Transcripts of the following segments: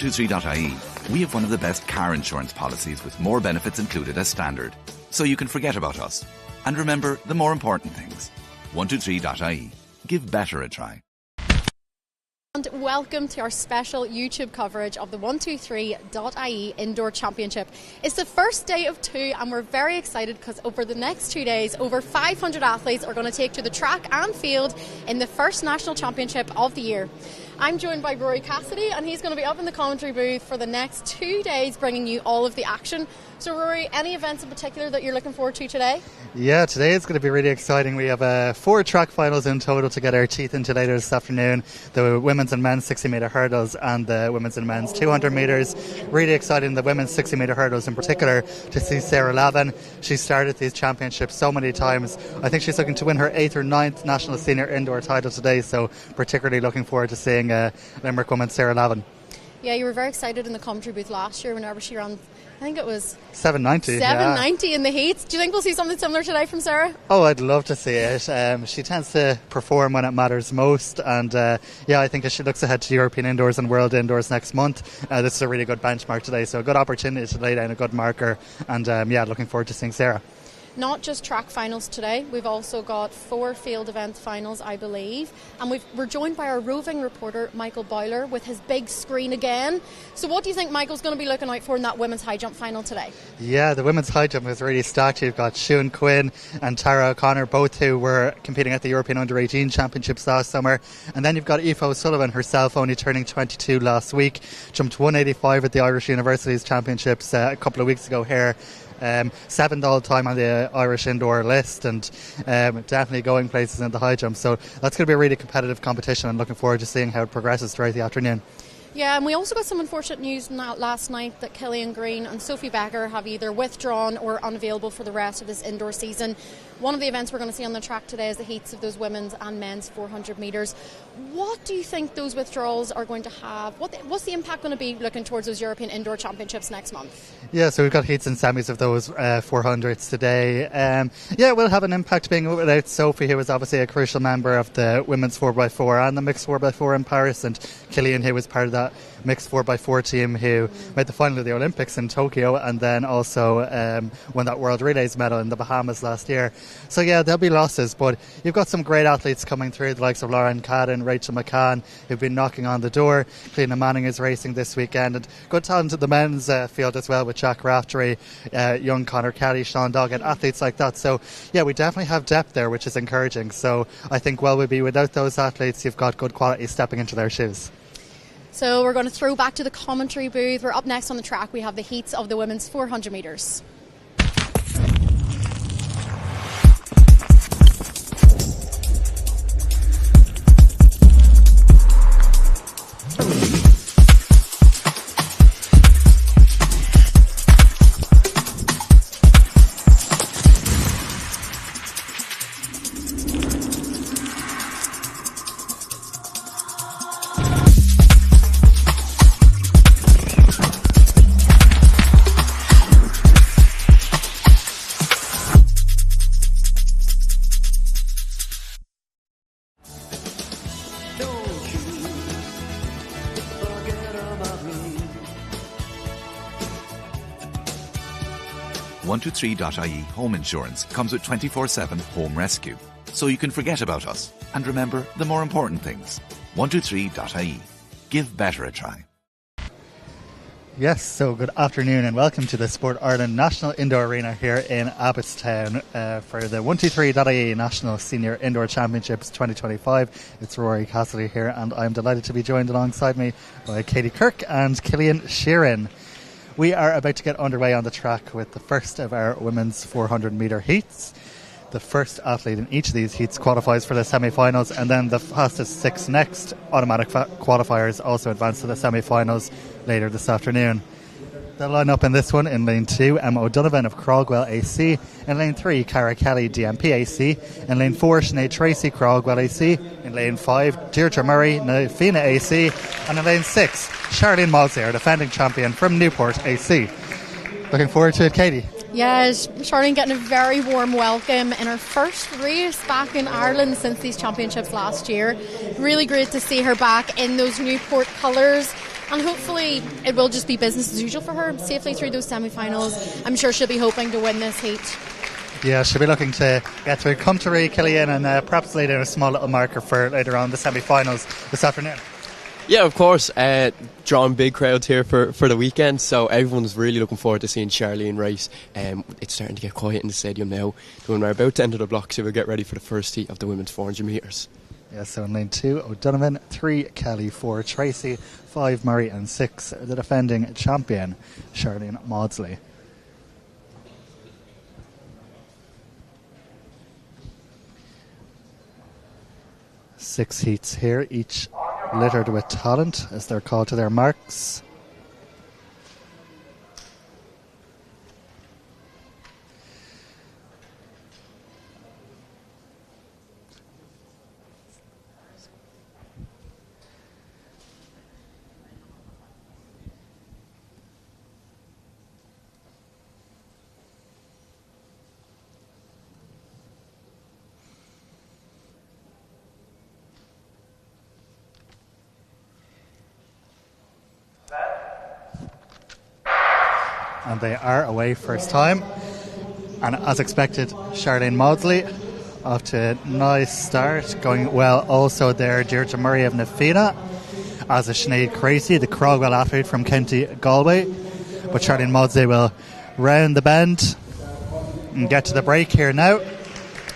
123.ie, we have one of the best car insurance policies with more benefits included as standard. So you can forget about us. And remember the more important things. 123.ie. Give better a try. And welcome to our special YouTube coverage of the 123.ie Indoor Championship. It's the first day of two and we're very excited because over the next 2 days, over 500 athletes are going to take to the track and field in the first national championship of the year. I'm joined by Rory Cassidy and he's going to be up in the commentary booth for the next 2 days bringing you all of the action. So Rory, any events in particular that you're looking forward to today? Yeah, today is going to be really exciting. We have 4 track finals in total to get our teeth into later this afternoon. The women's and men's 60 metre hurdles and the women's and men's 200 metres. Really exciting, the women's 60 metre hurdles in particular, to see Sarah Lavin. She started these championships so many times. I think she's looking to win her 8th or 9th national senior indoor title today, so particularly looking forward to seeing Limerick woman Sarah Lavin. Yeah, you were very excited in the commentary booth last year whenever she ran, I think it was 790 in the heats. Do you think we'll see something similar today from Sarah? Oh, I'd love to see it. She tends to perform when it matters most, and I think as she looks ahead to European Indoors and World Indoors next month, this is a really good benchmark today, so a good opportunity to lay down a good marker, and looking forward to seeing Sarah. Not just track finals today, we've also got 4 field event finals, I believe, and we're joined by our roving reporter Michael Bowler with his big screen again. So what do you think Michael's going to be looking out for in that women's high jump final today? Yeah, the women's high jump is really stacked. You've got Siún Quinn and Tara O'Connor, both who were competing at the European Under-18 Championships last summer, and then you've got Aoife O'Sullivan herself, only turning 22 last week, jumped 185 at the Irish Universities Championships a couple of weeks ago here. 7th all time on the Irish indoor list, and definitely going places in the high jump, so that's going to be a really competitive competition and looking forward to seeing how it progresses throughout the afternoon. Yeah, and we also got some unfortunate news last night that Killian Green and Sophie Becker have either withdrawn or unavailable for the rest of this indoor season. One of the events we're going to see on the track today is the heats of those women's and men's 400 metres. What do you think those withdrawals are going to have? What's the impact going to be looking towards those European Indoor Championships next month? Yeah, so we've got heats and semis of those 400s today. It will have an impact being without Sophie, who was obviously a crucial member of the women's 4x4 and the mixed 4x4 in Paris, and Killian, who was part of that mixed 4x4 team who made the final of the Olympics in Tokyo and then also won that World Relays medal in the Bahamas last year. So yeah, there'll be losses, but you've got some great athletes coming through, the likes of Lauren Cadden, Rachel McCann, who've been knocking on the door. Cleena Manning is racing this weekend, and good talent in the men's field as well with Jack Raftery, young Conor Kelly, Sean Doggett, athletes like that. So yeah, we definitely have depth there, which is encouraging. So I think while we'll be without those athletes, you've got good quality stepping into their shoes. So we're going to throw back to the commentary booth. We're up next on the track. We have the heats of the women's 400 metres. .ie home insurance comes with 24/7 home rescue, so you can forget about us and remember the more important things. 123.ie. Give better a try. Yes, so good afternoon and welcome to the Sport Ireland National Indoor Arena here in Abbottstown for the 123.ie National Senior Indoor Championships 2025. It's Rory Cassidy here, and I'm delighted to be joined alongside me by Katie Kirk and Killian Sheeran. We are about to get underway on the track with the first of our women's 400 metre heats. The first athlete in each of these heats qualifies for the semi-finals, and then the fastest 6 next automatic qualifiers also advance to the semi-finals later this afternoon. They'll line up in this one in lane 2, Emma O'Donovan of Craughwell AC. In lane 3, Cara Kelly, DMP AC. In lane 4, Sinead Tracy, Craughwell AC. In lane 5, Deirdre Murray, Nafina AC. And in lane 6, Charlene Malzier, defending champion from Newport AC. Looking forward to it, Katie. Yes, Charlene getting a very warm welcome in her first race back in Ireland since these championships last year. Really great to see her back in those Newport colours. And hopefully it will just be business as usual for her, safely through those semi-finals. I'm sure she'll be hoping to win this heat. Yeah, she'll be looking to get to Cumteree, Killian, and perhaps lay down a small little marker for later on the semi-finals this afternoon. Yeah, of course. Drawing big crowds here for the weekend, so everyone's really looking forward to seeing Charlene race. It's starting to get quiet in the stadium now. When we're about to enter the block, so we'll get ready for the first heat of the women's 400 metres. Yeah, so in lane 2, O'Donovan, 3, Kelly, 4, Tracy, 5, Murray, and 6, the defending champion, Charlene Maudsley. Six heats here, each littered with talent as they're called to their marks. And they are away first time. And as expected, Charlene Maudsley off to a nice start, going well also there, Deirdre Murray of Nafina, as is Sinead Creasy, the Crogwell athlete from County Galway. But Charlene Maudsley will round the bend and get to the break here now.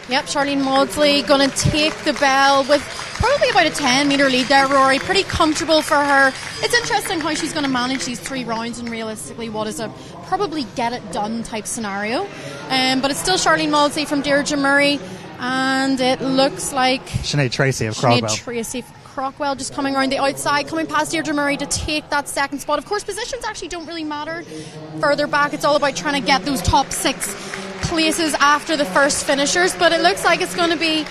Yep, Charlene Maudsley going to take the bell with probably about a 10-metre lead there, Rory. Pretty comfortable for her. It's interesting how she's going to manage these 3 rounds and realistically what is a probably get-it-done type scenario. But it's still Charlene Maudsley from Deirdre Murray, and it looks like Sinead Tracy of Crogwell. Sinead Tracy of Crogwell just coming around the outside, coming past Deirdre Murray to take that second spot. Of course, positions actually don't really matter further back. It's all about trying to get those top 6 places after the first finishers, but it looks like it's going to be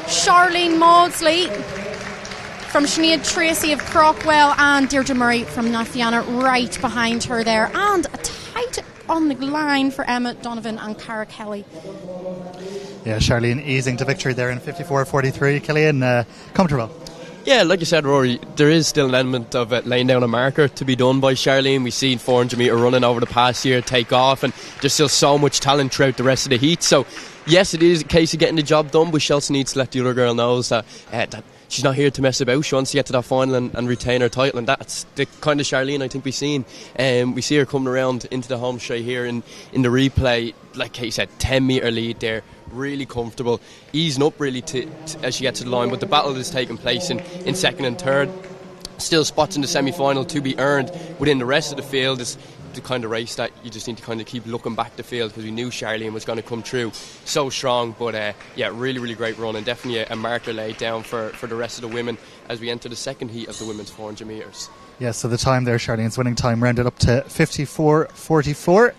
Charlene Maudsley from Sinead Tracy of Crockwell and Deirdre Murray from Nafiana right behind her there, and a tight on the line for Emma Donovan and Cara Kelly. Yeah, Charlene easing to victory there in 54.43. Killian, comfortable? Yeah, like you said, Rory, there is still an element of laying down a marker to be done by Charlene. We've seen 400 metre running over the past year take off, and there's still so much talent throughout the rest of the heat. So, yes, it is a case of getting the job done, but she also needs to let the other girl know that she's not here to mess about. She wants to get to that final and retain her title, and that's the kind of Charlene I think we've seen. We see her coming around into the home straight here in the replay. Like Kate said, 10-metre lead there. Really comfortable, easing up really as she gets to the line, but the battle is taking place in second and third. Still spots in the semi-final to be earned within the rest of the field. Is the kind of race that you just need to kind of keep looking back the field, because we knew Charlene was going to come through so strong. But yeah, really great run, and definitely a marker laid down for the rest of the women as we enter the second heat of the women's 400 metres. Yeah, so the time there, Charlene's winning time rounded up to 54.44.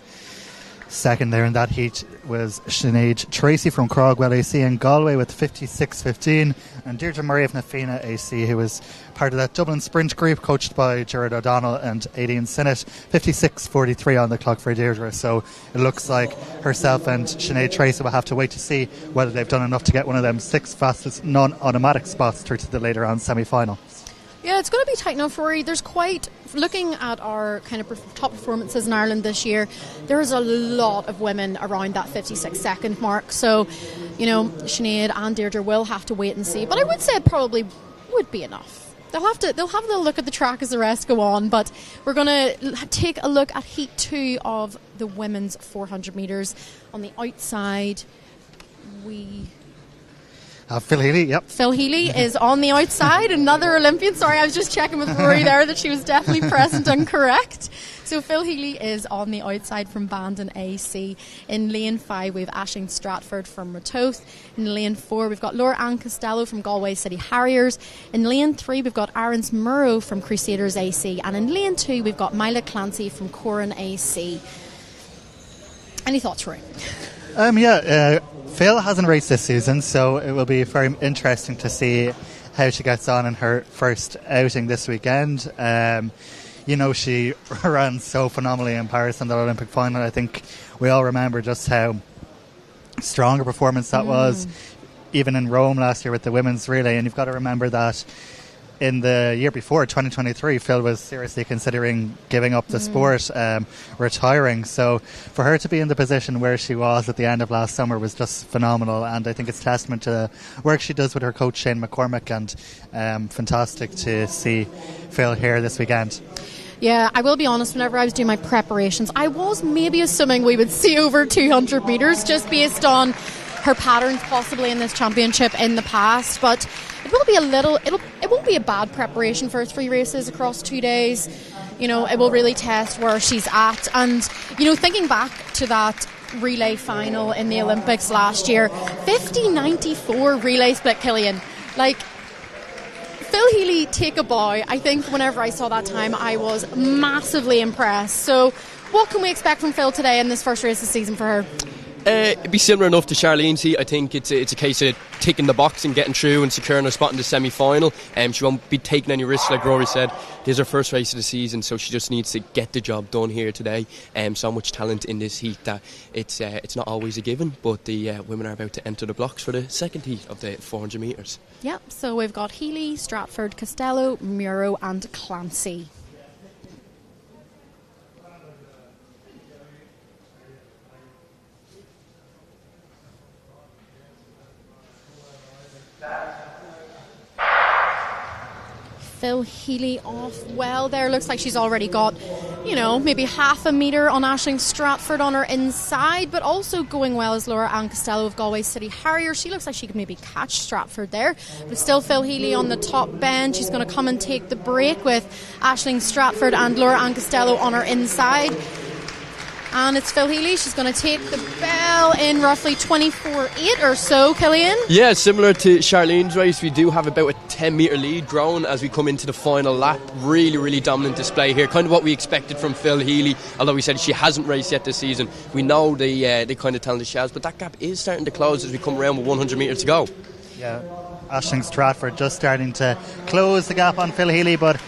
Second there in that heat was Sinead Tracy from Crogwell AC and Galway with 56.15, and Deirdre Murray of Nafina AC, who was part of that Dublin sprint group coached by Gerard O'Donnell and Aideen Sinnott, 56.43 on the clock for Deirdre. So it looks like herself and Sinead Tracy will have to wait to see whether they've done enough to get one of them 6 fastest non-automatic spots through to the later on semi-final. Yeah, it's going to be tight enough, Rory. There's quite, looking at our kind of top performances in Ireland this year, there is a lot of women around that 56-second mark. So, you know, Sinead and Deirdre will have to wait and see. But I would say it probably would be enough. They'll have a look at the track as the rest go on. But we're going to take a look at Heat 2 of the women's 400 metres. On the outside, Phil Healy, yep. Phil Healy is on the outside, another Olympian. Sorry, I was just checking with Rory there that she was definitely present and correct. So Phil Healy is on the outside from Bandon AC. In lane 5 we have Aisling Stratford from Ratoath. In lane 4 we've got Laura Ann Costello from Galway City Harriers. In lane 3 we've got Aarons Murrow from Crusaders AC. And in lane 2 we've got Mila Clancy from Corran AC. Any thoughts, Rory? Phil hasn't raced this season, so it will be very interesting to see how she gets on in her first outing this weekend. You know, she ran so phenomenally in Paris in the Olympic final. I think we all remember just how strong a performance that was, even in Rome last year with the women's relay. And you've got to remember that in the year before, 2023, Phil was seriously considering giving up the sport, retiring. So for her to be in the position where she was at the end of last summer was just phenomenal, and I think it's testament to the work she does with her coach Shane McCormick, and fantastic to see Phil here this weekend. Yeah, I will be honest, whenever I was doing my preparations, I was maybe assuming we would see over 200 metres just based on her patterns possibly in this championship in the past, but it will be it won't be a bad preparation for 3 races across 2 days. You know, it will really test where she's at, and you know, thinking back to that relay final in the Olympics last year, 50-94 relay split, Killian, like Phil Healy, take a bow. I think whenever I saw that time, I was massively impressed. So what can we expect from Phil today in this first race of the season for her? It'd be similar enough to Charlene's heat. I think it's a case of ticking the box and getting through and securing her spot in the semi-final. She won't be taking any risks, like Rory said. This is her first race of the season, so she just needs to get the job done here today. So much talent in this heat that it's not always a given, but the women are about to enter the blocks for the second heat of the 400 metres. Yep, so we've got Healy, Stratford, Costello, Muro and Clancy. Phil Healy off well there. Looks like she's already got, you know, maybe half a metre on Aisling Stratford on her inside, but also going well is Laura Ann Costello of Galway City Harrier. She looks like she could maybe catch Stratford there, but still Phil Healy on the top bend. She's going to come and take the break with Aisling Stratford and Laura Ann Costello on her inside. And it's Phil Healy. She's going to take the bell in roughly 24.8 or so, Killian. Yeah, similar to Charlene's race, we do have about a 10 metre lead grown as we come into the final lap. Really, really dominant display here. Kind of what we expected from Phil Healy, although we said she hasn't raced yet this season. We know the kind of talent she has, but that gap is starting to close as we come around with 100 metres to go. Yeah, Aisling Stratford just starting to close the gap on Phil Healy, but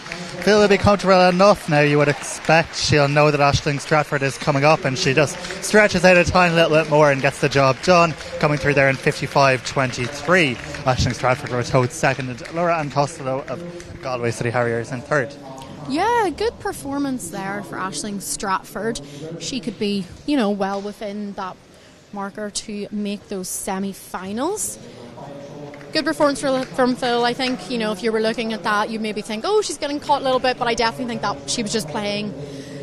Phil will be comfortable enough now. You would expect she'll know that Aisling Stratford is coming up, and she just stretches out a tiny little bit more and gets the job done, coming through there in 55.23. Aisling Stratford was Ratoath second, and Laura Ann Costello of Galway City Harriers in third. Yeah, good performance there for Aisling Stratford. She could be, you know, well within that marker to make those semi-finals. Good performance from Phil. I think, you know, if you were looking at that, you maybe think, oh, she's getting caught a little bit, but I definitely think that she was just playing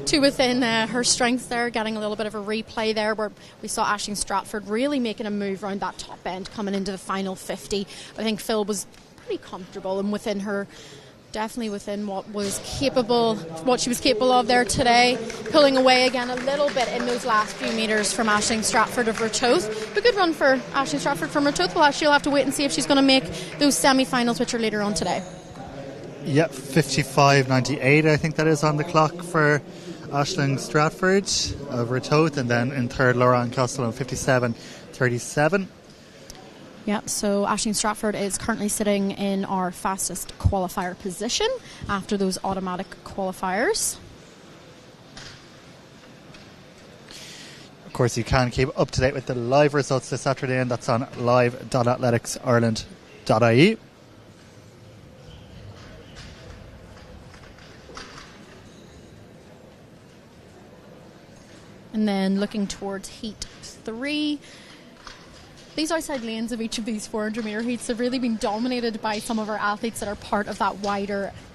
to within her strengths there, getting a little bit of a replay there where we saw Aisling Stratford really making a move around that top end coming into the final 50. I think Phil was pretty comfortable and within her, definitely within what she was capable of there today, pulling away again a little bit in those last few metres from Aisling Stratford of Ratoath. But good run for Aisling Stratford from Ratoath. She'll have to wait and see if she's going to make those semi-finals, which are later on today. Yep, 55.98 I think that is on the clock for Aisling Stratford of Ratoath, and then in third Laura Ann Costello 57.37. Yeah, so Aisling Stratford is currently sitting in our fastest qualifier position after those automatic qualifiers. Of course, you can keep up to date with the live results this afternoon. That's on live.athletiksireland.ie. And then looking towards Heat 3. These outside lanes of each of these 400 metre heats have really been dominated by some of our athletes that are part of that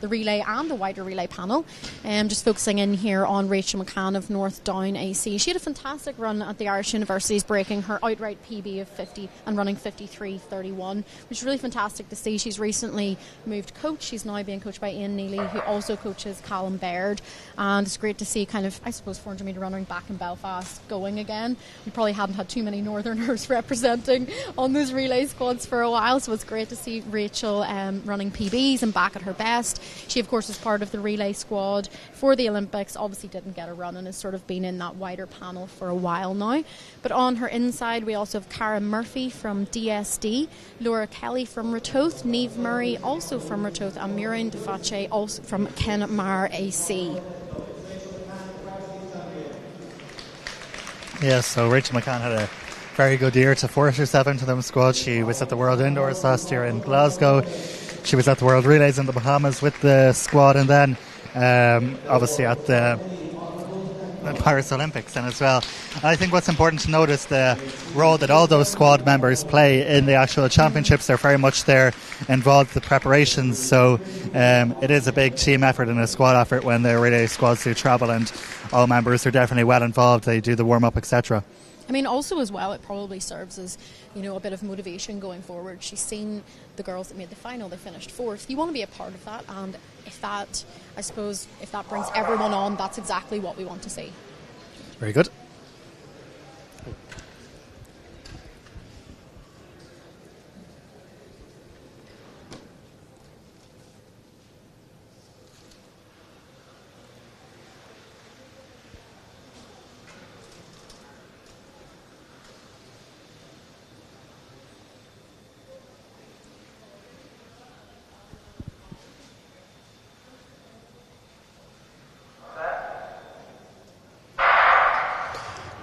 the relay and the wider relay panel. Just focusing in here on Rachel McCann of North Down AC. She had a fantastic run at the Irish Universities, breaking her outright PB of 50 and running 53.31, which is really fantastic to see. She's recently moved coach. She's now being coached by Ian Neely, who also coaches Callum Baird. And it's great to see kind of, I suppose, 400 metre running back in Belfast going again. We probably haven't had too many Northerners representing on those relay squads for a while, so it's great to see Rachel running PBs and back at her best. She of course is part of the relay squad for the Olympics, obviously didn't get a run and has sort of been in that wider panel for a while now. But on her inside we also have Cara Murphy from DSD, Laura Kelly from Ratoath, Niamh Murray also from Ratoath, and Muriel Defache also from Kenmare AC. Yeah, so Rachel McCann had a very good year to force herself into the squad. She was at the World Indoors last year in Glasgow. She was at the World Relays in the Bahamas with the squad, and then obviously at the Paris Olympics then as well. And I think what's important to note is the role that all those squad members play in the actual championships. They're very much there involved with the preparations, so it is a big team effort and a squad effort when the relay squads do travel, and all members are definitely well involved. They do the warm-up, etc. I mean, also as well, it probably serves as, a bit of motivation going forward. She's seen the girls that made the final, they finished fourth. You want to be a part of that, and if that brings everyone on, that's exactly what we want to see. Very good.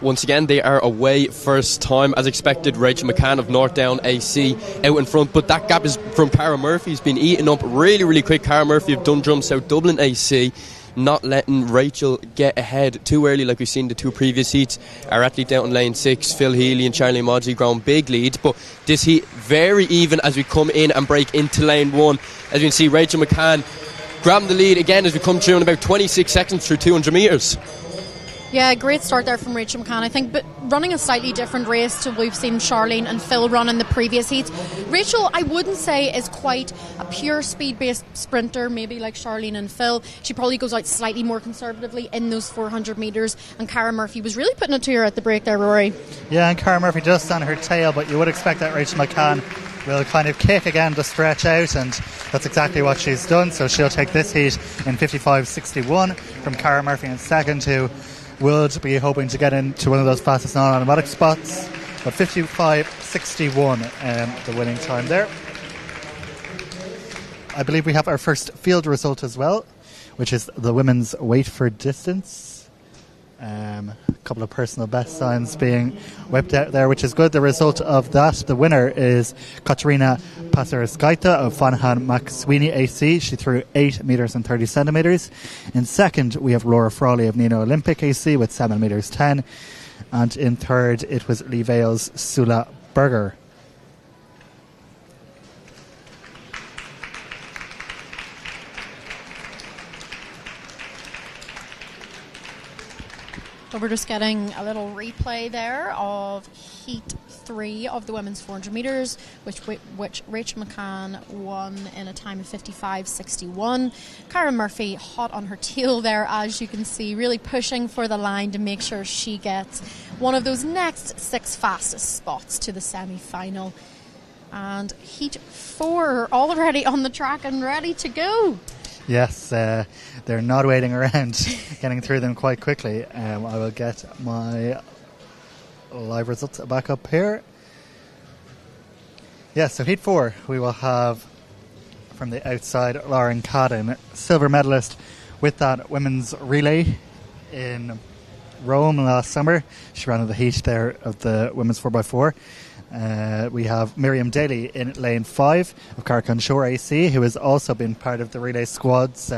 Once again, they are away first time. As expected, Rachel McCann of Northdown AC out in front, but that gap is from Cara Murphy, who's been eaten up really, really quick. Cara Murphy of Dundrum South Dublin AC, not letting Rachel get ahead too early like we've seen the two previous heats. Our athlete down in lane 6, Phil Healy and Charlie Modgy, ground big leads, but this heat very even as we come in and break into lane 1. As you can see, Rachel McCann grabbing the lead again as we come through in about 26 seconds through 200 metres. Yeah, great start there from Rachel McCann, I think, but running a slightly different race to what we've seen Charlene and Phil run in the previous heats. Rachel, I wouldn't say is quite a pure speed-based sprinter, maybe like Charlene and Phil. She probably goes out slightly more conservatively in those 400 metres, and Cara Murphy was really putting it to her at the break there, Rory. Yeah, and Cara Murphy just on her tail, but you would expect that Rachel McCann will kind of kick again to stretch out, and that's exactly what she's done. So she'll take this heat in 55.61 from Cara Murphy in second, who would be hoping to get into one of those fastest non-automatic spots, but 55.61 the winning time there. I believe we have our first field result as well, which is the women's weight for distance. A couple of personal best signs being whipped out there, which is good. The result of that, the winner is Katerina Pasaraskaita of Fanahan McSweeney AC. She threw 8 metres and 30 centimetres. In second, we have Laura Frawley of Nino Olympic AC with 7 metres 10. And in third, it was Lee Vale's Sula Berger. So we're just getting a little replay there of Heat 3 of the women's 400 metres, which Rachel McCann won in a time of 55.61. Cara Murphy hot on her tail there, as you can see, really pushing for the line to make sure she gets one of those next 6 fastest spots to the semi-final. And Heat 4 already on the track and ready to go. Yes, they're not waiting around, getting through them quite quickly. I will get my live results back up here. Yes, so Heat 4, we will have from the outside Lauren Cadden, silver medalist with that women's relay in Rome last summer. She ran in the heat there of the women's 4x4. We have Miriam Daly in lane 5 of Carrick Shore AC, who has also been part of the relay squads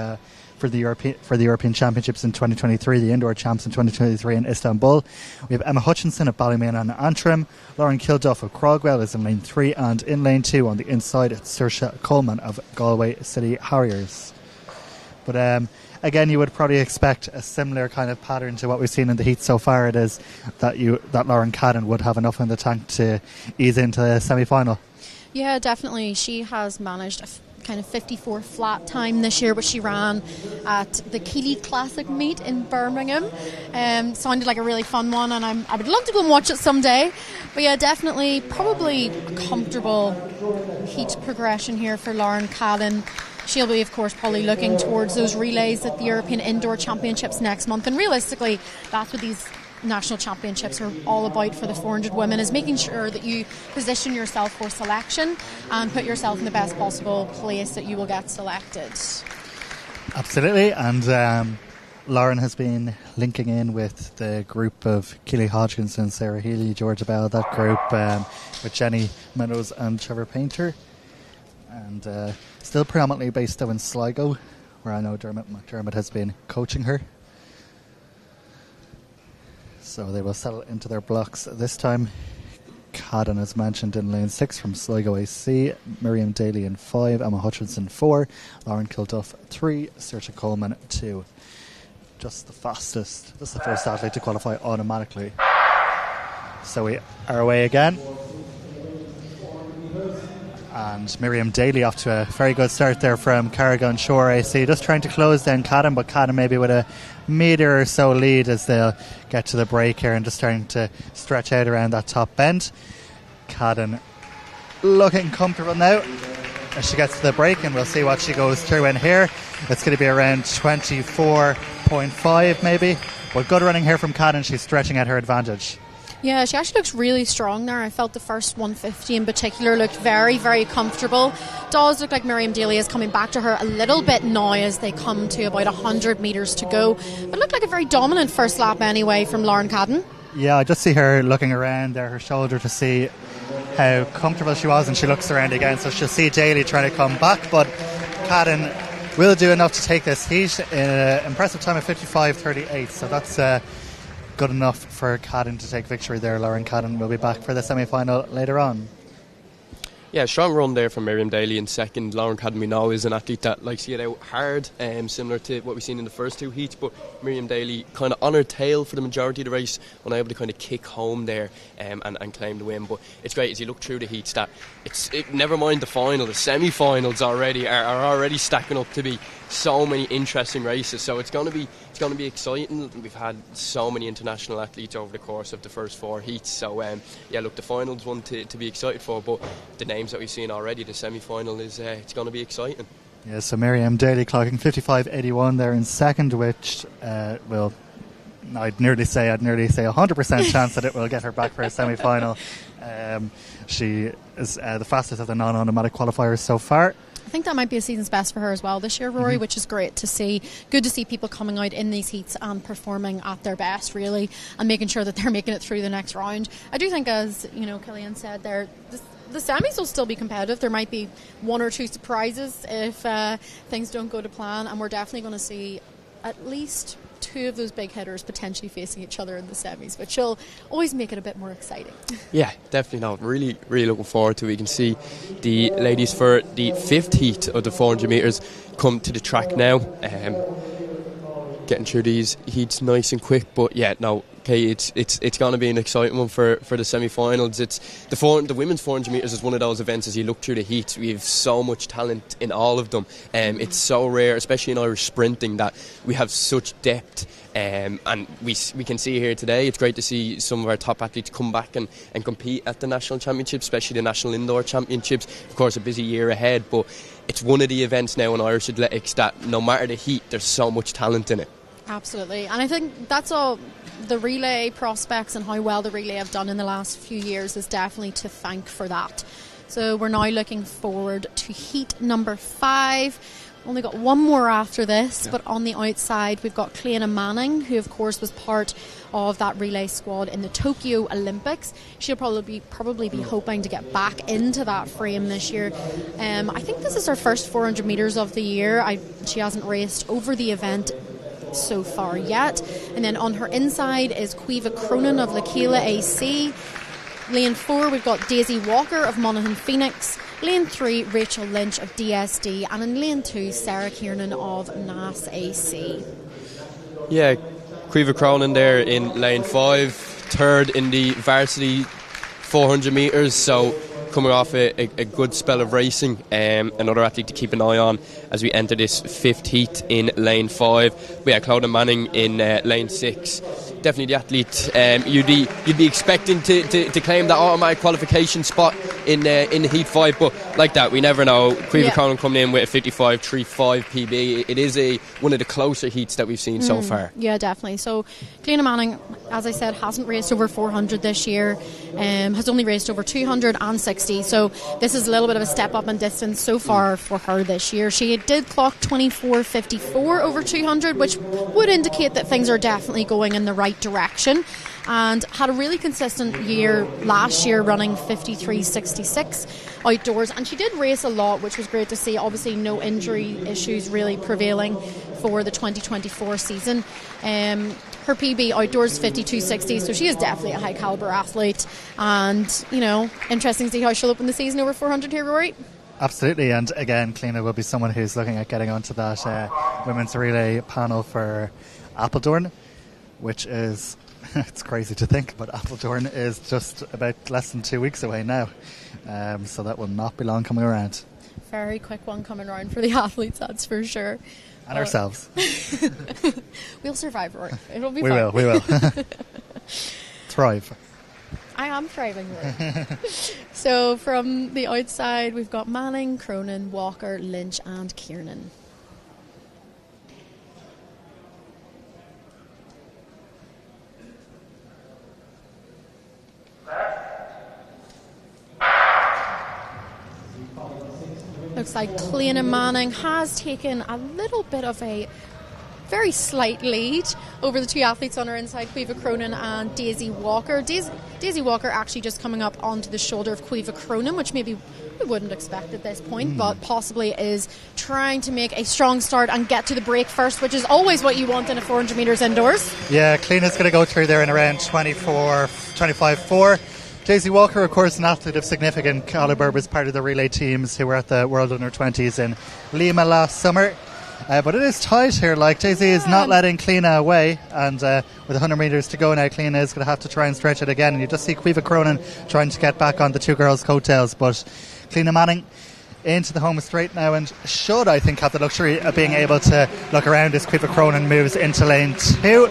for the European Championships in 2023, the indoor champs in 2023 in Istanbul. We have Emma Hutchinson of Ballymena and Antrim. Lauren Kilduff of Crogwell is in lane 3, and in lane 2 on the inside it's Saoirse Coleman of Galway City Harriers. But again, you would probably expect a similar kind of pattern to what we've seen in the heat so far. It is that Lauren Cadden would have enough in the tank to ease into the semi-final. Yeah, definitely. She has managed a kind of 54 flat time this year, which she ran at the Keeley Classic meet in Birmingham. Sounded like a really fun one, and I would love to go and watch it someday. But yeah, definitely probably a comfortable heat progression here for Lauren Cadden. She'll be, of course, probably looking towards those relays at the European Indoor Championships next month. And realistically, that's what these national championships are all about for the 400 women, is making sure that you position yourself for selection and put yourself in the best possible place that you will get selected. Absolutely. And Lauren has been linking in with the group of Keely Hodgkinson, Sarah Healy, Georgia Bell, that group with Jenny Meadows and Trevor Painter. and still predominantly based down in Sligo, where I know Dermot McDermott has been coaching her. So they will settle into their blocks this time. Cadden, as mentioned, in lane 6 from Sligo AC, Miriam Daly in 5, Emma Hutchinson 4, Lauren Kilduff 3, Saoirse Coleman 2. Just the fastest, just the first athlete to qualify automatically. So we are away again. And Miriam Daly off to a very good start there from Carrigan Shore AC, just trying to close down Cadden, but Cadden maybe with a metre or so lead as they'll get to the break here and just starting to stretch out around that top bend. Cadden looking comfortable now as she gets to the break, and we'll see what she goes through in here. It's going to be around 24.5 maybe, but good running here from Cadden. She's stretching at her advantage. Yeah, she actually looks really strong there. I felt the first 150 in particular looked very, very comfortable. Does look like Miriam Daly is coming back to her a little bit now as they come to about 100 metres to go. But looked like a very dominant first lap anyway from Lauren Cadden. Yeah, I just see her looking around there, her shoulder, to see how comfortable she was, and she looks around again, so she'll see Daly trying to come back, but Cadden will do enough to take this heat in an impressive time of 55.38, so that's good enough for Cadden to take victory there. Lauren Cadden will be back for the semi-final later on. Yeah, strong run there from Miriam Daly in second. Lauren Cadden, we know, is an athlete that likes to get out hard, similar to what we've seen in the first two heats, but Miriam Daly kind of on her tail for the majority of the race, unable to kind of kick home there and claim the win. But it's great as you look through the heats that never mind the final, the semi-finals already are already stacking up to be so many interesting races. So it's going to be exciting. We've had so many international athletes over the course of the first 4 heats. So look, the finals one to be excited for, but the names that we've seen already, the semi-final is it's going to be exciting. Yeah, so Miriam Daly clocking 55.81 there in second, which I'd nearly say 100% chance that it will get her back for a semi-final. She is the fastest of the non-automatic qualifiers so far. I think that might be a season's best for her as well this year, Rory, which is great to see. Good to see people coming out in these heats and performing at their best, really, and making sure that they're making it through the next round. I do think, as Killian said there, the semis will still be competitive. There might be 1 or 2 surprises if things don't go to plan, and we're definitely going to see at least 2 of those big hitters potentially facing each other in the semis, which will always make it a bit more exciting. Yeah, definitely. No, really, really looking forward to it. We can see the ladies for the 5th heat of the 400 metres come to the track now. Getting through these heats nice and quick, but yeah, no. Okay, it's going to be an exciting one for the semi-finals. It's the women's 400 metres is one of those events. As you look through the heats, we have so much talent in all of them. It's so rare, especially in Irish sprinting, that we have such depth. And we can see here today. It's great to see some of our top athletes come back and compete at the national championships, especially the national indoor championships. Of course, a busy year ahead, but it's one of the events now in Irish athletics that no matter the heat, there's so much talent in it. Absolutely, and I think that's all. The relay prospects and how well the relay have done in the last few years is definitely to thank for that. So we're now looking forward to heat number 5. Only got one more after this, but on the outside we've got Cleana Manning, who of course was part of that relay squad in the Tokyo Olympics. She'll probably be hoping to get back into that frame this year. I think this is her first 400 metres of the year. She hasn't raced over the event so far yet. And then on her inside is Caoimhe Cronin of Lakela AC. Lane 4 we've got Daisy Walker of Monaghan Phoenix. Lane 3 Rachel Lynch of DSD, and in lane 2 Sarah Kiernan of NAS AC. Yeah, Caoimhe Cronin there in lane 5, third in the varsity 400 metres, so coming off a good spell of racing. Another athlete to keep an eye on as we enter this 5th heat in lane 5. We have Cleana Manning in lane 6. Definitely the athlete you'd be expecting to claim that automatic qualification spot in heat 5, but like that, we never know. Caoimhe Cronin coming in with a 55.35 PB. It is one of the closer heats that we've seen so far. Yeah, definitely. So Cleana Manning, as I said, hasn't raced over 400 this year, has only raced over 200 and 60, so this is a little bit of a step up in distance so far for her this year. She did clock 24.54 over 200, which would indicate that things are definitely going in the right right direction, and had a really consistent year last year, running 53.66 outdoors, and she did race a lot, which was great to see. Obviously no injury issues really prevailing for the 2024 season. Her PB outdoors 52.60, so she is definitely a high calibre athlete, and interesting to see how she'll open the season over 400 here, Rory. Absolutely, and again, Cliona will be someone who's looking at getting onto that women's relay panel for Apeldoorn, which is, it's crazy to think, but Apeldoorn is just about less than 2 weeks away now, so that will not be long coming around. Very quick one coming around for the athletes, that's for sure. And ourselves. We'll survive, Rory. It'll be fine. We will. Thrive. I am thriving, Rory. So from the outside, we've got Manning, Cronin, Walker, Lynch and Kiernan. Looks like Cliona Manning has taken a little bit of a very slight lead over the two athletes on her inside, Caoimhe Cronin and Daisy Walker. Daisy Walker actually just coming up onto the shoulder of Caoimhe Cronin, which maybe we wouldn't expect at this point, but possibly is trying to make a strong start and get to the break first, which is always what you want in a 400 metres indoors. Yeah, Cliona's going to go through there in around 25.4. Daisy Walker, of course, an athlete of significant calibre, was part of the relay teams who were at the World Under-20s in Lima last summer. But it is tight here. Like, Daisy is not letting Cliona away, and with 100 metres to go now, Cliona is going to have to try and stretch it again. And you just see Caoimhe Cronin trying to get back on the two girls' coattails, but Cliona Manning into the home straight now, and should, I think, have the luxury of being able to look around as Caoimhe Cronin moves into lane 2.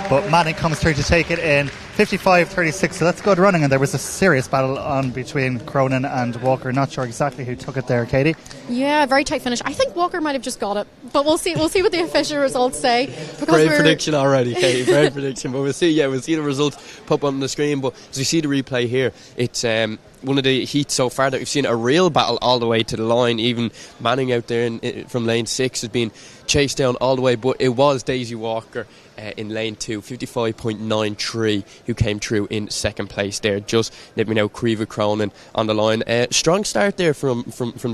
But Manning comes through to take it in 55.36, so that's good running, and there was a serious battle on between Cronin and Walker. Not sure exactly who took it there, Katie. Yeah, very tight finish. I think Walker might have just got it, but we'll see what the official results say. Great prediction already, Katie. Great prediction, but we'll see the results pop on the screen. But as we see the replay here, it's one of the heats so far that we've seen a real battle all the way to the line. Even Manning out there from lane 6 has been chased down all the way, but it was Daisy Walker in lane 2, 55.93, who came through in second place there, just letting me know Caoimhe Cronin on the line. Strong start there from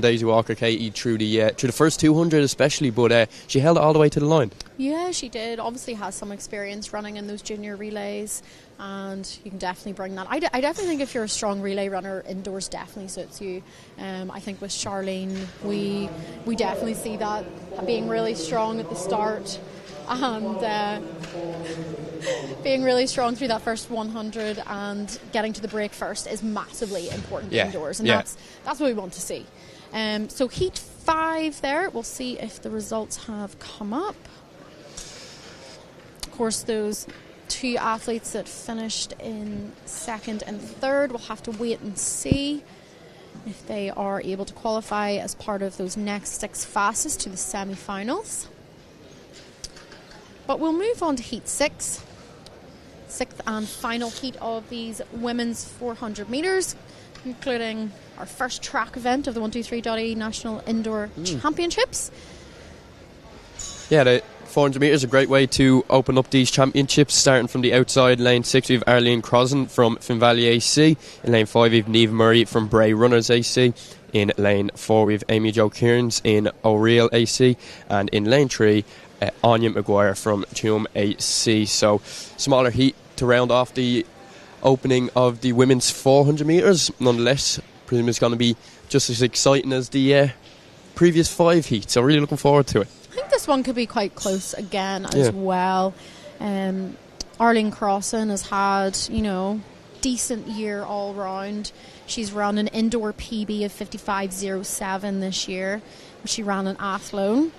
Daisy Walker, Katie, through the first 200 especially, but she held it all the way to the line. Yeah, she did. Obviously has some experience running in those junior relays, and you can definitely bring that. I definitely think if you're a strong relay runner, indoors definitely suits you. I think with Charlene, we definitely see that being really strong at the start, and being really strong through that first 100 and getting to the break first is massively important indoors, and that's what we want to see. So heat 5 there, we'll see if the results have come up. Of course, those two athletes that finished in second and third, we'll have to wait and see if they are able to qualify as part of those next 6 fastest to the semi-finals. But we'll move on to heat 6, 6th and final heat of these women's 400 metres, including our first track event of the 123.ie National Indoor Championships. Yeah, the 400 metres is a great way to open up these championships. Starting from the outside, lane 6 we have Arlene Crossan from Finn Valley AC. In lane 5 we have Niamh Murray from Bray Runners AC. In lane 4 we have Amy Jo Kearns in O'Reilly AC. And in lane 3 Anya Maguire from Tuam AC. So smaller heat to round off the opening of the women's 400 metres. Nonetheless, I presume it's going to be just as exciting as the previous 5 heats, so really looking forward to it. I think this one could be quite close again as well. Arlene Crossan has had, decent year all round. She's run an indoor PB of 55.07 this year, which she ran in Athlone.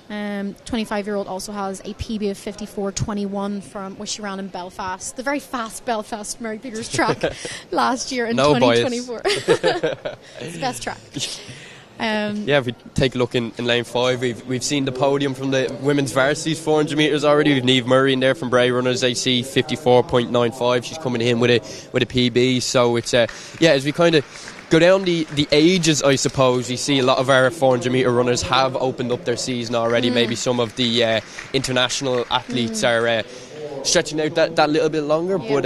25-year-old also has a PB of 54.21 from which she ran in Belfast, the very fast Belfast Mary Peters track last year in 2024. It's the best track. If we take a look in lane 5, we've seen the podium from the women's varsities 400 metres already. We've Niamh Murray in there from Bray Runners AC, 54.95. She's coming in with a PB. So it's as we kind of go down the ages, I suppose, you see a lot of our 400 metre runners have opened up their season already. Maybe some of the international athletes are stretching out that little bit longer, but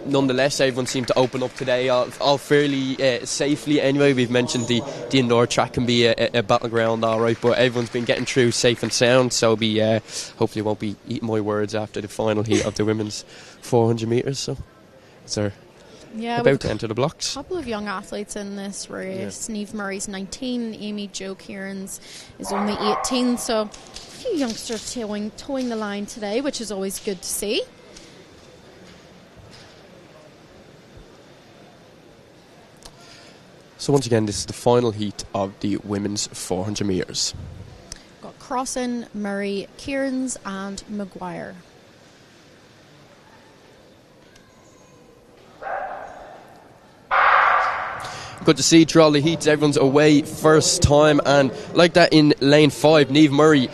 nonetheless everyone seemed to open up today all fairly safely. Anyway, we've mentioned the indoor track can be a battleground, all right, but everyone's been getting through safe and sound, so hopefully won't be eating my words after the final heat of the women's 400 metres. So it's about to enter the blocks. A couple of young athletes in this race. Niamh Murray's 19, Amy Jo Kieran's is only 18, so a few youngsters towing the line today, which is always good to see. So once again, this is the final heat of the women's 400 metres. Got Crossan, Murray, Kieran's and Maguire. Good to see through all the heats, everyone's away first time, and like that in lane 5, Niamh Murray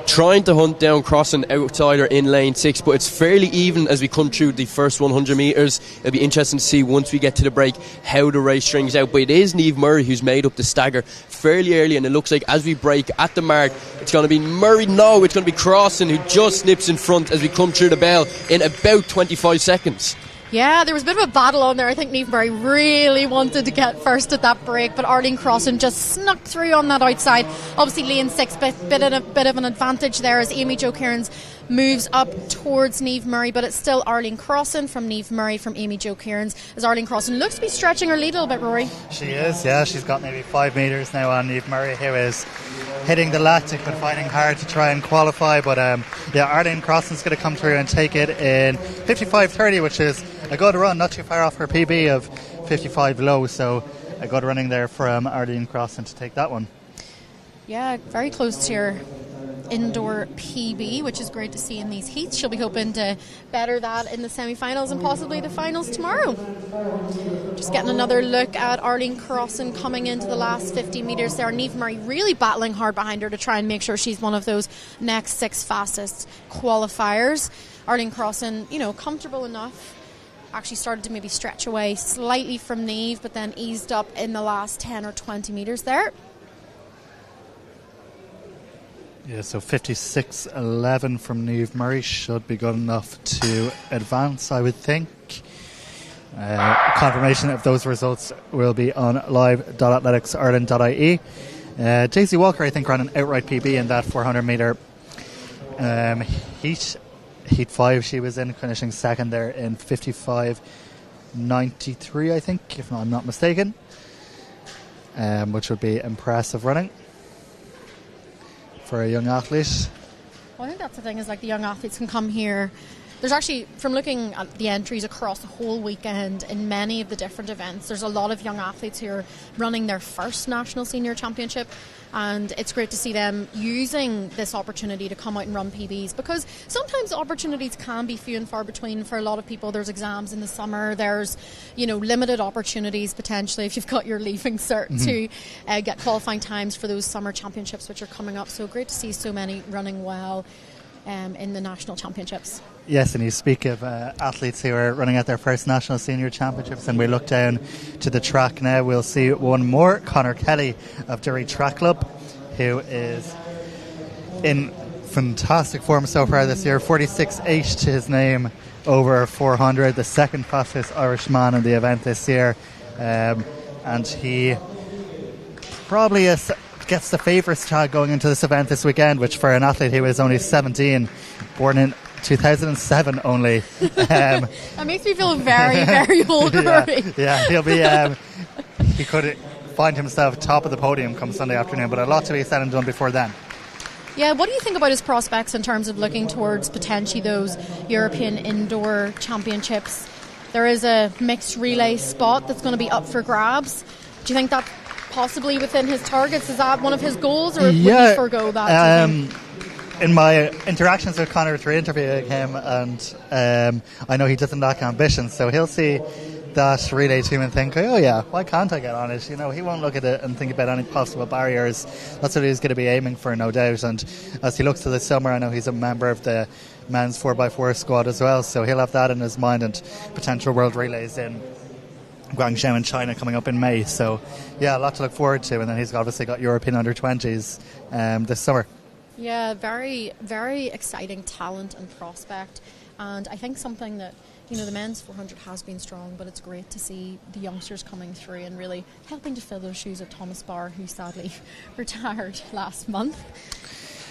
trying to hunt down Crossan outsider in lane 6, but it's fairly even as we come through the first 100 metres. It'll be interesting to see once we get to the break how the race strings out, but it is Niamh Murray who's made up the stagger fairly early, and it looks like as we break at the mark it's going to be Murray, no, it's going to be Crossan who just snips in front as we come through the bell in about 25 seconds. Yeah, there was a bit of a battle on there. I think Niamh Murray really wanted to get first at that break, but Arlene Crossan just snuck through on that outside. Obviously lane 6, bit of an advantage there as Amy Jo Kieran's moves up towards Niamh Murray, but it's still Arlene Crossan from Niamh Murray from Amy Jo Kieran's, as Arlene Crossan looks to be stretching her lead a little bit, Rory. She is, yeah. She's got maybe 5 metres now on Niamh Murray, who is hitting the lactic but finding hard to try and qualify. But Arlene Crossan's going to come through and take it in 55.30, which is a good run, not too far off her PB of 55 low. So a good running there from Arlene Crossan to take that one. Yeah, very close to your indoor PB, which is great to see in these heats. She'll be hoping to better that in the semi-finals and possibly the finals tomorrow. Just getting another look at Arlene Crossan coming into the last 50 metres there. Niamh Murray really battling hard behind her to try and make sure she's one of those next 6 fastest qualifiers. Arlene Crossan, comfortable enough. Actually started to maybe stretch away slightly from Niamh, but then eased up in the last 10 or 20 metres there. Yeah, so 56.11 from Niamh Murray should be good enough to advance, I would think. Confirmation of those results will be on live.athletics.ireland.ie. Daisy Walker, I think, ran an outright PB in that 400 metre heat. Heat 5 she was in, finishing second there in 55.93, I think, if I'm not mistaken, which would be impressive running for a young athlete. Well, I think that's the thing, is like the young athletes can come here. There's actually, from looking at the entries across the whole weekend in many of the different events, there's a lot of young athletes who are running their first national senior championship, and it's great to see them using this opportunity to come out and run PBs, because sometimes opportunities can be few and far between for a lot of people. There's exams in the summer, there's limited opportunities potentially if you've got your leaving cert to get qualifying times for those summer championships which are coming up. So great to see so many running well in the national championships. Yes, and you speak of athletes who are running at their first national senior championships, and we look down to the track now. We'll see one more, Conor Kelly of Derry Track Club, who is in fantastic form so far this year. 46.8 to his name over 400, the second fastest Irish man in the event this year, and he probably gets the favourites tag going into this event this weekend, which for an athlete who is only 17, born in 2007 only. That makes me feel very, very old. He'll be. He could find himself top of the podium come Sunday afternoon, but a lot to be said and done before then. Yeah, what do you think about his prospects in terms of looking towards potentially those European Indoor Championships? There is a mixed relay spot that's going to be up for grabs. Do you think that's possibly within his targets? Is that one of his goals, or would he forgo that? In my interactions with Conor through interviewing him, and I know he doesn't lack ambition, so he'll see that relay team and think, oh yeah, why can't I get on it? He won't look at it and think about any possible barriers. That's what he's going to be aiming for, no doubt. And as he looks to the summer, I know he's a member of the men's 4x4 squad as well, so he'll have that in his mind, and potential world relays in Guangzhou in China coming up in May. So yeah, a lot to look forward to. And then he's obviously got European under-20s this summer. Yeah, very, very exciting talent and prospect. And I think something that, the men's 400 has been strong, but it's great to see the youngsters coming through and really helping to fill those shoes of Thomas Barr, who sadly retired last month.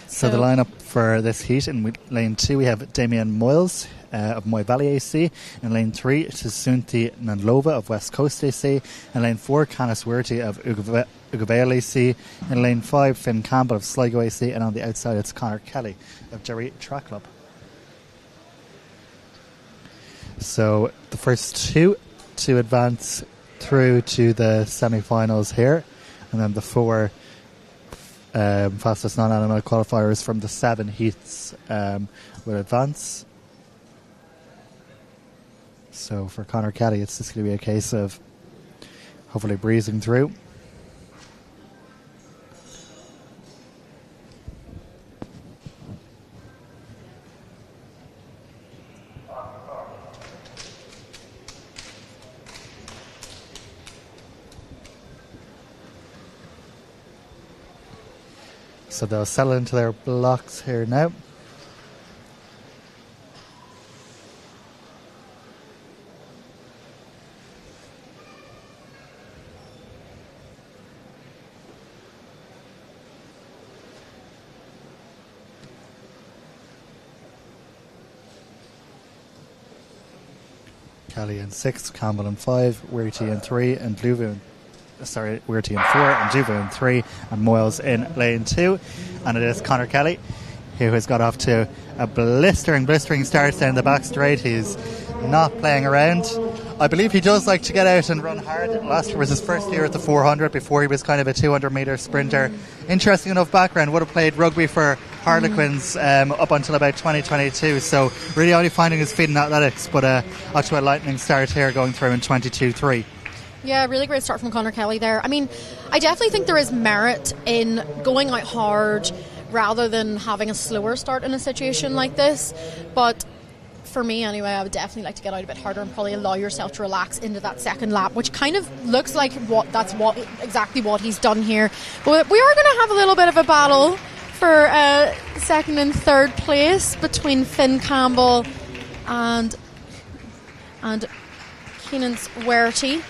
So the lineup for this heat: in lane 2 we have Damien Moyles of Moy Valley AC. In lane 3 Susunti Nanlova of West Coast AC. In lane 4 Canis Werty of Ugavale AC. In lane 5 Finn Campbell of Sligo AC. And on the outside it's Conor Kelly of Derry Track Club. So the first two to advance through to the semi-finals here, and then the 4 fastest non-animal qualifiers from the 7 heats will advance. So for Conor Kelly, it's just going to be a case of hopefully breezing through. So they'll settle into their blocks here now. Kelly in 6, Campbell in 5, Weirty in 3, and Weirty in 4, and Juva in 3, and Moyles in lane 2. And it is Conor Kelly who has got off to a blistering start down the back straight. He's not playing around. I believe he does like to get out and run hard. Last year was his first year at the 400 before he was kind of a 200 metre sprinter. Interesting enough background, would have played rugby for Harlequins up until about 2022, so really only finding his feet in athletics, but up to a lightning start here going through in 22.3. Yeah, really great start from Conor Kelly there. I mean, I definitely think there is merit in going out hard rather than having a slower start in a situation like this. But for me anyway, I would definitely like to get out a bit harder and probably allow yourself to relax into that second lap, which kind of looks like exactly what he's done here. But we are going to have a little bit of a battle for second and third place between Finn Campbell and Canis Werty.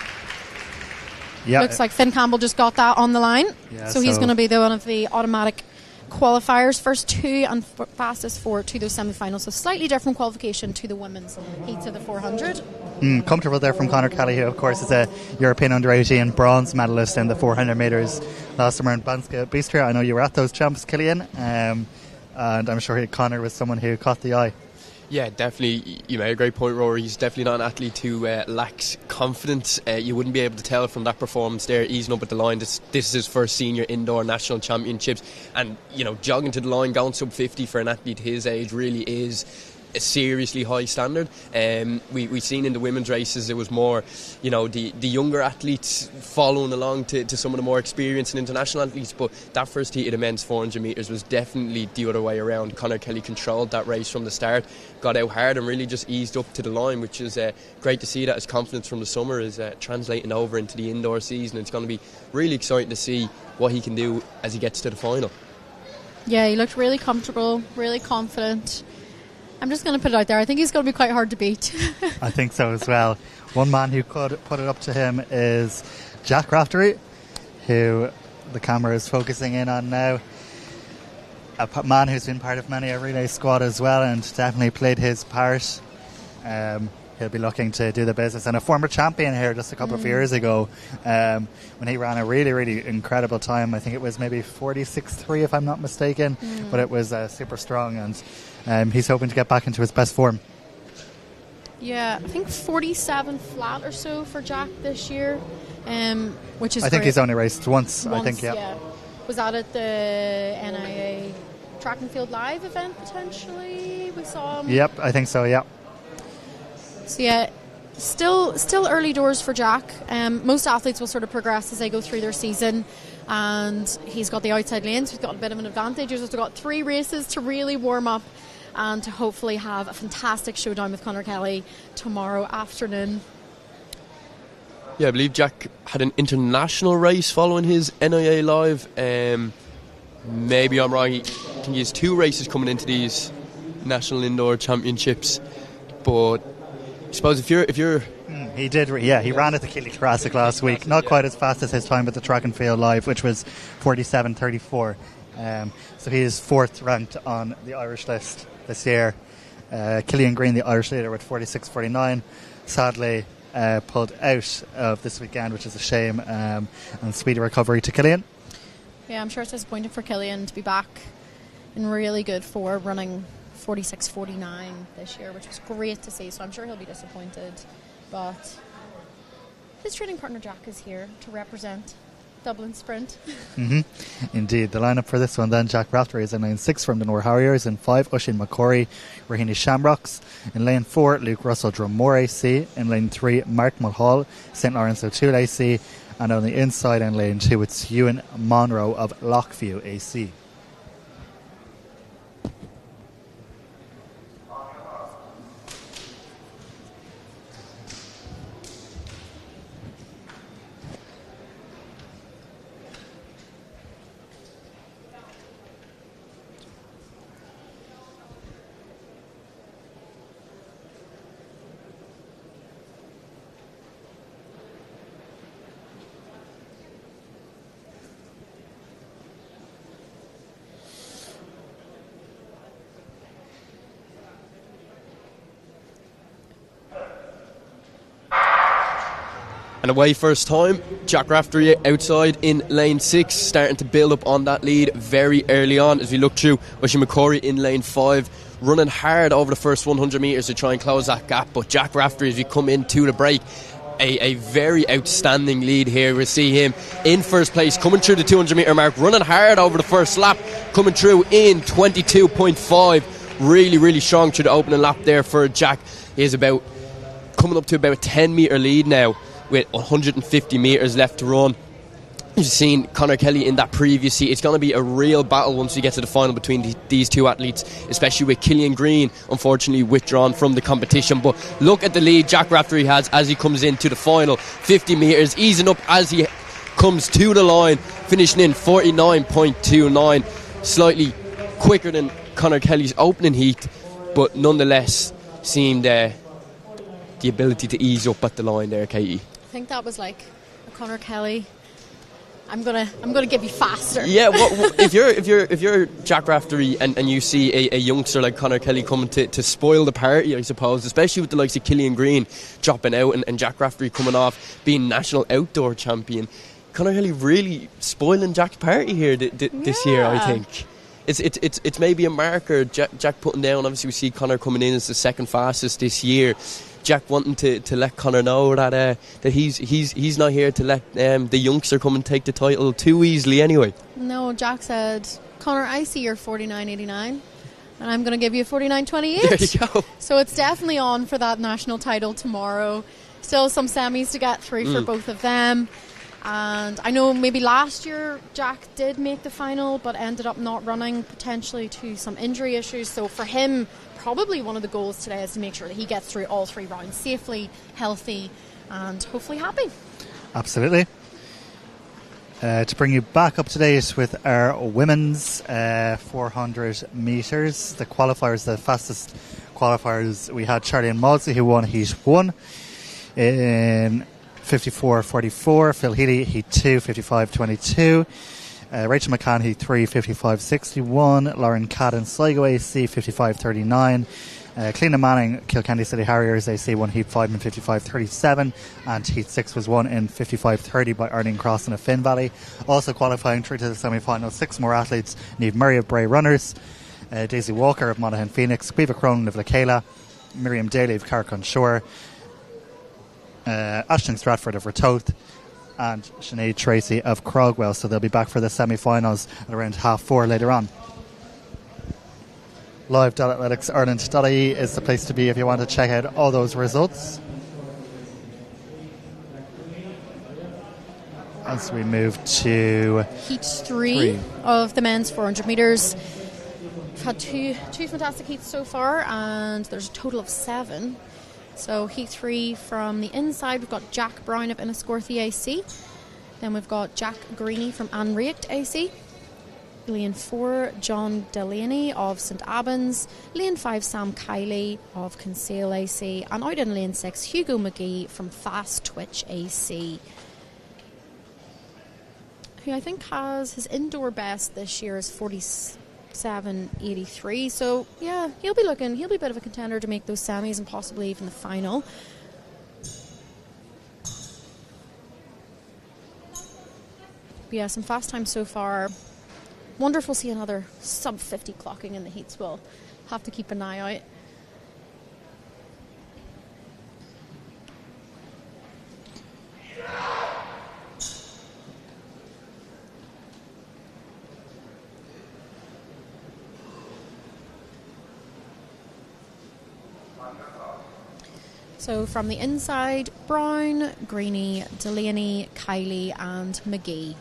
Yeah, looks like Finn Campbell just got that on the line. Yeah, so he's going to be one of the automatic qualifiers. First 2 and fastest 4 to those semi-finals. So slightly different qualification to the women's heats of the 400. Comfortable there from Conor Kelly, who of course is a European under-18 bronze medalist in the 400 metres last summer in Banska Bistria. I know you were at those champs, Killian, and I'm sure Conor was someone who caught the eye. Yeah, definitely. You made a great point, Rory. He's definitely not an athlete who lacks confidence. You wouldn't be able to tell from that performance there, easing up at the line. This is his first senior indoor national championships, and jogging to the line, going sub 50 for an athlete his age really is a seriously high standard. We've seen in the women's races it was more, the younger athletes following along to some of the more experienced and international athletes, but that first heat of the men's 400 metres was definitely the other way around. Conor Kelly controlled that race from the start, got out hard and really just eased up to the line, which is great to see that his confidence from the summer is translating over into the indoor season. It's going to be really exciting to see what he can do as he gets to the final. Yeah, he looked really comfortable, really confident. I'm just going to put it out there. I think he's going to be quite hard to beat. I think so as well. One man who could put it up to him is Jack Raftery, who the camera is focusing in on now. A man who's been part of many a relay squad as well and definitely played his part. He'll be looking to do the business. And a former champion here just a couple of years ago when he ran a really, really incredible time. I think it was maybe 46.3 if I'm not mistaken, but it was super strong, and he's hoping to get back into his best form. Yeah, I think 47 flat or so for Jack this year, which is I think great. he's only raced once, I think, yeah. Was that at the NIA Track and Field Live event potentially? We saw him. Yep, I think so, yeah. So yeah, still early doors for Jack. Most athletes will sort of progress as they go through their season, and he's got the outside lanes. He's got a bit of an advantage. He's also got 3 races to really warm up and to hopefully have a fantastic showdown with Conor Kelly tomorrow afternoon. Yeah, I believe Jack had an international race following his NIA Live. Maybe I'm wrong. I think he has 2 races coming into these National Indoor Championships. but I suppose if you're He did, he ran at the Killy Classic last week. Not quite as fast as his time at the Track and Field Live, which was 47.34. So he is 4th ranked on the Irish list this year. Killian Green, the Irish leader, with 46.49. Sadly, pulled out of this weekend, which is a shame. And speedy recovery to Killian. Yeah, I'm sure it's disappointing for Killian to be back in really good form, running 46.49 this year, which was great to see. So I'm sure he'll be disappointed. But his training partner Jack is here to represent Dublin Sprint. Indeed. The lineup for this one then: Jack Raftery is in lane 6 from the Nor Harriers. In 5, Oisin McCorry, Raheny Shamrocks. In lane 4, Luke Russell, Drummoor AC. In lane 3, Mark Mulhall, St. Lawrence O'Toole AC. And on the inside in lane 2, it's Ewan Monroe of Lockview AC. And away first time, Jack Raftery outside in lane 6, starting to build up on that lead very early on as we look through. Oisin McCorry in lane 5, running hard over the first 100 metres to try and close that gap. But Jack Raftery, as we come into the break, a very outstanding lead here. We'll see him in first place, coming through the 200 metre mark, running hard over the first lap, coming through in 22.5. Really, really strong through the opening lap there for Jack. He is coming up to about a 10 metre lead now, with 150 metres left to run. You've seen Conor Kelly in that previous seat. It's going to be a real battle once we get to the final between these two athletes, especially with Killian Green unfortunately withdrawn from the competition. But look at the lead Jack Raftery has as he comes into the final 50 metres, easing up as he comes to the line, finishing in 49.29, slightly quicker than Conor Kelly's opening heat, but nonetheless seemed the ability to ease up at the line there, Katie. I think that was like a Conor Kelly. I'm gonna give you faster. Yeah, if you're Jack Raftery and you see a youngster like Conor Kelly coming to spoil the party, I suppose, especially with the likes of Killian Green dropping out and Jack Raftery coming off being national outdoor champion, Conor Kelly really spoiling Jack's party here this year, I think. It's maybe a marker. Jack putting down. Obviously, we see Conor coming in as the second fastest this year. Jack wanting to let Conor know that he's not here to let the youngster come and take the title too easily anyway. No, Jack said, Conor, I see your 49.89 and I'm going to give you 49.28. There you go. So it's definitely on for that national title tomorrow. Still some semis to get through for both of them. And I know maybe last year Jack did make the final but ended up not running, potentially to some injury issues. So for him, probably one of the goals today is to make sure that he gets through all 3 rounds safely, healthy and hopefully happy. Absolutely. To bring you back up to date with our women's 400 metres, the qualifiers, the fastest qualifiers, we had Charlene Maudsley who won Heat 1 in 54.44, Phil Healy Heat 2 55.22, Rachel McCann Heat 3 55.61, Lauren Cadden Sligo AC 55.39, Cleena Manning Kilkenny City Harriers AC won Heat 5 in 55.37, and Heat 6 was won in 55.30 by Arlene Crossan of Finn Valley. Also qualifying through to the semi-final, 6 more athletes: Niamh Murray of Bray Runners, Daisy Walker of Monaghan Phoenix, Quiva Cronin of Lakela, Miriam Daly of Carrick Shore, Ashton Stratford of Ratoath, and Sinead Tracy of Crogwell. So they'll be back for the semi-finals at around 4:30 later on. Live.athletics.ireland.ie is the place to be if you want to check out all those results. As we move to Heat 3 of the men's 400 metres. We've had two fantastic heats so far, and there's a total of 7. So Heat 3 from the inside, we've got Jack Brown of Enniscorthy AC. Then we've got Jack Greeny from Anriacht AC. Lane 4, John Delaney of St Albans. Lane 5, Sam Kiley of Kinsale AC. And out in Lane 6, Hugo McGee from Fast Twitch AC, who I think has his indoor best this year is 47.83. So yeah, he'll be a bit of a contender to make those semis and possibly even the final. But yeah, some fast times so far. Wonder if we'll see another sub 50 clocking in the heats. We'll have to keep an eye out. So from the inside, Brown, Greeny, Delaney, Kiley and McGee.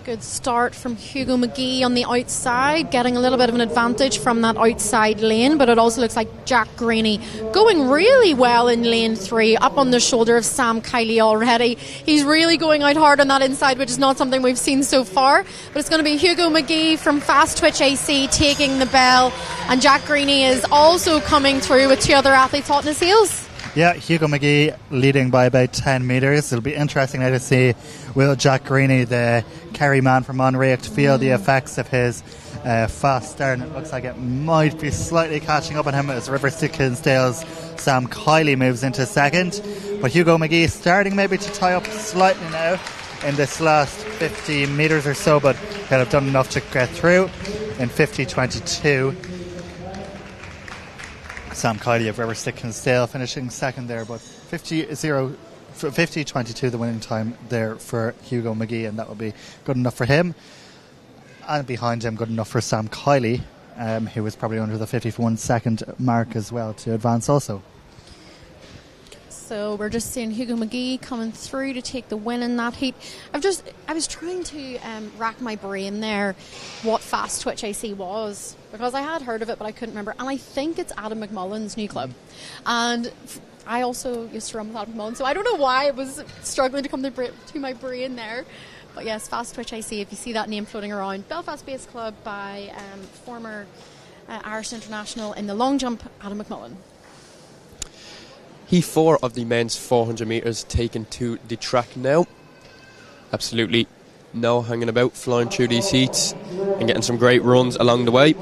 Good start from Hugo McGee on the outside, getting a little bit of an advantage from that outside lane, but it also looks like Jack Greeny going really well in lane 3, up on the shoulder of Sam Kiley already. He's really going out hard on that inside, which is not something we've seen so far, but it's going to be Hugo McGee from Fast Twitch AC taking the bell, and Jack Greeny is also coming through with 2 other athletes hot in his heels. Yeah, Hugo McGee leading by about 10 metres. It'll be interesting now to see will Jack Greeny, the Kerry man from Monwreacht, feel the effects of his fast start. And it looks like it might be slightly catching up on him as River Kinsale's Sam Kiley moves into second. But Hugo McGee starting maybe to tie up slightly now in this last 50 metres or so, but he'll have done enough to get through in 50.22. Sam Kiley of River Kinsale finishing second there, but 50.22 the winning time there for Hugo McGee, and that will be good enough for him. And behind him, good enough for Sam Kiley, who was probably under the 51 second mark as well to advance also. So we're just seeing Hugo McGee coming through to take the win in that heat. I was trying to rack my brain there what Fast Twitch AC was, because I had heard of it but I couldn't remember, and I think it's Adam McMullen's new club, and I also used to run with Adam McMullen, so I don't know why it was struggling to come to my brain there. But yes, Fast Twitch AC, if you see that name floating around, Belfast-based club by former Irish international in the long jump, Adam McMullen. Heat 4 of the men's 400 metres taken to the track now. Absolutely no hanging about, flying through these heats and getting some great runs along the way.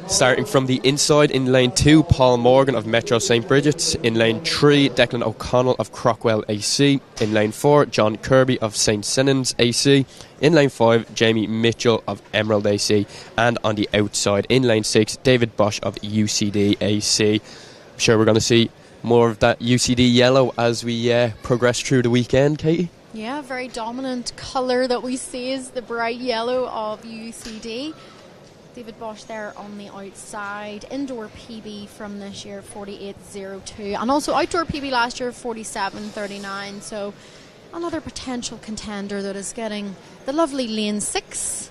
Starting from the inside in lane 2, Paul Morgan of Metro St Bridget's. In lane 3, Declan O'Connell of Crockwell AC. In lane 4, John Kirby of St Senans AC. In lane 5, Jamie Mitchell of Emerald AC. And on the outside in lane 6, David Bosch of UCD AC. I'm sure we're going to see more of that UCD yellow as we progress through the weekend, Katie. Yeah, very dominant colour that we see is the bright yellow of UCD. David Bosch there on the outside. Indoor PB from this year, 48.02. And also outdoor PB last year, 47.39. So another potential contender that is getting the lovely lane 6.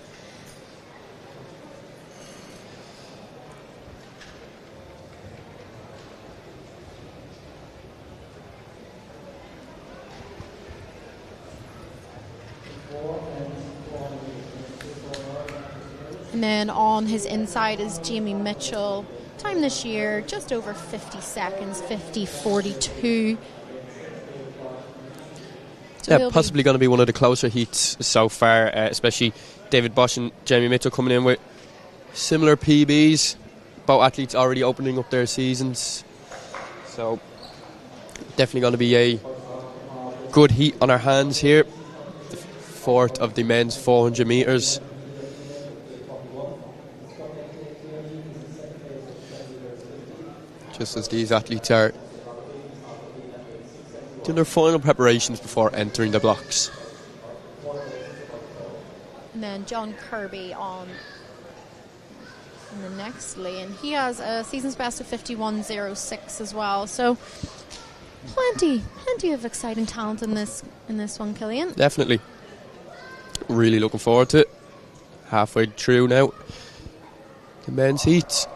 And then on his inside is Jamie Mitchell. Time this year, just over 50 seconds, 50.42. So yeah, possibly going to be one of the closer heats so far, especially David Bosch and Jamie Mitchell coming in with similar PBs. Both athletes already opening up their seasons. So definitely going to be a good heat on our hands here. The 4th of the men's 400 metres. Just as these athletes are doing their final preparations before entering the blocks. And then John Kirby on in the next lane. He has a season's best of 51.06 as well. So plenty of exciting talent in this one, Killian. Definitely. Really looking forward to it. Halfway through now. The men's heats.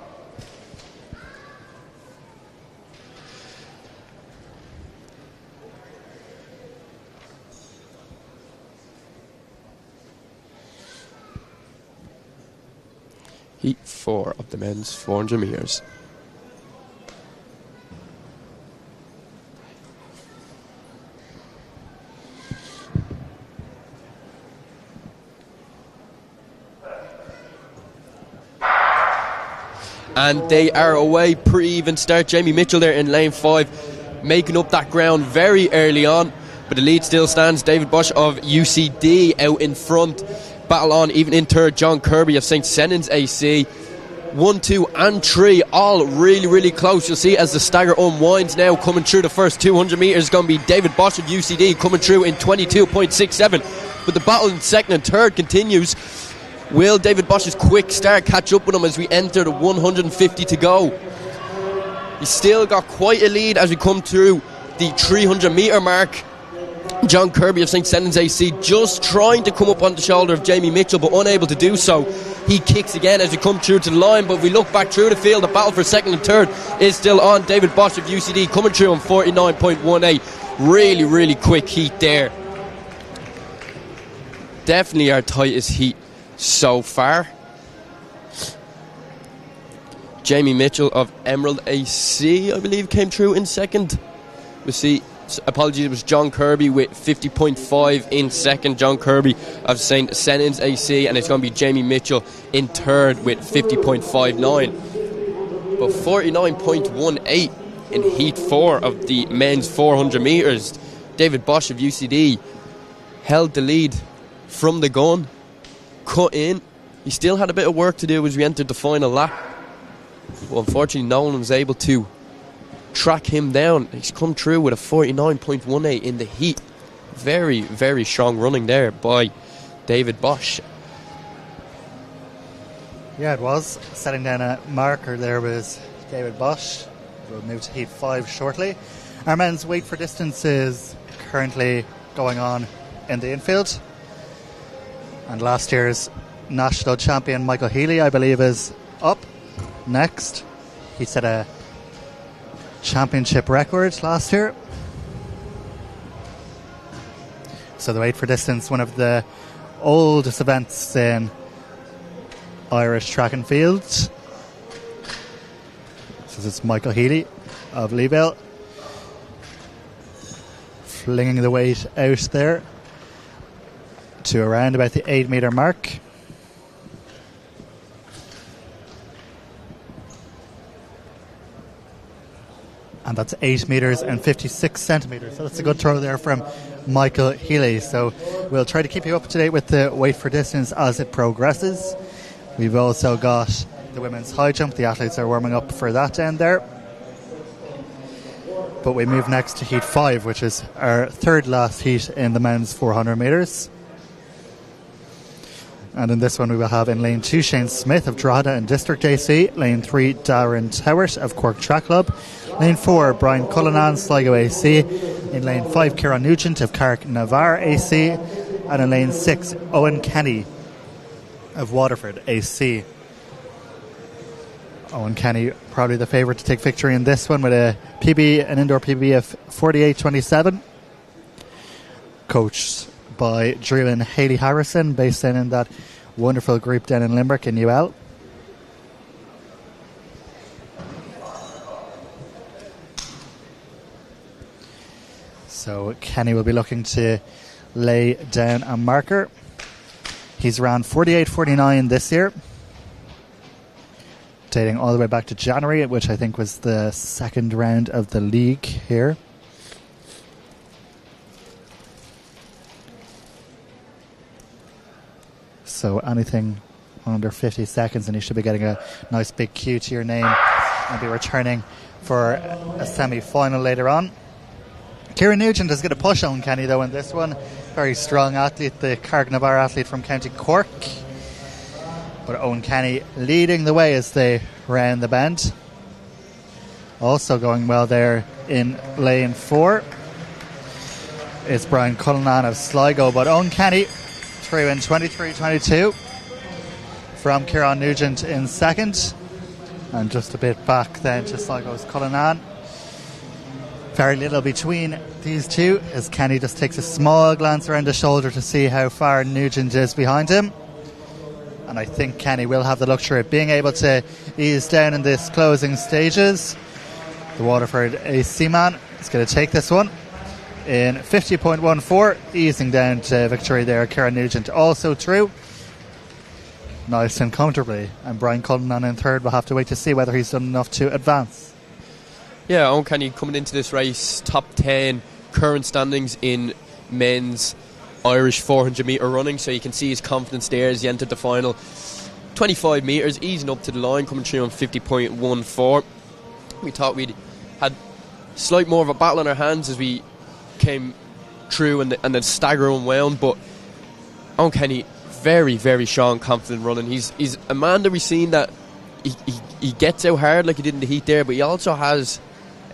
Heat 4 of the men's 400 metres. And they are away, pretty even start. Jamie Mitchell there in lane 5, making up that ground very early on, but the lead still stands. David Bosch of UCD out in front. Battle on even in third. John Kirby of St. Senan's AC. 1, 2 and 3 all really close. You'll see as the stagger unwinds now, coming through the first 200 metres is going to be David Bosch of UCD coming through in 22.67, but the battle in second and third continues. Will David Bosch's quick start catch up with him as we enter the 150 to go? He's still got quite a lead as we come through the 300 metre mark. John Kirby of St. Senan's AC just trying to come up on the shoulder of Jamie Mitchell, but unable to do so. He kicks again as we come through to the line, but if we look back through the field, the battle for second and third is still on. David Bosch of UCD coming through on 49.18. Really quick heat there. Definitely our tightest heat so far. Jamie Mitchell of Emerald AC, I believe, came through in second. We see, apologies, it was John Kirby with 50.5 in second. John Kirby of St. Senan's AC, and it's going to be Jamie Mitchell in third with 50.59. But 49.18 in heat 4 of the men's 400 metres. David Bosch of UCD held the lead from the gun, cut in. He still had a bit of work to do as we entered the final lap. Well, unfortunately, no one was able to track him down. He's come through with a 49.18 in the heat. Very strong running there by David Bosch. Yeah, it was. Setting down a marker there was David Bosch. We'll move to heat 5 shortly. Our men's weight for distance is currently going on in the infield. And last year's national champion Michael Healy, I believe, is up next. He set a championship record last year. So the weight for distance, one of the oldest events in Irish track and field. So this is Michael Healy of Leeville, flinging the weight out there to around about the 8 metre mark. And that's 8 metres and 56 centimetres. So that's a good throw there from Michael Healy. So we'll try to keep you up to date with the weight for distance as it progresses. We've also got the women's high jump. The athletes are warming up for that down there. But we move next to heat 5, which is our third last heat in the men's 400 metres. And in this one we will have in lane 2 Shane Smith of Drogheda and District AC, lane 3 Darren Towert of Cork Track Club, lane 4 Brian Cullinan Sligo AC, in lane 5 Kieran Nugent of Carrick Navarre AC, and in lane 6 Owen Kenny of Waterford AC. Owen Kenny probably the favourite to take victory in this one with an indoor PB of 48.27, coached by Drew and Hayley Harrison, based in that wonderful group down in Limerick in UL. So Kenny will be looking to lay down a marker. He's around 48.49 this year, dating all the way back to January, which I think was the second round of the league here. So anything under 50 seconds and you should be getting a nice big cue to your name and be returning for a semi-final later on. Kieran Nugent is going to push on Kenny though in this one. Very strong athlete, the Carrick Navarre athlete from County Cork. But Owen Kenny leading the way as they round the bend. Also going well there in lane 4 is Brian Cullinan of Sligo. But Owen Kenny through in 23.22 from Kieran Nugent in second. And just a bit back then to Sligo's Cullinan. Very little between these two as Kenny just takes a small glance around the shoulder to see how far Nugent is behind him. And I think Kenny will have the luxury of being able to ease down in this closing stages. The Waterford AC man is going to take this one in 50.14, easing down to victory there. Kieran Nugent also through. Nice and comfortably. And Brian Cullinan in third. We'll have to wait to see whether he's done enough to advance. Yeah, Owen Kenny coming into this race, top 10 current standings in men's Irish 400 metre running, so you can see his confidence there as he entered the final. 25 metres, easing up to the line, coming through on 50.14. We thought we'd had slight more of a battle on our hands as we came through and the stagger unwound, but Owen Kenny, very, very strong, confident running. He's a man that we've seen that he gets out hard like he did in the heat there, but he also has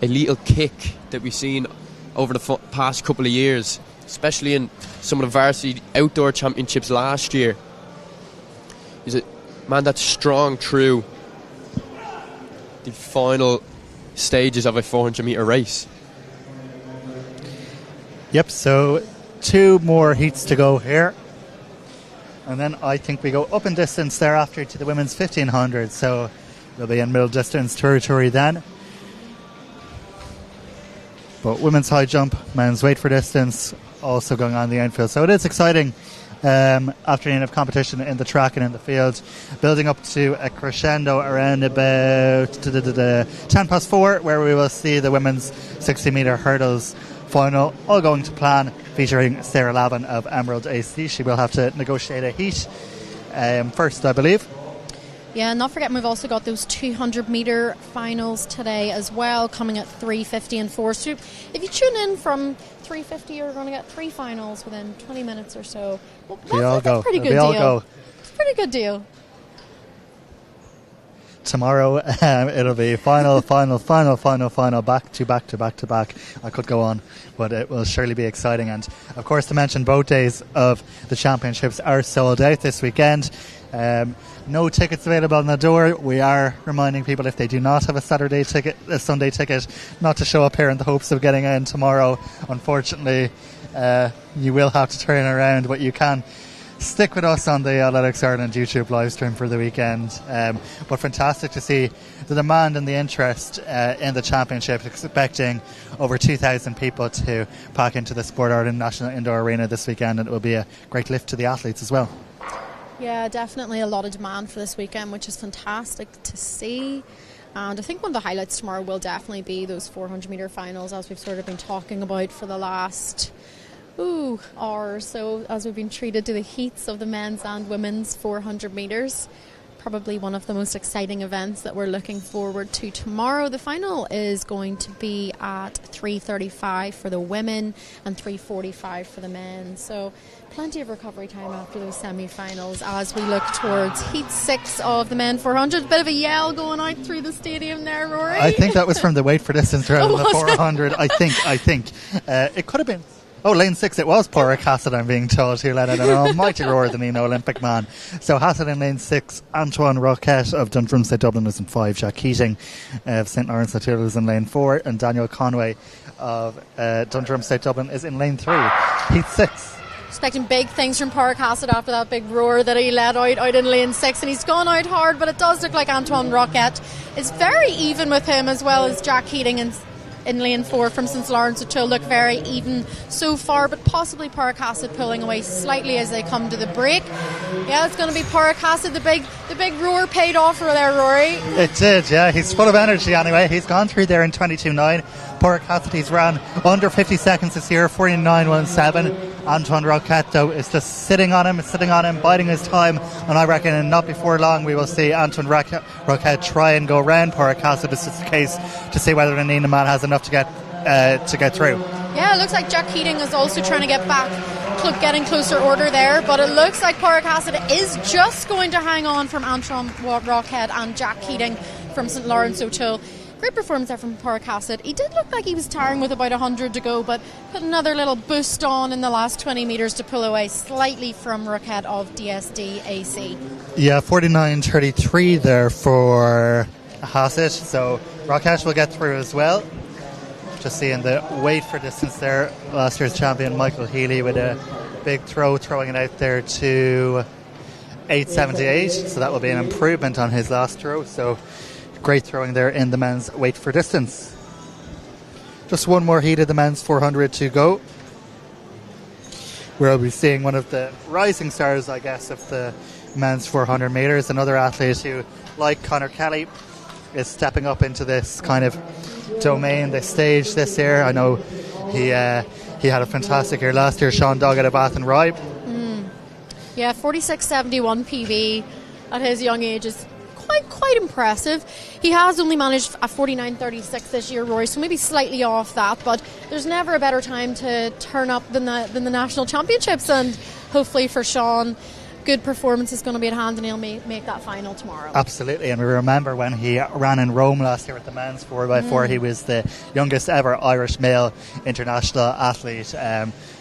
a little kick that we've seen over the past couple of years, especially in some of the varsity outdoor championships last year. He's a man that's strong through the final stages of a 400 metre race. Yep, so 2 more heats to go here. And then I think we go up in distance thereafter to the women's 1500, so we'll be in middle distance territory then. But women's high jump, men's weight for distance also going on in the outfield. So it is exciting afternoon of competition in the track and in the field, building up to a crescendo around about 4:10, where we will see the women's 60 metre hurdles final, all going to plan, featuring Sarah Lavin of Emerald AC. She will have to negotiate a heat first, I believe. Yeah, not forgetting we've also got those 200 metre finals today as well, coming at 3:50 and 4. So if you tune in from 3:50, you're going to get 3 finals within 20 minutes or so. Well, that's a pretty good deal. It's a pretty good deal. Tomorrow it'll be final, back to back. I could go on, but it will surely be exciting. And of course, to mention, both days of the championships are sold out this weekend. No tickets available on the door. We are reminding people, if they do not have a Sunday ticket, not to show up here in the hopes of getting in tomorrow. Unfortunately, you will have to turn around, but you can stick with us on the Athletics Ireland YouTube live stream for the weekend. But fantastic to see the demand and the interest in the championship, expecting over 2,000 people to pack into the Sport Ireland National Indoor Arena this weekend, and it will be a great lift to the athletes as well. Yeah, definitely a lot of demand for this weekend, which is fantastic to see. And I think one of the highlights tomorrow will definitely be those 400 metre finals, as we've sort of been talking about for the last hour. So as we've been treated to the heats of the men's and women's 400 metres, probably one of the most exciting events that we're looking forward to tomorrow. The final is going to be at 3:35 for the women and 3:45 for the men. So plenty of recovery time after those semi-finals as we look towards Heat 6 of the men 400. Bit of a yell going out through the stadium there, Rory. I think that was from the weight for distance round of the 400. I think it could have been. Oh, lane 6, it was Porrick Hassett, I'm being told, who led out an almighty roar, the Nino Olympic man. So Hassett in lane 6, Antoine Roquette of Dundrum St Dublin is in 5, Jack Keating of St Lawrence O'Toole is in lane 4, and Daniel Conway of Dundrum St Dublin is in lane 3. Heat 6. Expecting big things from Porrick Hassett after that big roar that he let out in lane 6, and he's gone out hard, but it does look like Antoine Roquette is very even with him, as well as Jack Keating in lane 4 from St Lawrence O'Toole. Look very even so far, but possibly Porrick Hassett pulling away slightly as they come to the break. Yeah, it's going to be Porrick Hassett. The big roar paid off for there, Rory. It did, yeah. He's full of energy anyway. He's gone through there in 22.9. Porrick Hassett, he's ran under 50 seconds this year, 49.17. Antoine Roquette, though, is just sitting on him, biding his time, and I reckon not before long we will see Antoine Roquette try and go around Porrick Hassett. It's just a case to see whether the Nina man has enough to get through. Yeah, it looks like Jack Keating is also trying to get back getting closer order there, but it looks like Pádraig Hassett is just going to hang on from Antrim Rockhead and Jack Keating from St Lawrence O'Toole. Great performance there from Pádraig Hassett. He did look like he was tiring with about 100 to go, but put another little boost on in the last 20 metres to pull away slightly from Rockhead of DSD AC. Yeah, 49.33 there for Hassett, so Rockhead will get through as well. Just seeing the weight for distance there, last year's champion Michael Healy with a big throwing it out there to 8.78, so that will be an improvement on his last throw. So great throwing there in the men's weight for distance. Just one more heat of the men's 400 to go. We'll be seeing one of the rising stars, I guess, of the men's 400 metres. Another athlete who, like Conor Kelly, is stepping up into this kind of domain, this stage this year. I know he had a fantastic year last year. Sean Doggett of Athenry. Yeah, 46.71 PB at his young age is quite impressive. He has only managed a 49.36 this year, Rory, so maybe slightly off that, but there's never a better time to turn up than the national championships, and hopefully for Sean, good performance is going to be at hand and he'll make that final tomorrow. Absolutely, and we remember when he ran in Rome last year with the men's 4x4, he was the youngest ever Irish male international athlete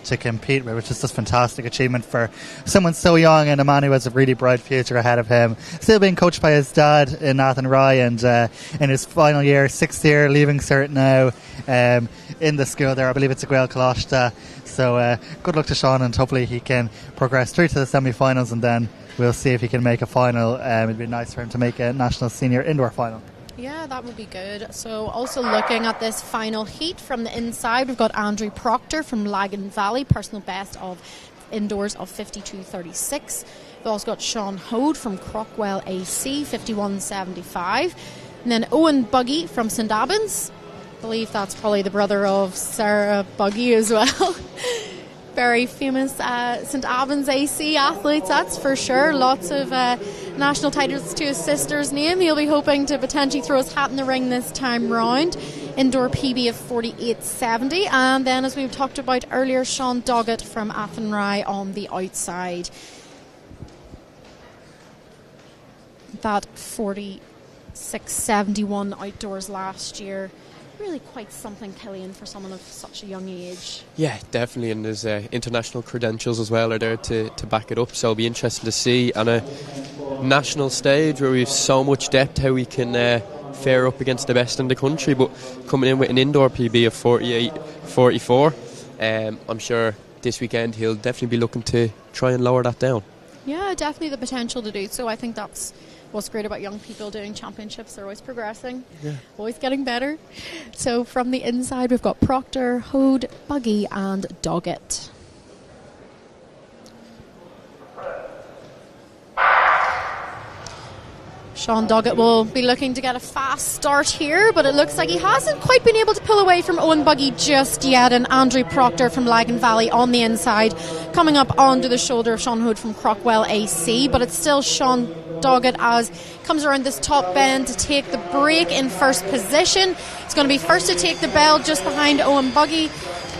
to compete with, which is just a fantastic achievement for someone so young and a man who has a really bright future ahead of him. Still being coached by his dad in Athenry, and in his final year, 6th year, leaving cert now in the school there. I believe it's a Gael Colachta. So good luck to Sean, and hopefully he can progress through to the semi-finals, and then we'll see if he can make a final. It'd be nice for him to make a national senior indoor final. Yeah, that would be good. So also looking at this final heat from the inside, we've got Andrew Proctor from Lagan Valley, personal best of indoors of 52.36. We've also got Sean Hode from Crockwell AC, 51.75. And then Owen Buggy from St Albans. I believe that's probably the brother of Sarah Buggy as well. Very famous St Albans AC athletes, that's for sure. Lots of national titles to his sister's name. He'll be hoping to potentially throw his hat in the ring this time round. Indoor PB of 48.70. And then, as we talked about earlier, Sean Doggett from Athenry on the outside. That 46.71 outdoors last year. Really quite something, Killian, for someone of such a young age. Yeah, definitely, and his international credentials as well are there to back it up, so it'll be interesting to see on a national stage where we have so much depth how we can fare up against the best in the country. But coming in with an indoor PB of 48.44, I'm sure this weekend he'll definitely be looking to try and lower that down. Yeah, definitely the potential to do so. I think that's what's great about young people doing championships. They're always progressing, always getting better. So from the inside, we've got Proctor, Hode, Buggy and Doggett. Sean Doggett will be looking to get a fast start here, but it looks like he hasn't quite been able to pull away from Owen Buggy just yet, and Andrew Proctor from Lagan Valley on the inside, coming up onto the shoulder of Sean Hode from Crockwell AC, but it's still Sean Doggett as comes around this top bend to take the break in first position. He's going to be first to take the bell just behind Owen Buggy,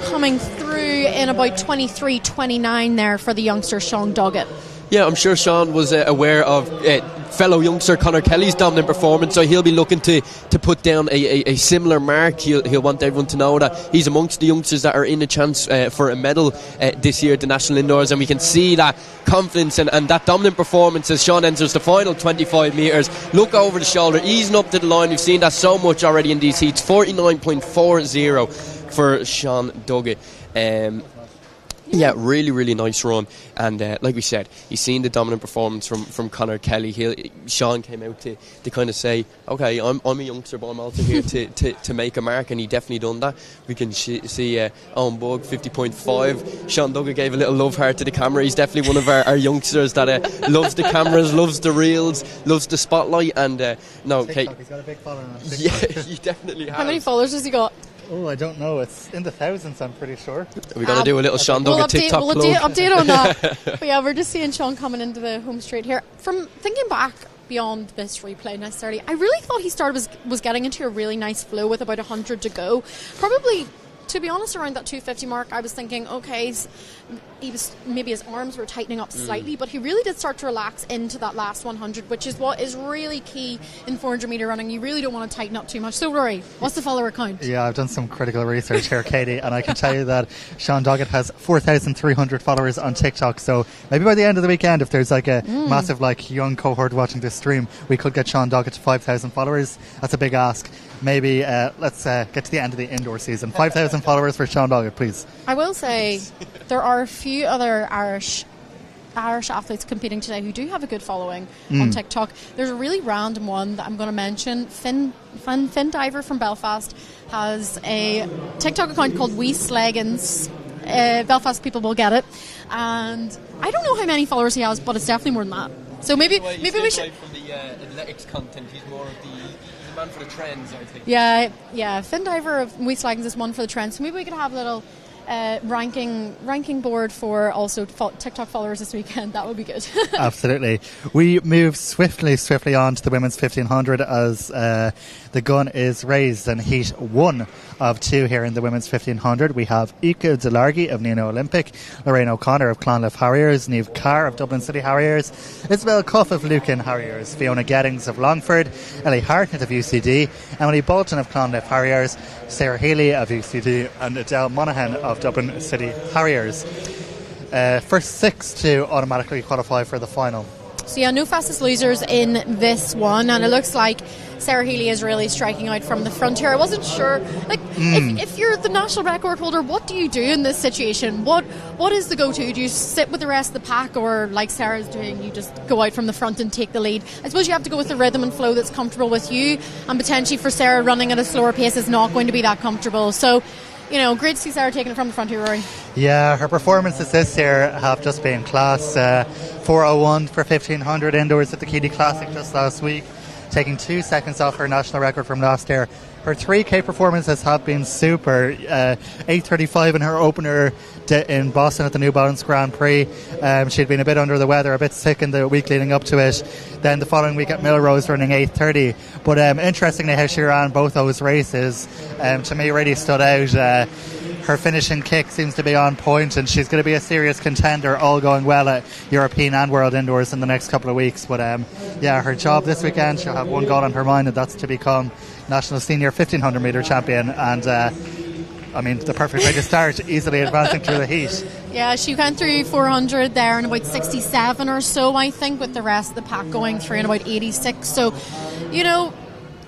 coming through in about 23.29 there for the youngster Sean Doggett. Yeah, I'm sure Sean was aware of fellow youngster Conor Kelly's dominant performance, so he'll be looking to put down a similar mark. He'll want everyone to know that he's amongst the youngsters that are in a chance for a medal this year at the National Indoors, and we can see that confidence and that dominant performance as Sean enters the final 25 metres. Look over the shoulder, easing up to the line. We've seen that so much already in these heats. 49.40 for Sean Doggett. Yeah, really, really nice run. And like we said, he's seen the dominant performance from Conor Kelly. Sean came out to kind of say, okay, I'm a youngster, but I'm also here to make a mark, and he definitely done that. We can see Owen Bug, 50.5. Sean Doggett gave a little love heart to the camera. He's definitely one of our youngsters that loves the cameras, loves the reels, loves the spotlight. And no, TikTok, he's got a big following on TikTok. Yeah, he definitely has. How many followers has he got? Oh, I don't know. It's in the thousands, I'm pretty sure. We're going to do a little Sean Doggett TikTok plug. We'll update on that. But yeah, we're just seeing Sean coming into the home straight here. From thinking back beyond this replay necessarily, I really thought he was getting into a really nice flow with about 100 to go. Probably to be honest, around that 250 mark, I was thinking, okay, maybe his arms were tightening up slightly, but he really did start to relax into that last 100, which is what is really key in 400 metre running. You really don't want to tighten up too much. So Rory, what's the follower count? Yeah, I've done some critical research here, Katie, and I can tell you that Sean Doggett has 4,300 followers on TikTok. So maybe by the end of the weekend, if there's like a massive young cohort watching this stream, we could get Sean Doggett to 5,000 followers. That's a big ask. Maybe let's get to the end of the indoor season. 5,000 followers for Sean Doggett, please. I will say there are a few other Irish athletes competing today who do have a good following on TikTok. There's a really random one that I'm going to mention. Finn Diver from Belfast has a TikTok account called Wee Sleggins. Belfast people will get it. And I don't know how many followers he has, but it's definitely more than that. So maybe we should... From the athletics content, he's more of the man for the trends, I think. Yeah. Finn Diver of Wee Sleggins is one for the trends. So maybe we could have a little ranking board for also TikTok followers this weekend. That would be good. Absolutely. We move swiftly on to the women's 1500 as the gun is raised in heat 1 of 2 here in the women's 1500. We have Ika Delargy of Nino Olympic, Lorraine O'Connor of Clonliffe Harriers, Niamh Carr of Dublin City Harriers, Isabel Cuff of Lucan Harriers, Fiona Geddings of Longford, Ellie Hartnett of UCD, Emily Bolton of Clonliffe Harriers, Sarah Healy of UCD, and Adele Monaghan of Dublin City Harriers. First 6 to automatically qualify for the final. So yeah, no fastest losers in this one, and it looks like Sarah Healy is really striking out from the front here. I wasn't sure, if you're the national record holder, what do you do in this situation? What is the go-to? Do you sit with the rest of the pack, or like Sarah's doing, you just go out from the front and take the lead? I suppose you have to go with the rhythm and flow that's comfortable with you, and potentially for Sarah, running at a slower pace is not going to be that comfortable. So, great to see Sarah taking it from the front here, Rory. Yeah, her performances this year have just been class. 4:01 for 1500 indoors at the Keady Classic just last week, taking 2 seconds off her national record from last year. Her 3K performances have been super. 8:35 in her opener in Boston at the New Balance Grand Prix. She'd been a bit under the weather, a bit sick in the week leading up to it. Then the following week at Millrose running 8:30. But interestingly how she ran both those races, to me really stood out. Her finishing kick seems to be on point, and she's going to be a serious contender, all going well at European and World Indoors in the next couple of weeks. But her job this weekend, she'll have one goal on her mind, and that's to become National Senior 1500 metre champion. And the perfect way to start, easily advancing through the heat. Yeah, she went through 400 there in about 67 or so, I think, with the rest of the pack going through in about 86. So,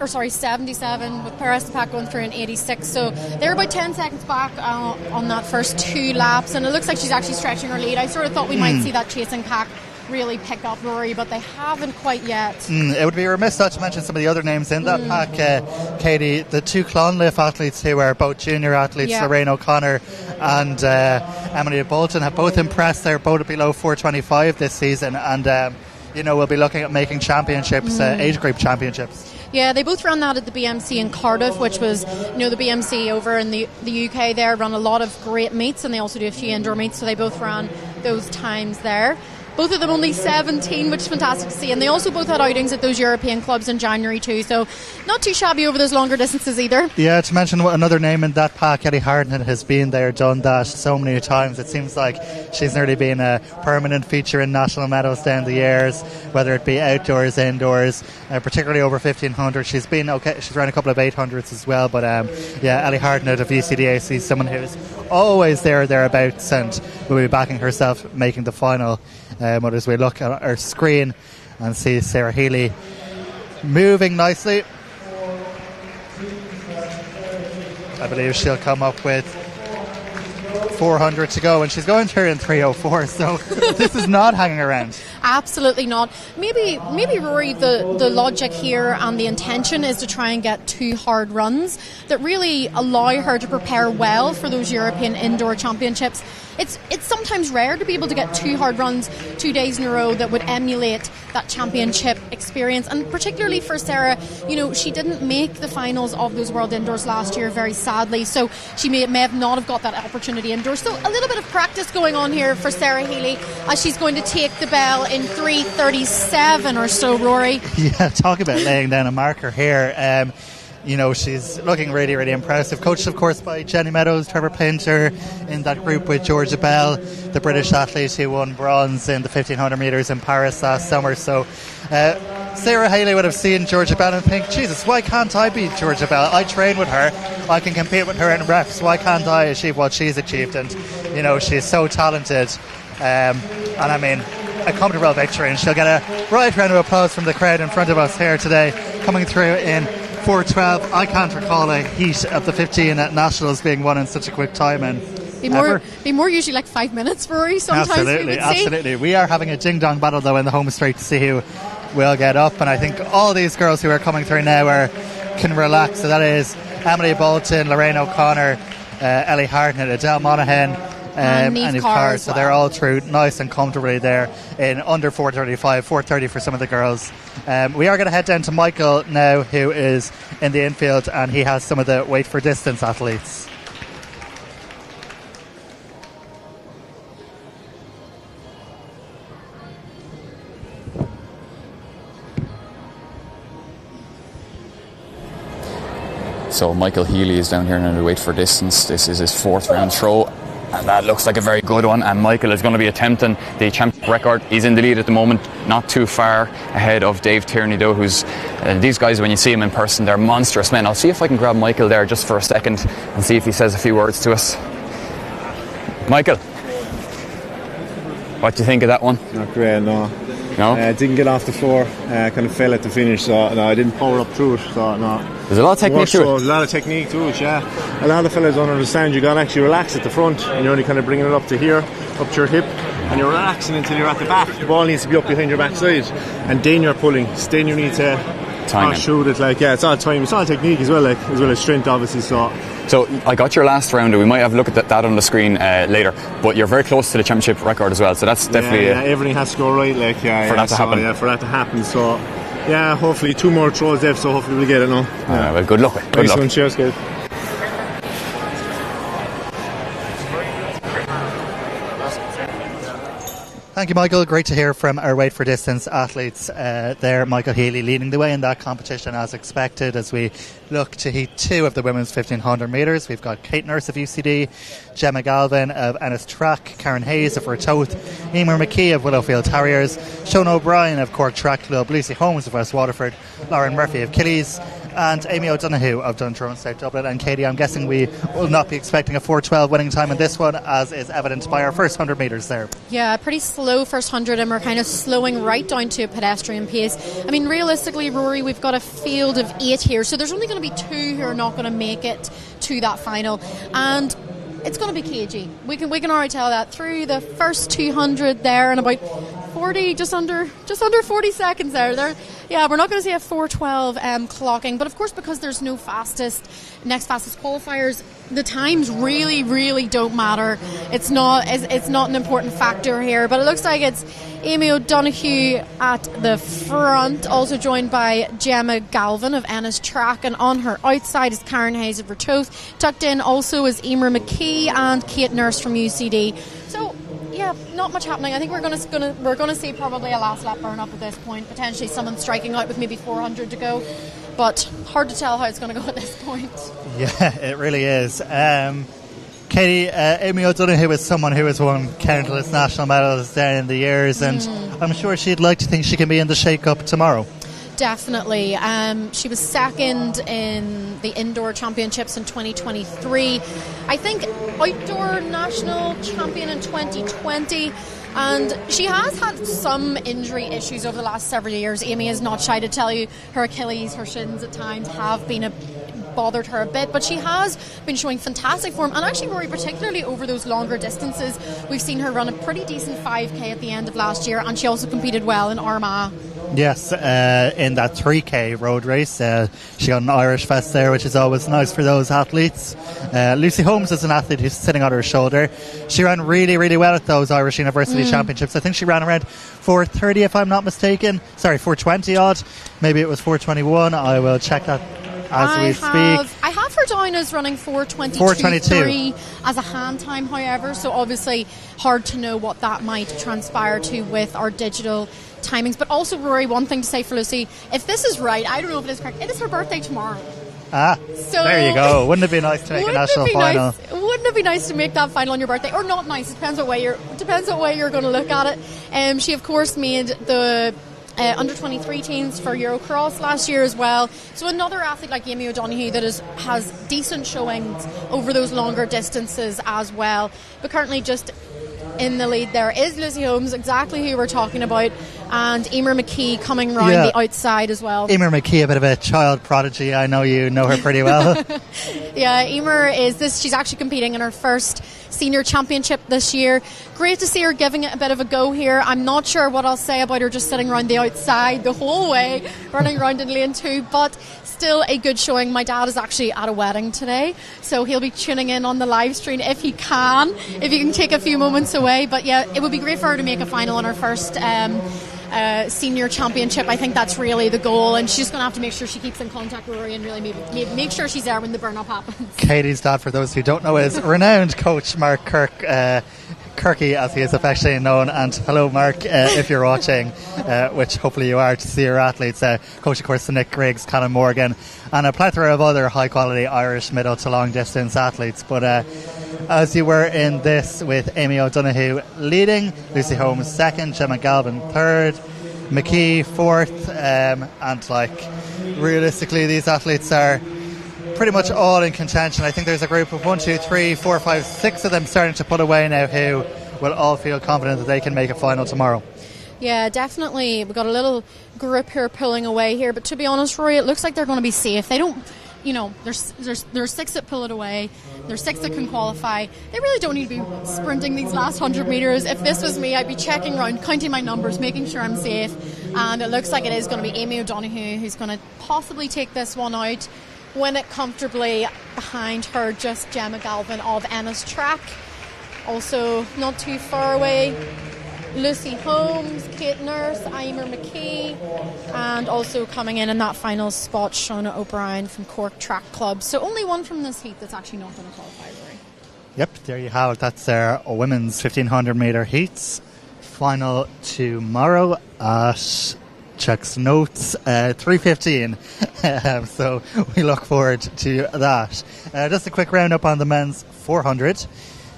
77 with the rest of the pack going through in 86. So they're about 10 seconds back on that first 2 laps, and it looks like she's actually stretching her lead. I sort of thought we might see that chasing pack really pick up, Rory, but they haven't quite yet. It would be remiss not to mention some of the other names in that pack, Katie. The 2 Clonliffe athletes who are both junior athletes, Lorraine O'Connor and Emily Bolton, have both impressed. They're both below 4:25 this season, and we'll be looking at making championships, age group championships. Yeah, they both ran that at the BMC in Cardiff, which was, the BMC over in the UK there, run a lot of great meets, and they also do a few indoor meets, so they both ran those times there. Both of them only 17, which is fantastic to see. And they also both had outings at those European clubs in January too, so not too shabby over those longer distances either. Yeah, to mention another name in that pack, Ellie Hartnett has been there, done that so many times. It seems like she's nearly been a permanent feature in national medals down the years, whether it be outdoors, indoors, particularly over 1500. She's been okay. She's run a couple of 800s as well, but Ellie Hartnett of UCDAC is someone who's always thereabouts, and will be backing herself making the final. But as we look at our screen and see Sarah Healy moving nicely, I believe she'll come up with 400 to go, and she's going through in 3:04, so this is not hanging around. Absolutely not. Maybe Rory, the logic here and the intention is to try and get 2 hard runs that really allow her to prepare well for those European Indoor Championships. It's sometimes rare to be able to get 2 hard runs 2 days in a row that would emulate that championship experience, and particularly for Sarah, she didn't make the finals of those World Indoors last year, very sadly, so she may have not have got that opportunity indoors. So a little bit of practice going on here for Sarah Healy as she's going to take the bell in 3:37 or so, Rory. Yeah, talk about laying down a marker here. You know, she's looking really, really impressive. Coached, of course, by Jenny Meadows, Trevor Painter, in that group with Georgia Bell, the British athlete who won bronze in the 1500 metres in Paris last summer. So Sarah Haley would have seen Georgia Bell and think, Jesus, why can't I beat Georgia Bell? I train with her, I can compete with her in reps, why can't I achieve what she's achieved? And, you know, she's so talented. And I mean, a comfortable victory, and she'll get a right round of applause from the crowd in front of us here today, coming through in 4:12. I can't recall a heat of the 15 at Nationals being won in such a quick time. And be more usually like 5 minutes, Rory, sometimes. Absolutely. We are having a ding-dong battle, though, in the home straight to see who will get up. And I think all these girls who are coming through now can relax. So that is Emily Bolton, Lorraine O'Connor, Ellie Hartnett, Adele Monaghan, and Eve Carr. So they're all through nice and comfortably there in under 4:35, 4:30 for some of the girls. We are going to head down to Michael now, who is in the infield, and he has some of the weight for distance athletes. So Michael Healy is down here in the weight for distance. This is his 4th round throw, and that looks like a very good one. And Michael is going to be attempting the championship record. He's in the lead at the moment, not too far ahead of Dave Tierney, though, who's these guys, when you see them in person, they're monstrous men. I'll see if I can grab Michael there just for a second and see if he says a few words to us. Michael, what do you think of that one? Not great, no. No? Didn't get off the floor, kind of fell at the finish, so no, I didn't power up through it, so no. There's a lot of technique to it. There's a lot of technique to it, yeah. A lot of fellas don't understand you got to actually relax at the front, and you're only kind of bringing it up to here, up to your hip, and you're relaxing until you're at the back. The ball needs to be up behind your backside, and then you're pulling. Then you need to shoot it, it's all time, it's all technique as well as strength, obviously. So I got your last rounder. We might have a look at that on the screen later, but you're very close to the championship record as well, so that's definitely everything has to go right, for that to happen. So yeah, hopefully 2 more throws there, so hopefully we'll get it now. Well, good luck. Good luck. Cheers, guys. Thank you, Michael. Great to hear from our weight for distance athletes there. Michael Healy leading the way in that competition as expected. As we look to heat 2 of the women's 1500 metres, we've got Kate Nurse of UCD, Gemma Galvin of Ennis Track, Karen Hayes of Ratoath, Emer McKee of Willowfield Harriers, Sean O'Brien of Cork Track Club, Lucy Holmes of West Waterford, Lauren Murphy of Killies, and Amy O'Donoghue of Dundrone South Dublin. And Katie, I'm guessing we will not be expecting a 4:12 winning time in this one, as is evident by our first 100 metres there. Yeah, pretty slow first 100, and we're kind of slowing right down to a pedestrian pace. I mean, realistically, Rory, we've got a field of 8 here, so there's only going to be 2 who are not going to make it to that final, and it's going to be cagey. We can already tell that through the first 200 there, and about 40, just under 40 seconds there. Yeah, we're not going to see a 4:12 clocking, but of course, because there's no next fastest qualifiers, the times really, really don't matter. It's not an important factor here, but it looks like it's Amy O'Donoghue at the front, also joined by Gemma Galvin of Ennis Track, and on her outside is Karen Hayes of Ratoath. Tucked in also is Emer McKee and Kate Nurse from UCD. So yeah, not much happening. I think we're going to see probably a last lap burn up at this point. Potentially someone striking out with maybe 400 to go, but hard to tell how it's going to go at this point. Yeah, it really is. Katie, Amy O'Donoghue is someone who has won countless national medals down in the years, and I'm sure she'd like to think she can be in the shake-up tomorrow. Definitely. She was second in the indoor championships in 2023. I think outdoor national champion in 2020. And she has had some injury issues over the last several years. Amy is not shy to tell you her Achilles, her shins at times have been bothered her a bit, but she has been showing fantastic form, and actually, Rory, particularly over those longer distances. We've seen her run a pretty decent 5k at the end of last year, and she also competed well in Armagh. Yes, in that 3k road race, she got an Irish vest there, which is always nice for those athletes. Lucy Holmes is an athlete who's sitting on her shoulder. She ran really, really well at those Irish University Championships. I think she ran around 4:30, if I'm not mistaken. Sorry, 4:20 odd. Maybe it was 4:21. I will check that as we speak. I have her down as running 4:22 as a hand time, however, so obviously hard to know what that might transpire to with our digital timings. But also, Rory, one thing to say for Lucy, if this is right, I don't know if it is correct, it is her birthday tomorrow. So there you go. Wouldn't it be nice to make a national final? Wouldn't it be nice to make that final on your birthday? Or not nice, it depends what way you're going to look at it. She of course made the under 23 teams for Eurocross last year as well. So another athlete like Amy O'Donoghue that has decent showings over those longer distances as well. But currently just in the lead there is Lucy Holmes, exactly who we're talking about, and Emer McKee coming round the outside as well. Emer McKee, a bit of a child prodigy. I know you know her pretty well. Yeah, Emer she's actually competing in her first senior championship this year. Great to see her giving it a bit of a go here. I'm not sure what I'll say about her just sitting around the outside the whole way, running around in lane 2, but still a good showing. My dad is actually at a wedding today, so he'll be tuning in on the live stream if he can take a few moments away. But yeah, it would be great for her to make a final on her first senior championship. I think that's really the goal, and she's just going to have to make sure she keeps in contact with Rory and really make sure she's there when the burn-up happens. Katie's dad, for those who don't know, is renowned coach Mark Kirky, as he is affectionately known. And hello, Mark, if you're watching, which hopefully you are, to see your athletes. Coach, of course, to Nick Griggs, Conor Morgan, and a plethora of other high-quality Irish middle to long-distance athletes. But as you were in this, with Amy O'Donoghue leading, Lucy Holmes second, Gemma Galvin third, McKee fourth, and realistically these athletes are pretty much all in contention. I think there's a group of 1, 2, 3, 4, 5, 6 of them starting to pull away now, who will all feel confident that they can make a final tomorrow. Yeah, definitely. We've got a little group here pulling away here, but to be honest, Rory, it looks like they're going to be safe. They don't, there's 6 that pull it away. There's 6 that can qualify. They really don't need to be sprinting these last 100 metres. If this was me, I'd be checking around, counting my numbers, making sure I'm safe. And it looks like it is going to be Amy O'Donoghue who's going to possibly take this one out, win it comfortably. Behind her, just Gemma Galvin of Ennis Track. Also, not too far away, Lucy Holmes, Kate Nurse, Emer McKee, and also coming in that final spot, Shauna O'Brien from Cork Track Club. So only one from this heat that's actually not going to qualify, Rory. Yep, there you have it. That's our women's 1500 metre heats. Final tomorrow at, checks notes, 3:15. So we look forward to that. Just a quick roundup on the men's 400.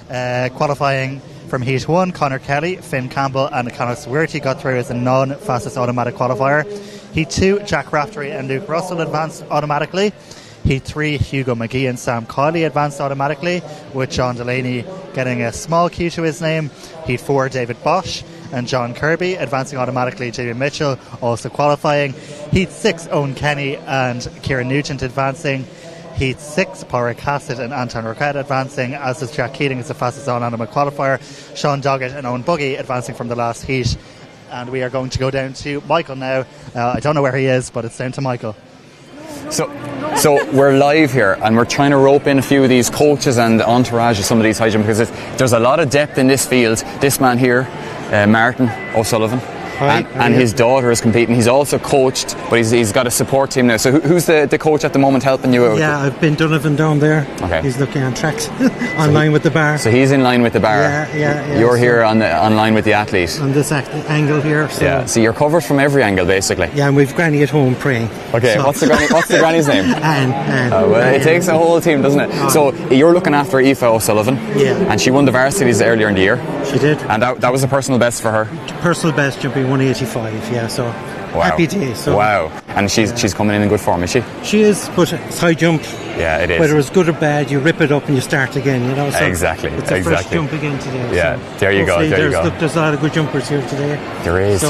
Qualifying from Heat 1, Conor Kelly, Finn Campbell and Conor Swearty got through as a non-fastest automatic qualifier. Heat 2, Jack Raftery and Luke Russell advanced automatically. Heat 3, Hugo McGee and Sam Kiley advanced automatically, with John Delaney getting a small Q to his name. Heat 4, David Bosch and John Kirby advancing automatically. Jamie Mitchell also qualifying. Heat 6, Owen Kenny and Kieran Nugent advancing. Heat 6, Pádraig Hassett and Anton Roquette advancing, as is Jack Keating as the fastest all-animal qualifier. Sean Doggett and Owen Buggy advancing from the last heat. And we are going to go down to Michael now. I don't know where he is, but it's down to Michael. So we're live here, and we're trying to rope in a few of these coaches and the entourage of some of these high jumpers, because there's a lot of depth in this field. This man here, Martin O'Sullivan, and his daughter is competing. He's also coached, but he's got a support team now. So who's the coach at the moment helping you out? Yeah, I've been Donovan down there. Okay. He's looking on tracks, line with the bar. So he's in line with the bar. Yeah. You're here on line with the athlete. On this angle here. So. Yeah. So you're covered from every angle, basically. Yeah, and we've Granny at home praying. Okay. So. What's the granny's name? Anne. Well, it takes a whole team, doesn't it? So you're looking after Aoife O'Sullivan. Yeah. And she won the varsities earlier in the year. She did. And that was a personal best for her. Personal best jumping 185. Yeah, so happy day. So. Wow. And she's coming in good form, is she? She is, but it's high jump. Yeah, it is. Whether it's good or bad, you rip it up and you start again, So exactly. It's a fresh jump again today. Yeah, so there you go. Look, there's a lot of good jumpers here today. There is.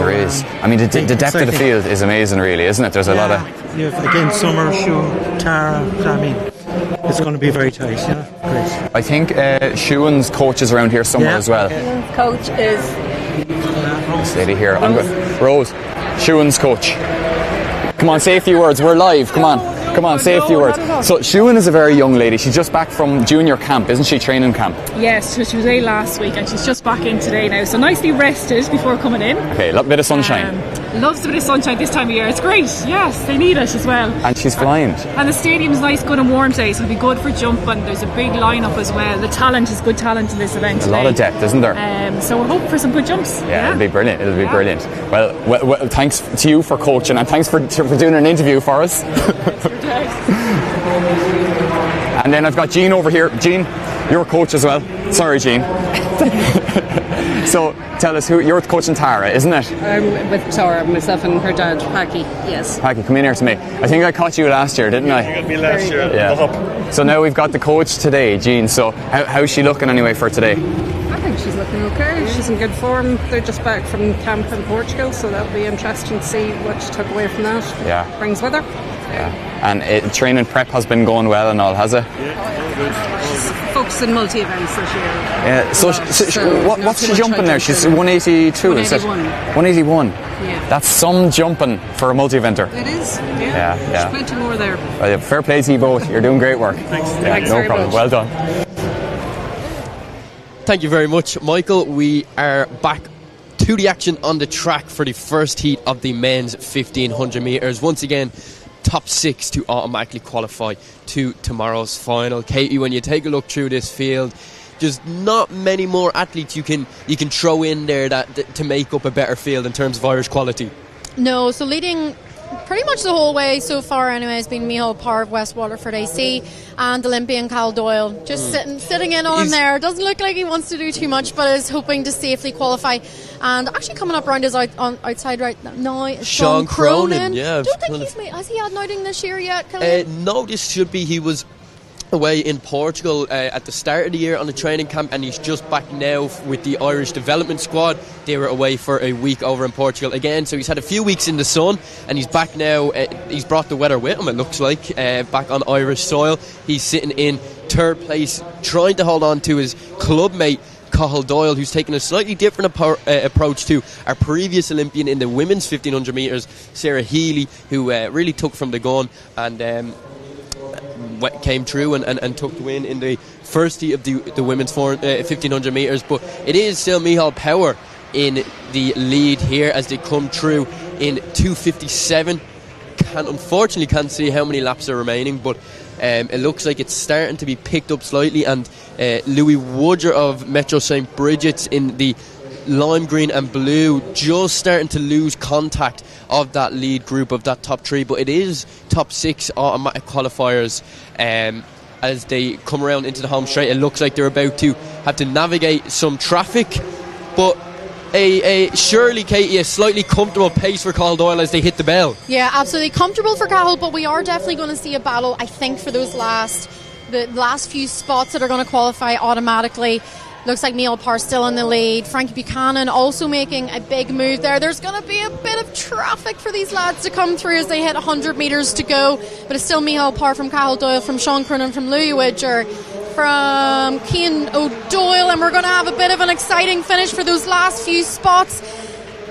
I mean, the depth of the field is amazing, really, isn't it? There's a lot of... Again, Summer, Shuan, Tara, I mean, it's going to be very tight, Great. I think Shuan's coach is around here somewhere as well. Shuan's coach is... This lady here. Rose, Shuan's coach. Come on, say a few words. We're live. Come on, say a few words. So Shuan is a very young lady. She's just back from junior camp, isn't she? Training camp. Yes, she was away last week and she's just back in today now. So nicely rested before coming in. Okay, a bit of sunshine. Loves a bit of sunshine this time of year. It's great. Yes, they need it as well. And she's flying. And the stadium's nice, good and warm today, so it'll be good for jumping. There's a big lineup as well. The talent is good talent in this event today. A lot of depth, isn't there? So we're hoping for some good jumps. Yeah, it'll be brilliant. Well, thanks to you for coaching, and thanks for doing an interview for us. And then I've got Jean over here. Jean, you're a coach as well. Sorry, Jean. So tell us, who you're coaching Tara, isn't it? I'm with Tara, myself and her dad, Paki. Yes. Paki, come in here to me. I think I caught you last year, didn't I? You got me last year. Yeah. So now we've got the coach today, Jean. So how's she looking anyway for today? I think she's looking okay. She's in good form. They're just back from camp in Portugal, so that'll be interesting to see what she took away from that. Yeah. Brings with her. Yeah. And training prep has been going well and all, has it? Yeah, good. She's focused on multi-events this year. Yeah. So what's she jumping there? She's 182, is it? 181. Yeah. That's some jumping for a multi-eventer. It is. Yeah. There's plenty more there. Well, fair play to you both. You're doing great work. Thanks. Yeah, Thanks no very problem. much. Well done. Thank you very much, Michael. We are back to the action on the track for the first heat of the men's 1500 metres. Once again, top 6 to automatically qualify to tomorrow's final. Katie, when you take a look through this field, there's not many more athletes you can throw in there that to make up a better field in terms of Irish quality. No, so leading pretty much the whole way so far anyway has been Micheál Parr of West Waterford AC and Olympian Cal Doyle just sitting in on him there. Doesn't look like he wants to do too much, but is hoping to safely qualify. And actually coming up around his outside right now is Sean Cronin. Yeah, I don't think has he had an outing this year yet, no, this should be. He was away in Portugal at the start of the year on a training camp, and he's just back now with the Irish development squad. They were away for a week over in Portugal again, so he's had a few weeks in the sun, and he's back now. He's brought the weather with him, it looks like, back on Irish soil. He's sitting in third place, trying to hold on to his club mate Cathal Doyle, who's taken a slightly different approach to our previous Olympian in the women's 1500 metres, Sarah Healy, who really took from the gun and came through and took the win in the first heat of the women's 1500 metres. But it is still Micheál Power in the lead here as they come through in 2:57. Unfortunately can't see how many laps are remaining, but it looks like it's starting to be picked up slightly, and Louis Woodger of Metro St. Bridget's in the lime green and blue just starting to lose contact of that lead group, of that top 3, but it is top 6 automatic qualifiers as they come around into the home straight. It looks like they're about to have to navigate some traffic, but surely, Katie, a slightly comfortable pace for Cathal Doyle as they hit the bell. Yeah, absolutely comfortable for Cathal, but we are definitely going to see a battle, I think, for the last few spots that are going to qualify automatically. Looks like Micheál Parr still in the lead. Frankie Buchanan also making a big move there. There's going to be a bit of traffic for these lads to come through as they hit 100 metres to go. But it's still Micheál Parr from Cathal Doyle, from Sean Cronin, from Louis Widger, from Cian O'Doyle. And we're going to have a bit of an exciting finish for those last few spots.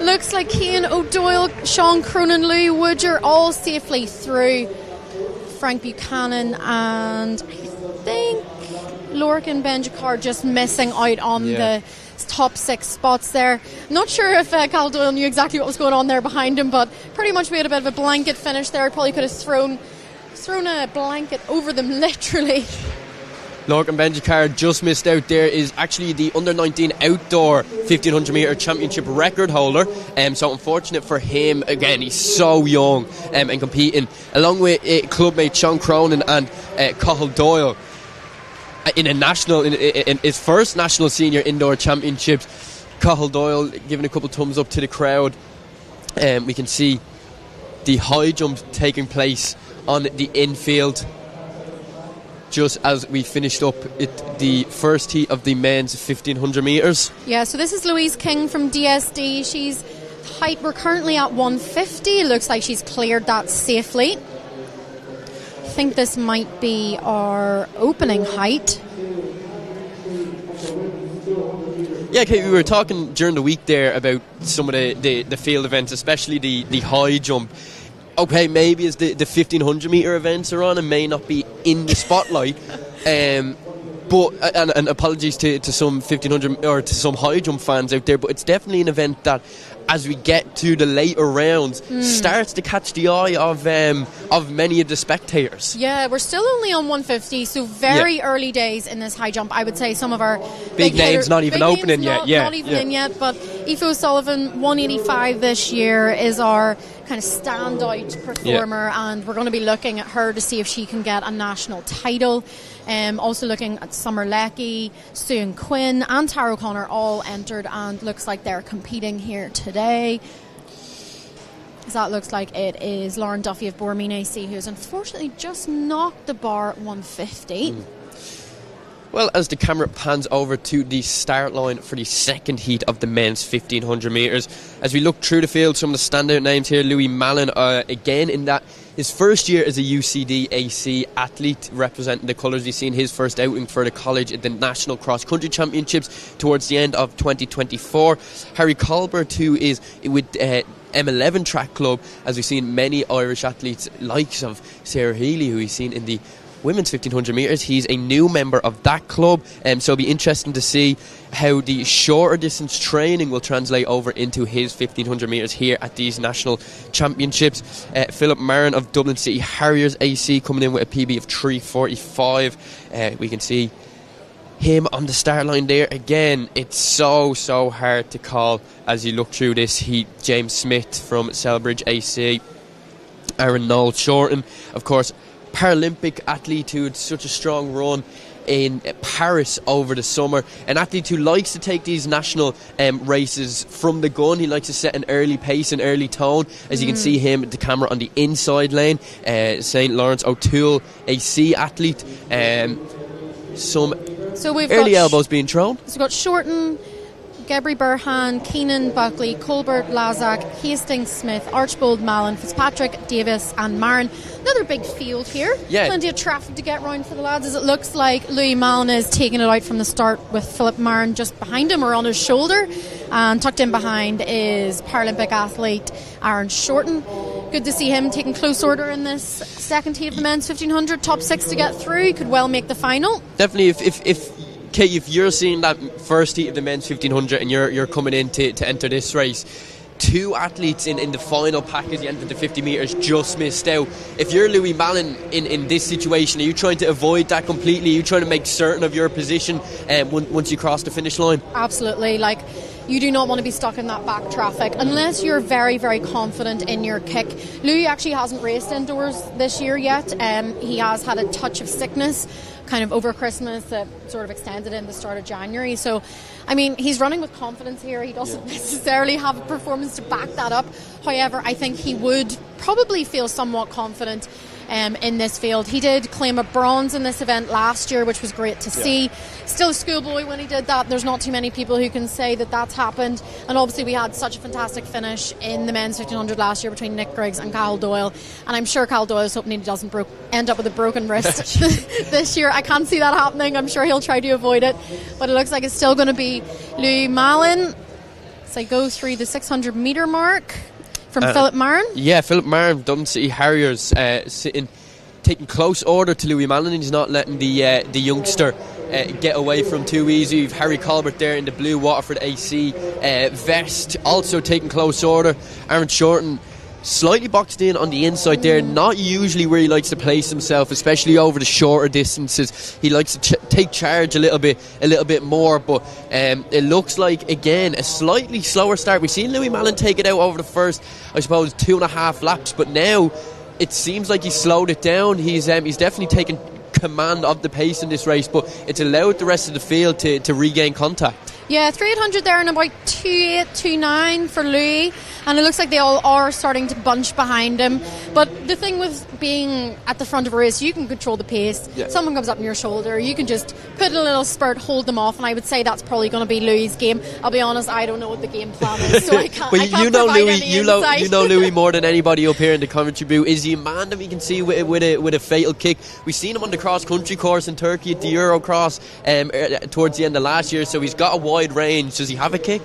Looks like Cian O'Doyle, Sean Cronin, Louis Widger all safely through. Frank Buchanan and I think Lorcan Benjikar just missing out on the top 6 spots there. Not sure if Cathal Doyle knew exactly what was going on there behind him, but pretty much we had a bit of a blanket finish there. Probably could have thrown a blanket over them, literally. Lorcan Benjikar just missed out there. Is actually the under-19 outdoor 1500 metre championship record holder, so unfortunate for him. Again, he's so young and competing along with clubmate Sean Cronin and Cathal Doyle in his first national senior indoor championships. Cathal Doyle giving a couple thumbs up to the crowd. We can see the high jump taking place on the infield just as we finished up the first heat of the men's 1500 metres. Yeah, so this is Louise King from DSD. She's height, we're currently at 150. Looks like she's cleared that safely. I think this might be our opening height. Yeah, Kate, we were talking during the week there about some of the field events, especially the high jump. Okay, maybe as the 1500 metre events are on, and may not be in the spotlight. But and apologies to some 1500 or to some high jump fans out there, but it's definitely an event that, as we get to the later rounds, starts to catch the eye of many of the spectators. Yeah, we're still only on 150, so very early days in this high jump. I would say some of our big names not even opening yet. Not even in yet, but Aoife O'Sullivan, 185 this year, is our kind of standout performer, and we're going to be looking at her to see if she can get a national title. Also looking at Summer Leckie, Sue Quinn and Tara O'Connor all entered, and looks like they're competing here today. So that looks like it is Lauren Duffy of Bormine AC, who's unfortunately just knocked the bar at 150. Well, as the camera pans over to the start line for the second heat of the men's 1500 metres, as we look through the field, some of the standout names here: Louis Mallon, again in that his first year as a UCD AC athlete, representing the colours. He's seen his first outing for the college at the National Cross Country Championships towards the end of 2024. Harry Colbert, who is with M11 Track Club, as we've seen many Irish athletes, likes of Sarah Healy, who he's seen in the women's 1500 metres. He's a new member of that club, so it'll be interesting to see how the shorter distance training will translate over into his 1500 metres here at these national championships. Philip Marin of Dublin City Harriers AC coming in with a PB of 3:45. We can see him on the start line there. Again, it's so hard to call as you look through this heat. James Smith from Selbridge AC, Aaron Noel Shorten, of course, Paralympic athlete who had such a strong run in Paris over the summer, an athlete who likes to take these national races from the gun. He likes to set an early pace, an early tone, as you can see him at the camera on the inside lane. St. Lawrence O'Toole AC athlete, some early elbows being thrown. So we've got Shorten, Gebry Burhan, Keenan Buckley, Colbert, Lazak, Hastings, Smith, Archbold, Mallon, Fitzpatrick, Davis and Marin. Another big field here. Yeah. Plenty of traffic to get round for the lads, as it looks like Louis Mallon is taking it out from the start with Philip Marin just behind him or on his shoulder, and tucked in behind is Paralympic athlete Aaron Shorten. Good to see him taking close order in this second heat of the men's 1500. Top 6 to get through, he could well make the final. Definitely, if you're seeing that first heat of the men's 1500 and you're coming in to enter this race, two athletes in the final pack as you enter the 50 metres just missed out. If you're Louis Mallon in this situation, are you trying to avoid that completely? Are you trying to make certain of your position once you cross the finish line? Absolutely. You do not want to be stuck in that back traffic unless you're very, very confident in your kick. Louis actually hasn't raced indoors this year yet. He has had a touch of sickness kind of over Christmas that sort of extended in the start of January. So, I mean, he's running with confidence here. He doesn't necessarily have a performance to back that up. However, I think he would probably feel somewhat confident in this field. He did claim a bronze in this event last year, which was great to see. Still a schoolboy when he did that. There's not too many people who can say that that's happened. And obviously we had such a fantastic finish in the men's 1500 last year between Nick Griggs and Cal Doyle. And I'm sure Cal Doyle is hoping he doesn't end up with a broken wrist this year. I can't see that happening. I'm sure he'll try to avoid it. But it looks like it's still going to be Louis Mallon. So I go through the 600 metre mark. From Philip Marin? Yeah, Philip Marin, Dublin City Harriers, taking close order to Louis Mallon. He's not letting the youngster get away from too easy. You've Harry Colbert there in the blue Waterford AC vest, also taking close order. Aaron Shorten slightly boxed in on the inside there, not usually where he likes to place himself, especially over the shorter distances. He likes to take charge a little bit more, but it looks like, again, a slightly slower start. We've seen Louis Mallon take it out over the first, I suppose, 2.5 laps, but now it seems like he's slowed it down. He's definitely taken command of the pace in this race, but it's allowed the rest of the field to regain contact. Yeah, 300 there and about 2.8, 2.9 for Louis, and it looks like they all are starting to bunch behind him. But the thing with being at the front of a race, you can control the pace. Yeah. Someone comes up on your shoulder, you can just put in a little spurt, hold them off, and I would say that's probably going to be Louis' game. I'll be honest, I don't know what the game plan is, so I can't. But I can't you know provide Louis, any you insight. know Louis more than anybody up here in the commentary booth. Is he a man that we can see with a fatal kick? We've seen him on the cross country course in Turkey at the Eurocross towards the end of last year, so he's got a wide range. Does he have a kick?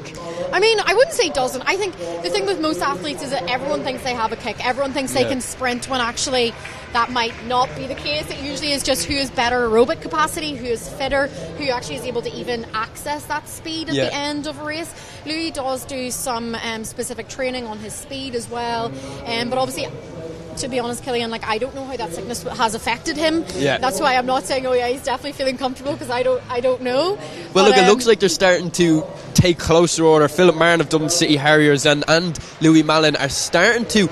I mean, I wouldn't say he doesn't. I think the thing with most athletes is that everyone thinks they have a kick. Everyone thinks they can sprint, when actually that might not be the case. It usually is just who has better aerobic capacity, who is fitter, who actually is able to even access that speed at the end of a race. Louis does do some specific training on his speed as well, but obviously, to be honest, Killian, I don't know how that sickness has affected him. Yeah. That's why I'm not saying, he's definitely feeling comfortable, because I don't know. Well, look, it looks like they're starting to take closer order. Philip Marin of Dublin City Harriers and Louis Mallon are starting to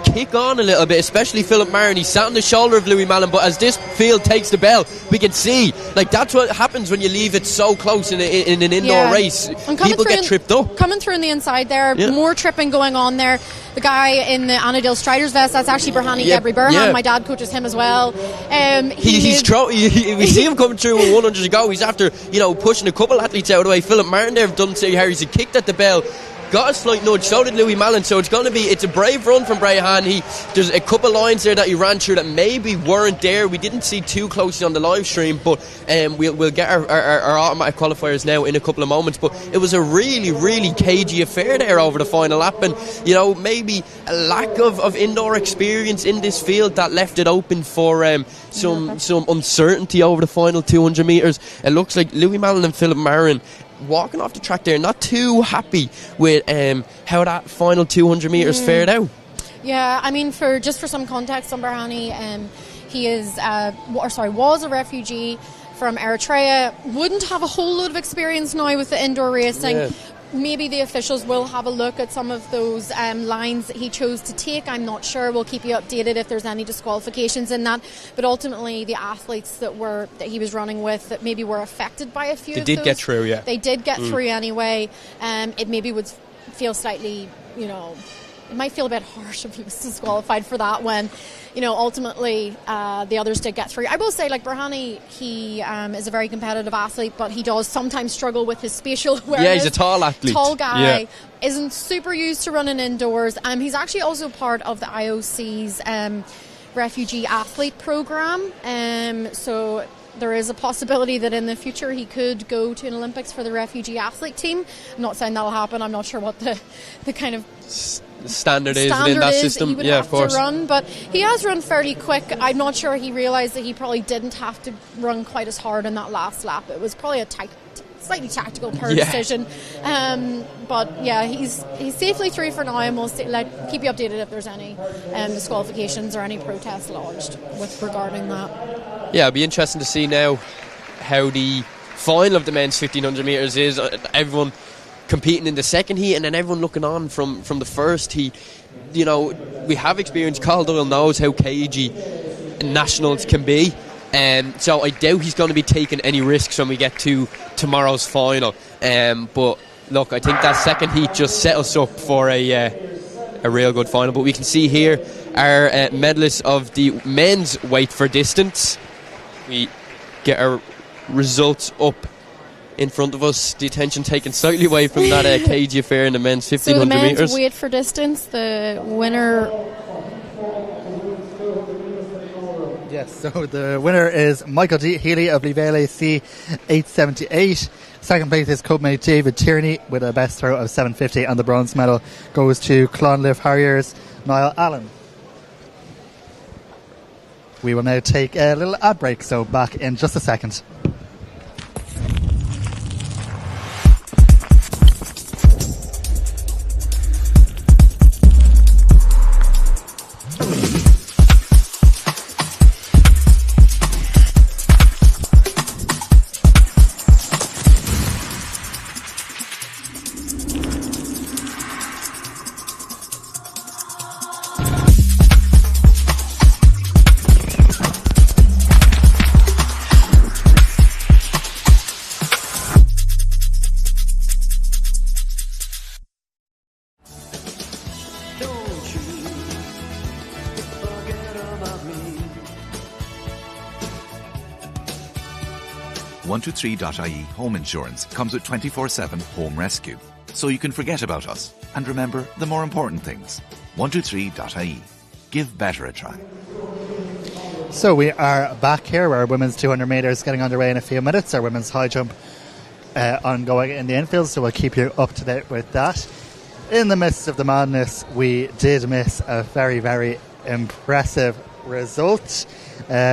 kick on a little bit, especially Philip Marin. He sat on the shoulder of Louis Mallon, but as this field takes the bell, we can see, like, that's what happens when you leave it so close in an indoor race. People get tripped up. Coming through on the inside there, more tripping going on there. The guy in the Annadale Strider's vest, that's actually Berhane Gebri Burhan. My dad coaches him as well. We see him coming through with 100 to go. He's after, pushing a couple athletes out of the way. Philip Marin there done see how he's kicked at the bell, got a slight nudge, so did Louis Mallon. So it's a brave run from Brehan. There's a couple lines there that he ran through that maybe weren't there. We didn't see too closely on the live stream, but we'll get our automatic qualifiers now in a couple of moments. But it was a really, really cagey affair there over the final lap, and maybe a lack of indoor experience in this field that left it open for some uncertainty over the final 200 metres. It looks like Louis Mallon and Philip Marin walking off the track there, not too happy with how that final 200 metres fared out. Yeah, I mean, for some context on Berhane, he was a refugee from Eritrea, wouldn't have a whole lot of experience now with the indoor racing. Yeah. Maybe the officials will have a look at some of those lines that he chose to take. I'm not sure. We'll keep you updated if there's any disqualifications in that. But ultimately, the athletes that he was running with that maybe were affected by a few of those. They did get through, yeah. They did get through anyway. It maybe would feel slightly, it might feel a bit harsh if he was disqualified for that when, ultimately the others did get through. I will say, like, Berhane, he is a very competitive athlete, but he does sometimes struggle with his spatial awareness. Yeah, he's a tall athlete. Tall guy, isn't super used to running indoors. He's actually also part of the IOC's refugee athlete program. So there is a possibility that in the future he could go to an Olympics for the refugee athlete team. I'm not saying that'll happen. I'm not sure what the kind of standard is in that system. He would have to run, but he has run fairly quick. I'm not sure he realised that he probably didn't have to run quite as hard in that last lap. It was probably a slightly tactical decision. But yeah, he's safely through for now, and we'll keep you updated if there's any disqualifications or any protests lodged regarding that. Yeah, it'll be interesting to see now how the final of the men's 1500 metres is. Everyone competing in the second heat, and then everyone looking on from the first heat. We have experience. Carl Doyle knows how cagey nationals can be, so I doubt he's going to be taking any risks when we get to tomorrow's final. But look, I think that second heat just set us up for a real good final. But we can see here our medalists of the men's weight for distance. We get our results up in front of us, the attention taken slightly away from that cagey affair in the men's 1500 metres. So the men's weight for distance, the winner... Yes, so the winner is Michael D. Healy of Livele C878. Second place is co-mate David Tierney with a best throw of 750, and the bronze medal goes to Clonliffe Harriers' Niall Allen. We will now take a little ad break, so back in just a second. .ie Home Insurance comes with 24/7 home rescue, so you can forget about us and remember the more important things. 123.ie. Give better a try. So we are back here. Our women's 200 metres getting underway in a few minutes. Our women's high jump ongoing in the infield, so we'll keep you up to date with that. In the midst of the madness, we did miss a very, very impressive result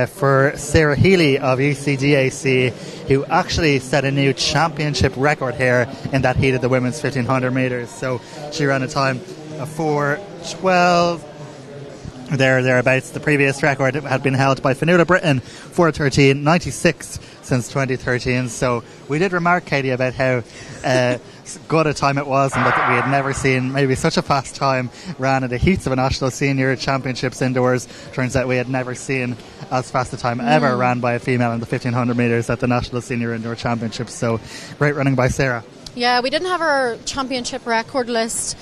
for Sarah Healy of UCDAC, who actually set a new championship record here in that heat of the women's 1500 metres. So she ran a time of 4:12 thereabouts. The previous record had been held by Fionnuala Britton, 4:13.96 since 2013. So we did remark, Katie, about how good a time it was, and that we had never seen maybe such a fast time ran in the heats of a National Senior Championships indoors. Turns out we had never seen as fast a time ever ran by a female in the 1500 metres at the National Senior Indoor Championships. So great running by Sarah. Yeah, we didn't have our championship record list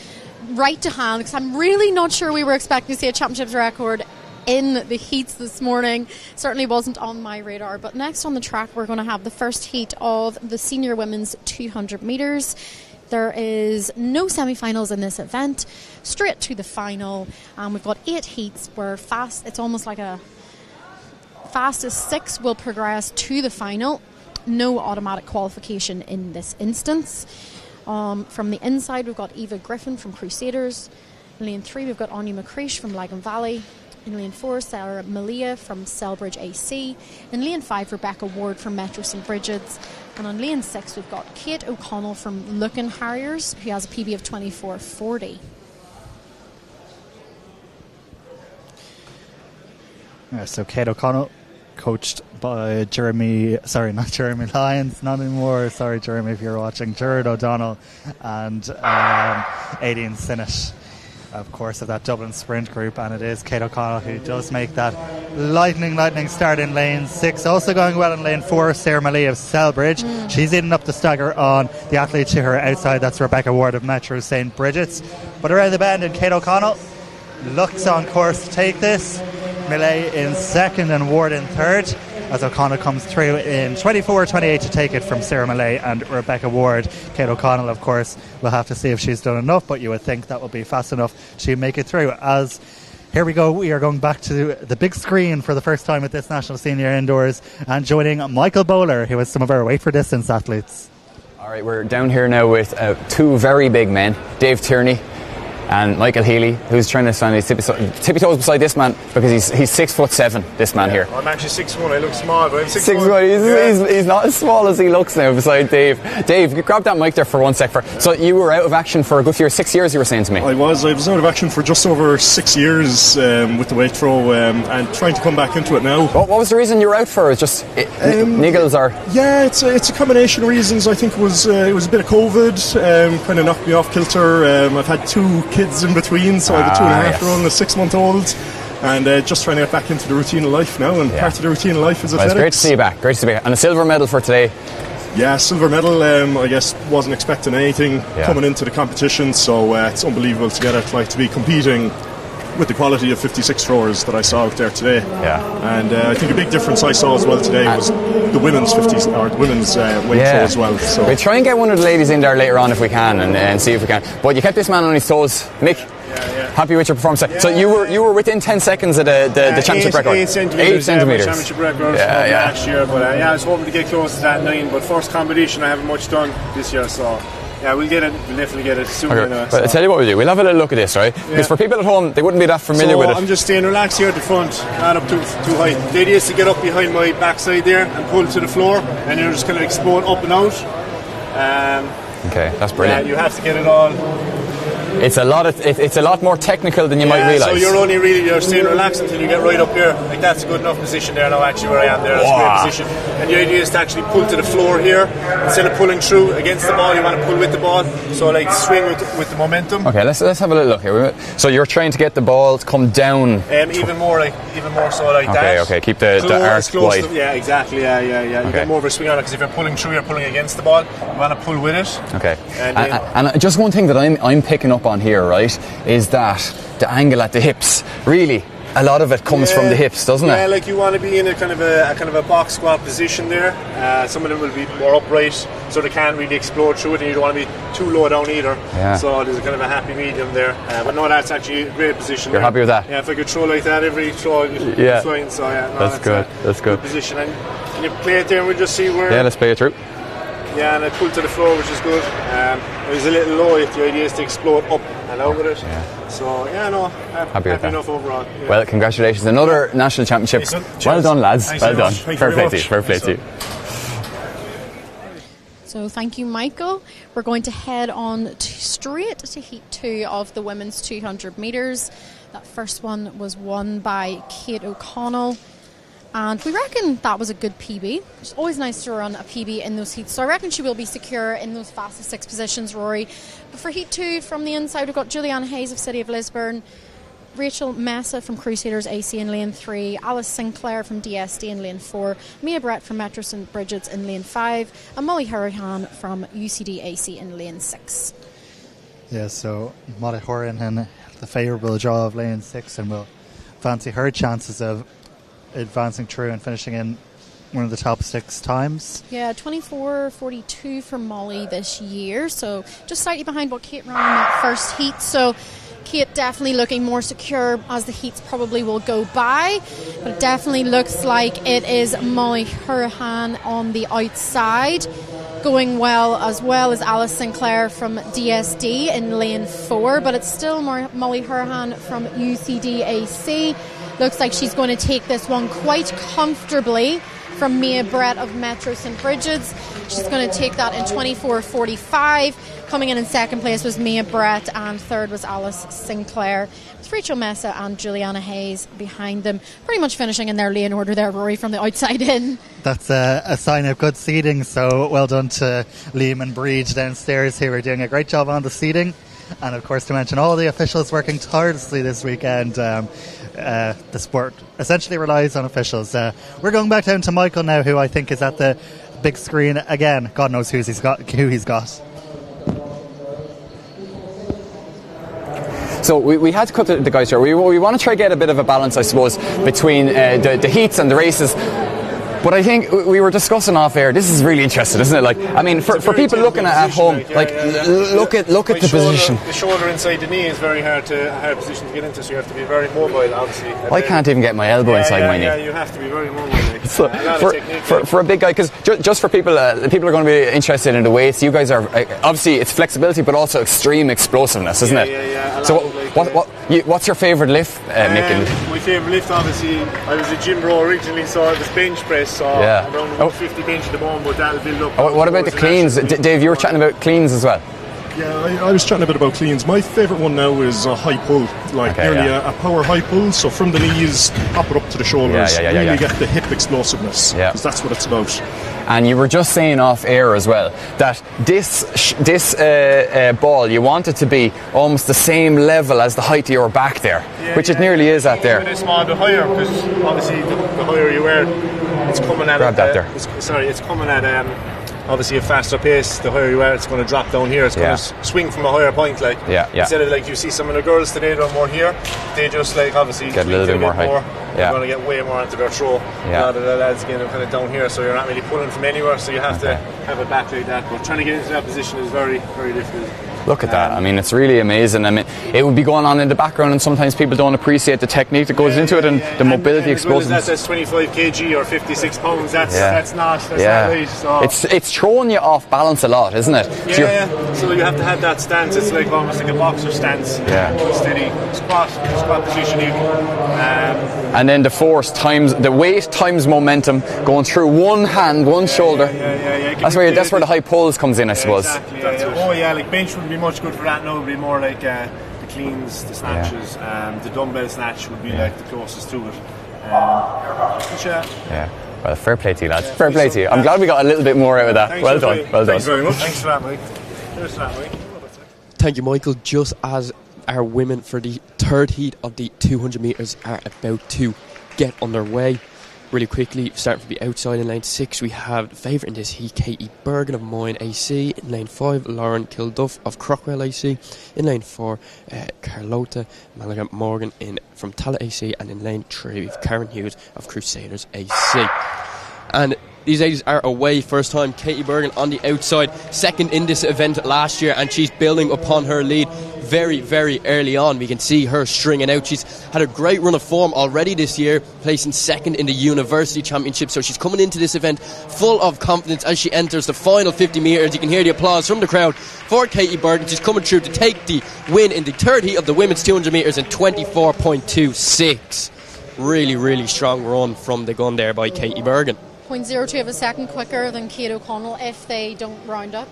right to hand, because I'm really not sure we were expecting to see a championships record in the heats this morning. Certainly wasn't on my radar. But next on the track, we're going to have the first heat of the senior women's 200 metres. There is no semi-finals in this event. Straight to the final. We've got 8 heats. It's almost like a fastest 6 will progress to the final. No automatic qualification in this instance. From the inside, we've got Eva Griffin from Crusaders. In lane 3, we've got Anya McCreish from Lagan Valley. In lane 4, Sarah Malia from Selbridge AC. In lane 5, Rebecca Ward from Metro St Bridget's. And on lane 6, we've got Kate O'Connell from Lucan Harriers, who has a PB of 24.40. So Kate O'Connell, coached by not Jeremy Lyons, not anymore. Sorry, Jeremy, if you're watching. Jared O'Donnell and Aideen Sinnott, of course, of that Dublin sprint group. And it is Kate O'Connell who does make that lightning start in lane 6. Also going well in lane 4, Sarah Malia of Selbridge. She's eating up the stagger on the athlete to her outside. That's Rebecca Ward of Metro St Bridget's. But around the bend, and Kate O'Connell looks on course to take this. Millet in second and Ward in third, as O'Connell comes through in 24.28 to take it from Sarah Millet and Rebecca Ward. Kate O'Connell, of course, will have to see if she's done enough, but you would think that will be fast enough to make it through. As here we go, we are going back to the big screen for the first time at this National Senior Indoors, and joining Michael Bowler, who is some of our weight for distance athletes. All right, we're down here now with 2 very big men, Dave Tierney and Michael Healy, who's trying to stand his tippy toes beside this man, because he's 6'7", this man here. I'm actually 6'1", I look small, but I'm 6'1". He's not as small as he looks now beside Dave. Dave, grab that mic there for 1 sec. So you were out of action for a good year, 6 years, you were saying to me. I was out of action for just over 6 years with the weight throw, and trying to come back into it now. What was the reason you were out for? Just niggles or? Yeah, it's a combination of reasons. I think it was a bit of COVID, kind of knocked me off kilter. I've had 2 kids in between, so I have a 2.5-year-old and a 6-month-old, and just trying to get back into the routine of life now, and part of the routine of life is athletics. It's great to see you back, and a silver medal for today. Yeah, silver medal. I guess wasn't expecting anything coming into the competition, so it's unbelievable to get it, like to be competing with the quality of 56 throwers that I saw out there today. And I think a big difference I saw as well today was the women's weight throw as well. So we'll try and get one of the ladies in there later on if we can, and see if we can. But you kept this man on his toes, Nick. Happy with your performance. So you were within 10 seconds of the championship record. 8 centimetres. 8 centimetres. Championship record last year, but I was hoping to get close to that 9. But first competition, I haven't much done this year, so. Yeah, we'll get it. We'll definitely get it soon. Okay. But I'll tell you what we'll do. We'll have a little look at this, right? Because for people at home, they wouldn't be that familiar with it. I'm just staying relaxed here at the front, not up too high. The idea is to get up behind my backside there and pull to the floor, and you're just kind of explode up and out. Okay, that's brilliant. Yeah, you have to get it all. It's a lot more technical than you might realise. So you're staying relaxed until you get right up here. Like that's a good enough position there now, actually, where I am there. That's a great position. And the idea is to actually pull to the floor here. Instead of pulling through against the ball, you want to pull with the ball. So like swing with the momentum. Okay, let's have a little look here. So you're trying to get the ball to come down. Even more so like that. Okay, keep the arc wide. Yeah, exactly. Yeah. You get more of a swing on it, because if you're pulling through, you're pulling against the ball. You want to pull with it. Okay. And just one thing that I'm picking up on here, right, is that the angle at the hips, really a lot of it comes from the hips, doesn't it? Yeah, like you want to be in a kind of a box squat position there. Some of them will be more upright, so they can't really explode through it, and you don't want to be too low down either. So there's a kind of a happy medium there. But no, that's actually a great position. You're happy with that? Yeah, if I could throw like that every throw, I'd be flying. So that's good. That's good position. And you play it there, and we'll just see where. Yeah, let's play it through. Yeah, and I pull to the floor, which is good. It was a little low. The idea is to explode up and out with it. So, happy enough overall. Yeah. Well, congratulations. Another national championship. Well done, lads. Thanks well done. Fair play to you. So thank you, Michael. We're going to head on straight to Heat 2 of the women's 200 metres. That first one was won by Kate O'Connell. And we reckon that was a good PB. It's always nice to run a PB in those heats. So I reckon she will be secure in those fastest 6 positions, Rory. But for Heat 2, from the inside, we've got Juliana Hayes of City of Lisburn, Rachel Mesa from Crusaders AC in lane 3, Alice Sinclair from DSD in lane 4, Mia Brett from Metro St Bridget's in lane 5, and Molly Hurahan from UCD AC in lane 6. Yeah, so Molly Hurahan, the favourable draw of lane 6, and will fancy her chances of advancing through and finishing in one of the top 6 times. Yeah, 24.42 for Molly this year, so just slightly behind what Kate ran in that first heat. So Kate definitely looking more secure as the heats probably will go by, but it definitely looks like it is Molly Hurahan on the outside, going well as Alice Sinclair from DSD in lane 4, but it's still Molly Hurahan from UCD AC. Looks like she's going to take this one quite comfortably from Mia Brett of Metro St Bridget's. She's going to take that in 24.45. Coming in second place was Mia Brett, and third was Alice Sinclair, with Rachel Mesa and Juliana Hayes behind them, pretty much finishing in their lane order there, Rory, from the outside in. That's a sign of good seeding, so well done to Liam and Breed downstairs who are doing a great job on the seeding. And of course, to mention all the officials working tirelessly this weekend. The sport essentially relies on officials. We're going back down to Michael now, who I think is at the big screen again. God knows who he's got. So we had to cut the guys here. We want to try to get a bit of a balance, I suppose, between the heats and the races. But I think we were discussing off air. This is really interesting, isn't it? Like, I mean, for people looking at home, look at the position. The shoulder inside the knee is very hard position to get into, so you have to be very mobile, obviously. I can't even get my elbow inside my knee. Yeah, you have to be very mobile. So for a big guy, because just for people are going to be interested in the weights. You guys are obviously it's flexibility, but also extreme explosiveness, isn't it? Yeah. So what's your favourite lift, Mick? My favourite lift, obviously, I was a gym bro originally, so it was bench press. So around 150 bench at the moment, but that'll build up. What about the cleans? Dave, you were chatting about cleans as well. Yeah, I was chatting a bit about cleans. My favourite one now is a high pull, a power high pull. So from the knees, pop it up to the shoulders. Really get the hip explosiveness, because that's what it's about. And you were just saying off air as well that this ball, you want it to be almost the same level as the height of your back there, which it nearly is at there. Even a small bit higher, because obviously the higher you wear, it's coming at. Grab that there. It's coming at. Obviously a faster pace, the higher you are, it's going to drop down here. It's going to swing from a higher point, instead of you see some of the girls today, they're more here. They just obviously get a little bit more height. They're going to get way more into their throw. A lot of the lads again are kind of down here, so you're not really pulling from anywhere. So you have to have it back like that. But trying to get into that position is very, very difficult. Look at that. I mean, it's really amazing. I mean, it would be going on in the background, and sometimes people don't appreciate the technique that goes into it and the mobility explosiveness. That's 25 kg or 56 pounds. That's not right. So it's throwing you off balance a lot, isn't it? So you have to have that stance. It's like almost like a boxer stance. Steady squat position even. And then the force times the weight times momentum going through one hand, one shoulder. That's where the high pulls comes in, I suppose. Exactly. Like bench wouldn't be much good for that. No, it would be more like the cleans, the snatches, the dumbbell snatch would be like the closest to it. Well, fair play to you, lads. Fair play to you. I'm glad we got a little bit more out of that. Well done. Thanks very much. Thanks for that, Mike. Thank you, Michael. Just as our women for the third heat of the 200 metres are about to get underway. Really quickly, starting from the outside in lane 6, we have the favourite in this heat, Katie Bergen of Moyne AC. In lane 5, Lauren Kilduff of Crockwell AC. In lane 4, Carlota Malaga Morgan from Tala AC. And in lane 3, we have Karen Hughes of Crusaders AC. And these ladies are away first time. Katie Bergen on the outside, second in this event last year, and she's building upon her lead very, very early on. We can see her stringing out. She's had a great run of form already this year, placing second in the University Championship, so she's coming into this event full of confidence as she enters the final 50 metres. You can hear the applause from the crowd for Katie Bergen. She's coming through to take the win in the third heat of the women's 200 metres in 24.26. Really, really strong run from the gun there by Katie Bergen. 0.02 of a second quicker than Kate O'Connell if they don't round up.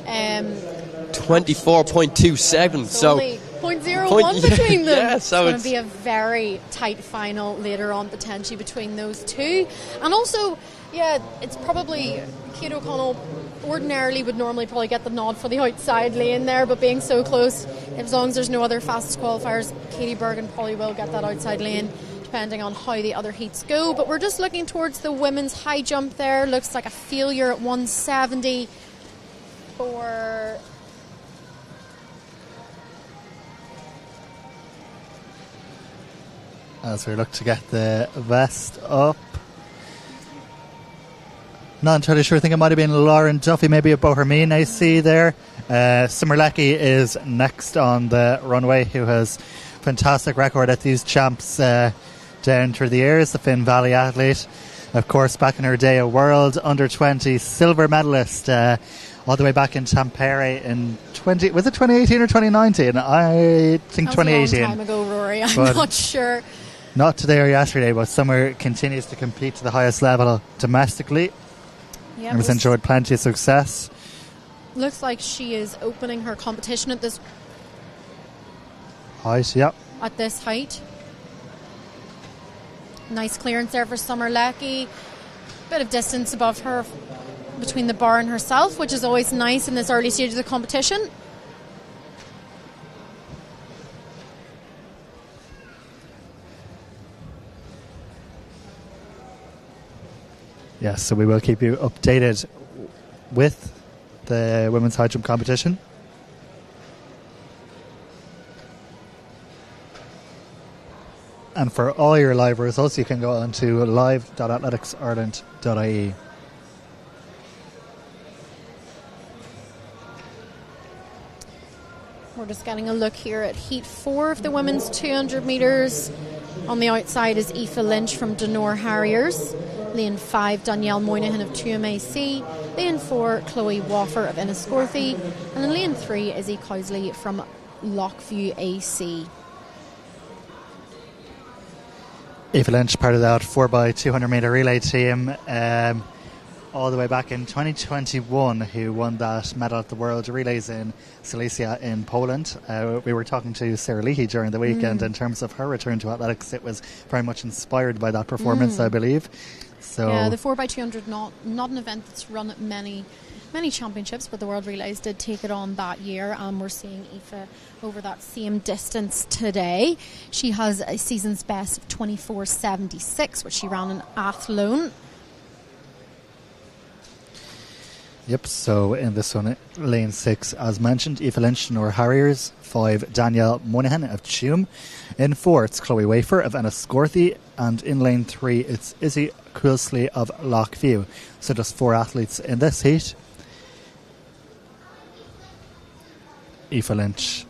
24.27, so .01 between them. Yeah, so it's going to be a very tight final later on, potentially, between those two. And also, yeah, it's probably Kate O'Connell ordinarily would normally probably get the nod for the outside lane there, but being so close, as long as there's no other fastest qualifiers, Katie Bergen probably will get that outside lane, depending on how the other heats go. But we're just looking towards the women's high jump there. Looks like a failure at 170 for... As we look to get the vest up. Not entirely sure. I think it might have been Lauren Duffy, maybe a Bohermeen I see there. Summer Leckie is next on the runway, who has fantastic record at these champs down through the years. The Finn Valley athlete, of course, back in her day, a world under-20 silver medalist all the way back in Tampere in 2018 or 2019? I think 2018. That was a long time ago, Rory. I'm not sure. Not today or yesterday, but Summer continues to compete to the highest level domestically. Yeah, has enjoyed plenty of success. Looks like she is opening her competition at this height. Yep. At this height. Nice clearance there for Summer Leckie. Bit of distance above her between the bar and herself, which is always nice in this early stage of the competition. Yes, so we will keep you updated with the women's high jump competition. And for all your live results, you can go on to live.athletiksireland.ie. We're just getting a look here at Heat 4 of the women's 200 metres. On the outside is Aoife Lynch from Donore Harriers. Lane 5, Danielle Moynihan of 2MAC. Lane 4, Chloe Waffer of Enniscorthy. And in lane 3, Izzy Cowsley from Lockview AC. Aoife Lynch, part of that 4x200 metre relay team, all the way back in 2021, who won that medal at the World Relays in Silesia in Poland. We were talking to Sarah Leahy during the weekend in terms of her return to athletics. It was very much inspired by that performance, I believe. So yeah, the 4x200 not an event that's run at many championships, but the World Relays did take it on that year, and we're seeing Aoife over that same distance today. She has a season's best of 24.76, which she ran in Athlone. Yep, so in this one, lane 6, as mentioned, Aoife Lynch, Donore Harriers. 5, Danielle Moynihan of Tuam. In 4, it's Chloe Waffer of Enniscorthy. And in lane 3, it's Izzy Cowsley of Lockview. So just 4 athletes in this heat. Aoife Lynch,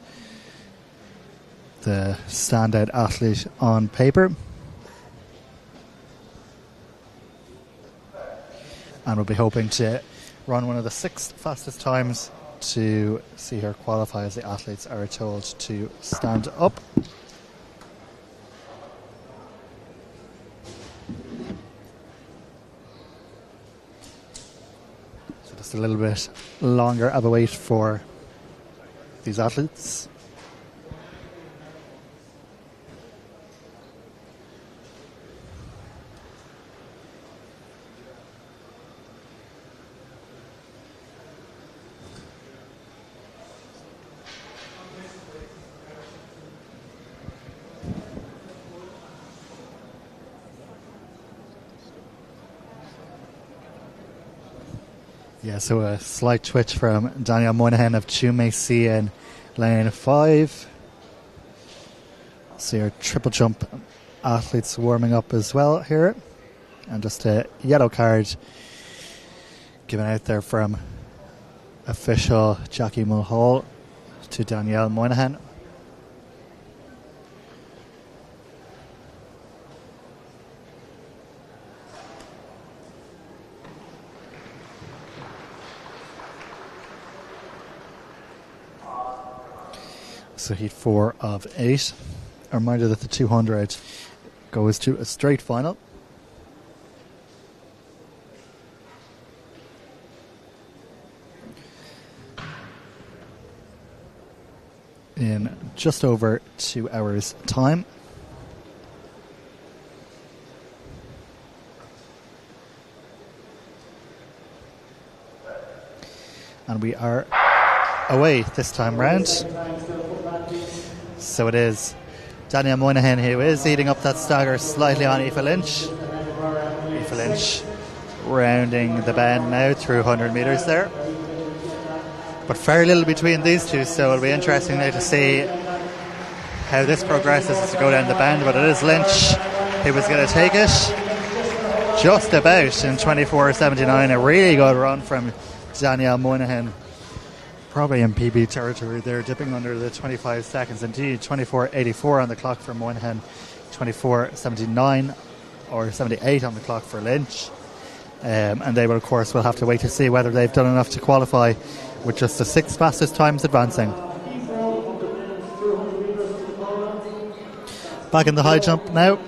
the standout athlete on paper. And we'll be hoping to run one of the 6 fastest times to see her qualify, as the athletes are told to stand up. So just a little bit longer of a wait for these athletes. Yeah, so a slight twitch from Danielle Moynihan of Tuam in lane 5. See our triple jump athletes warming up as well here. And just a yellow card given out there from official Jackie Mulhall to Danielle Moynihan. So heat 4 of 8. A reminder that the 200 goes to a straight final. in just over 2 hours' time. And we are away this time round. So it is Danielle Moynihan who is eating up that stagger slightly on Aoife Lynch. Aoife Lynch rounding the bend now through 100 metres there. But very little between these two, so it'll be interesting now to see how this progresses as we go down the bend. But it is Lynch who was going to take it just about in 24.79. A really good run from Danielle Moynihan. Probably in PB territory there, dipping under the 25 seconds. Indeed, 24.84 on the clock for Moynihan, 24.79 or 78 on the clock for Lynch. And they will, of course, will have to wait to see whether they've done enough to qualify with just the 6 fastest times advancing. Back in the high jump now.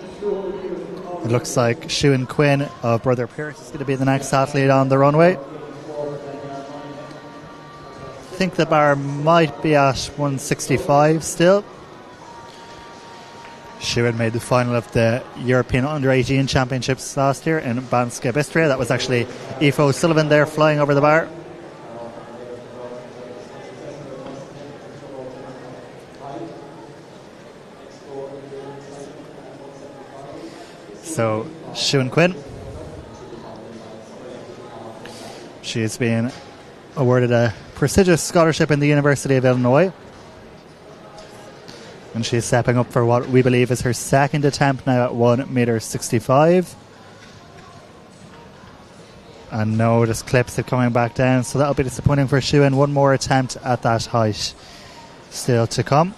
It looks like Siúan Quinn of Brother Pierce is going to be the next athlete on the runway. I think the bar might be at 165 still. Siúan made the final of the European Under-18 Championships last year in Banska Bystrica. That was actually Aoife O'Sullivan there flying over the bar. So, Siúan Quinn. She has been awarded a prestigious scholarship in the University of Illinois. And she's stepping up for what we believe is her second attempt now at 1.65 meters. And no, just clips it coming back down. So that'll be disappointing for Siúan. One more attempt at that height still to come.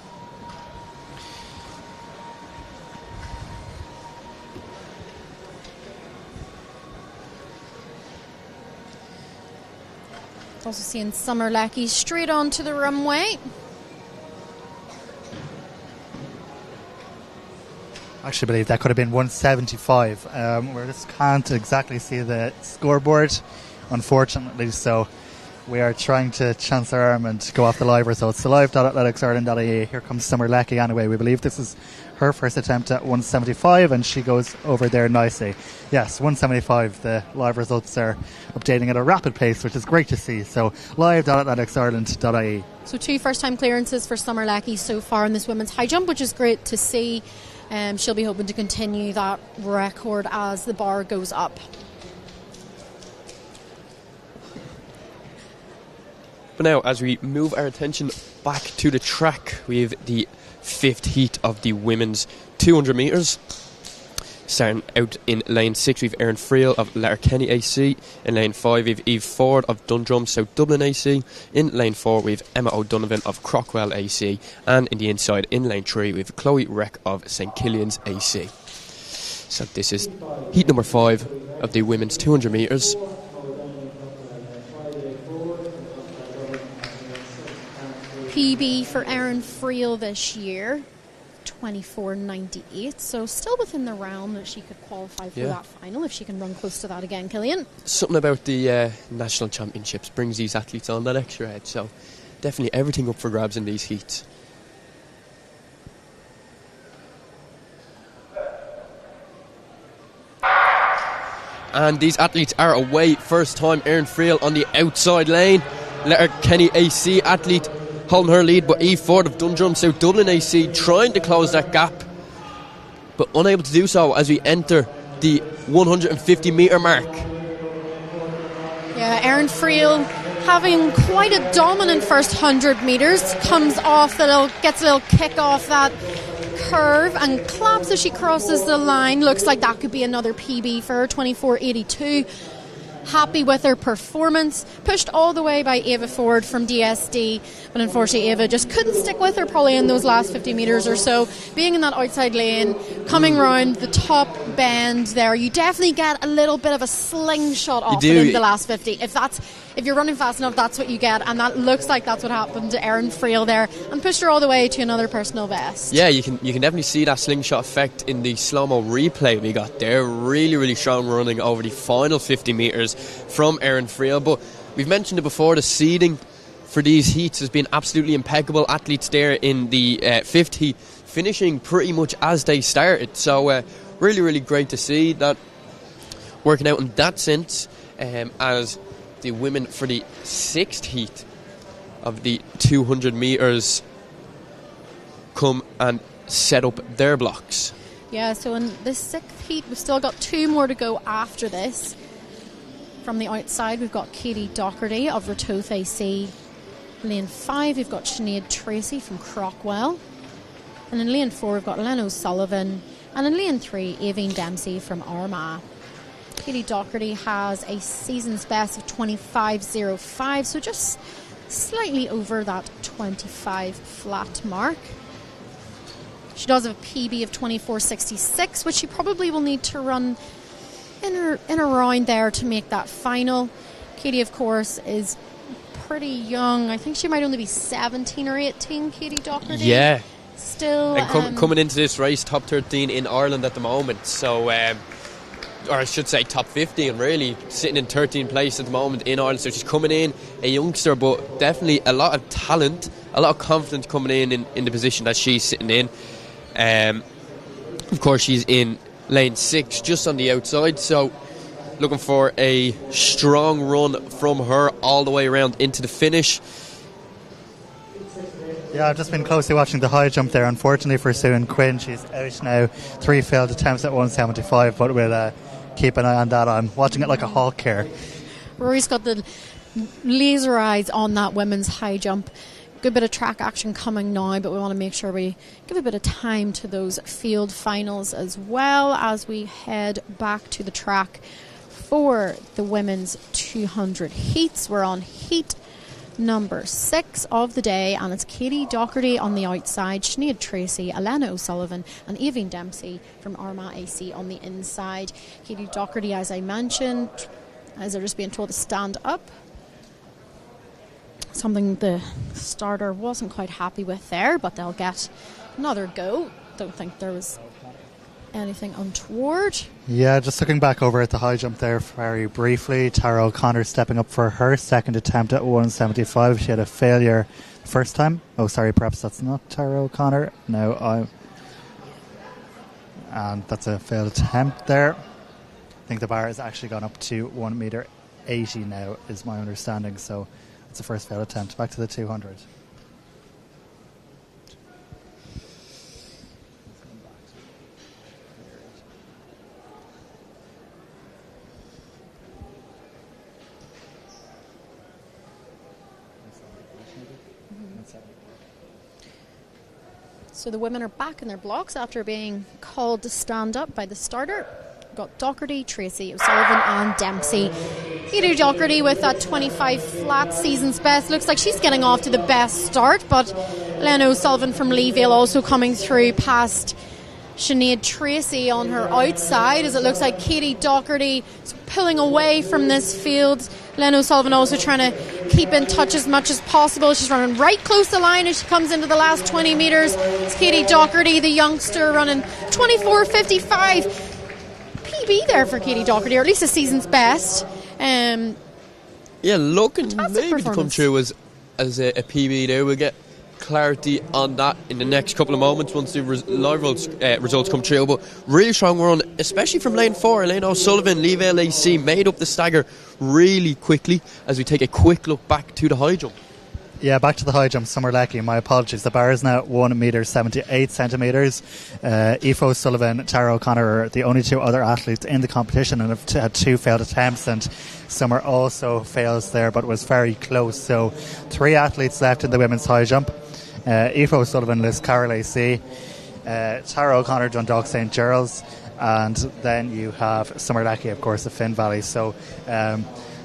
Also seeing Summer Leckie straight onto the runway. I actually believe that could have been 175. We just can't exactly see the scoreboard, unfortunately, so we are trying to chance our arm and go off the live results. So live.athleticsIreland.ie. Here comes Summer Leckie anyway. We believe this is her first attempt at 175, and she goes over there nicely. Yes, 175. The live results are updating at a rapid pace, which is great to see. So live.athleticsIreland.ie. So 2 first-time clearances for Summer Leckie so far in this women's high jump, which is great to see. She'll be hoping to continue that record as the bar goes up. But now, as we move our attention back to the track, we have the 5th heat of the women's 200 metres. Starting out in lane 6, we've Erin Friel of Letterkenny AC. In lane 5, we've Eve Ford of Dundrum, South Dublin AC. In lane 4, we've Emma O'Donovan of Crockwell AC. And in the inside, in lane 3, we've Chloe Reck of St Killian's AC. So this is heat number 5 of the women's 200 metres. PB for Erin Friel this year, 24.98, so still within the realm that she could qualify for that final if she can run close to that again, Killian. Something about the national championships brings these athletes on that extra edge, so definitely everything up for grabs in these heats. And these athletes are away. First time Erin Friel on the outside lane. Letterkenny AC athlete holding her lead, but Eve Ford of Dundrum, South Dublin AC trying to close that gap, but unable to do so as we enter the 150 metre mark. Yeah, Erin Friel having quite a dominant first 100 metres, comes off gets a little kick off that curve and claps as she crosses the line. Looks like that could be another PB for her, 24.82. Happy with her performance, pushed all the way by Eva Ford from DSD, but unfortunately Eva just couldn't stick with her probably in those last 50 metres or so. Being in that outside lane, coming round the top bend there, you definitely get a little bit of a slingshot off it in the last 50. If you're running fast enough, that's what you get, and that looks like that's what happened to Erin Friel there, and pushed her all the way to another personal best. Yeah, you can definitely see that slingshot effect in the slow-mo replay we got there. Really, really strong running over the final 50 metres from Erin Friel. But we've mentioned it before, the seeding for these heats has been absolutely impeccable. Athletes there in the fifth heat finishing pretty much as they started. So really, really great to see that working out in that sense. As the women for the sixth heat of the 200 metres come and set up their blocks. Yeah, so in the sixth heat, we've still got 2 more to go after this. From the outside, we've got Katie Docherty of Ratoath AC. Lane 5, we've got Sinead Tracy from Crockwell. And in lane 4, we've got Len O'Sullivan. And in lane 3, Avine Dempsey from Armagh. Katie Docherty has a season's best of 25.05, so just slightly over that 25 flat mark. She does have a PB of 24.66, which she probably will need to run in around there to make that final. Katie, of course, is pretty young. I think she might only be 17 or 18, Katie Docherty. Yeah. Still. And coming into this race, top 13 in Ireland at the moment. So, or I should say top 50, and really sitting in 13th place at the moment in Ireland. So she's coming in a youngster, but definitely a lot of talent, a lot of confidence coming in the position that she's sitting in. Of course, she's in lane 6, just on the outside, so looking for a strong run from her all the way around into the finish. Yeah, I've just been closely watching the high jump there. Unfortunately for Sue Quinn, she's out now. 3 failed attempts at 175, but we'll keep an eye on that. I'm watching it like a hawk here. Rory's got the laser eyes on that women's high jump. Good bit of track action coming now, but we want to make sure we give a bit of time to those field finals as well as we head back to the track for the women's 200 heats. We're on heat number 6 of the day, and it's Katie Docherty on the outside, Sinead Tracy, Elena O'Sullivan and Avine Dempsey from Armagh AC on the inside. Katie Docherty, as I mentioned, as they're just being told to stand up. Something the starter wasn't quite happy with there, but they'll get another go. Don't think there was anything untoward. Yeah, just looking back over at the high jump there very briefly, Tara O'Connor stepping up for her second attempt at 175. She had a failure the first time. Oh, sorry, perhaps that's not Tara O'Connor. No, and that's a failed attempt there. I think the bar has actually gone up to 1 metre 80 now, is my understanding. So it's the first failed attempt. Back to the 200. So the women are back in their blocks after being called to stand up by the starter. Got Docherty, Tracy, O'Sullivan and Dempsey. Katie Docherty with that 25 flat season's best. Looks like she's getting off to the best start, but Lena O'Sullivan from Leeville also coming through past Sinead Tracy on her outside, as it looks like Katie Docherty is pulling away from this field. Lena O'Sullivan also trying to keep in touch as much as possible. She's running right close to the line as she comes into the last 20 metres. It's Katie Docherty, the youngster, running 24.55. PB there for Katie Docherty, or at least a season's best. Yeah, looking maybe to come through as a PB there. We'll get clarity on that in the next couple of moments once the live results come through. But really strong run, especially from lane 4. Elaine O'Sullivan, Leeville AC made up the stagger really quickly as we take a quick look back to the high jump. Yeah, back to the high jump. Summer Leckie, my apologies. The bar is now at 1 metre 78 centimetres. Aoife O'Sullivan, Tara O'Connor are the only 2 other athletes in the competition and have had 2 failed attempts, and Summer also fails there but was very close. So 3 athletes left in the women's high jump. Aoife O'Sullivan, Liz Carroll AC, Tara O'Connor, Dundalk St Gerald's, and then you have Summer Leckie, of course, of Finn Valley. So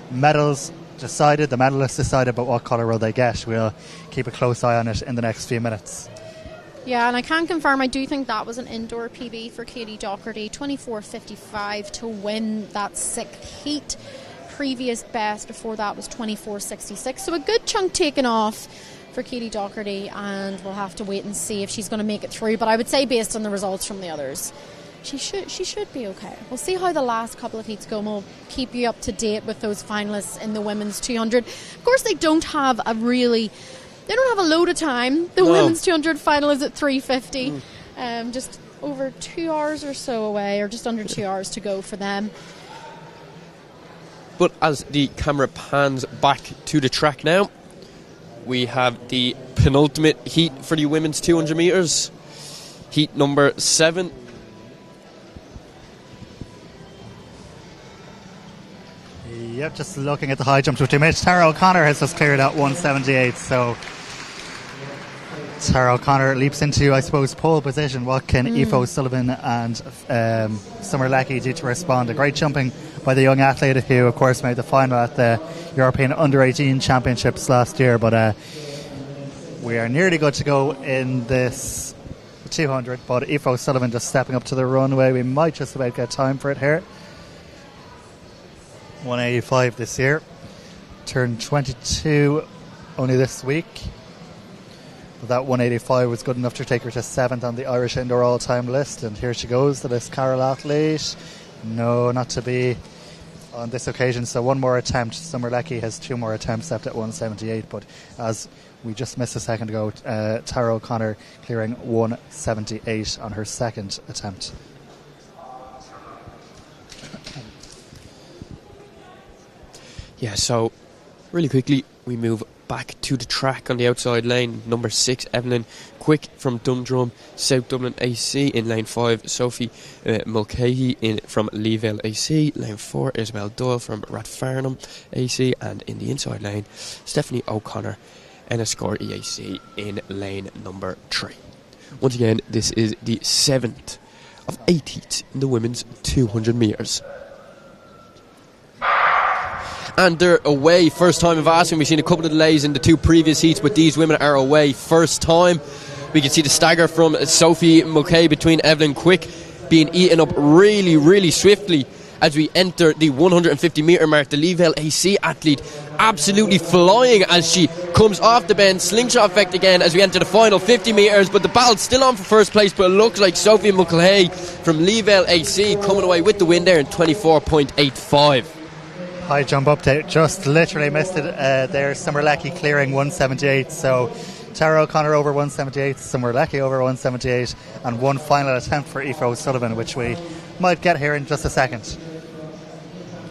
medals decided, the medalists decided, but what colour will they get? We'll keep a close eye on it in the next few minutes. Yeah, and I can confirm, I do think that was an indoor PB for Katie Docherty, 24.55 to win that 6th heat. Previous best before that was 24.66, so a good chunk taken off for Katie Docherty, and we'll have to wait and see if she's going to make it through. But I would say, based on the results from the others, she should be okay. We'll see how the last couple of heats go, and we'll keep you up to date with those finalists in the women's 200. Of course, they don't have a load of time. The women's 200 final is at 3:50. Just over 2 hours or so away, or just under 2 hours to go for them. But as the camera pans back to the track now, we have the penultimate heat for the women's 200 metres. Heat number 7. Yep, just looking at the high jump to 2 minutes. Tara O'Connor has just cleared out 178, so Tara O'Connor leaps into, I suppose, pole position. What can Aoife O'Sullivan and Summer Leckie do to respond? A great jumping by the young athlete who, of course, made the final at the European Under-18 Championships last year. But we are nearly good to go in this 200. But Aoife O'Sullivan just stepping up to the runway. We might just about get time for it here. 185 this year. Turned 22 only this week. That 185 was good enough to take her to 7th on the Irish Indoor all-time list, and here she goes, this Carol athlete. No, not to be on this occasion. So one more attempt. Summer Leckie has 2 more attempts left at 178, but as we just missed a second ago, Tara O'Connor clearing 178 on her 2nd attempt. Yeah, so really quickly we move back to the track on the outside lane. Number 6, Evelyn Quick from Dundrum, South Dublin AC. In lane 5, Sophie Mulcahy from Leeville AC. Lane 4, Isabel Doyle from Rathfarnham AC. And in the inside lane, Stephanie O'Connor, Enniscore EAC in lane number 3. Once again, this is the 7th of 8 heats in the women's 200 metres. And they're away, first time of asking. We've seen a couple of delays in the 2 previous heats, but these women are away first time. We can see the stagger from Sophie Mulcahy between Evelyn Quick being eaten up really, really swiftly as we enter the 150 metre mark. The Leeville AC athlete absolutely flying as she comes off the bend. Slingshot effect again as we enter the final 50 metres, but the battle's still on for first place. But it looks like Sophie Mulcahy from Leeville AC coming away with the win there in 24.85. High jump update, just literally missed it there. Summer Leckie clearing 178, so Tara O'Connor over 178, Summer Leckie over 178, and one final attempt for Aoife O'Sullivan, which we might get here in just a second.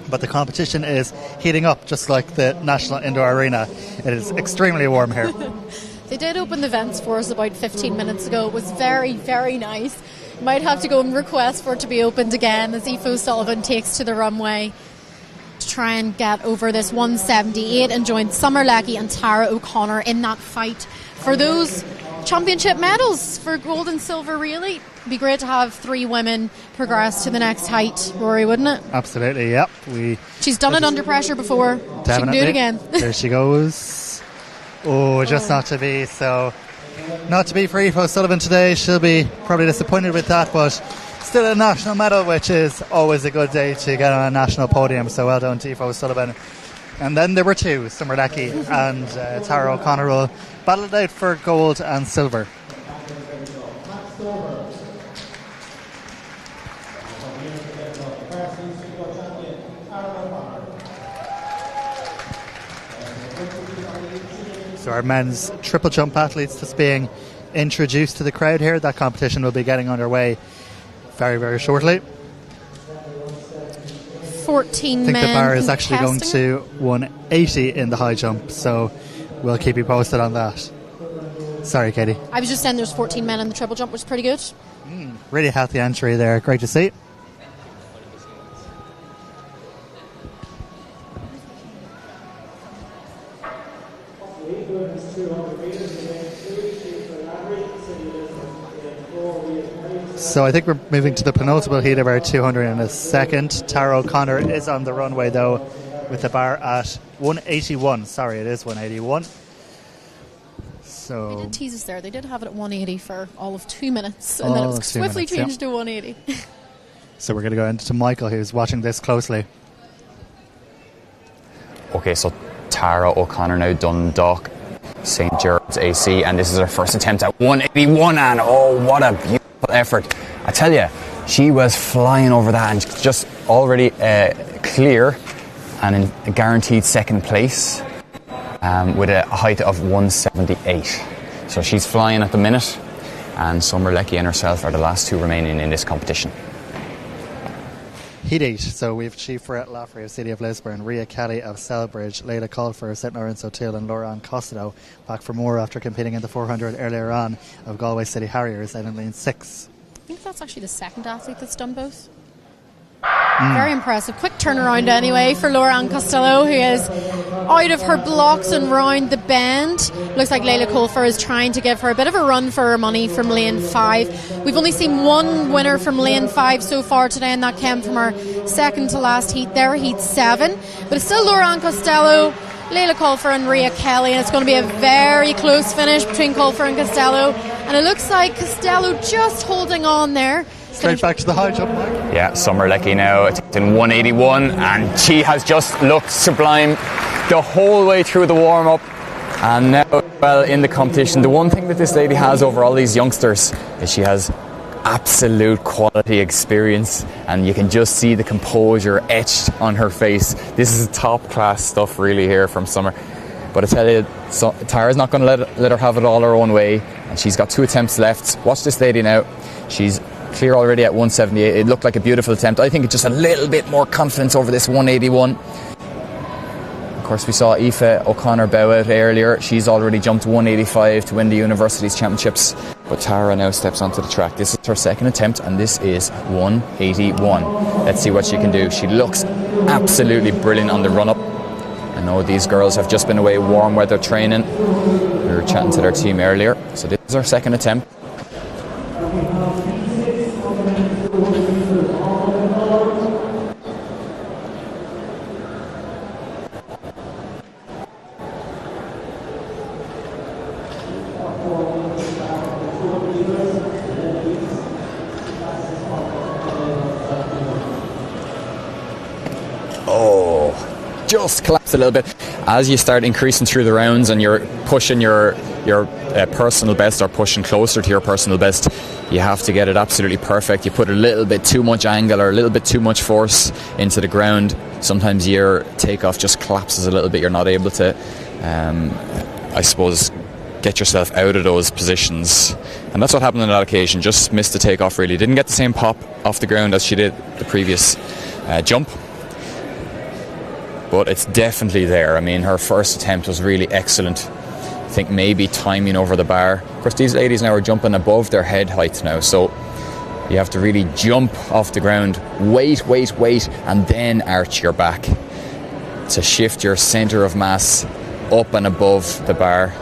But the competition is heating up just like the National Indoor Arena. It is extremely warm here. They did open the vents for us about 15 minutes ago. It was very, very nice. Might have to go and request for it to be opened again as Aoife O'Sullivan takes to the runway to try and get over this 178 and join Summer Leckie and Tara O'Connor in that fight for those championship medals for gold and silver. Really, it'd be great to have 3 women progress to the next height, Rory, wouldn't it? Absolutely, yep. She's done it under pressure before. Definitely. She can do it again. There she goes. Just not to be. So not to be for Aoife O'Sullivan today. She'll be probably disappointed with that, but still a national medal, which is always a good day to get on a national podium. So well done to Aoife O'Sullivan. And then there were 2, Summer Leckie and Tara O'Connor will battle it out for gold and silver. So our men's triple jump athletes just being introduced to the crowd here. That competition will be getting underway very, very shortly. 14 men. I think the bar is actually going it to 180 in the high jump, so we'll keep you posted on that. Sorry, Katie. I was just saying there's 14 men in the triple jump, which is pretty good. Really healthy entry there. Great to see. So I think we're moving to the penultimate heat of our 200 in a second. Tara O'Connor is on the runway though with the bar at 181. Sorry, it is 181. So they did tease us there. They did have it at 180 for all of 2 minutes, and then it was swiftly changed to 180. So we're going to go into Michael, who's watching this closely. Okay, so Tara O'Connor now Dundalk, St. Gerard's AC, and this is her first attempt at 181, and oh, what a beautiful effort. I tell you, She was flying over that and just already clear and in a guaranteed second place with a height of 178. So she's flying at the minute, and Summer Leckie and herself are the last two remaining in this competition. Heat 8, so we have Chief Ferret Laffrey of City of Lisburn, Ria Kelly of Selbridge, Leila Colfer of St Lawrence O'Toole, and Lauren Costello back for more after competing in the 400 earlier on of Galway City Harriers out in lane 6. I think that's actually the second athlete that's done both. Very impressive. Quick turnaround anyway for Lauren Costello, who is out of her blocks and round the bend. Looks like Leila Colfer is trying to give her a bit of a run for her money from lane 5. We've only seen one winner from lane 5 so far today, and that came from our second to last heat there, heat 7. But it's still Lauren Costello, Leila Colfer and Ria Kelly, and it's going to be a very close finish between Colfer and Costello. And it looks like Costello just holding on there. Straight back to the high jump, Mike. Yeah, Summer Leckie now in 181, and she has just looked sublime the whole way through the warm-up. And now, well, in the competition, the one thing that this lady has over all these youngsters is she has absolute quality experience, and you can just see the composure etched on her face. This is top-class stuff really here from Summer. But I tell you, Tara's not going to let her have it all her own way, and she's got 2 attempts left. Watch this lady now. She's clear already at 178. It looked like a beautiful attempt. I think it's just a little bit more confidence over this 181. Of course, we saw Aoife O'Connor bow out earlier. She's already jumped 185 to win the Universities Championships. But Tara now steps onto the track. This is her second attempt, and this is 181. Let's see what she can do. She looks absolutely brilliant on the run-up. I know these girls have just been away warm weather training. We were chatting to their team earlier. So this is her second attempt. Just collapse a little bit. As you start increasing through the rounds and you're pushing your personal best, or pushing closer to your personal best, you have to get it absolutely perfect. You put a little bit too much angle or a little bit too much force into the ground, sometimes your takeoff just collapses a little bit. You're not able to I suppose get yourself out of those positions, and that's what happened on that occasion. Just missed the takeoff really. Didn't get the same pop off the ground as she did the previous jump. But it's definitely there. I mean, her first attempt was really excellent. I think maybe timing over the bar. Of course, these ladies now are jumping above their head height now, so you have to really jump off the ground, wait, and then arch your back to shift your centre of mass up and above the bar.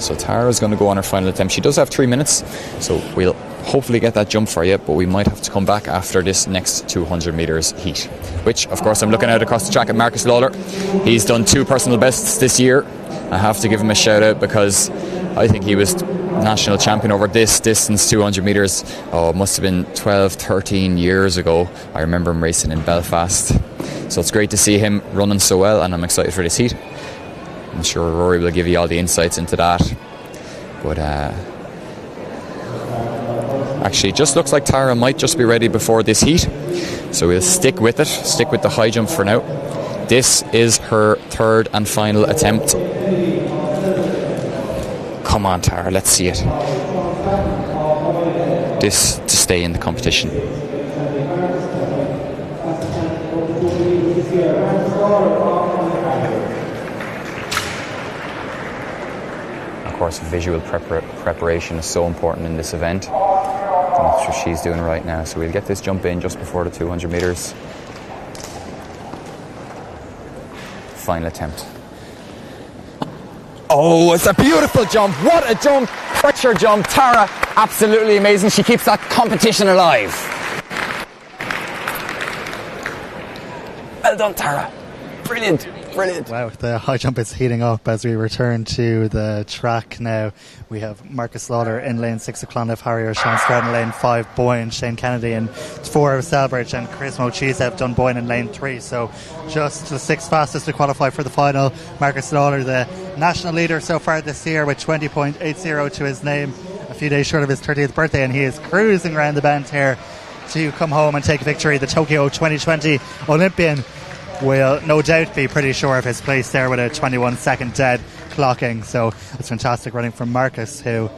So Tara's going to go on her final attempt. She does have 3 minutes, so we'll hopefully get that jump for you, but we might have to come back after this next 200 metres heat, which of course I'm looking out across the track at Marcus Lawler. He's done 2 personal bests this year. I have to give him a shout out because I think he was national champion over this distance, 200 metres. It must have been 12-13 years ago. I remember him racing in Belfast, so it's great to see him running so well, and I'm excited for this heat. I'm sure Rory will give you all the insights into that, but actually, it just looks like Tara might just be ready before this heat. So we'll stick with it, stick with the high jump for now. This is her third and final attempt. Come on, Tara, let's see it. This to stay in the competition. Of course, visual preparation is so important in this event. And that's what she's doing right now. So we'll get this jump in just before the 200 metres. Final attempt. Oh, it's a beautiful jump. What a jump. Pressure jump. Tara, absolutely amazing. She keeps that competition alive. Well done, Tara. Brilliant. Wow, the high jump is heating up as we return to the track now. We have Marcus Lawler in lane 6 of Clonliffe Harrier, Sean Stroud in lane 5, Boyne, Shane Kennedy in 4 of Selbridge, and Chris Mochise have done Boyne in lane 3. So just the 6 fastest to qualify for the final. Marcus Lawler, the national leader so far this year, with 20.80 to his name. A few days short of his 30th birthday, and he is cruising around the bend here to come home and take victory. The Tokyo 2020 Olympian will no doubt be pretty sure of his place there with a 21-second dead clocking. So it's fantastic running from Marcus, who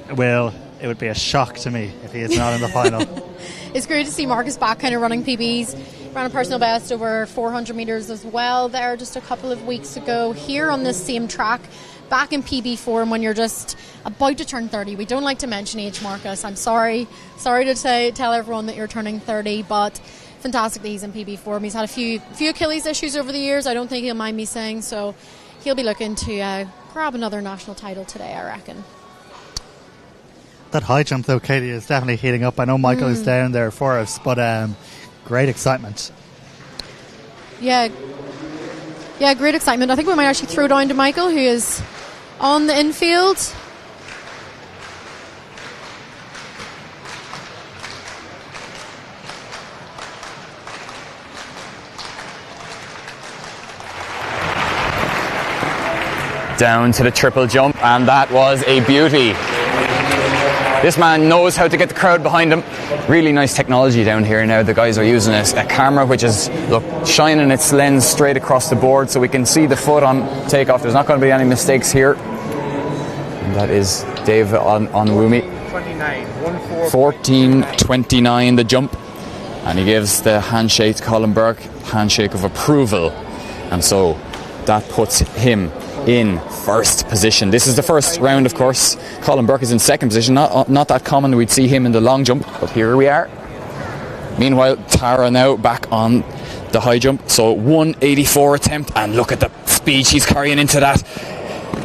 it would be a shock to me if he is not in the final. It's great to see Marcus back kind of running PBs. Ran a personal best over 400 metres as well there just a couple of weeks ago here on this same track. Back in PB form when you're just about to turn 30. We don't like to mention age, Marcus. I'm sorry to tell everyone that you're turning 30, but fantastic that he's in PB form. He's had a few Achilles issues over the years. I don't think he'll mind me saying, so he'll be looking to grab another national title today, I reckon. That high jump though, Katie, is definitely heating up. I know Michael is down there for us, but great excitement. Yeah, great excitement. I think we might actually throw down to Michael, who is on the infield. Down to the triple jump, and that was a beauty. This man knows how to get the crowd behind him. Really nice technology down here now. The guys are using a camera which is shining its lens straight across the board so we can see the foot on takeoff. There's not going to be any mistakes here. And that is Dave Onwumi. 14.29 the jump. And he gives the handshake to Colin Burke, handshake of approval. And so that puts him in first position. This is the first round, of course. Colin Burke is in second position. Not that common we'd see him in the long jump, but here we are. Meanwhile, Tara now back on the high jump. So 184 attempt, and look at the speed she's carrying into that.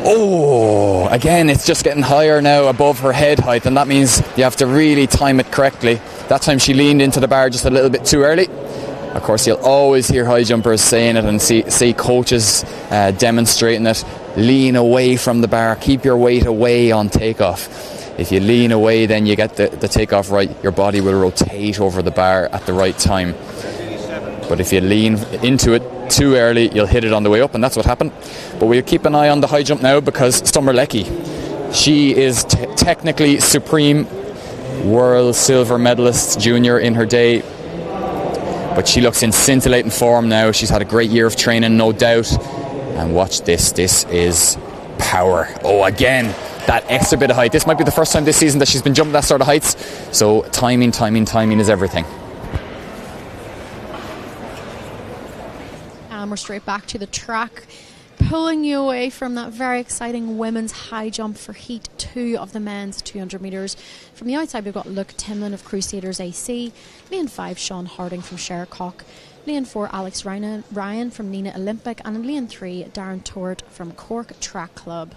Oh, again, it's just getting higher now above her head height, and that means you have to really time it correctly. That time she leaned into the bar just a little bit too early. Of course, you'll always hear high jumpers saying it and see coaches demonstrating it. Lean away from the bar. Keep your weight away on takeoff. If you lean away, then you get the takeoff right. Your body will rotate over the bar at the right time. But if you lean into it too early, you'll hit it on the way up, and that's what happened. But we'll keep an eye on the high jump now, because Summer Leckie, she is technically supreme world silver medalist junior in her day. But she looks in scintillating form now. She's had a great year of training, no doubt. And watch this. This is power. Oh, again, that extra bit of height. This might be the first time this season that she's been jumping that sort of heights. So timing is everything. And we're straight back to the track, pulling you away from that very exciting women's high jump for Heat 2 of the men's 200 metres. From the outside, we've got Luke Timlin of Crusaders AC, lane 5 Sean Harding from Shercock, lane 4 Alex Ryan from Nina Olympic, and in lane 3 Darren Tort from Cork Track Club.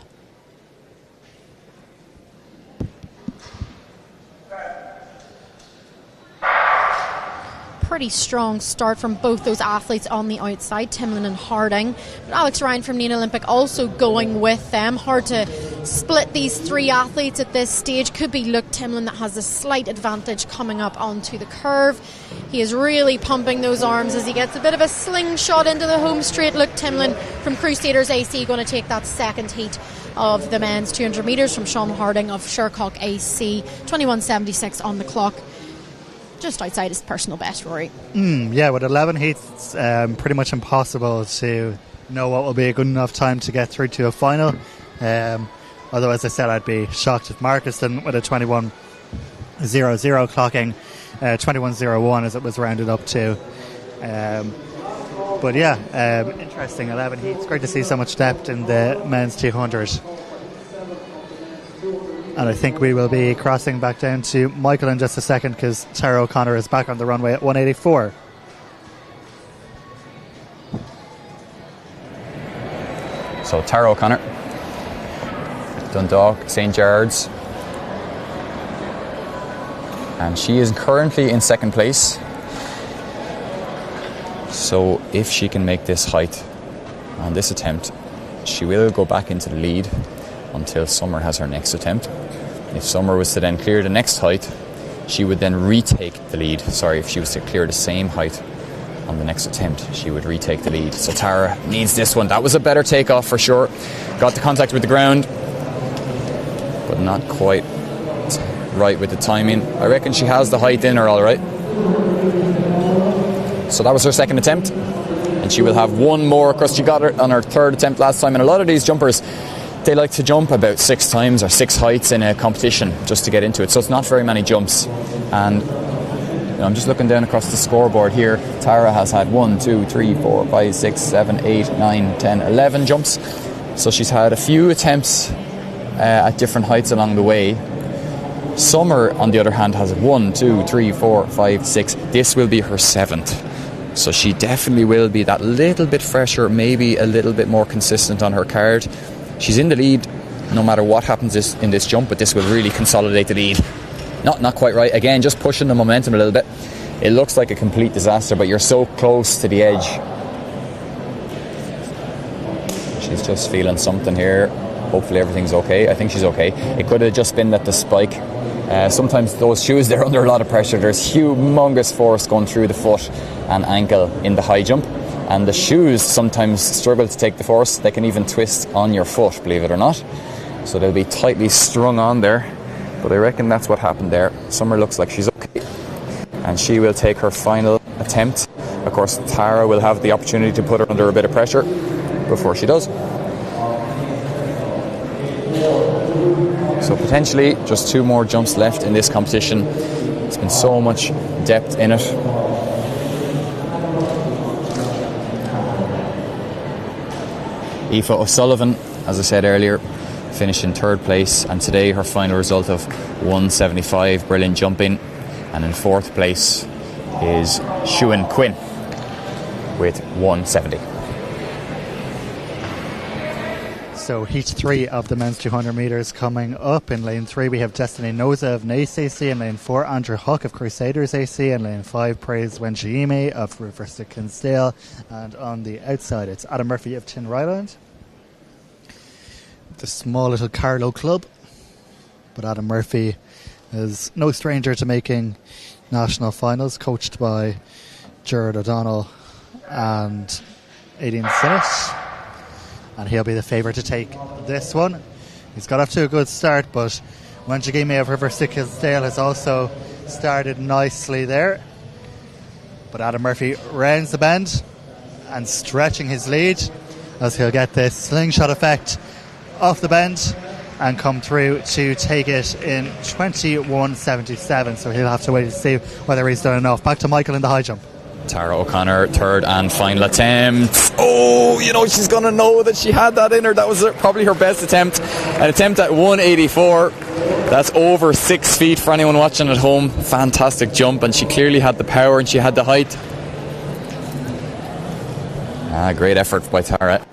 Pretty strong start from both those athletes on the outside, Timlin and Harding. But Alex Ryan from Nina Olympic also going with them. Hard to split these three athletes at this stage. Could be Luke Timlin that has a slight advantage coming up onto the curve. He is really pumping those arms as he gets a bit of a slingshot into the home straight. Luke Timlin from Crusaders AC going to take that second heat of the men's 200 metres from Sean Harding of Shercock AC. 21.76 on the clock. Just outside his personal best, Rory. Yeah, with 11 heats, pretty much impossible to know what will be a good enough time to get through to a final. Although, as I said, I'd be shocked if Marcus didn't with a 21.00 clocking, 21.01 as it was rounded up to. But yeah, interesting 11 heats. Great to see so much depth in the men's 200. And I think we will be crossing back down to Michael in just a second, because Tara O'Connor is back on the runway at 184. So Tara O'Connor, Dundalk, St. Gerard's, and she is currently in second place. So if she can make this height on this attempt, she will go back into the lead until Summer has her next attempt. If Summer was to then clear the next height, she would then retake the lead. Sorry, if she was to clear the same height on the next attempt, she would retake the lead. So Tara needs this one. That was a better takeoff for sure. Got the contact with the ground, but not quite right with the timing. I reckon she has the height in her all right. So that was her second attempt, and she will have one more. Of course, she got it on her third attempt last time, and a lot of these jumpers, they like to jump about 6 times or 6 heights in a competition just to get into it, so it's not very many jumps. And I'm just looking down across the scoreboard here. Tara has had 1, 2, 3, 4, 5, 6, 7, 8, 9, 10, 11 jumps, so she's had a few attempts at different heights along the way. Summer, on the other hand, has 1, 2, 3, 4, 5, 6. This will be her 7th. So she definitely will be that little bit fresher, maybe a little bit more consistent on her card. She's in the lead no matter what happens in this jump, but this will really consolidate the lead. Not quite right. Again, just pushing the momentum a little bit. It looks like a complete disaster, but you're so close to the edge. She's just feeling something here. Hopefully everything's okay. I think she's okay. It could have just been that the spike, sometimes those shoes, they're under a lot of pressure. There's humongous force going through the foot and ankle in the high jump, and the shoes sometimes struggle to take the force. They can even twist on your foot, believe it or not, so they'll be tightly strung on there. But I reckon that's what happened there. Summer looks like she's okay, and she will take her final attempt. Of course, Tara will have the opportunity to put her under a bit of pressure before she does. So potentially just 2 more jumps left in this competition. There's been so much depth in it. Aoife O'Sullivan, as I said earlier, finished in 3rd place, and today her final result of 175, brilliant jumping. And in 4th place is Shuan Quinn with 170. So heat 3 of the men's 200 metres coming up. In lane 3 we have Destiny Noza of Nace AC. In lane 4 Andrew Huck of Crusaders AC. In lane 5 Praise Wenjiime of Riverside Kinsdale. And on the outside it's Adam Murphy of Tin Ryland. The small little Carlow club. But Adam Murphy is no stranger to making national finals, coached by Gerard O'Donnell and Aidan Sinnott. And he'll be the favourite to take this one. He's got off to a good start, but Wenjiime of Riverside Kinsdale has also started nicely there. But Adam Murphy rounds the bend and stretching his lead as he'll get this slingshot effect off the bend and come through to take it in 21.77. So he'll have to wait to see whether he's done enough. Back to Michael in the high jump. Tara O'Connor, 3rd and final attempt. Oh, she's going to know that she had that in her. That was probably her best attempt. An attempt at 184. That's over 6 feet for anyone watching at home. Fantastic jump, and she clearly had the power and she had the height. Great effort by Tara.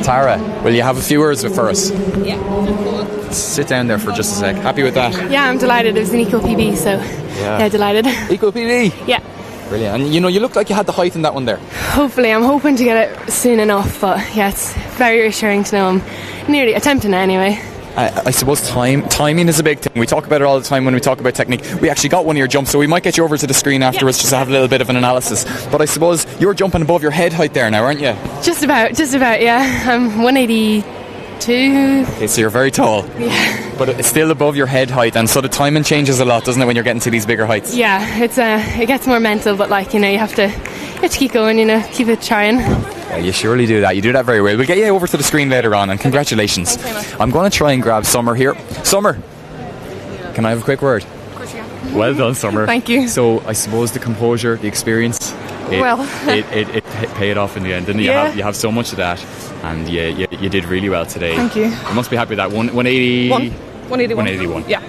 Tara, will you have a few words for us? Yeah. Sit down there for just a sec. Happy with that? Yeah, I'm delighted. It was an equal PB, so yeah delighted. Equal PB? Yeah. Brilliant. And you looked like you had the height in that one there. Hopefully, I'm hoping to get it soon enough, but yeah, it's very reassuring to know I'm nearly attempting it anyway. I suppose timing is a big thing. We talk about it all the time when we talk about technique. We actually got one of your jumps, so we might get you over to the screen afterwards just to have a little bit of an analysis. But I suppose you're jumping above your head height there now, aren't you? Just about, yeah. I'm 182. Okay, so you're very tall. Yeah. But it's still above your head height, and so the timing changes a lot, doesn't it, when you're getting to these bigger heights? Yeah, it gets more mental, but you have to keep going, keep it trying. Yeah, you surely do that. You do that very well. We'll get you over to the screen later on, and congratulations. Thanks very much. I'm going to try and grab Summer here. Summer, can I have a quick word? Of course you can. Well done, Summer. Thank you. So I suppose the composure, the experience, it paid off in the end, didn't it? Yeah. You have so much of that, and you did really well today. Thank you. You must be happy with that. 180. 181. Yeah.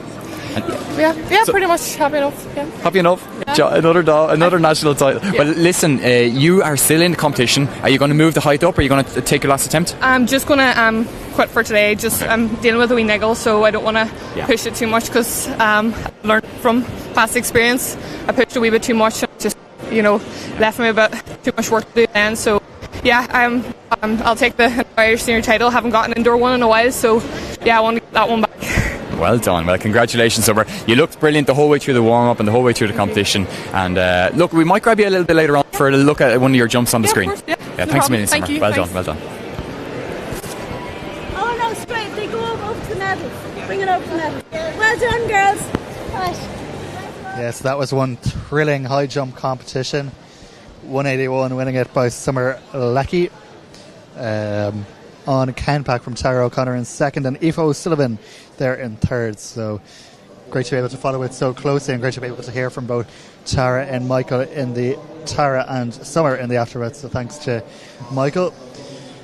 So, pretty much happy enough. Yeah. Happy enough? Yeah. Another national title. Yeah. Well, listen, you are still in the competition. Are you going to move the height up, or are you going to take your last attempt? I'm just going to quit for today. I'm dealing with a wee niggle, so I don't want to push it too much, because I've learned from past experience. I pushed a wee bit too much, and just left me a bit too much work to do then. So yeah, I'll take the Irish senior title. Haven't got an indoor one in a while, so yeah, I want to get that one back. Well done. Well, congratulations, Summer. You looked brilliant the whole way through the warm-up and the whole way through the competition. And look, we might grab you a little bit later on for a look at one of your jumps on the screen. Of course, thanks a million, Summer. Thank you. Well done. Oh no, straight, proud for them. Well done, girls. Right. Yes, that was one thrilling high jump competition. 181 winning it by Summer Leckie. On Kenpack from Tara O'Connor in second, and Aoife O'Sullivan there in third. So great to be able to follow it so closely, and great to be able to hear from both Tara and Michael in the Tara and Summer in the afterwards. So thanks to Michael.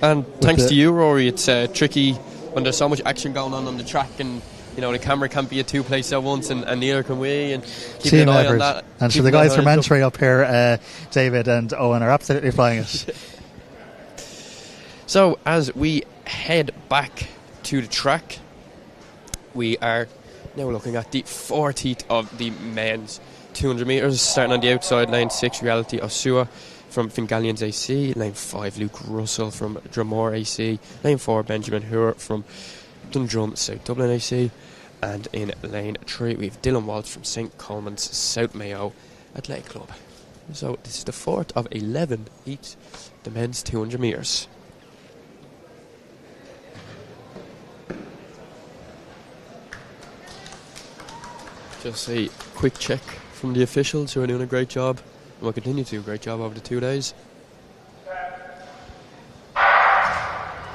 And thanks to you, Rory. It's tricky when there's so much action going on the track, and you know the camera can't be at two places at once, and neither can we. And keep an eye on that. And so the guys from Entry up here, David and Owen, are absolutely flying it. So as we head back to the track, we are now looking at the fourth heat of the men's 200 metres, starting on the outside. Lane 6, Reality Osua from Fingallions AC. Lane 5, Luke Russell from Dromore AC. Lane 4, Benjamin Hooer from Dundrum South Dublin AC. And in lane 3, we have Dylan Walsh from St Coleman's South Mayo Athletic Club. So this is the fourth of 11 heats, the men's 200 metres. Just a quick check from the officials, who are doing a great job and will continue to do a great job over the 2 days.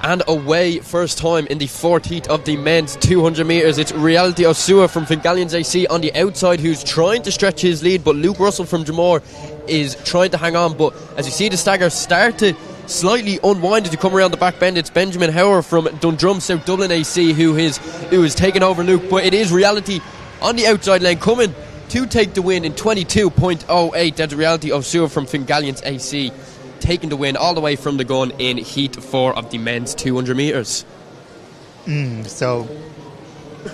And away, first time in the fourth heat of the men's 200 metres. It's Reality Osua from Fingallions AC on the outside, who's trying to stretch his lead, but Luke Russell from Dromore is trying to hang on. But as you see the stagger start to slightly unwind to come around the back bend, it's Benjamin Hooer from Dundrum South Dublin AC who is taking over Luke. But it is Reality on the outside lane coming to take the win in 22.08. That's Reality Osua from Fingallions AC taking the win all the way from the gun in heat 4 of the men's 200 metres. So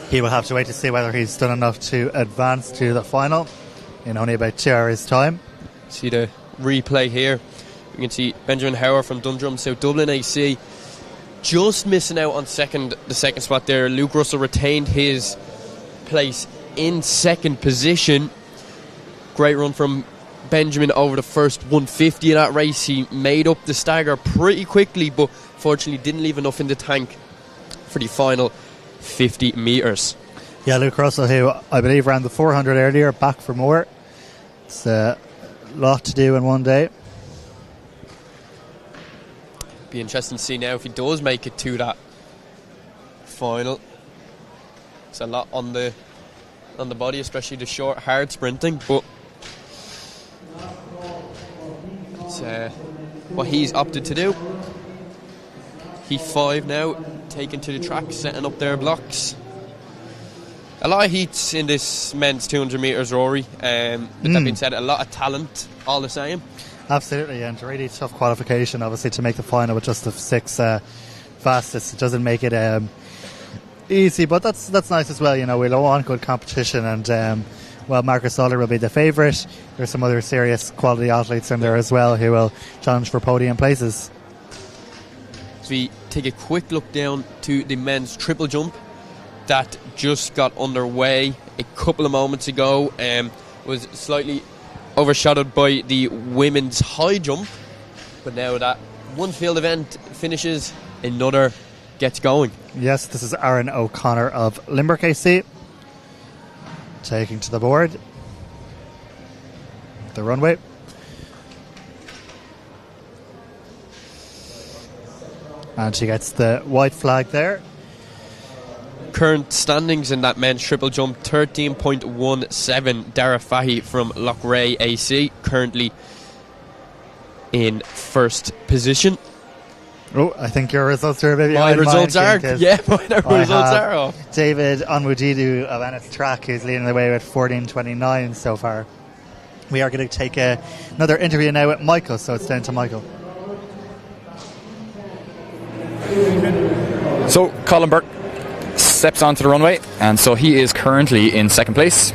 he will have to wait to see whether he's done enough to advance to the final in only about 2 hours' time. See the replay here. You can see Benjamin Hooer from Dundrum South Dublin AC just missing out on the second spot there. Luke Russell retained his place in second position. Great run from Benjamin over the first 150 of that race. He made up the stagger pretty quickly, but fortunately didn't leave enough in the tank for the final 50 metres. Yeah, Luke Russell, who I believe ran the 400 earlier, back for more. It's a lot to do in one day. Be interesting to see now if he does make it to that final. It's a lot on the body, especially the short, hard sprinting, but it's what he's opted to do. Heat 5 now, taken to the track, setting up their blocks. A lot of heats in this men's 200 metres, Rory. With that being said, a lot of talent, all the same. Absolutely, and a really tough qualification, obviously, to make the final with just the 6 fastest. It doesn't make it easy, but that's nice as well. You know, we'll want good competition, and Marcus Soller will be the favourite. There's some other serious quality athletes in there as well who will challenge for podium places. So we take a quick look down to the men's triple jump that just got underway a couple of moments ago. Was slightly overshadowed by the women's high jump, but now that one field event finishes, another gets going. Yes, this is Aaron O'Connor of Limerick AC taking to the board the runway. And she gets the white flag there. Current standings in that men's triple jump: 13.17. Dara Fahy from Loughrea AC currently in first position. Oh, I think your results are a bit my results are off. David Onwudidu of Ennis Track, who's leading the way with 14.29 so far. We are going to take another interview now with Michael, so it's down to Michael. So Colin Burke steps onto the runway, and so he is currently in second place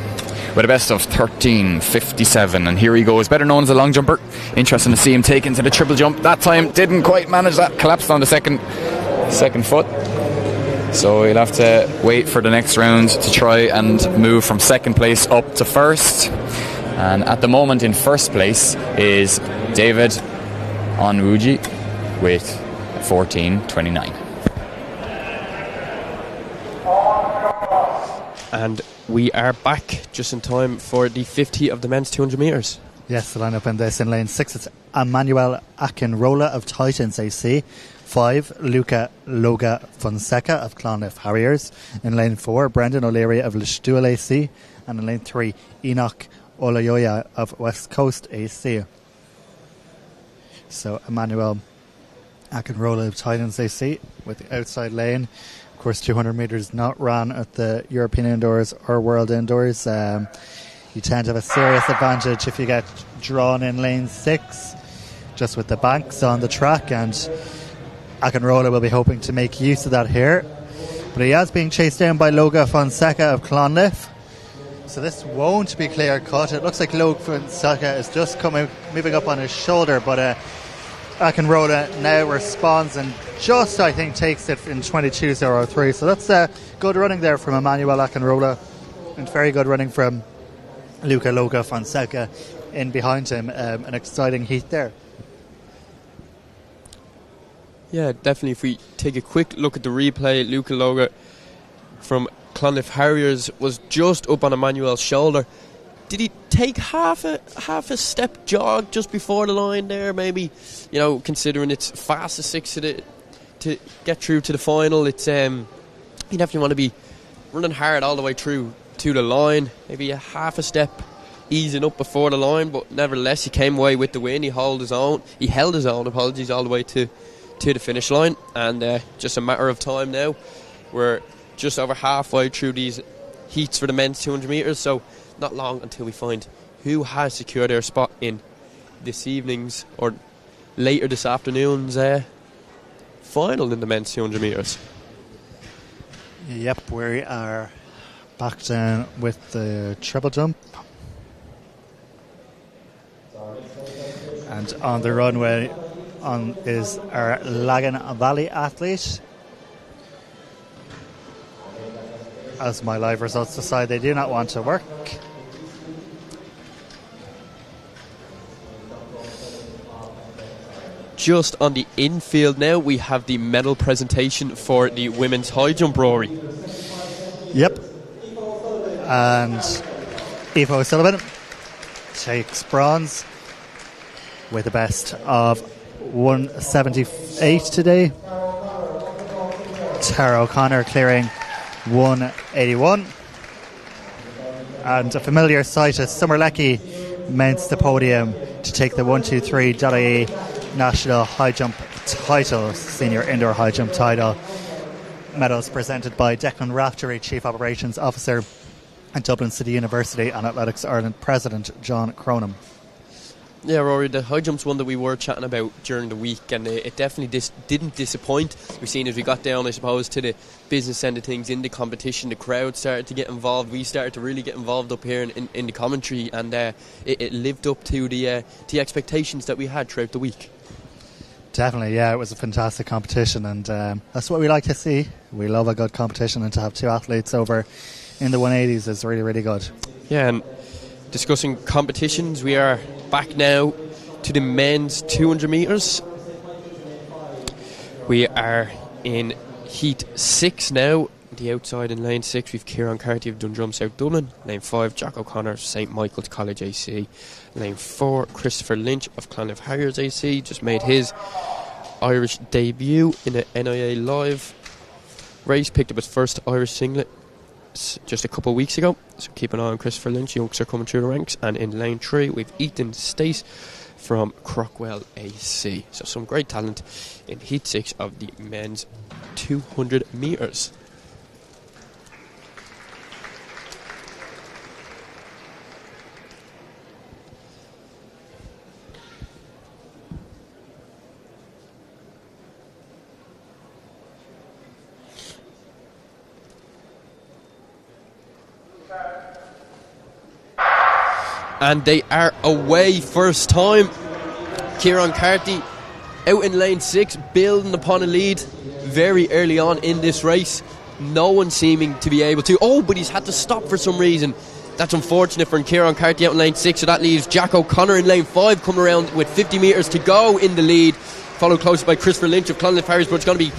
with a best of 13.57, and here he goes, better known as a long jumper. Interesting to see him take into the triple jump. That time didn't quite manage that, collapsed on the second foot, so he'll have to wait for the next round to try and move from second place up to first. And at the moment in first place is David Onwuji with 14.29. And we are back just in time for the 50 of the men's 200 metres. Yes, the lineup in this. In lane 6, it's Emmanuel Akinrola of Titans AC. 5, Luca Loga Fonseca of Clonliffe Harriers. In lane 4, Brendan O'Leary of Listowel AC. And in lane 3, Enoch Olayoya of West Coast AC. So Emmanuel Akinrola of Titans AC with the outside lane. Of course, 200 metres not run at the European Indoors or World Indoors. You tend to have a serious advantage if you get drawn in lane 6, just with the banks on the track, and Akinrola will be hoping to make use of that here. But he is being chased down by Loga Fonseca of Clonliffe, so this won't be clear cut. It looks like Loga Fonseca is just moving up on his shoulder, but Akinrola now responds and just, I think, takes it in 22.03. So that's good running there from Emmanuel Akinrola, and very good running from Luca Loga Fonseca in behind him. An exciting heat there. Yeah, definitely. If we take a quick look at the replay, Luca Loga from Clonliffe Harriers was just up on Emmanuel's shoulder. Did he take half a step jog just before the line there? Maybe, considering it's fastest 6 to get through to the final. It's you definitely want to be running hard all the way through to the line. Maybe a half a step easing up before the line, but nevertheless he came away with the win. He held his own all the way to the finish line, and just a matter of time now. We're just over halfway through these heats for the men's 200 metres, so not long until we find who has secured their spot in this evening's or later this afternoon's final in the men's 200 metres. Yep, we are back down with the treble jump. And on the runway is our Lagan Valley athlete. As my live results decide, they do not want to work. Just on the infield now, we have the medal presentation for the women's high jump, Rory. Yep. And Aoife O'Sullivan takes bronze with a best of 178 today. Tara O'Connor clearing 181. And a familiar sight as Summer Leckie mounts the podium to take the 123.ie National High Jump title, Senior Indoor High Jump title. Medals presented by Declan Raftery, Chief Operations Officer, and Dublin City University and Athletics Ireland President John Cronum. Yeah, Rory, the high jump's one that we were chatting about during the week, and it definitely didn't disappoint. We've seen as we got down, I suppose, to the business end of things in the competition, the crowd started to get involved. We started to really get involved up here in the commentary, and it lived up to the expectations that we had throughout the week. Definitely, yeah, it was a fantastic competition, and that's what we like to see. We love a good competition, and to have two athletes over in the 180s is really, really good. Yeah, and discussing competitions, we are back now to the men's 200 metres. We are in heat 6 now. The outside in lane 6 we've Kieran Carty of Dundrum South Dublin. Lane 5 Jack O'Connor of St Michael's College AC. Lane 4 Christopher Lynch of Clonliffe Harriers AC, just made his Irish debut in the NIA Live race, picked up his first Irish singlet just a couple of weeks ago, so keep an eye on Christopher Lynch. Youngster coming through the ranks. And in lane 3 we've Ethan Stace from Crockwell AC. So some great talent in heat 6 of the men's 200 metres. And they are away first time. Kieran Carty out in lane 6, building upon a lead very early on in this race. No one seeming to be able to. Oh, but he's had to stop for some reason. That's unfortunate for Kieran Carty out in lane 6. So that leaves Jack O'Connor in lane 5 coming around with 50 metres to go in the lead. Followed close by Christopher Lynch of Clonliffe Harriers. But it's going to be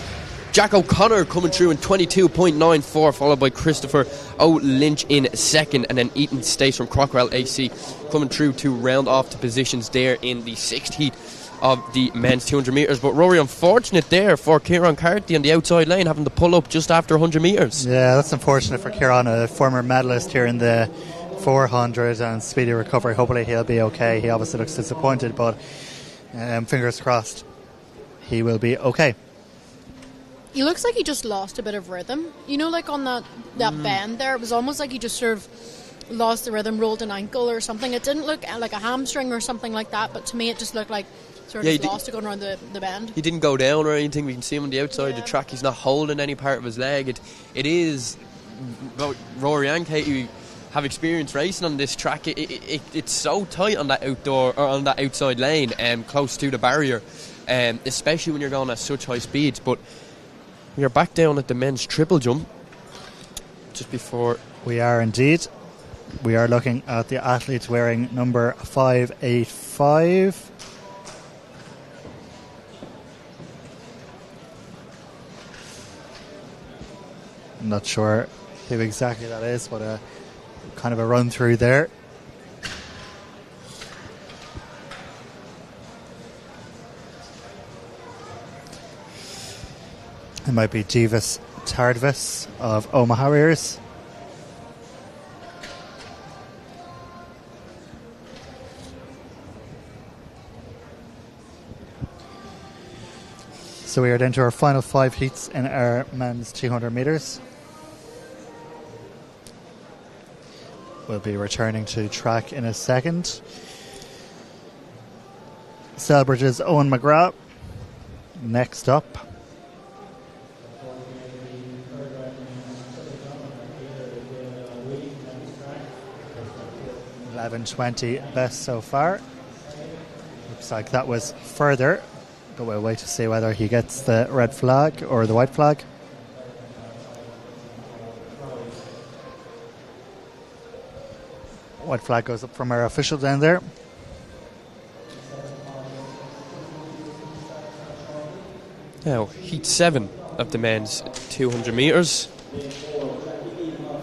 Jack O'Connor coming through in 22.94, followed by Christopher O'Lynch in second, and then Ethan Stace from Crockwell AC coming through to round off the positions there in the 6th heat of the men's 200 metres. But Rory, unfortunate there for Kieran Carty on the outside lane, having to pull up just after 100 metres. Yeah, that's unfortunate for Kieran, a former medalist here in the 400 and speedy recovery. Hopefully he'll be okay. He obviously looks disappointed, but fingers crossed he will be okay. He looks like he just lost a bit of rhythm. You know, like on that bend there, it was almost like he just sort of lost the rhythm, rolled an ankle or something. It didn't look like a hamstring or something like that, but to me it just looked like sort of lost it going around the bend. He didn't go down or anything. We can see him on the outside of the track. He's not holding any part of his leg. It is, Rory and Katie have experience racing on this track. It's so tight on that outdoor or on that outside lane, close to the barrier, especially when you're going at such high speeds. But we are back down at the men's triple jump just before. We are indeed. We are looking at the athletes wearing number 585. I'm not sure who exactly that is, but kind of a run through there. It might be Jeeves Tardvis of Omaha Harriers. So we are down to our final 5 heats in our men's 200 metres. We'll be returning to track in a second. Selbridge's Owen McGrath next up. 11:20 best so far. Looks like that was further, but we'll wait to see whether he gets the red flag or the white flag. White flag goes up from our official down there. Now, heat 7 of the men's 200 metres.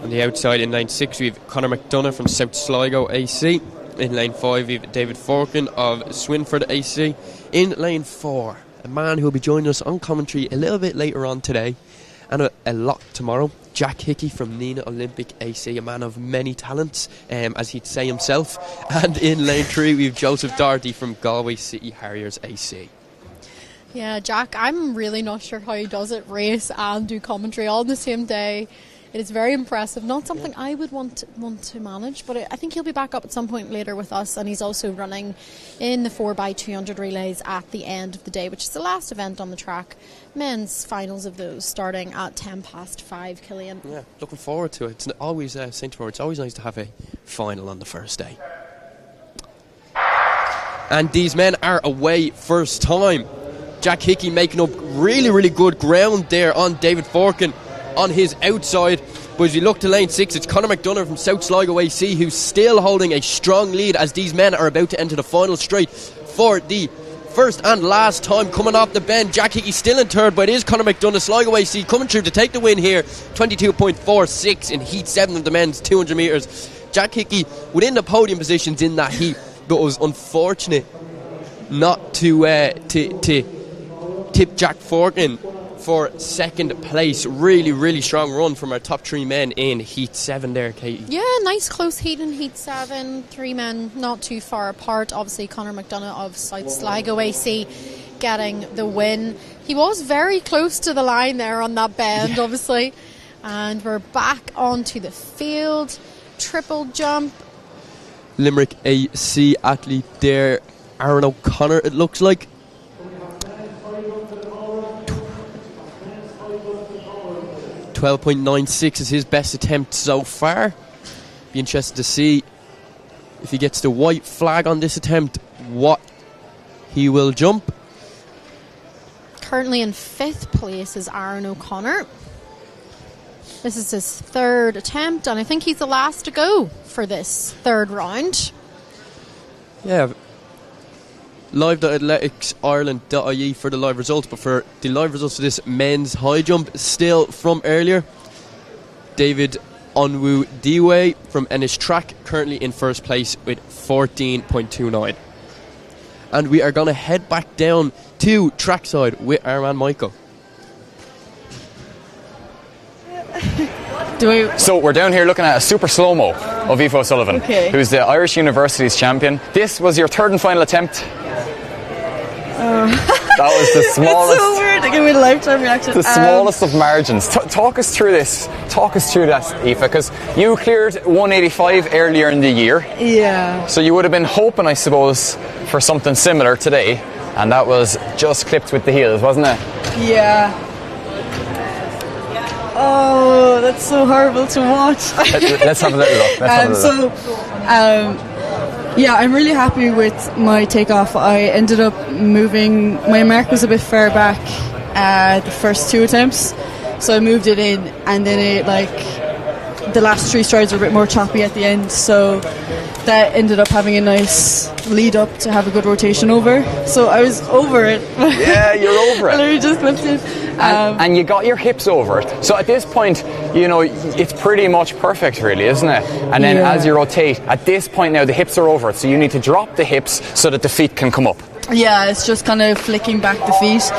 On the outside in lane 6 we have Conor McDonough from South Sligo AC. In lane 5 we have David Forkin of Swinford AC. In lane 4, a man who will be joining us on commentary a little bit later on today and a lot tomorrow, Jack Hickey from Nina Olympic AC, a man of many talents, as he'd say himself. And in lane 3 we have Joseph Doherty from Galway City Harriers AC. Yeah, Jack, I'm really not sure how he does it, race and do commentary all on the same day. It is very impressive. Not something I would want to manage, but I think he'll be back up at some point later with us, and he's also running in the 4x200 relays at the end of the day, which is the last event on the track. Men's finals of those starting at 5:10, Killian. Yeah, looking forward to it. It's always, St. Tomorrow, it's always nice to have a final on the first day. And these men are away first time. Jack Hickey making up really, really good ground there on David Forkin on his outside. But as we look to lane 6, it's Conor McDonough from South Sligo AC who's still holding a strong lead as these men are about to enter the final straight for the first and last time coming off the bend. Jack Hickey still in third, but it is Conor McDonough, Sligo AC, coming through to take the win here. 22.46 in heat 7 of the men's 200 metres. Jack Hickey within the podium positions in that heat, but was unfortunate not to tip Jack Forkin for second place. Really, really strong run from our top 3 men in heat 7 there, Katie. Yeah, nice close heat in heat 7. 3 men not too far apart. Obviously Conor McDonough of South Sligo AC getting the win. He was very close to the line there on that bend, obviously. And we're back onto the field. Triple jump. Limerick AC athlete there, Aaron O'Connor, it looks like. 12.96 is his best attempt so far. Be interested to see if he gets the white flag on this attempt, what he will jump. Currently in 5th place is Aaron O'Connor. This is his 3rd attempt, and I think he's the last to go for this 3rd round. Yeah, live.athletics.ireland.ie for the live results, but for the live results for this men's high jump, still from earlier, David Onwu Diwe from Ennis Track currently in first place with 14.29. And we are going to head back down to trackside with our man Michael. So we're down here looking at a super slow-mo of Aoife O'Sullivan, who's the Irish Universities champion. This was your third and final attempt. That was the smallest. It's so weird to give me a lifetime reaction. The smallest of margins. Talk us through this. Talk us through that, Aoife, because you cleared 185 earlier in the year. Yeah. So you would have been hoping, I suppose, for something similar today, and that was just clipped with the heels, wasn't it? Yeah. Oh, that's so horrible to watch. Let's have a little look. Yeah, I'm really happy with my takeoff. I ended up moving, my mark was a bit far back the first 2 attempts, so I moved it in, and then the last 3 strides were a bit more choppy at the end, so that ended up having a nice lead up to have a good rotation over. So I was over it. Yeah, you're over it. I literally just clipped it. And you got your hips over it. So at this point, it's pretty much perfect, really, isn't it? And then as you rotate, at this point now, the hips are over it. So you need to drop the hips so that the feet can come up. Yeah, it's just kind of flicking back the feet.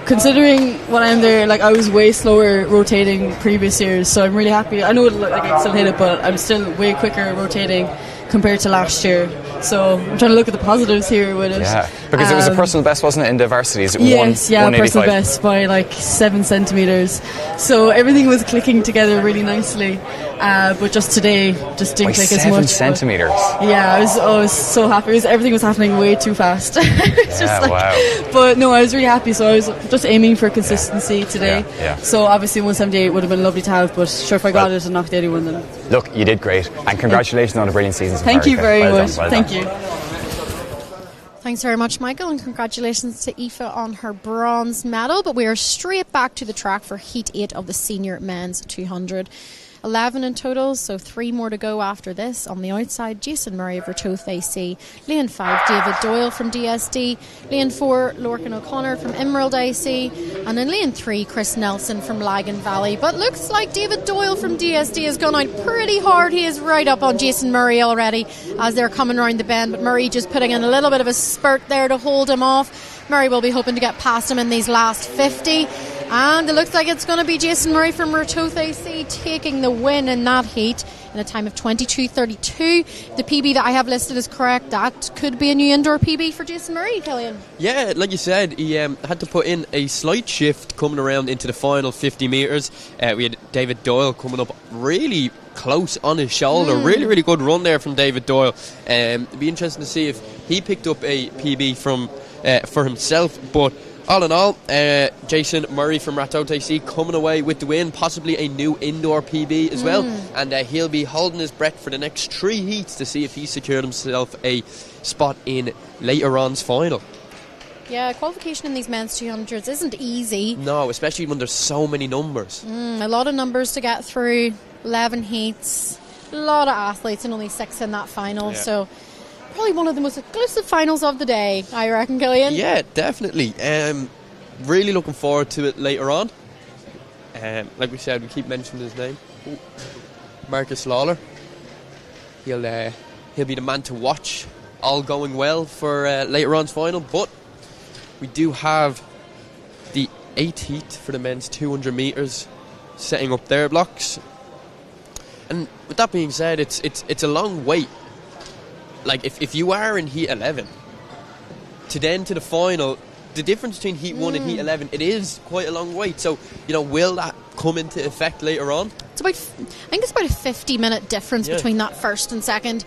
Considering when I'm there, I was way slower rotating previous years, so I'm really happy. I know I can still hit it, but I'm still way quicker rotating compared to last year. So I'm trying to look at the positives here with it. Yeah, because it was a personal best, wasn't it, in the varsities? Yes, personal best by 7 centimetres. So everything was clicking together really nicely. But just today, just didn't click as much. 7 centimetres? Yeah, I was so happy. Everything was happening way too fast. Wow. But no, I was really happy. So I was just aiming for consistency today. Yeah. So obviously 178 would have been lovely to have, but sure, if I got it and knocked 81 then. Look, you did great. And congratulations on a brilliant season so far. Thank you very much. Thank you. Thanks very much, Michael, and congratulations to Aoife on her bronze medal. But we are straight back to the track for Heat 8 of the senior men's 200. 11 in total, so 3 more to go after this. On the outside, Jason Murray of Ratoath AC, lane 5, David Doyle from DSD, lane 4, Lorcan O'Connor from Emerald AC, and in lane 3, Chris Nelson from Lagan Valley. But looks like David Doyle from DSD has gone out pretty hard. He is right up on Jason Murray already as they're coming around the bend, but Murray just putting in a little bit of a spurt there to hold him off. Murray will be hoping to get past him in these last 50. And it looks like it's going to be Jason Murray from Ratoath AC taking the win in that heat in a time of 22:32. The PB that I have listed is correct. That could be a new indoor PB for Jason Murray, Killian. Yeah, like you said, he had to put in a slight shift coming around into the final 50 metres. We had David Doyle coming up really close on his shoulder. Really, really good run there from David Doyle. It'd be interesting to see if he picked up a PB for himself, but all in all, Jason Murray from Ratoath AC coming away with the win, possibly a new indoor PB as well, and he'll be holding his breath for the next 3 heats to see if he secured himself a spot in later on's final. Yeah, qualification in these men's 200s isn't easy. No, especially when there's so many numbers. A lot of numbers to get through, 11 heats, a lot of athletes and only 6 in that final, so probably one of the most exclusive finals of the day, I reckon, Killian. Yeah, definitely. Really looking forward to it later on. Like we said, we keep mentioning his name. Marcus Lawler. He'll be the man to watch, all going well for later on's final. But we do have the 8th heat for the men's 200 metres setting up their blocks. And with that being said, it's a long wait. Like, if you are in Heat 11, to the final, the difference between Heat 1 and Heat 11, it is quite a long wait. So, will that come into effect later on? I think it's about a 50-minute difference between that first and second.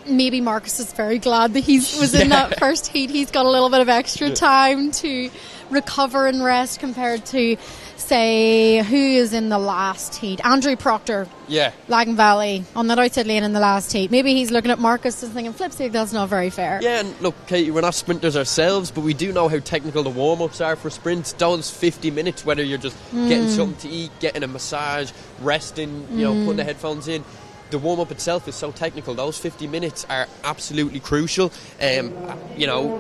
Maybe Marcus is very glad that he was in that first heat. He's got a little bit of extra time to recover and rest compared to, say, who is in the last heat? Andrew Proctor. Yeah. Lagan Valley on that outside lane in the last heat. Maybe he's looking at Marcus and thinking, flip sake, that's not very fair. Yeah, and look, Katie, we're not sprinters ourselves, but we do know how technical the warm-ups are for sprints. Those 50 minutes, whether you're just getting something to eat, getting a massage, resting, putting the headphones in, the warm-up itself is so technical. Those 50 minutes are absolutely crucial. You know,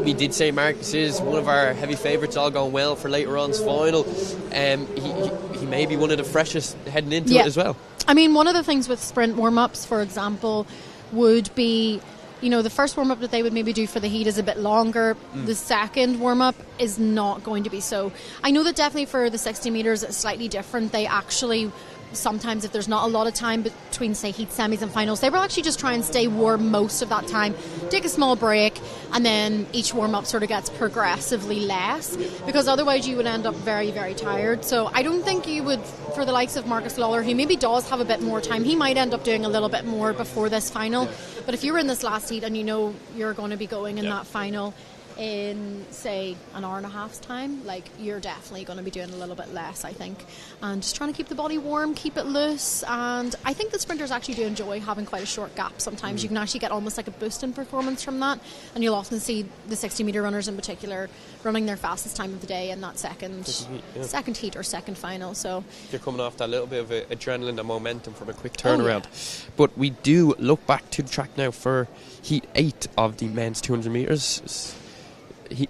we did say Marcus is one of our heavy favourites, all going well for later on's final. He may be one of the freshest heading into it as well. I mean, one of the things with sprint warm-ups, for example, would be, you know, the first warm-up that they would maybe do for the heat is a bit longer. The second warm-up is not going to be so. I know that definitely for the 60 metres it's slightly different. They actually, sometimes if there's not a lot of time between, say, heat, semis and finals, they will actually just try and stay warm most of that time, take a small break, and then each warm-up sort of gets progressively less, because otherwise you would end up very, very tired. So I don't think you would, for the likes of Marcus Lawler, who maybe does have a bit more time, he might end up doing a little bit more before this final. But if you're in this last heat and you know you're going to be going in that final in, say, an hour and a half's time, like, you're definitely going to be doing a little bit less, I think, and just trying to keep the body warm, keep it loose. And I think the sprinters actually do enjoy having quite a short gap. Sometimes you can actually get almost like a boost in performance from that, and you'll often see the 60 metre runners in particular running their fastest time of the day in that second heat or second final. So they're coming off that little bit of adrenaline and momentum from a quick turnaround. But we do look back to the track now for heat 8 of the men's 200 metres. Heat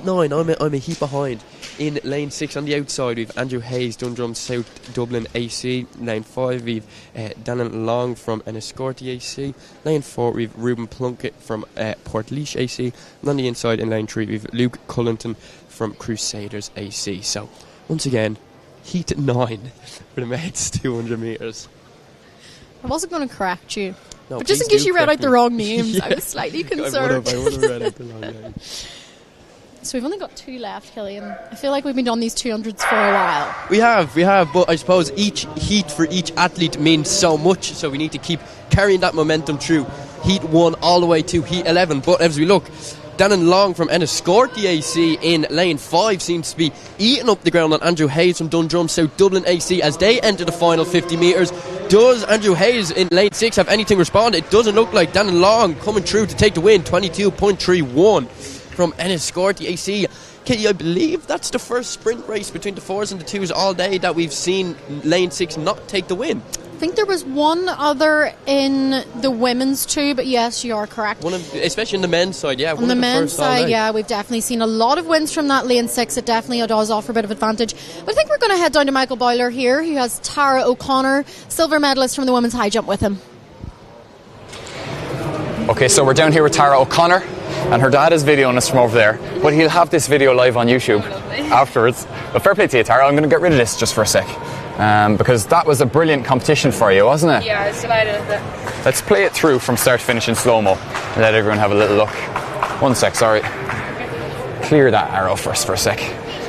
9, I'm a heat behind. In lane 6 on the outside we've Andrew Hayes, Dundrum South Dublin AC. Lane 5 we've Dannon Long from Enniscorthy AC. Lane 4 we've Ruben Plunkett from Portlaoise AC. And on the inside in lane 3 we've Luke Cullington from Crusaders AC. So once again, heat 9 for the men's 200 metres. I wasn't going to correct you. No, but just in case you read out the wrong names, I was slightly concerned. I would have read out the wrong names. So we've only got 2 left, Killian. I feel like we've been on these 200s for a while. We have, but I suppose each heat for each athlete means so much, so we need to keep carrying that momentum through heat 1 all the way to heat 11. But as we look, Dannon Long from Enniscorthy AC in lane 5 seems to be eating up the ground on Andrew Hayes from Dundrum South Dublin AC as they enter the final 50 metres. Does Andrew Hayes in lane 6 have anything to respond? It doesn't look like. Dannon Long coming through to take the win, 22.31 from Enniscorthy AC. Katie, I believe that's the first sprint race between the 4s and the 2s all day that we've seen lane 6 not take the win. I think there was one other in the women's too, but yes, you are correct. Especially in the men's side, yeah. On the men's side, yeah, we've definitely seen a lot of wins from that lane 6. It definitely does offer a bit of advantage. But I think we're going to head down to Michael Boyler here, who has Tara O'Connor, silver medalist from the women's high jump, with him. Okay, so we're down here with Tara O'Connor, and her dad is videoing us from over there, but he'll have this video live on YouTube afterwards. But fair play to you, Tara. I'm going to get rid of this just for a sec. Because that was a brilliant competition for you, wasn't it? Yeah, I was delighted with it. Let's play it through from start to finish in slow-mo and let everyone have a little look. One sec, sorry. Clear that arrow first for a sec.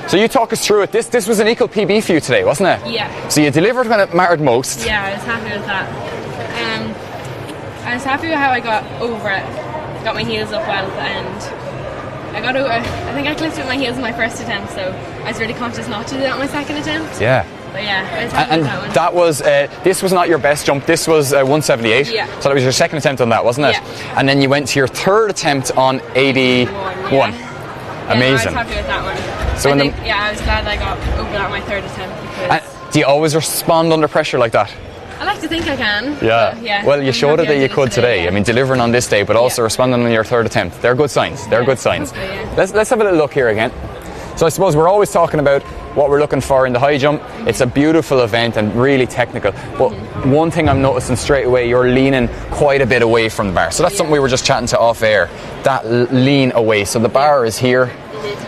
So you talk us through it. This was an equal PB for you today, wasn't it? Yeah. So you delivered when it mattered most. Yeah, I was happy with that. I was happy with how I got over it. Got my heels up well at the end. I think I clipped with my heels in my first attempt, so I was really conscious not to do that on my second attempt. Yeah. But yeah, I was happy with that one. That was, this was not your best jump, this was 178. Yeah. So that was your second attempt on that, wasn't it? Yeah. And then you went to your third attempt on 81. Yeah, Amazing. I was happy with that one. So I was glad I got over that on my third attempt. Because do you always respond under pressure like that? I like to think I can. Yeah. Well, you showed it that you could today. I mean, delivering on this day, but also responding on your third attempt. They're good signs. Good signs. Let's have a little look here again. So I suppose we're always talking about what we're looking for in the high jump. It's a beautiful event and really technical. But one thing I'm noticing straight away, you're leaning quite a bit away from the bar. So that's something we were just chatting to off air. That lean away. So the bar is here,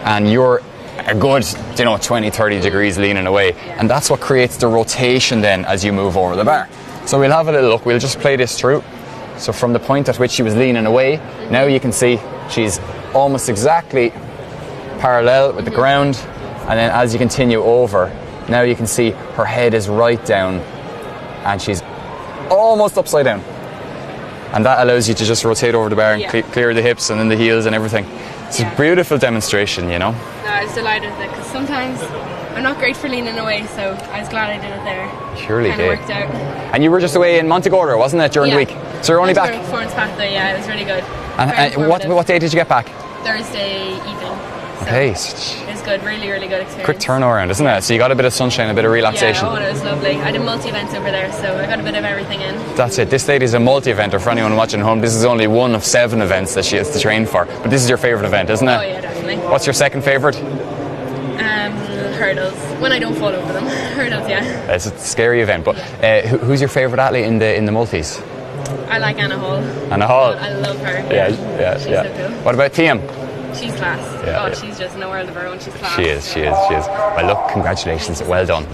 and you're a good 20-30 degrees leaning away, and that's what creates the rotation then as you move over the bar. So we'll have a little look. We'll just play this through. So from the point at which she was leaning away, now you can see she's almost exactly parallel with the ground, and then as you continue over, now you can see her head is right down and she's almost upside down, and that allows you to just rotate over the bar and clear the hips and then the heels and everything. It's a beautiful demonstration, No, I was delighted with it, because sometimes I'm not great for leaning away, so I was glad I did it there. Surely did. Worked out. And you were just away in Montagordo, wasn't it, during the week? So you're only back? Florence back there, yeah, it was really good. And what day did you get back? Thursday evening. So Okay. it was good, really, really good experience. Quick turnaround, isn't it? So you got a bit of sunshine, a bit of relaxation. Yeah, it was lovely. I did multi-events over there, so I got a bit of everything in. That's it. This lady is a multi-eventer. For anyone watching at home, this is only one of 7 events that she has to train for. But this is your favourite event, isn't it? Oh yeah, definitely. What's your second favourite? Hurdles. When I don't fall over them. Hurdles, yeah. It's a scary event. But who's your favourite athlete in the multis? I like Anna Hall. Anna Hall. I love her. Yeah. She's so cool. What about Thiam? She's class. She's just in the world of her own. She's class. She is. Well, look, congratulations. Well done.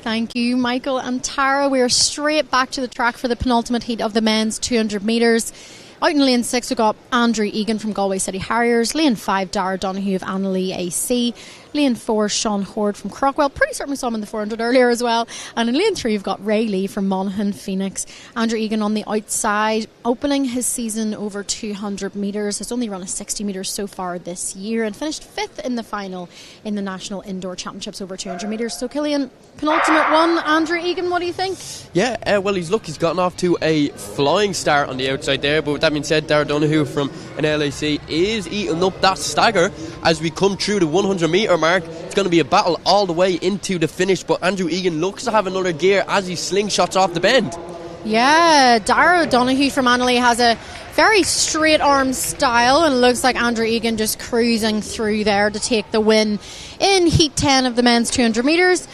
Thank you, Michael and Tara. We're straight back to the track for the penultimate heat of the men's 200 metres. Out in lane 6, we've got Andrew Egan from Galway City Harriers. Lane 5, Dara Donoghue of Annalea AC. Lane 4, Sean Horde from Crockwell. Pretty certain we saw him in the 400 earlier as well. And in lane 3, we've got Ray Lee from Monaghan Phoenix. Andrew Egan on the outside, opening his season over 200 metres. Has only run a 60 metres so far this year and finished 5th in the final in the National Indoor Championships over 200 metres. So, Killian, penultimate one. Andrew Egan, what do you think? Yeah, well, he's gotten off to a flying start on the outside there. But with that being said, Dara Donoghue from an LAC is eating up that stagger as we come through the 100 metre mark. It's going to be a battle all the way into the finish, but Andrew Egan looks to have another gear as he slingshots off the bend. Yeah, Dara Donoghue from Annalea has a very straight arm style, and it looks like Andrew Egan just cruising through there to take the win in Heat 10 of the men's 200 metres.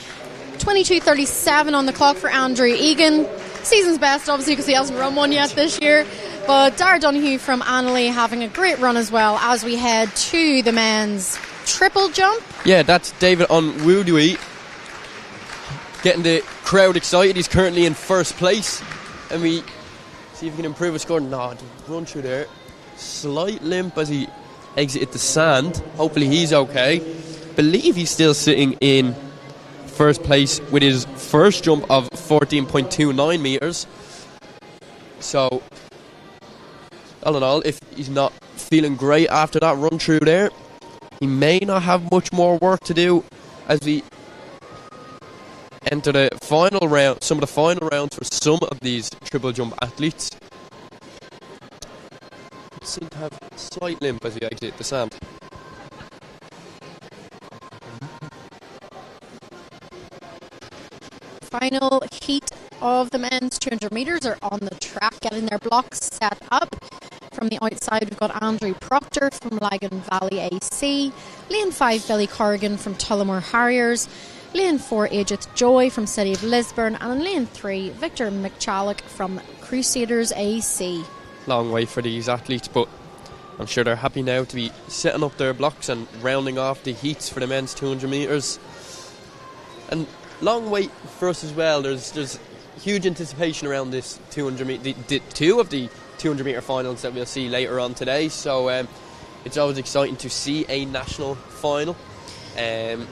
22:37 on the clock for Andrew Egan. Season's best, obviously, because he hasn't run one yet this year. But Dara Donoghue from Annalea having a great run as well as we head to the men's triple jump. Yeah, that's David on Woodwee getting the crowd excited. He's currently in first place, and we see if he can improve his score. No, run through there. Slight limp as he exited the sand. Hopefully he's okay. Believe he's still sitting in first place with his first jump of 14.29 metres. So, all in all, if he's not feeling great after that run through there, he may not have much more work to do as we enter the final round, some of the final rounds for some of these triple jump athletes. Seem to have a slight limp as he exits the sand. Final heat of the men's 200 metres are on the track, getting their blocks set up. From the outside, we've got Andrew Proctor from Lagan Valley AC, lane 5, Billy Corrigan from Tullamore Harriers, lane 4, Edith Joy from City of Lisburn, and in lane 3, Victor McChallock from Crusaders AC. Long way for these athletes, but I'm sure they're happy now to be setting up their blocks and rounding off the heats for the men's 200 metres. And long wait for us as well. There's huge anticipation around this 200 metre, the two of the 200 metre finals that we'll see later on today. So it's always exciting to see a national final. And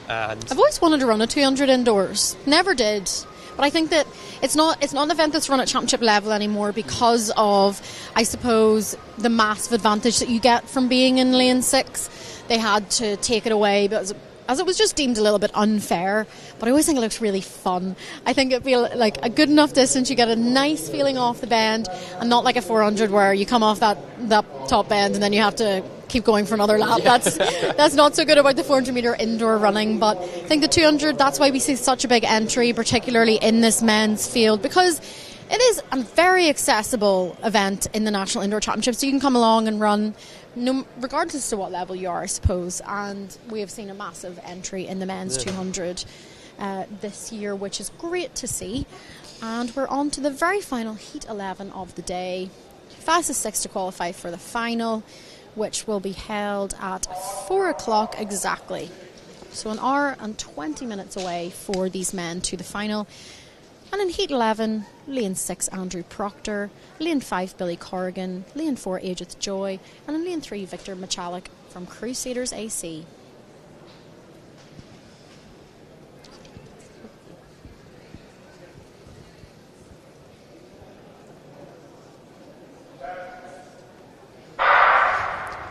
I've always wanted to run a 200 indoors. Never did. But I think that it's not an event that's run at championship level anymore because of, I suppose, the massive advantage that you get from being in lane 6. They had to take it away because as it was just deemed a little bit unfair, but I always think it looks really fun. I think it'd be like a good enough distance, you get a nice feeling off the bend, and not like a 400 where you come off that top bend and then you have to keep going for another lap. That's not so good about the 400 metre indoor running, but I think the 200, that's why we see such a big entry, particularly in this men's field, because it is a very accessible event in the National Indoor Championship, so you can come along and run regardless to what level you are, I suppose. And we have seen a massive entry in the men's 200 this year, which is great to see. And we're on to the very final Heat 11 of the day. Fastest 6 to qualify for the final, which will be held at 4 o'clock exactly. So an hour and 20 minutes away for these men to the final. And in Heat 11, lane 6, Andrew Proctor, lane 5, Billy Corrigan, lane 4, Edith Joy, and in lane 3, Victor Michalak from Crusaders AC.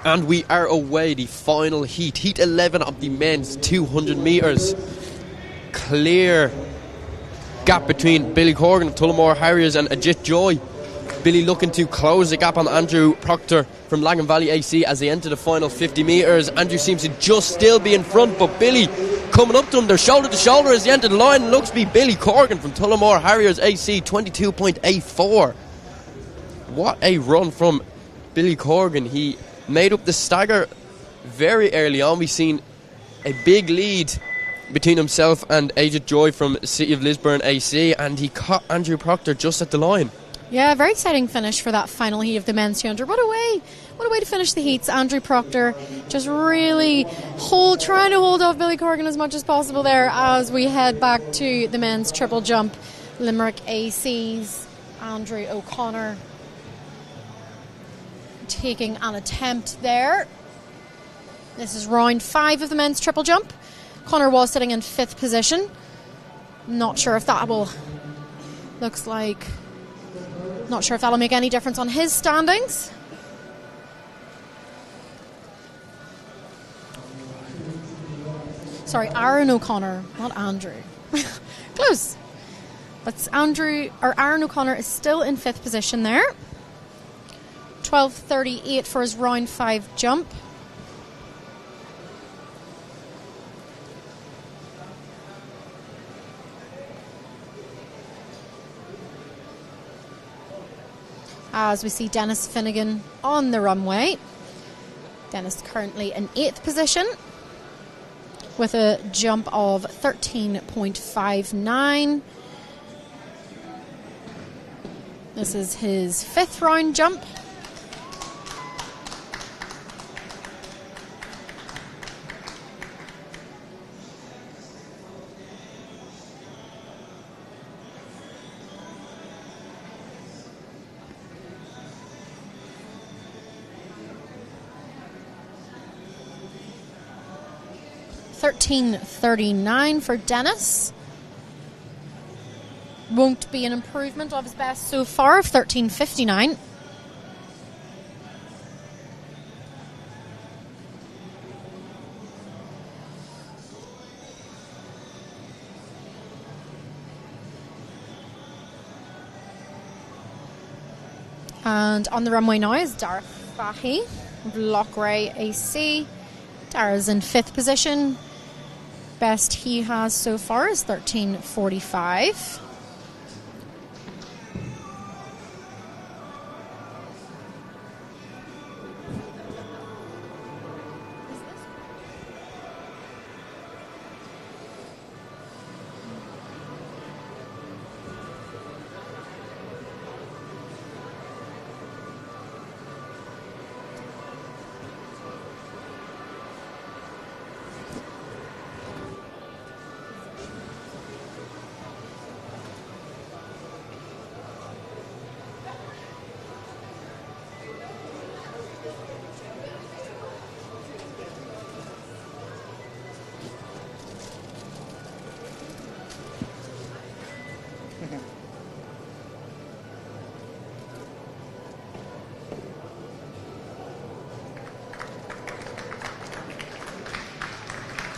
And we are away, the final heat, Heat 11 of the men's 200 metres. Clear gap between Billy Corrigan of Tullamore Harriers and Ajit Joy Billy looking to close the gap on Andrew Proctor from Lagan Valley AC as they enter the final 50 metres. Andrew seems to just still be in front, but Billy coming up to him. They're shoulder to shoulder as they enter the line. Looks to be Billy Corgan from Tullamore Harriers AC, 22.84. What a run from Billy Corgan. He made up the stagger very early on. We've seen a big lead between himself and Aged Joy from City of Lisburn AC, and he caught Andrew Proctor just at the line. Yeah, very exciting finish for that final heat of the men's 200. What a way to finish the heats. Andrew Proctor just really trying to hold off Billy Corgan as much as possible there as we head back to the men's triple jump. Limerick AC's Andrew O'Connor taking an attempt there. This is round 5 of the men's triple jump. Connor was sitting in 5th position. Not sure if that'll make any difference on his standings. Sorry, Aaron O'Connor, not Andrew. Close. But Aaron O'Connor is still in 5th position there. 12:38 for his round 5 jump. As we see Dennis Finnegan on the runway. Dennis currently in 8th position with a jump of 13.59. This is his 5th round jump. $13.39 for Dennis. Won't be an improvement of his best so far of $13.59. And on the runway now is Dara Fahy of Loughrea AC. Dara's in 5th position. Best he has so far is 13.45.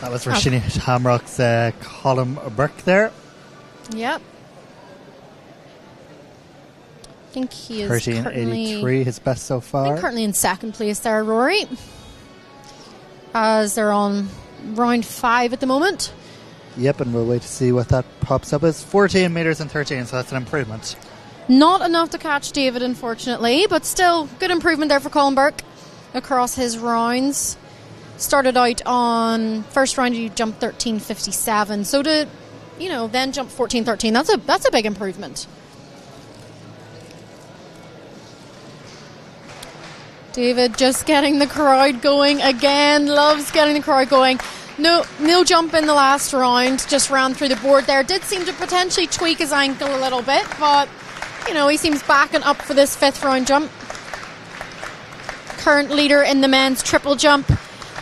That was Rashini Hamrock's Colm Burke there. Yep. I think he is 13.83, his best so far. Currently in 2nd place there, Rory. As they're on round 5 at the moment. Yep, and we'll wait to see what that pops up as. 14 metres and 13, so that's an improvement. Not enough to catch David, unfortunately, but still good improvement there for Colm Burke across his rounds. Started out on first round, you jumped 13.57, so to then jump 14.13, that's a big improvement. David just getting the crowd going again, loves getting the crowd going. No jump in the last round, just ran through the board there. Did seem to potentially tweak his ankle a little bit, but he seems backing up for this 5th round jump. Current leader in the men's triple jump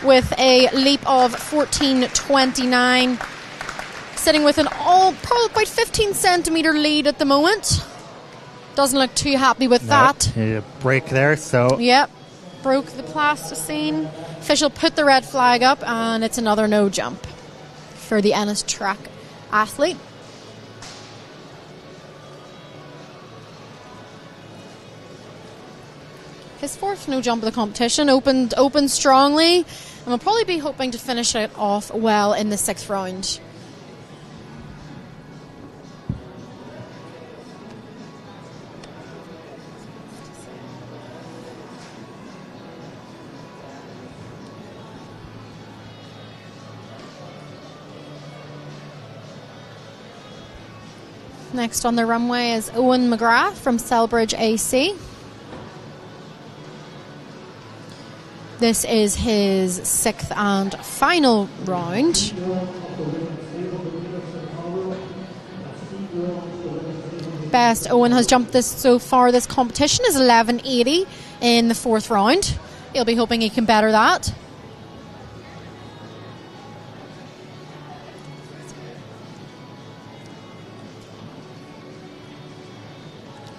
with a leap of 14.29, sitting with probably about 15 centimetre lead at the moment. Doesn't look too happy with that. Break there, so. Yep, broke the plasticine. Official put the red flag up, and it's another no jump for the Ennis track athlete. His fourth no jump of the competition, opened strongly, and will probably be hoping to finish it off well in the 6th round. Next on the runway is Owen McGrath from Selbridge AC. This is his 6th and final round. Best Owen has jumped this so far this competition is 11.80 in the 4th round. He'll be hoping he can better that.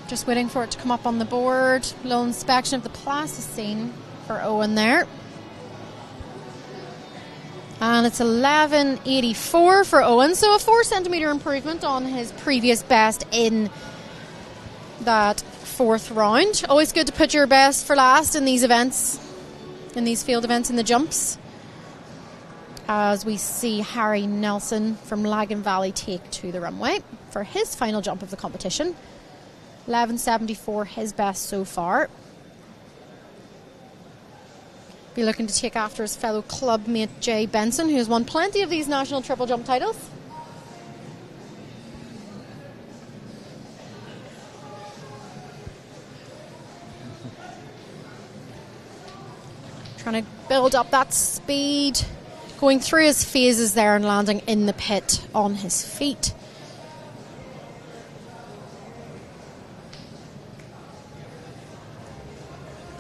Just waiting for it to come up on the board. Little inspection of the plasticine for Owen there. And it's 11.84 for Owen, so a 4 centimetre improvement on his previous best in that 4th round. Always good to put your best for last in these events, in these field events, in the jumps. As we see Harry Nelson from Lagan Valley take to the runway for his final jump of the competition. 11.74, his best so far. Be looking to take after his fellow club mate Jay Benson, who has won plenty of these national triple jump titles. Trying to build up that speed, going through his phases there and landing in the pit on his feet.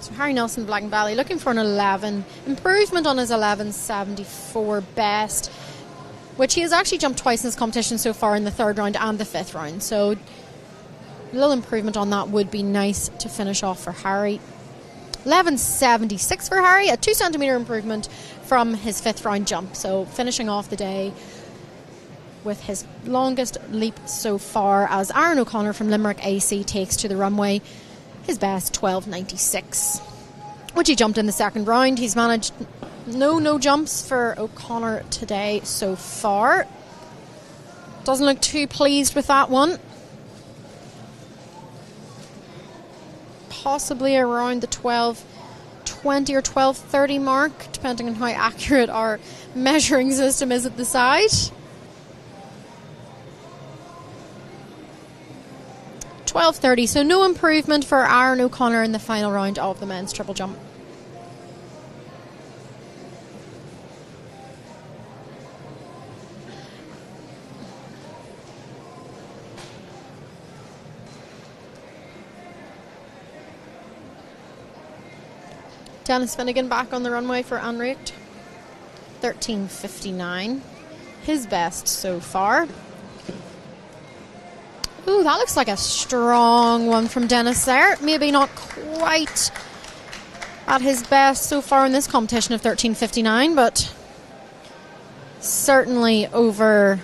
So Harry Nelson, Lagan Valley, looking for an 11. Improvement on his 11.74 best, which he has actually jumped twice in this competition so far, in the 3rd round and the 5th round. So a little improvement on that would be nice to finish off for Harry. 11.76 for Harry, a 2 centimetre improvement from his 5th round jump. So finishing off the day with his longest leap so far, as Aaron O'Connor from Limerick AC takes to the runway. His best, 12.96, which he jumped in the 2nd round. He's managed no jumps for O'Connor today so far. Doesn't look too pleased with that one. Possibly around the 12.20 or 12.30 mark, depending on how accurate our measuring system is at the side. 12.30, so no improvement for Aaron O'Connor in the final round of the men's triple jump. Dennis Finnegan back on the runway for Anricht. 13.59, his best so far. Ooh, that looks like a strong one from Dennis there. Maybe not quite at his best so far in this competition of 13.59, but certainly over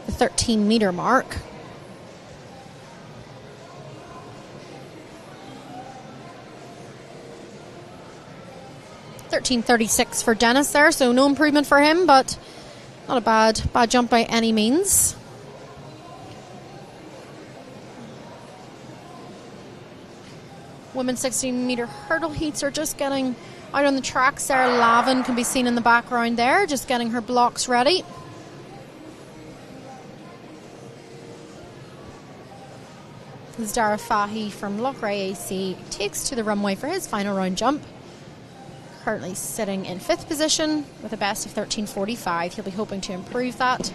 the 13 metre mark. $13.36 for Dennis there, so no improvement for him, but not a bad jump by any means. Women's 16 metre hurdle heats are just getting out on the track. Sarah Lavin can be seen in the background there, just getting her blocks ready. Dara Fahy from Loughrea AC takes to the runway for his final round jump. Currently sitting in 5th position with a best of 13.45. He'll be hoping to improve that.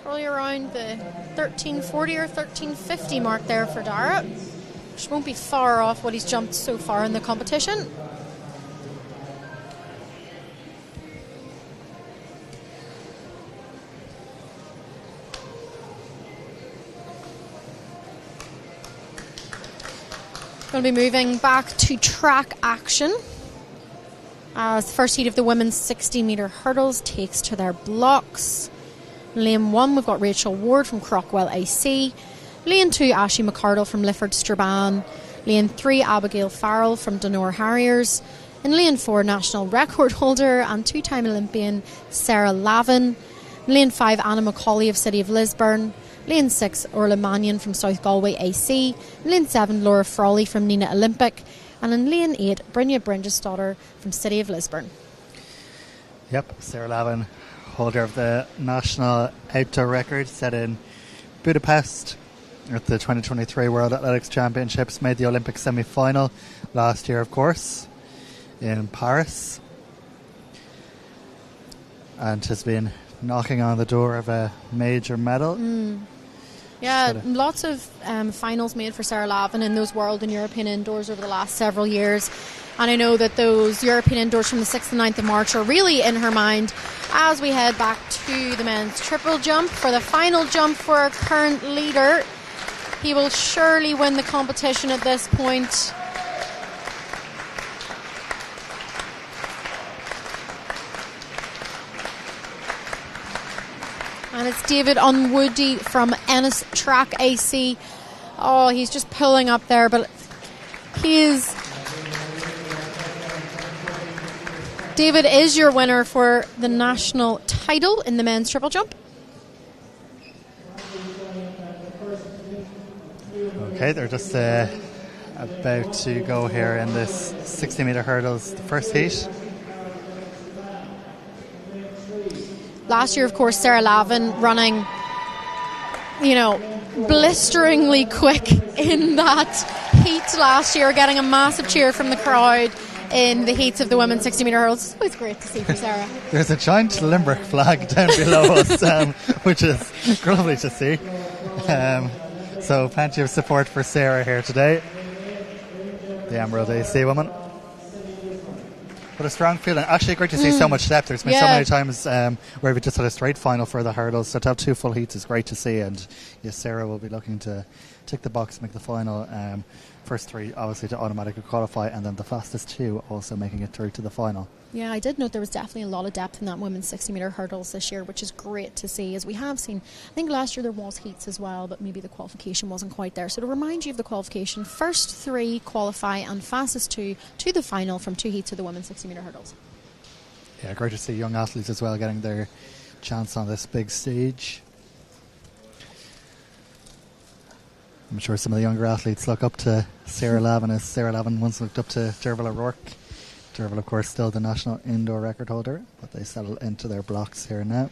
Probably around the 13.40 or 13.50 mark there for Dara, which won't be far off what he's jumped so far in the competition. Going to be moving back to track action. as the first heat of the women's 60-metre hurdles takes to their blocks. Lane 1, we've got Rachel Ward from Crockwell AC. Lane 2, Ashley McCardle from Lifford Strabane. Lane 3, Abigail Farrell from Donore Harriers. In Lane 4, national record holder and two-time Olympian Sarah Lavin. Lane 5, Anna Macaulay of City of Lisburn. Lane 6, Orla Mannion from South Galway AC. Lane 7, Laura Frawley from Nina Olympic. And in Lane 8, Brynja Bringesdotter from City of Lisburn. Yep, Sarah Lavin, holder of the national outdoor record set in Budapest at the 2023 World Athletics Championships, made the Olympic semi-final last year, of course, in Paris, and has been knocking on the door of a major medal. Yeah, lots of finals made for Sarah Lavin in those World and European Indoors over the last several years. And I know that those European Indoors from the 6th and 9th of March are really in her mind as we head back to the men's triple jump for the final jump for our current leader. He will surely win the competition at this point. And it's David Unwoody from Ennis Track AC. Oh, he's just pulling up there, but David is your winner for the national title in the men's triple jump. Okay, they're just about to go here in this 60-metre hurdles, the first heat. Last year, of course, Sarah Lavin running, blisteringly quick in that heat last year, getting a massive cheer from the crowd in the heats of the women's 60-metre hurdles. It's always great to see for Sarah. There's a giant Limerick flag down below us, which is lovely to see. So plenty of support for Sarah here today, the Emerald AC woman. But a strong feeling. Actually, great to see so much depth. There's been so many times where we've just had a straight final for the hurdles, so to have two full heats is great to see. And yes, Sarah will be looking to tick the box, make the final. First three obviously to automatically qualify, and then the fastest two also making it through to the final. Yeah, I did note there was definitely a lot of depth in that women's 60-metre hurdles this year, which is great to see, as we have seen. I think last year there was heats as well, but maybe the qualification wasn't quite there. So to remind you of the qualification, first three qualify and fastest two to the final from two heats of the women's 60-metre hurdles. Yeah, great to see young athletes as well getting their chance on this big stage. I'm sure some of the younger athletes look up to Sarah Lavin, as Sarah Lavin once looked up to Derval O'Rourke. Derval, of course, still the national indoor record holder, but they settle into their blocks here now.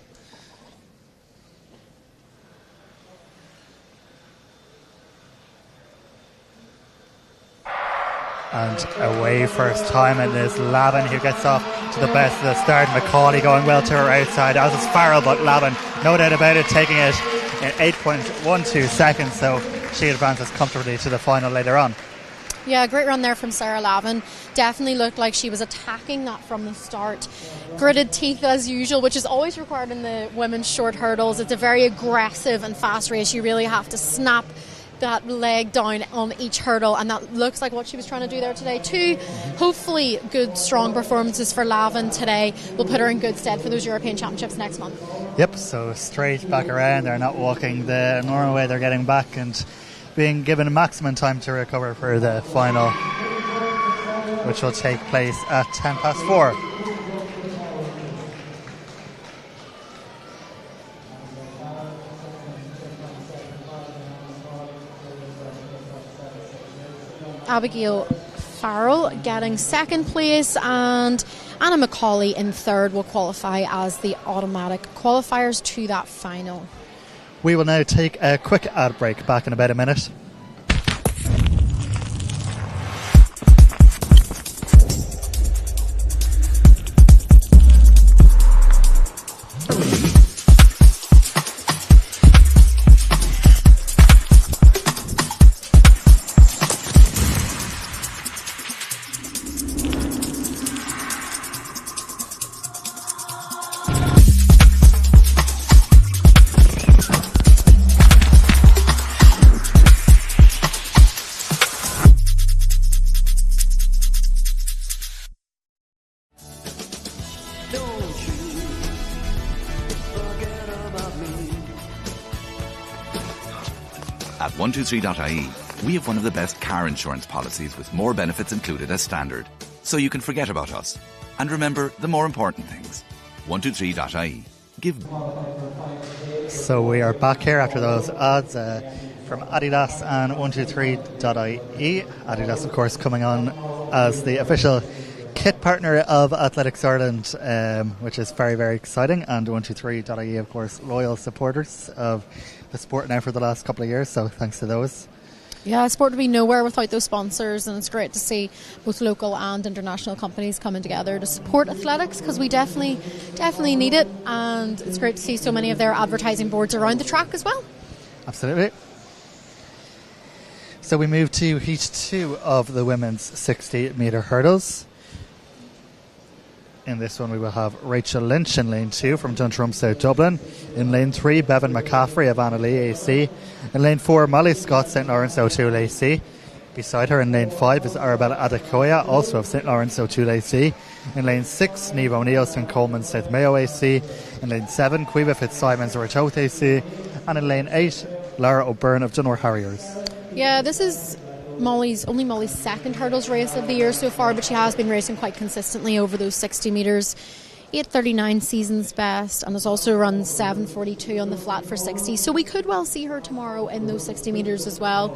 And away first time, and there's Lavin who gets off to the best of the start. Macaulay going well to her outside, as is Farrell, but Lavin, no doubt about it, taking it in 8.12 seconds, so she advances comfortably to the final later on. Yeah, great run there from Sarah Lavin. Definitely looked like she was attacking that from the start. Gritted teeth as usual, which is always required in the women's short hurdles. It's a very aggressive and fast race. You really have to snap that leg down on each hurdle, and that looks like what she was trying to do there today. Two, hopefully good, strong performances for Lavin today will put her in good stead for those European Championships next month. Yep, so straight back around. They're not walking the normal way. They're getting back and being given a maximum time to recover for the final, which will take place at 4:10. Abigail Farrell getting second place, and Anna Macaulay in third will qualify as the automatic qualifiers to that final. We will now take a quick ad break. Back in about a minute. At 123.ie, we have one of the best car insurance policies with more benefits included as standard, so you can forget about us. And remember the more important things. 123.ie. Give. So we are back here after those ads from Adidas and 123.ie. Adidas, of course, coming on as the official kit partner of Athletics Ireland, which is very, very exciting. And 123.ie, of course, loyal supporters of the sport now for the last couple of years. So thanks to those. Yeah, sport would be nowhere without those sponsors, and it's great to see both local and international companies coming together to support athletics, because we definitely need it, and it's great to see so many of their advertising boards around the track as well. Absolutely. So we move to Heat 2 of the women's 60 metre hurdles. In this one we will have Rachel Lynch in lane 2 from Dundrum South Dublin. In lane 3, Bevan McCaffrey of Anna Lee AC. In lane 4, Molly Scott, St Lawrence O'Toole AC. Beside her in lane 5 is Arabella Adekoya, also of St Lawrence O'Toole AC. In lane 6, Niamh O'Neill, St Coleman South Mayo AC. In lane 7, Cueva Fitzsimons, Ratoath AC. And in lane 8, Lara O'Byrne of Dunmore Harriers. Yeah, this is Molly's second hurdles race of the year so far, but she has been racing quite consistently over those 60 metres. 8:39 season's best, and has also run 7:42 on the flat for 60. So we could well see her tomorrow in those 60 metres as well,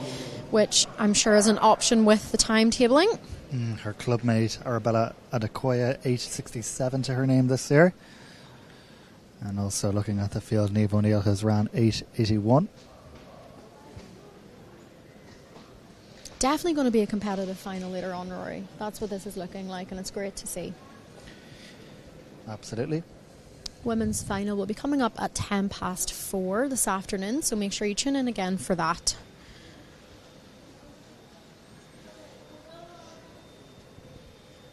which I'm sure is an option with the timetabling. Her clubmate Arabella Adekoya, 8:67 to her name this year. And also looking at the field, Niamh O'Neill has ran 8:81. Definitely going to be a competitive final later on, Rory. That's what this is looking like, and it's great to see. Absolutely. Women's final will be coming up at 4:10 this afternoon, so make sure you tune in again for that.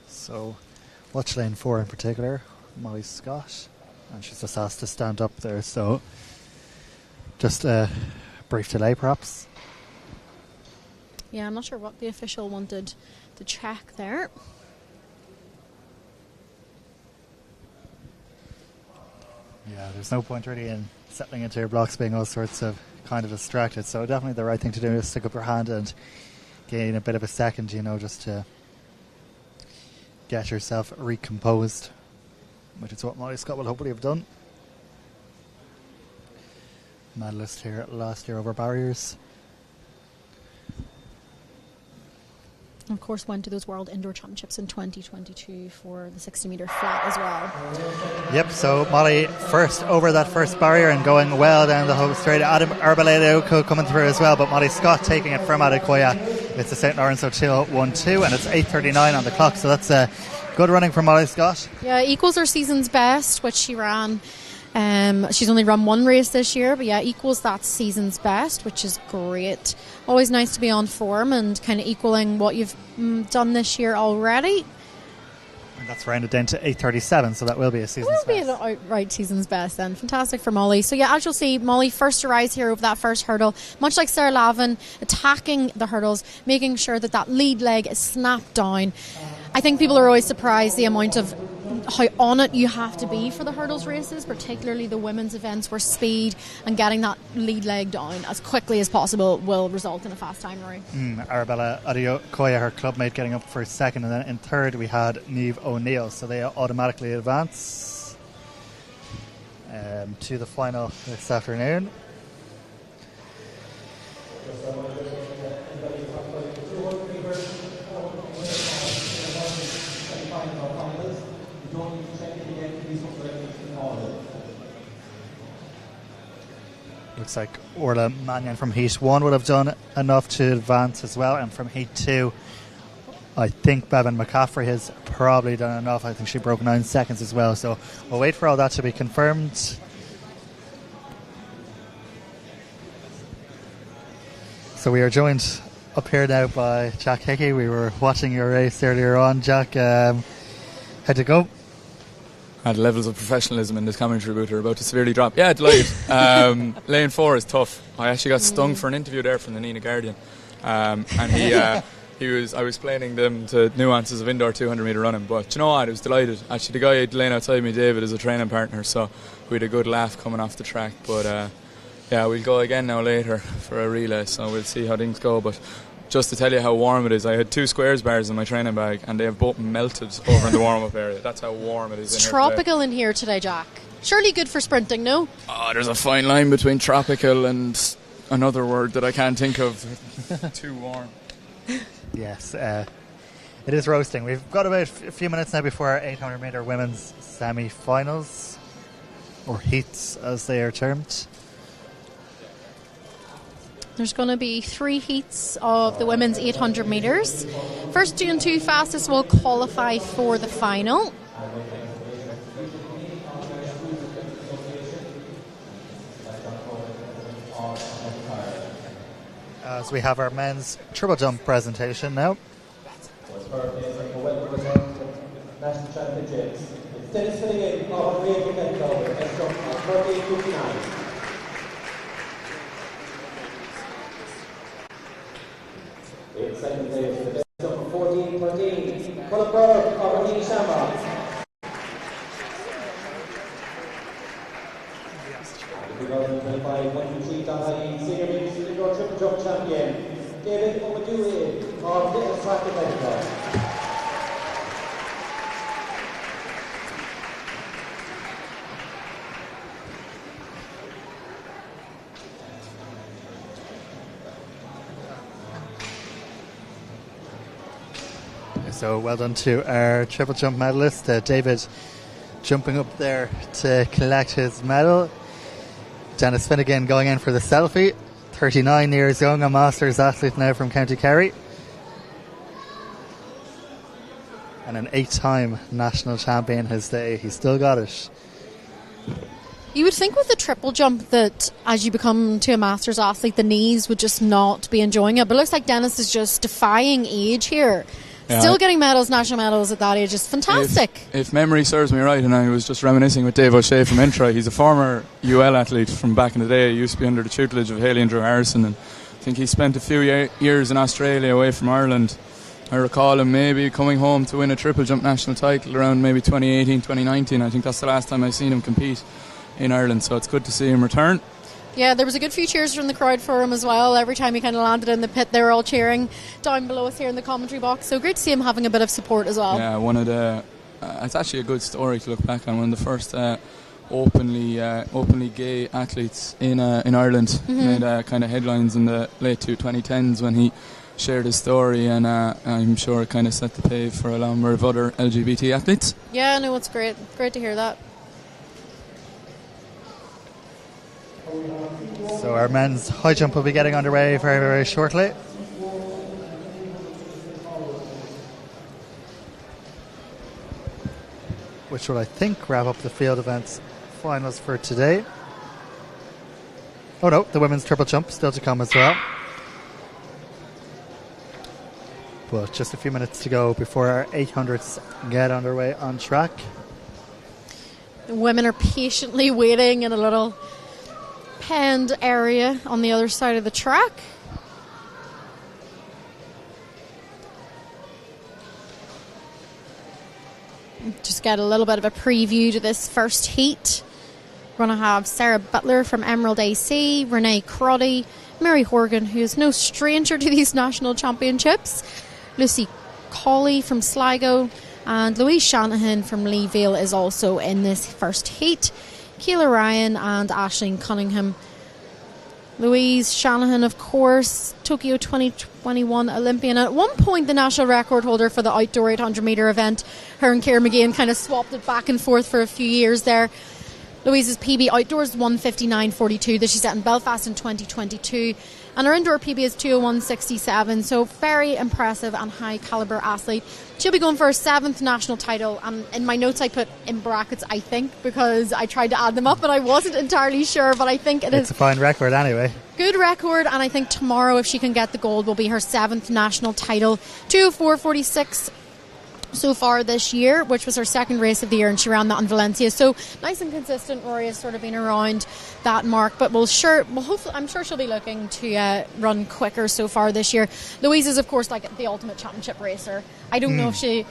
So watch lane 4 in particular, Molly Scott, and she's just asked to stand up there, so just a brief delay perhaps. Yeah, I'm not sure what the official wanted to check there. Yeah, there's no point really in settling into your blocks being all sorts of kind of distracted, so definitely the right thing to do is stick up your hand and gain a bit of a second, just to get yourself recomposed, which is what Molly Scott will hopefully have done. Medalist here last year over barriers. Of course, went to those World Indoor Championships in 2022 for the 60 metre flat as well. Yep, so Molly first over that first barrier and going well down the home straight. Arabella coming through as well, but Molly Scott taking it from Adekoya. It's the St Lawrence O'Toole 1-2, and it's 8:39 on the clock, so that's a good running from Molly Scott. Yeah, equals her season's best, which she ran. She's only run one race this year, but yeah, equals that season's best, which is great. Always nice to be on form and kind of equaling what you've done this year already. And that's rounded down to 8:37, so that will be a season's best. It will be an outright season's best then. Fantastic for Molly. So yeah, as you'll see, Molly first to rise here over that first hurdle, much like Sarah Lavin, attacking the hurdles, making sure that lead leg is snapped down. I think people are always surprised the amount of how on it you have to be for the hurdles races, particularly the women's events, where speed and getting that lead leg down as quickly as possible will result in a fast time, Rory. Arabella Adekoya, her clubmate, getting up for second, and then in third we had Niamh O'Neill, so they automatically advance to the final this afternoon. Looks like Orla Mannion from Heat 1 would have done enough to advance as well, and from Heat 2 I think Bevan McCaffrey has probably done enough. I think she broke 9 seconds as well, so we'll wait for all that to be confirmed. So we are joined up here now by Jack Hickey. We were watching your race earlier on. Jack, how'd it go? The levels of professionalism in this commentary booth are about to severely drop. Yeah, delighted. Lane 4 is tough. I actually got stung for an interview there from the Nina Guardian, and I was explaining them the nuances of indoor 200 metre running. But you know what? I was delighted. Actually, the guy laying outside me, David, is a training partner, so we had a good laugh coming off the track. But Yeah, we'll go again now later for a relay, so we'll see how things go. But just to tell you how warm it is, I had 2 squares bars in my training bag and they have both melted over in the warm-up area. That's how warm it is It's in tropical in here today, Jack. Surely good for sprinting, no? Oh, there's a fine line between tropical and another word that I can't think of. Too warm. Yes, it is roasting. We've got about a few minutes now before our 800 metre women's semi-finals, or heats as they are termed. There's going to be 3 heats of the women's 800 metres. First 2 and 2 fastest will qualify for the final. As we have our men's triple jump presentation now. National Championships. It's Dennis Finnegan of Maria Pimentel and from 14:59. In second place, the best jump 14:13. Colin Burke of Arlene Shamrock. The 2025 123.ie Senior Men's Indoor Triple Jump Champion, David Omadue of Little Track America. So well done to our triple jump medalist, David, jumping up there to collect his medal. Dennis Finnegan going in for the selfie, 39 years young, a Masters athlete now from County Kerry. And an 8-time national champion his day. He's still got it. You would think with the triple jump that as you become to a Masters athlete, the knees would just not be enjoying it. But it looks like Dennis is just defying age here. Yeah, still getting medals, national medals at that age is fantastic. If memory serves me right, and I was just reminiscing with Dave O'Shea from Intra, he's a former UL athlete from back in the day. He used to be under the tutelage of Haley and Drew Harrison, and I think he spent a few years in Australia away from Ireland. I recall him maybe coming home to win a triple jump national title around maybe 2018, 2019. I think that's the last time I've seen him compete in Ireland, so it's good to see him return. Yeah, there was a good few cheers from the crowd for him as well. Every time he kind of landed in the pit, they were all cheering down below us here in the commentary box. So great to see him having a bit of support as well. Yeah, one of the it's actually a good story to look back on. One of the first openly gay athletes in Ireland. Made kind of headlines in the late 2010s when he shared his story, and I'm sure it kind of set the pace for a number of other LGBT athletes. Yeah, no, it's great. Great to hear that. So our men's high jump will be getting underway very, very shortly. Which will, I think, wrap up the field events finals for today. Oh no, the women's triple jump still to come as well. But just a few minutes to go before our 800s get underway on track. The women are patiently waiting in a little penned area on the other side of the track. Just get a little bit of a preview to this first heat. We're going to have Sarah Butler from Emerald AC, Renee Crotty, Mary Horgan, who is no stranger to these national championships, Lucy Colley from Sligo, and Louise Shanahan from Leeville is also in this first heat. Keela Ryan and Aisling Cunningham. Louise Shanahan, of course, Tokyo 2021 Olympian. At one point, the national record holder for the outdoor 800 metre event. Her and Ciara McGeehan kind of swapped it back and forth for a few years there. Louise's PB outdoors 1:59.42 that she set in Belfast in 2022. And her indoor PB is 2:01.67. So very impressive and high calibre athlete. She'll be going for her 7th national title. And in my notes I put in brackets, I think, because I tried to add them up and I wasn't entirely sure, but I think it's a fine record anyway. Good record, and I think tomorrow, if she can get the gold, will be her 7th national title. 2:04.46 so far this year, which was her 2nd race of the year, and she ran that in Valencia. So nice and consistent. Rory has sort of been around that mark, but hopefully, I'm sure she'll be looking to run quicker so far this year. Louise is, of course, like the ultimate championship racer. I don't know if she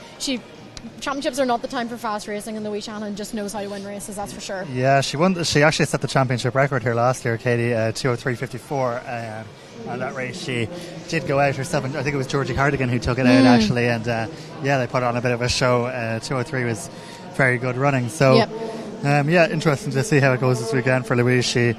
championships are not the time for fast racing, and Louise Shanahan just knows how to win races, that's for sure. Yeah, she actually set the championship record here last year, Katie, 2:03.54. On that race, she did go out herself, and I think it was Georgie Cardigan who took it out actually, and they put on a bit of a show. 2:03 was very good running, so interesting to see how it goes this weekend for Louise. She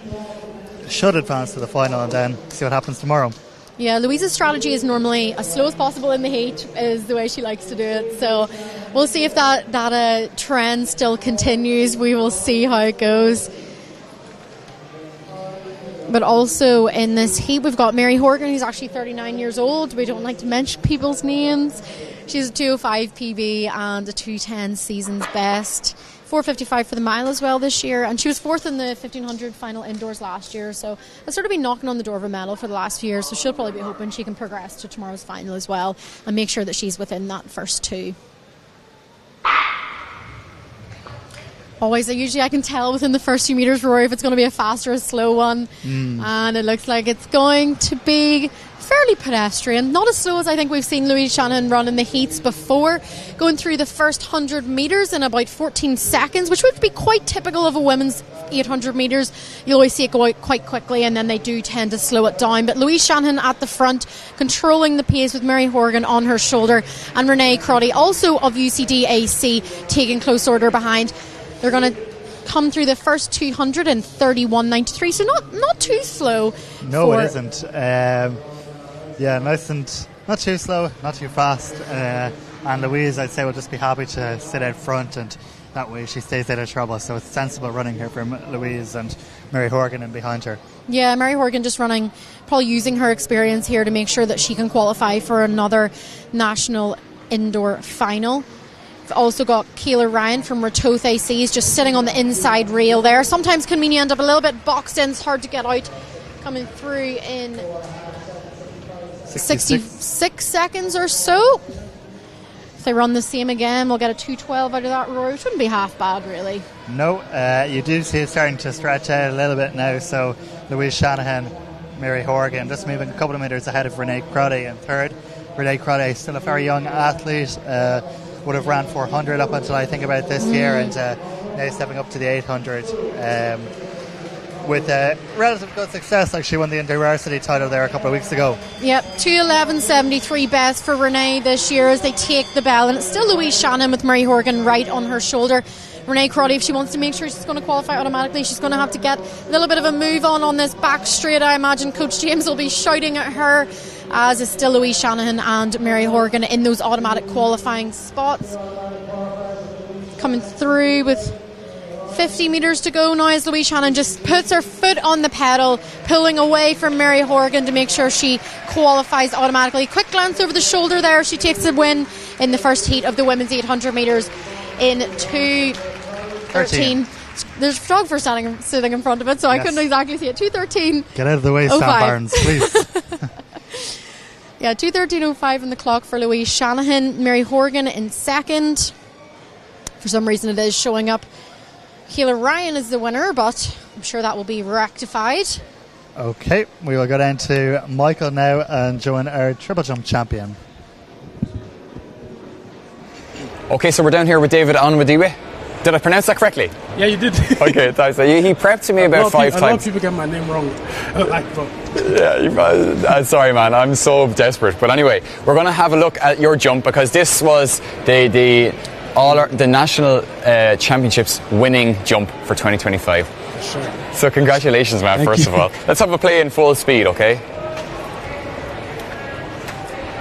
should advance to the final and then see what happens tomorrow. Yeah, Louise's strategy is normally as slow as possible in the heat, is the way she likes to do it. So we'll see if that trend still continues. We will see how it goes. But also in this heat, we've got Mary Horgan, who's actually 39 years old. We don't like to mention people's names. She's a 2:05 PB and a 2:10 season's best. 4:55 for the mile as well this year, and she was 4th in the 1500 final indoors last year, so has sort of been knocking on the door of a medal for the last few years, so she'll probably be hoping she can progress to tomorrow's final as well and make sure that she's within that first two. Usually I can tell within the first few metres, Rory, if it's going to be a fast or a slow one, and it looks like it's going to be fairly pedestrian, not as slow as I think we've seen Louise Shanahan run in the heats before, going through the first 100 metres in about 14 seconds, which would be quite typical of a women's 800 metres. You always see it go out quite quickly, and then they do tend to slow it down. But Louise Shanahan at the front, controlling the pace with Mary Horgan on her shoulder, and Renee Crotty, also of UCD-AC, taking close order behind. They're going to come through the first 200 in 31.93, so not too slow. No, it isn't. Nice and not too slow, not too fast. And Louise, I'd say, will just be happy to sit out front, and that way she stays out of trouble. So it's sensible running here from Louise and Mary Horgan in behind her. Yeah, Mary Horgan just running, probably using her experience here to make sure that she can qualify for another national indoor final. We've also got Keeler Ryan from Ratoath AC is just sitting on the inside rail there. Sometimes can mean you end up a little bit boxed in. It's hard to get out. Coming through in 66 seconds or so. If they run the same again, we'll get a 2:12 out of that, Rory, which wouldn't be half bad, really. No, you do see it starting to stretch out a little bit now. So Louise Shanahan, Mary Horgan, just moving a couple of metres ahead of Renee Crotty in third. Renee Crotty, still a very young athlete, would have ran 400 up until I think about this year, and now stepping up to the 800 with relative good success. Like, she won the IndyVarsity title there a couple of weeks ago. Yep, 2:11.73 best for Renee this year as they take the bell, and it's still Louise Shanahan with Mary Horgan right on her shoulder. Renee Crotty, if she wants to make sure she's going to qualify automatically, she's going to have to get a little bit of a move on this back straight. I imagine Coach James will be shouting at her, as is still Louise Shanahan and Mary Horgan in those automatic qualifying spots. Coming through with 50 metres to go now as Louise Shanahan just puts her foot on the pedal, pulling away from Mary Horgan to make sure she qualifies automatically. Quick glance over the shoulder there. She takes the win in the first heat of the women's 800 metres in 2:13. There's a photographer sitting in front of it, so I couldn't exactly see it. 2:13. Get out of the way, Sam Barnes, please. Yeah, 2:13.05 in the clock for Louise Shanahan. Mary Horgan in second. For some reason it is showing up Keeler Ryan is the winner, but I'm sure that will be rectified. Okay, we will go down to Michael now and join our triple jump champion. Okay, so we're down here with David Onwadiwe. Did I pronounce that correctly? Yeah, you did. Okay, thanks. He prepped to me about 5 times. A lot of people get my name wrong. Yeah, sorry, man. I'm so desperate. But anyway, we're going to have a look at your jump, because this was the national championships winning jump for 2025. Sure. So congratulations, man. First of all, let's have a play in full speed, okay?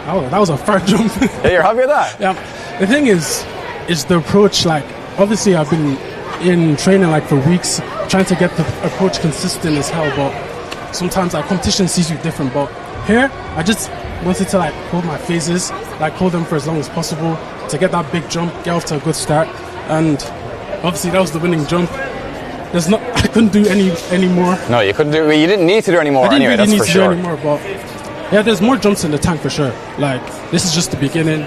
Oh, that was a fair jump. Yeah, you're happy with that? Yeah. The thing is the approach. Like, obviously, I've been in training like for weeks, trying to get the approach consistent as hell. But sometimes like competition sees you different. But here, I just wanted to like hold my phases, like hold them for as long as possible to get that big jump, get off to a good start, and obviously that was the winning jump. I couldn't do any more. No, you couldn't do. You didn't need to do any more. I didn't anyway, really that's need for to sure. do any more, but yeah, there's more jumps in the tank for sure. Like, this is just the beginning.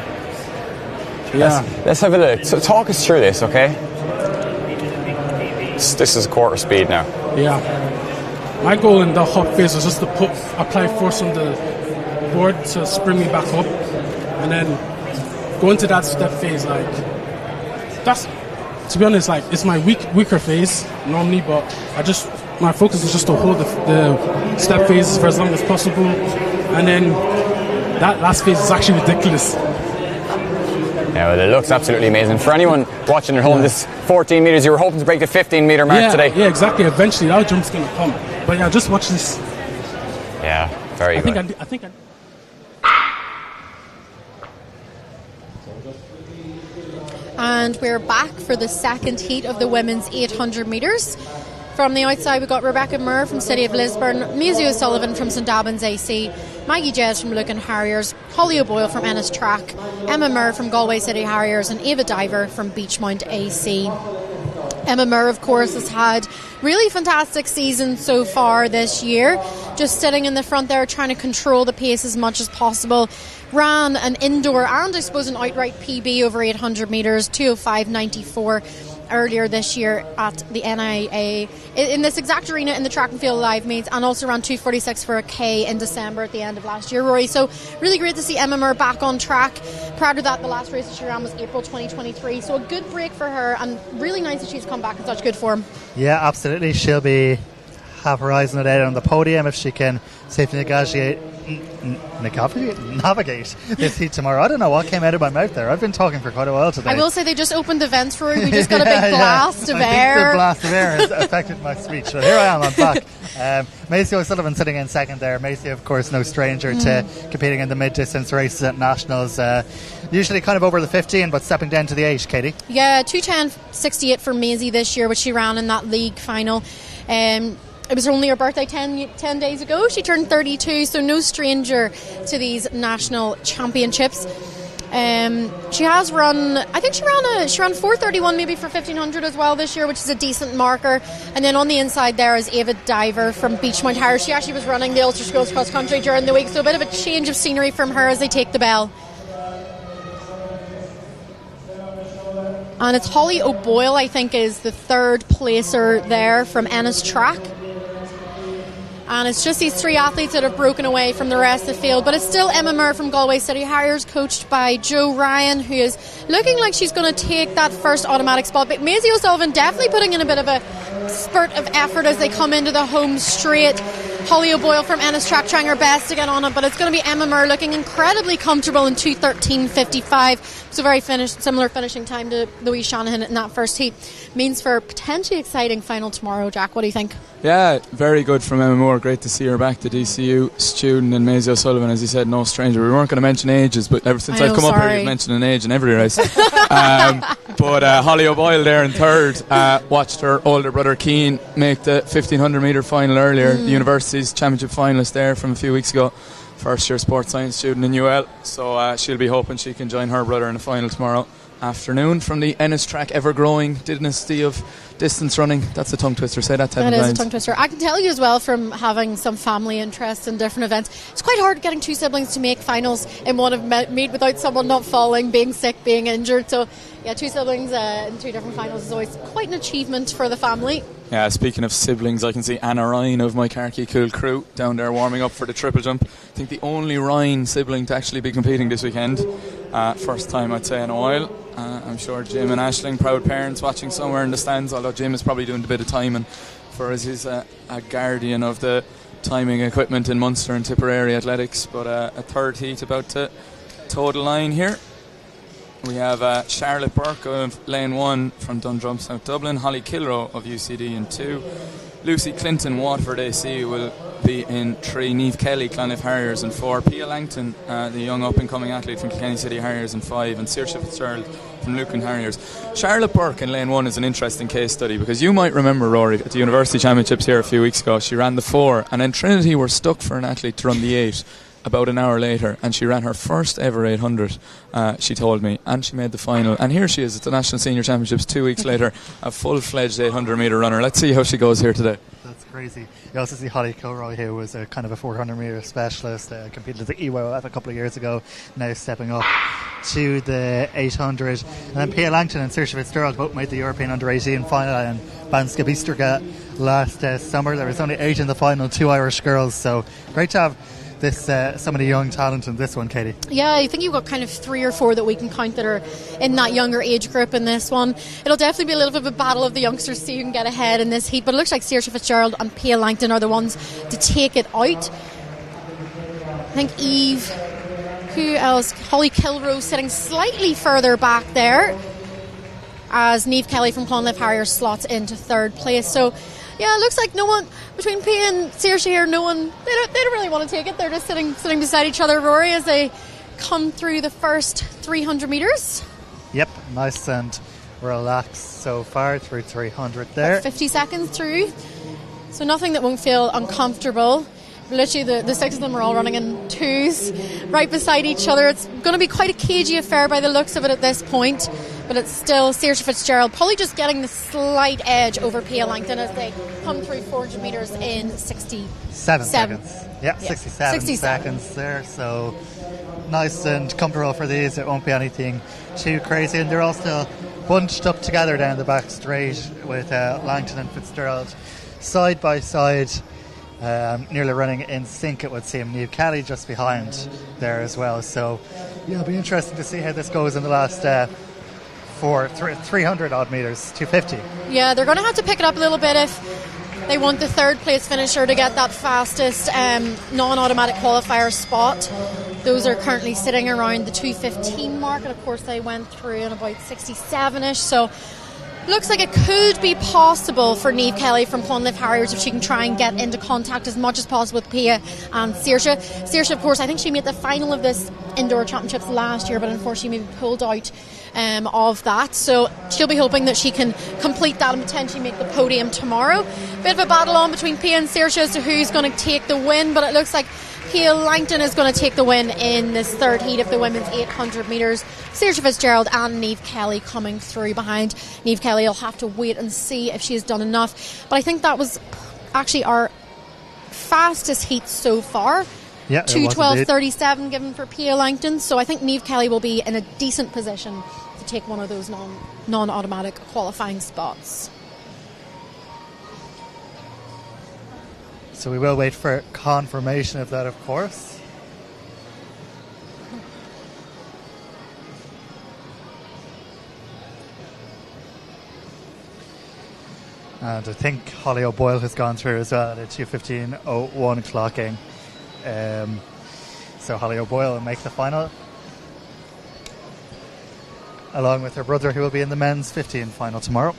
Yeah. Let's have a look. So talk us through this, okay? This is quarter speed now. Yeah. My goal in the hop phase was just to apply force on the board to spring me back up, and then go into that step phase. Like, that's, to be honest, like it's my weaker phase normally, but my focus is just to hold the step phases for as long as possible, and then that last phase is actually ridiculous. Yeah, well, it looks absolutely amazing. For anyone watching at home, this 14 metres, you were hoping to break the 15 metre mark today. Yeah, exactly. Eventually, that jump's going to come. But yeah, just watch this. Yeah, very good. I think And we're back for the second heat of the women's 800 metres. From the outside, we've got Rebecca Moore from City of Lisburn, Maisie O'Sullivan from St Albans AC, Maggie Jez from Lucan Harriers, Holly O'Boyle from Ennis Track, Emma Moore from Galway City Harriers, and Ava Diver from Beachmount AC. Emma Moore, of course, has had really fantastic season so far this year, just sitting in the front there trying to control the pace as much as possible. Ran an indoor and I suppose an outright PB over 800 metres, 2:05.94 earlier this year at the NIA in this exact arena in the Track and Field Live meets, and also ran 2:46 for a K in December at the end of last year, Rory. So really great to see Emma Moore back on track. Prior to that, the last race that she ran was April 2023, so a good break for her, and really nice that she's come back in such good form. Yeah, absolutely. She'll have her eyes on it out on the podium if she can safely navigate this heat tomorrow. I don't know what came out of my mouth there. I've been talking for quite a while today. I will say they just opened the vents, Rory. We just got a big blast of air. I think the blast of air has affected my speech. But here I am, I'm back. Maisie O'Sullivan sitting in second there. Maisie, of course, no stranger to competing in the mid-distance races at Nationals. Usually kind of over the 15, but stepping down to the 8, Katie. Yeah, 2:10.68 for Maisie this year, which she ran in that league final. It was only her birthday 10 days ago. She turned 32, so no stranger to these national championships. She has run, I think she ran 4:31 maybe for 1500 as well this year, which is a decent marker. And then on the inside there is Ava Diver from Beachmount Harriers. She actually was running the Ulster Schools cross country during the week, so a bit of a change of scenery from her as they take the bell. And it's Holly O'Boyle, I think, is the third placer there from Ennis Track. And it's just these three athletes that have broken away from the rest of the field. But it's still Emma Moore from Galway City Harriers, coached by Joe Ryan, who is looking like she's going to take that first automatic spot. But Maisie O'Sullivan definitely putting in a bit of a spurt of effort as they come into the home straight. Holly O'Boyle from Ennis Track trying her best to get on it, but it's going to be Emma Moore looking incredibly comfortable in 2:13.55. So very similar finishing time to Louise Shanahan in that first heat. Means for a potentially exciting final tomorrow. Jack, what do you think? Yeah, very good from Emma Moore. Great to see her back. The DCU student, and Maisie O'Sullivan, as you said, no stranger. We weren't going to mention ages, but ever since I've come up here, you've mentioned an age in every race. But Holly O'Boyle there in third. Watched her older brother Keane make the 1500 metre final earlier. The university's championship finalist there from a few weeks ago. First year sports science student in UL. So she'll be hoping she can join her brother in the final tomorrow afternoon. From the Ennis Track ever-growing dynasty of distance running. That's a tongue twister. Say that 10 times. That is a tongue twister. I can tell you as well from having some family interest in different events, it's quite hard getting two siblings to make finals in one meet without someone not falling, being sick, being injured. So yeah, two siblings in two different finals is always quite an achievement for the family. Yeah, speaking of siblings, I can see Anna Ryan of my Carkey Cool crew down there warming up for the triple jump. I think the only Ryan sibling to actually be competing this weekend. First time, I'd say, in a while. I'm sure Jim and Aisling, proud parents, watching somewhere in the stands, although Jim is probably doing a bit of timing for us. He's a guardian of the timing equipment in Munster and Tipperary Athletics. But a third heat about to toe the line here. We have Charlotte Burke of Lane 1 from Dundrum, South Dublin, Holly Kilroe of UCD in 2, Lucy Clinton, Waterford AC will be in 3, Niamh Kelly, Clonliffe Harriers in 4, Pia Langton, the young up-and-coming athlete from Kilkenny City Harriers in 5, and Saoirse Fitzgerald from Lucan Harriers. Charlotte Burke in Lane 1 is an interesting case study, because you might remember, Rory, at the University Championships here a few weeks ago, she ran the 4, and then Trinity were stuck for an athlete to run the 8 about an hour later, and she ran her first ever 800, she told me, and she made the final. And here she is at the National Senior Championships 2 weeks later, a full-fledged 800 metre runner. Let's see how she goes here today. That's crazy. You also see Holly Kilroe, who was a kind of a 400 metre specialist, competed at the EWF a couple of years ago, now stepping up to the 800. And then Pia Langton and Saoirse Fitzgerald both made the European Under-18 final in Banska Bystrica last summer. There was only 8 in the final, 2 Irish girls, so great to have this some of the young talent in this one, Katie? Yeah, I think you've got kind of 3 or 4 that we can count that are in that younger age group in this one. It'll definitely be a little bit of a battle of the youngsters to see who can get ahead in this heat, but it looks like Saoirse Fitzgerald and Pia Langton are the ones to take it out. I think Eve, who else? Holly Kilroe sitting slightly further back there as Niamh Kelly from Clonliffe Harriers slots into 3rd place. So yeah, it looks like no one between Pia and Saoirse here. No one. They don't really want to take it. They're just sitting beside each other, Rory, as they come through the first 300 metres. Yep, nice and relaxed so far through 300 there. About 50 seconds through, so nothing that won't feel uncomfortable. Literally, the 6 of them are all running in 2s, right beside each other. It's going to be quite a cagey affair by the looks of it at this point, but it's still Saoirse Fitzgerald probably just getting the slight edge over Pia Langton as they come through 400 metres in 67 seconds. Yeah, 67 seconds there, so nice and comfortable for these. It won't be anything too crazy, and they're all still bunched up together down the back straight with Langton and Fitzgerald side by side. Nearly running in sync, it would seem. Niamh Kelly just behind there as well. So, yeah, it'll be interesting to see how this goes in the last 300 odd metres, 250. Yeah, they're going to have to pick it up a little bit if they want the 3rd place finisher to get that fastest non-automatic qualifier spot. Those are currently sitting around the 2:15 mark, and of course they went through in about 67ish. So looks like it could be possible for Niamh Kelly from Clonliffe Harriers if she can try and get into contact as much as possible with Pia and Saoirse. Saoirse, of course, I think she made the final of this indoor championships last year, but unfortunately maybe pulled out of that. So she'll be hoping that she can complete that and potentially make the podium tomorrow. Bit of a battle on between Pia and Saoirse as to who's going to take the win, but it looks like Pia Langton is going to take the win in this 3rd heat of the women's 800 metres. Saoirse Fitzgerald and Niamh Kelly coming through behind. Niamh Kelly will have to wait and see if she has done enough. But I think that was actually our fastest heat so far. Yeah, 2:12.37 given for Pia Langton. So I think Niamh Kelly will be in a decent position to take one of those non-automatic qualifying spots. So we will wait for confirmation of that, of course. And I think Holly O'Boyle has gone through as well at 2:15.01 clocking. So Holly O'Boyle will make the final, along with her brother, who will be in the men's 15 final tomorrow.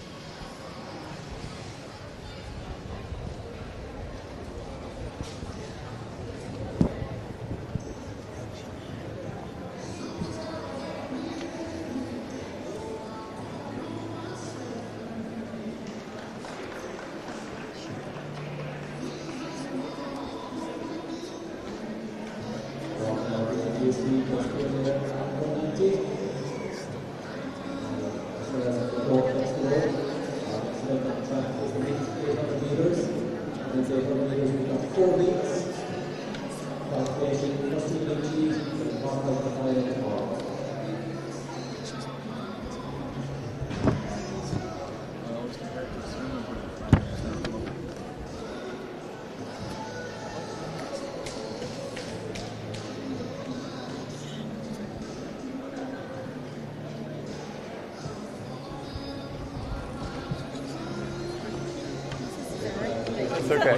Okay.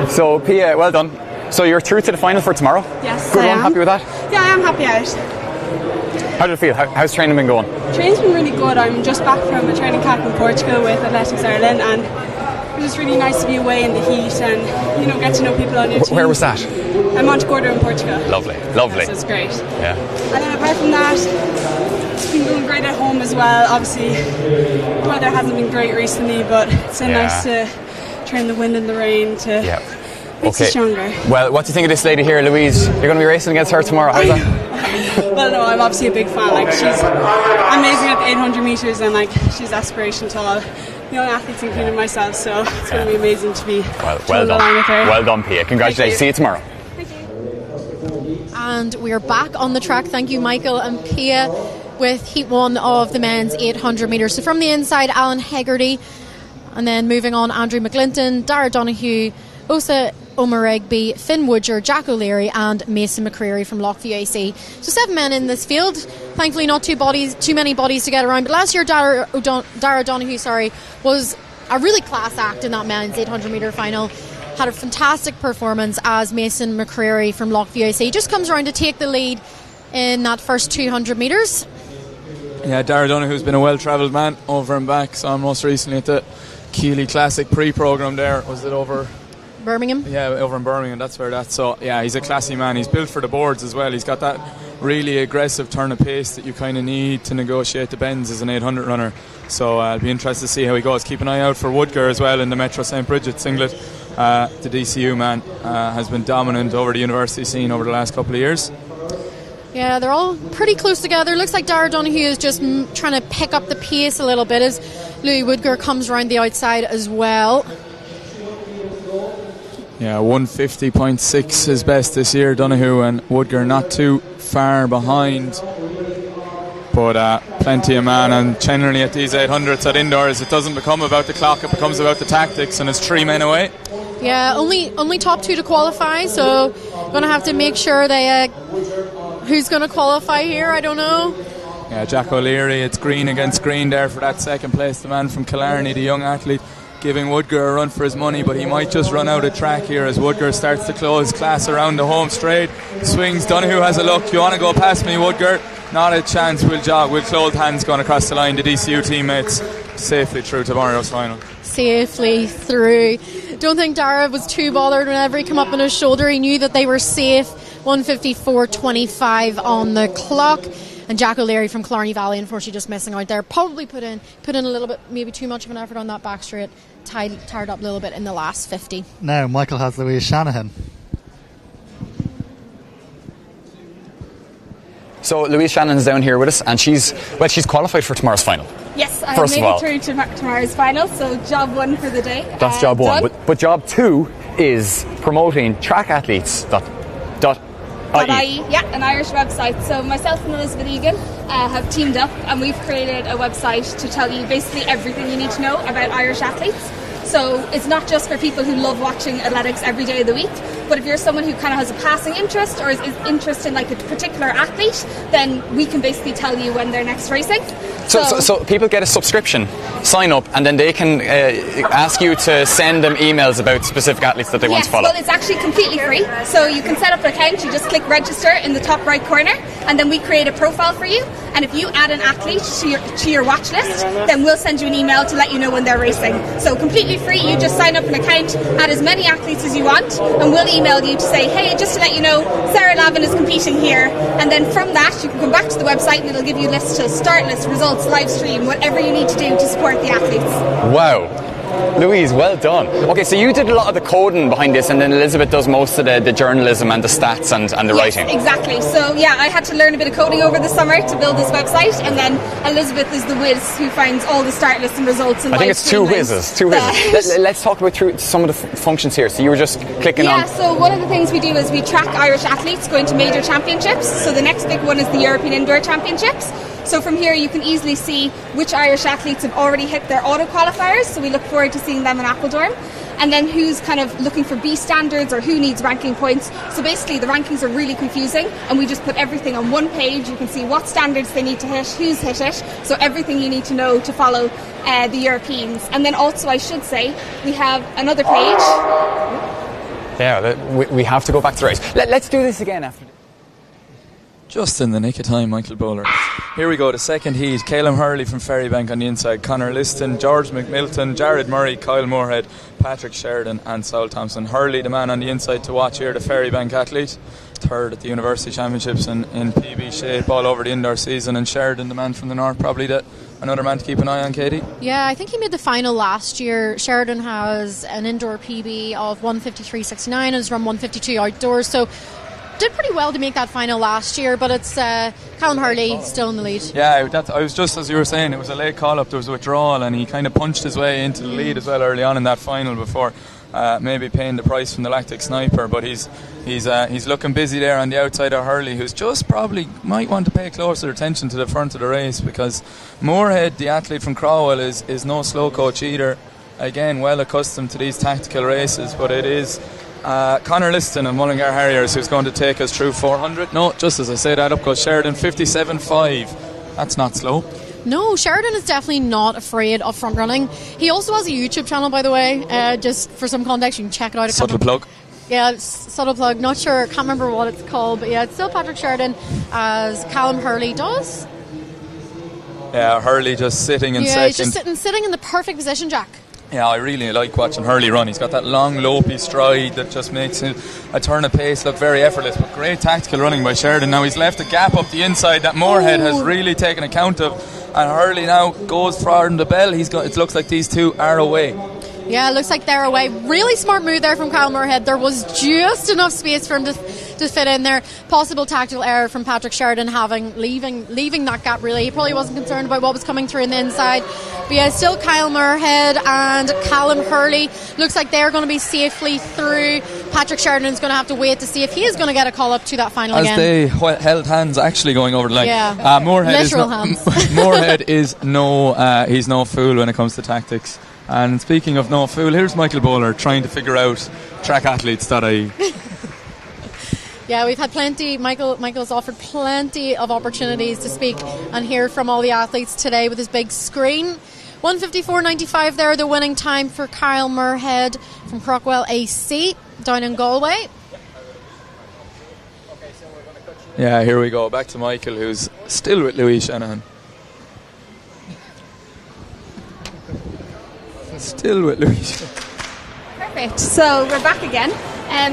So Pia, well done. So you're through to the final for tomorrow? Yes, Good I one, am. happy with that? Yeah, I am happy out. How did it feel? How's training been going? Training's been really good. I'm just back from a training camp in Portugal with Athletics Ireland, and it was really nice to be away in the heat and, you know, get to know people on your team. Where was that? I'm Montegordo in Portugal. Lovely. Yes, it's great. Yeah. And then apart from that, it's been going great at home as well. Obviously, the weather hasn't been great recently, but it's so nice to train the wind and the rain to make you stronger. Well, what do you think of this lady here, Louise? You're going to be racing against her tomorrow. How's that? Well, no, I'm obviously a big fan. Like, she's amazing at the 800 metres, and like, she's aspiration to all young athletes, including myself. So it's going to be amazing to be well done. along with her. Well done, Pia. Congratulations. See you tomorrow. And we're back on the track. Thank you, Michael and Pia, with Heat 1 of the men's 800 metres. So from the inside, Alan Hegarty, and then moving on, Andrew McGlinton, Dara Donoghue, Osa Omar Rigby, Finn Woodger, Jack O'Leary and Mason McCreary from Lochview AC. So 7 men in this field. Thankfully not too many bodies to get around. But last year Dara O'Donoghue was a really class act in that men's 800 metre final. Had a fantastic performance as Mason McCreary from Lochview AC just comes around to take the lead in that first 200 metres. Yeah, Dara O'Donoghue's been a well-travelled man over and back. Saw him most recently at the Keeley Classic pre-programme there. Was it over Birmingham? Yeah, over in Birmingham, that's where that's. So yeah, he's a classy man. He's built for the boards as well. He's got that really aggressive turn of pace that you kind of need to negotiate the bends as an 800 runner. So I'll be interested to see how he goes. Keep an eye out for Woodger as well in the Metro St. Bridget singlet. The DCU man has been dominant over the university scene over the last couple of years. Yeah, they're all pretty close together. Looks like Dara O'Donoghue is just trying to pick up the pace a little bit as Louis Woodger comes around the outside as well. Yeah, 150.6 is best this year. Donoghue and Woodger not too far behind, but plenty of man. And generally at these 800s at indoors, it doesn't become about the clock, it becomes about the tactics, and it's 3 men away. Yeah, only top 2 to qualify, so going to have to make sure they who's going to qualify here, I don't know. Yeah, Jack O'Leary, it's green against green there for that second place. The man from Killarney, the young athlete, giving Woodger a run for his money, but he might just run out of track here as Woodger starts to close class around the home straight. Swings, Donoghue has a look. You want to go past me, Woodger? Not a chance. We'll jog with closed hands going across the line. The DCU teammates safely through to tomorrow's final. Safely through. Don't think Dara was too bothered whenever he came up on his shoulder. He knew that they were safe. 154.25 on the clock. And Jack O'Leary from Killarney Valley, unfortunately, just missing out there. Probably put in a little bit, maybe too much of an effort on that back straight. Tired up a little bit in the last 50. Now Michael has Louise Shanahan. So Louise Shannon's down here with us, and she's qualified for tomorrow's final. Yes, I made it through to tomorrow's final, so job 1 for the day. That's job 1. But job 2 is promoting trackathletes.ie. Yeah, an Irish website. So myself and Elizabeth Egan have teamed up, and we've created a website to tell you basically everything you need to know about Irish athletes. So it's not just for people who love watching athletics every day of the week, but if you're someone who kind of has a passing interest or is interested in like a particular athlete, then we can basically tell you when they're next racing. So people get a subscription, sign up, and then they can ask you to send them emails about specific athletes that they want to follow. Well, it's actually completely free. So you can set up an account, you just click register in the top right corner, and then we create a profile for you. And if you add an athlete to your watch list, then we'll send you an email to let you know when they're racing. So completely free, you just sign up an account, add as many athletes as you want, and we'll email you to say, hey, just to let you know, Sarah Lavin is competing here. And then from that, you can come back to the website and it'll give you lists to start list, results, live stream, whatever you need to do to support the athletes. Wow. Louise, well done. Okay, so you did a lot of the coding behind this, and then Elizabeth does most of the journalism and the stats and the writing. Exactly. So yeah, I had to learn a bit of coding over the summer to build this website, and then Elizabeth is the whiz who finds all the start lists and results. And I think it's two whizzes. Let's talk about through some of the functions here. So you were just clicking on. Yeah. So one of the things we do is we track Irish athletes going to major championships. So the next big one is the European Indoor Championships. So from here you can easily see which Irish athletes have already hit their auto qualifiers, so we look forward to seeing them in Appledorn, and then who's kind of looking for B standards or who needs ranking points. So basically the rankings are really confusing, and we just put everything on one page. You can see what standards they need to hit, who's hit it, so everything you need to know to follow the Europeans. And then also I should say we have another page. Yeah, we have to go back to the race. Let's do this again after. Just in the nick of time, Michael Bowler. Here we go, the second heat. Caleb Hurley from Ferrybank on the inside, Conor Liston, George McMilton, Jared Murray, Kyle Moorhead, Patrick Sheridan and Saul Thompson. Hurley, the man on the inside to watch here, the Ferrybank athlete, third at the University Championships in PB shape all over the indoor season, and Sheridan, the man from the north, probably another man to keep an eye on, Katie. Yeah, I think he made the final last year. Sheridan has an indoor PB of 153.69 and has run 152 outdoors, so did pretty well to make that final last year, but it's Callum Hurley still in the lead. Yeah, I was just, as you were saying, it was a late call up, there was a withdrawal, and he kind of punched his way into the lead as well early on in that final before maybe paying the price from the lactic sniper. But he's looking busy there on the outside of Hurley, who's just probably might want to pay closer attention to the front of the race, because Moorhead, the athlete from Crowell, is no slow coach either. Again, well accustomed to these tactical races, but it is Conor Liston of Mullingar Harriers, who's going to take us through 400. No, just as I say that, up goes Sheridan, 57.5. That's not slow. No, Sheridan is definitely not afraid of front running. He also has a YouTube channel, by the way. Just for some context, you can check it out. Subtle plug. Yeah, subtle plug. Not sure, can't remember what it's called, but yeah, it's still Patrick Sheridan as Callum Hurley does. Yeah, Hurley just sitting in second. Yeah, he's just sitting in the perfect position, Jack. Yeah, I really like watching Hurley run. He's got that long, lopey stride that just makes a turn of pace look very effortless. But great tactical running by Sheridan. Now he's left a gap up the inside that Moorhead has really taken account of. And Hurley now goes for the bell. It looks like these two are away. Yeah, it looks like they're away. Really smart move there from Kyle Moorhead. There was just enough space for him to fit in there. Possible tactical error from Patrick Sheridan leaving that gap really. He probably wasn't concerned about what was coming through in the inside. But yeah, still Kyle Moorhead and Callum Hurley. Looks like they're going to be safely through. Patrick Sheridan's going to have to wait to see if he is going to get a call up to that final again. As they held hands actually going over the line. Yeah, Moorhead literal hands. Moorhead is he's no fool when it comes to tactics. And speaking of no fool, here's Michael Bowler trying to figure out trackathletes.ie. Yeah, we've had plenty. Michael's offered plenty of opportunities to speak and hear from all the athletes today with his big screen. 1:54.95 there, the winning time for Kyle Moorhead from Crockwell AC down in Galway. Yeah, here we go. Back to Michael, who's still with Louise Shanahan. Still with Louise. Perfect. So we're back again.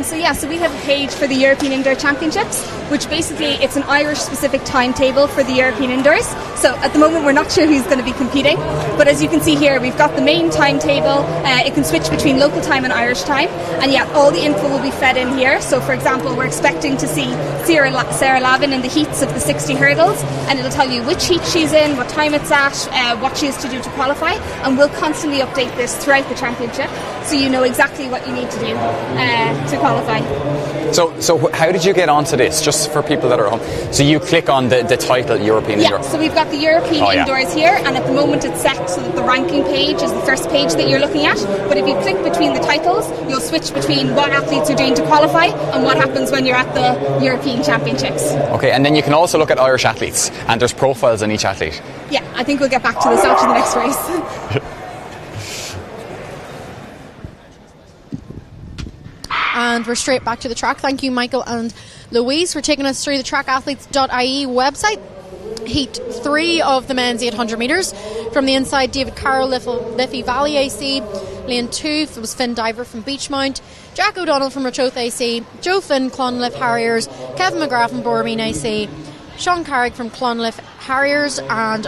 So we have a page for the European Indoor Championships, which basically it's an Irish specific timetable for the European Indoors. So at the moment we're not sure who's going to be competing, but as you can see here we've got the main timetable. It can switch between local time and Irish time, and all the info will be fed in here. So for example, we're expecting to see Sarah Lavin in the heats of the 60 hurdles, and it'll tell you which heat she's in, what time it's at, what she has to do to qualify, and we'll constantly update this throughout the championship so you know exactly what you need to do to qualify. So how did you get onto this, just for people that are at home? So you click on the title European Indoor. So we've got the European Indoors here, and at the moment it's set so that the ranking page is the first page that you're looking at, but if you click between the titles you'll switch between what athletes are doing to qualify and what happens when you're at the European Championships. Okay, and then you can also look at Irish athletes, and there's profiles on each athlete. Yeah, I think we'll get back to this after the next race. And we're straight back to the track. Thank you, Michael and Louise, for taking us through the trackathletes.ie website. Heat 3 of the men's 800 metres. From the inside, David Carroll, Liffey Valley AC. Lane 2 was Finn Diver from Beachmount. Jack O'Donnell from Rochothe AC. Joe Finn, Clonliffe Harriers. Kevin McGrath from Borromeen AC. Sean Carrick from Clonliffe Harriers. And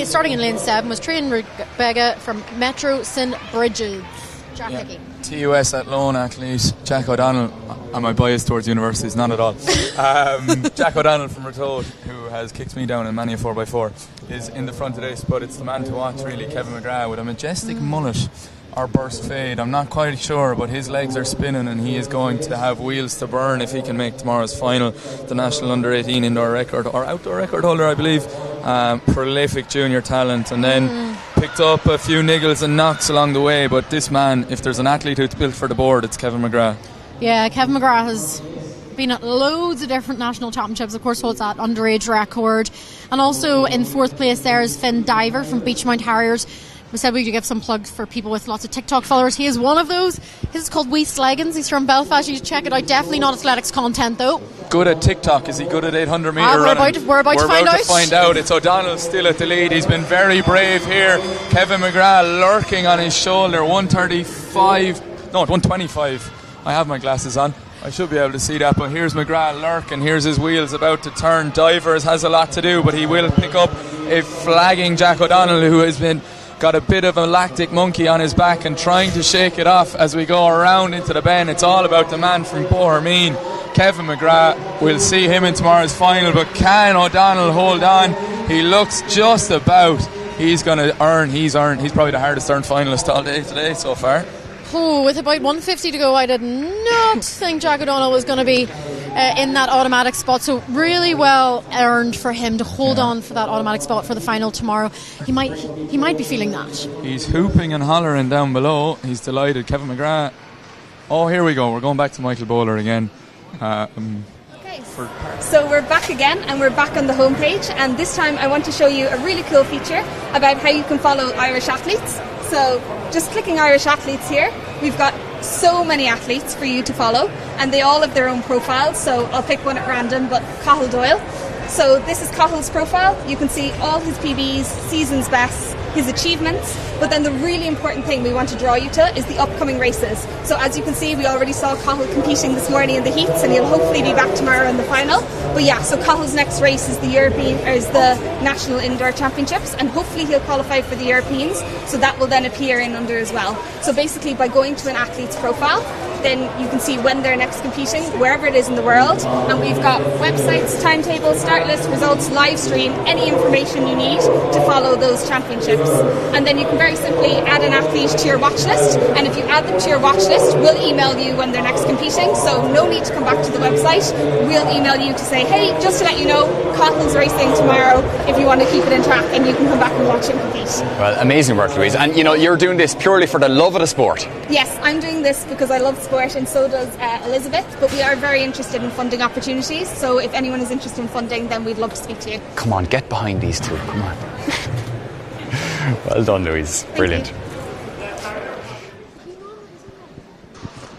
starting in lane 7 was Trian Rubega from Metro St Bridges. Jack Hickey. TUS at Lone athlete Jack O'Donnell. Am I biased towards universities? Not at all. Jack O'Donnell from Rochothe, who has kicked me down in many a 4x4, is in the front of this, but it's the man to watch really, Kevin McGrath, with a majestic mullet or burst fade. I'm not quite sure, but his legs are spinning and he is going to have wheels to burn if he can make tomorrow's final. The national under-18 indoor record, or outdoor record holder, I believe. Prolific junior talent, and then picked up a few niggles and knocks along the way, but this man, if there's an athlete who's built for the board, it's Kevin McGrath. Yeah, Kevin McGrath has been at loads of different national championships, of course holds that underage record, and also in 4th place there is Finn Diver from Beachmount Harriers. We said we could give some plugs for people with lots of TikTok followers. He is one of those. His is called Weast Leggins. He's from Belfast. You should check it out. Definitely not athletics content though. Good at TikTok. Is he good at 800 metre running? We're about to find out. It's O'Donnell still at the lead. He's been very brave here. Kevin McGrath lurking on his shoulder. 125. I have my glasses on. I should be able to see that, but here's McGrath lurking. Here's his wheels about to turn. Divers has a lot to do, but he will pick up a flagging Jack O'Donnell, who has got a bit of a lactic monkey on his back and trying to shake it off as we go around into the bend. It's all about the man from Borromeen, Kevin McGrath. We'll see him in tomorrow's final, but can O'Donnell hold on? He looks just about. He's probably the hardest earned finalist all day today so far. With about 150 to go, I did not think Jack O'Donnell was going to be in that automatic spot, so really well earned for him to hold on for that automatic spot for the final tomorrow. He might be feeling that. He's hooping and hollering down below. He's delighted. Kevin McGrath Oh, here we go. We're going back to Michael Bowler again. So we're back again, and we're back on the homepage, and this time I want to show you a really cool feature about how you can follow Irish athletes. So just clicking Irish athletes here, we've got so many athletes for you to follow, and they all have their own profiles. So I'll pick one at random, but Cathal Doyle. So this is Cathal's profile. You can see all his PBs, season's bests, his achievements, but then the really important thing we want to draw you to is the upcoming races. So as you can see, we already saw Cathal competing this morning in the heats, and he'll hopefully be back tomorrow in the final. But yeah, so Cathal's next race is the National Indoor Championships, and hopefully he'll qualify for the Europeans, so that will then appear in under as well. So basically by going to an athlete's profile, then you can see when they're next competing, wherever it is in the world, and we've got websites, timetables, start list, results, live stream, any information you need to follow those championships. And then you can very simply add an athlete to your watch list, and if you add them to your watch list, we'll email you when they're next competing, so no need to come back to the website. We'll email you to say, hey, just to let you know, Cathal's racing tomorrow, if you want to keep it in track, and you can come back and watch him compete. Well, amazing work, Louise. And you're doing this purely for the love of the sport. Yes, I'm doing this because I love sport, and so does Elizabeth, but we are very interested in funding opportunities, so if anyone is interested in funding, then we'd love to speak to you. Come on, get behind these two, come on. Well done, Louise. Brilliant.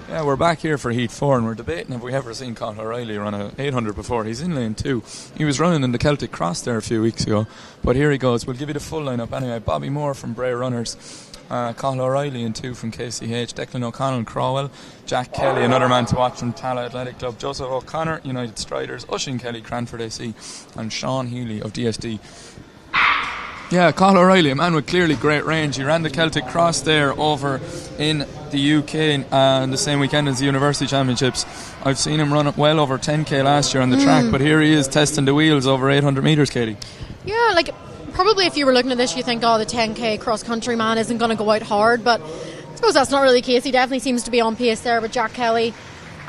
Yeah, we're back here for Heat 4, and we're debating have we ever seen Cathal O'Reilly run a 800 before. He's in lane 2. He was running in the Celtic Cross there a few weeks ago, but here he goes. We'll give you the full lineup anyway. Bobby Moore from Bray Runners, Cathal O'Reilly in 2 from KCH, Declan O'Connell, Crawwell, Jack Kelly, another man to watch from Tala Athletic Club, Joseph O'Connor, United Striders, Oisín Kelly, Cranford AC, and Sean Healy of DSD. Yeah, Cathal O'Reilly, a man with clearly great range. He ran the Celtic Cross there over in the UK the same weekend as the University Championships. I've seen him run well over 10k last year on the track, but here he is testing the wheels over 800 metres, Katie. Yeah, like probably if you were looking at this you think, oh, the 10k cross country man isn't going to go out hard, but I suppose that's not really the case. He definitely seems to be on pace there with Jack Kelly.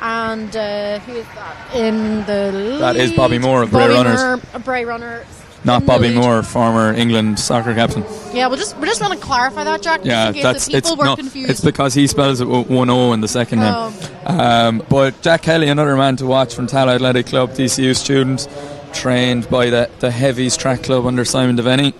And who is that in the lead? That is Bobby Moore of Bray Runners. Bray Runner. Not Bobby Moore, former England soccer captain. Yeah, we're just going to clarify that, Jack. Yeah, confused. It's because he spells it with 1-0 in the second name. But Jack Kelly, another man to watch from Tala Athletic Club, DCU student, trained by the Heavies Track Club under Simon Devaney.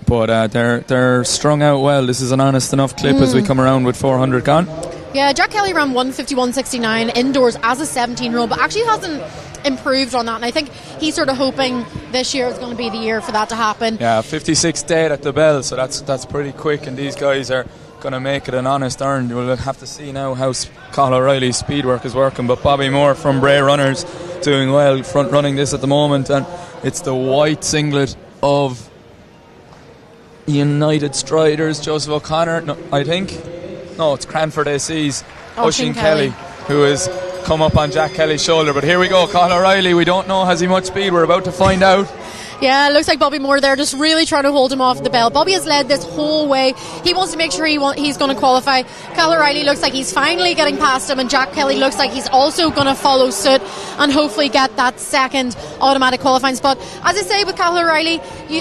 But they're strung out well. This is an honest enough clip as we come around with 400 gone. Yeah, Jack Kelly ran 1:51.69 indoors as a 17-year-old, but actually hasn't improved on that, and I think he's sort of hoping this year is going to be the year for that to happen. Yeah, 56 dead at the bell, so that's pretty quick, and these guys are going to make it an honest earn. We'll have to see now how Cathal O'Reilly's speed work is working, but Bobby Moore from Bray Runners doing well, front running this at the moment, and it's the white singlet of United Striders, Joseph O'Connor, it's Cranford AC's Oisín Kelly, who has come up on Jack Kelly's shoulder. But here we go, Cathal O'Reilly, we don't know, has he much speed? We're about to find out. Yeah, it looks like Bobby Moore there just really trying to hold him off the bell. Bobby has led this whole way. He wants to make sure he's going to qualify. Cathal O'Reilly looks like he's finally getting past him, and Jack Kelly looks like he's also going to follow suit and hopefully get that second automatic qualifying spot. As I say with Cathal O'Reilly,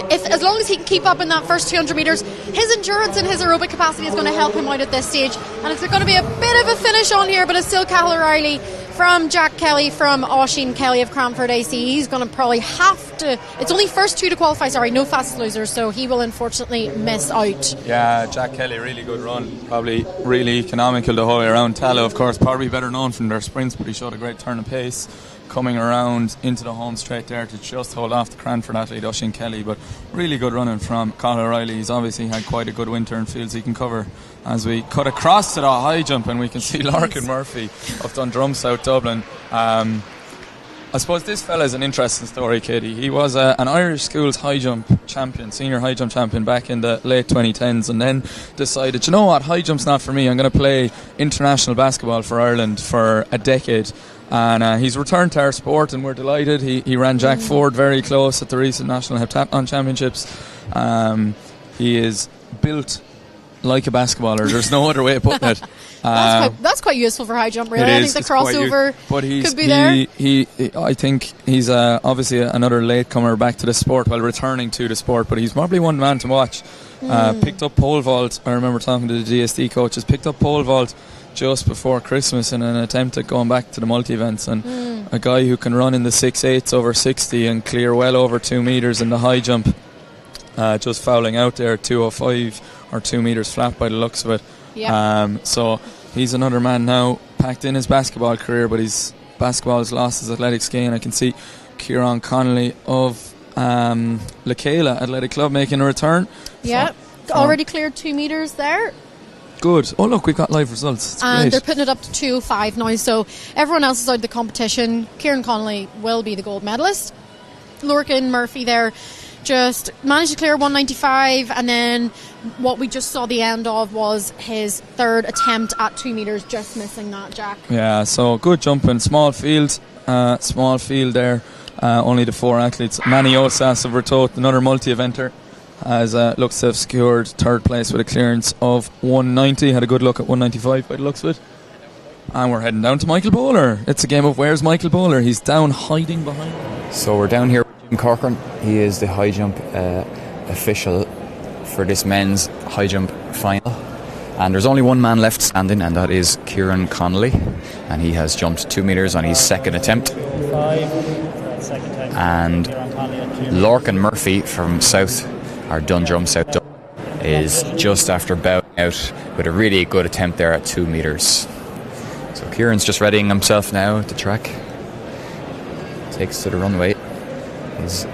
as long as he can keep up in that first 200 metres, his endurance and his aerobic capacity is going to help him out at this stage. And it's going to be a bit of a finish on here, but it's still Cathal O'Reilly from Jack Kelly from Oisín Kelly of Cranford AC. He's going to probably have to, it's only first 2 to qualify, no fast losers, so he will unfortunately miss out. Yeah, Jack Kelly, really good run, probably really economical the whole way around. Tala, of course, probably better known from their sprints, but he showed a great turn of pace coming around into the home straight there to just hold off the Cranford athlete Oisín Kelly. But really good running from Cathal O'Reilly. He's obviously had quite a good winter in fields he can cover. As we cut across to the high jump, and we can see Larkin Murphy of Dundrum, South Dublin. I suppose this fella is an interesting story, Katie. He was an Irish schools high jump champion, senior high jump champion back in the late 2010s, and then decided, you know what, high jump's not for me. I'm going to play international basketball for Ireland for a decade. And he's returned to our sport, and we're delighted. He ran Jack Ford very close at the recent National Heptathlon Championships. He is built like a basketballer. There's no other way of putting it. That's quite useful for high jump, really. I think the crossover could be there. I think he's obviously another latecomer back to the sport, returning to the sport, but he's probably one man to watch. Picked up pole vault. I remember talking to the DSD coaches. Picked up pole vault just before Christmas in an attempt at going back to the multi-events, and a guy who can run in the 6.8s over 60 and clear well over 2 metres in the high jump, just fouling out there 2.05 or 2 metres flat by the looks of it. So he's another man now packed in his basketball career, but his basketball has lost his athletics gain. I can see Kieran Connolly of Lekeila Athletic Club making a return. Already cleared 2 metres there. Good. Oh look, we've got live results. It's and great. They're putting it up to 2.05 now, so everyone else is out of the competition. Kieran Connolly will be the gold medalist. Lorcan Murphy there just managed to clear 195, and then what we just saw the end of was his third attempt at 2 metres, just missing that, Jack. Yeah, so good jumping. Small field there. Only the 4 athletes. Manny Osas of Ratoath, another multi-eventer, as looks to have secured third place with a clearance of 190. Had a good look at 195 by the looks of it. And we're heading down to Michael Bowler. It's a game of where's Michael Bowler. He's down hiding behind. So we're down here with Jim Corcoran. He is the high jump official for this men's high jump final. And there's only one man left standing, and that is Kieran Connolly. And he has jumped 2 metres on his second attempt. And Lorcan Murphy from Dundrum, South Dublin, is just after bowing out with a really good attempt there at 2 metres. So Kieran's just readying himself now at the track. Takes to the runway. He's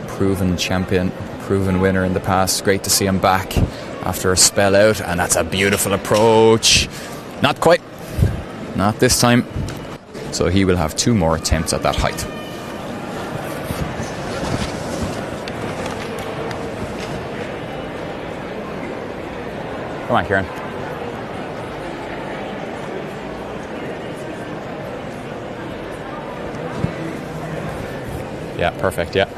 proven champion, proven winner in the past. Great to see him back after a spell out, and that's a beautiful approach. Not quite. Not this time. So he will have 2 more attempts at that height. Come on, Kieran. Yeah, perfect, yeah.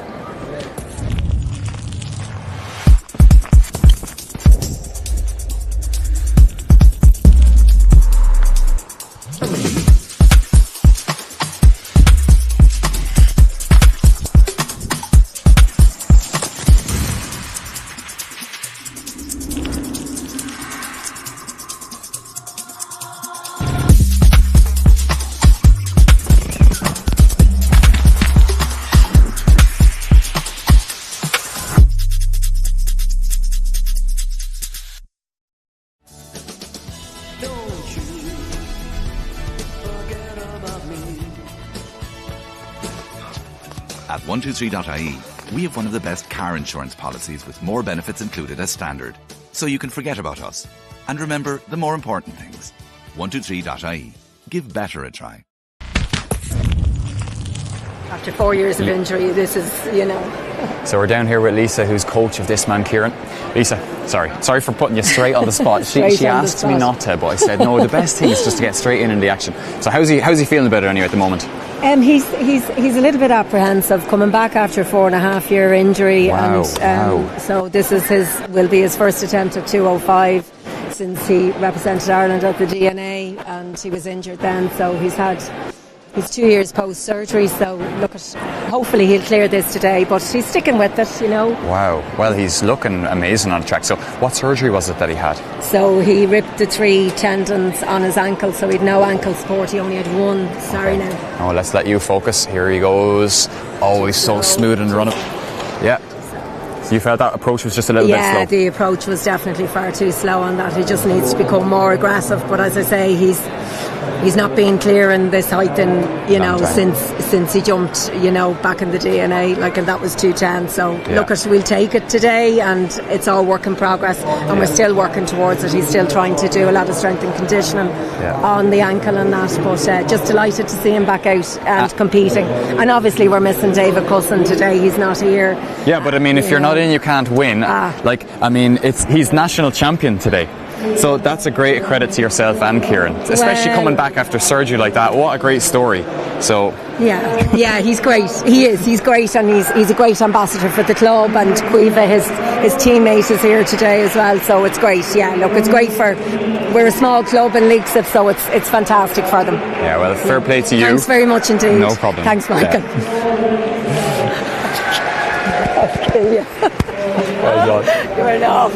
At 123.ie, we have one of the best car insurance policies with more benefits included as standard, so you can forget about us. And remember the more important things. 123.ie. Give better a try. After 4 years of injury, this is, So we're down here with Lisa, who's coach of this man, Kieran. Lisa, sorry for putting you straight on the spot. She asked me not to, but I said no. The best thing is just to get straight in the action. So how's he feeling about it anyway at the moment? He's a little bit apprehensive coming back after a 4.5 year injury. Wow, and so this is will be his first attempt at 2.05 since he represented Ireland at the DNA, and he was injured then. So he's 2 years post surgery. So hopefully he'll clear this today, but he's sticking with it, Wow. Well, he's looking amazing on the track. So what surgery was it that he had? So he ripped the 3 tendons on his ankle, so he'd no ankle support. He only had 1. Sorry now. Oh, let's let you focus. Here he goes. Oh, he's so smooth and running. Yeah. You felt that approach was just a little bit slow? Yeah, the approach was definitely far too slow on that. He just needs to become more aggressive. But as I say, he's not been clear in this height since he jumped, back in the DNA, and that was 210. So we'll take it today, and it's all work in progress, and we're still working towards it. He's still trying to do a lot of strength and conditioning on the ankle and that, but just delighted to see him back out and competing. And obviously we're missing David Cusson today. He's not here. Yeah, but I mean, if you're not in, you can't win. He's national champion today. So that's a great credit to yourself and Kieran, especially coming back after surgery like that. What a great story. So yeah, he's great. He's great, and he's a great ambassador for the club. And Cueva, his teammate, is here today as well. So it's great. Yeah, it's great we're a small club in Leixlip, so it's fantastic for them. Yeah, well, fair play to you. Thanks very much indeed. No problem. Thanks, Michael. Well done. I know.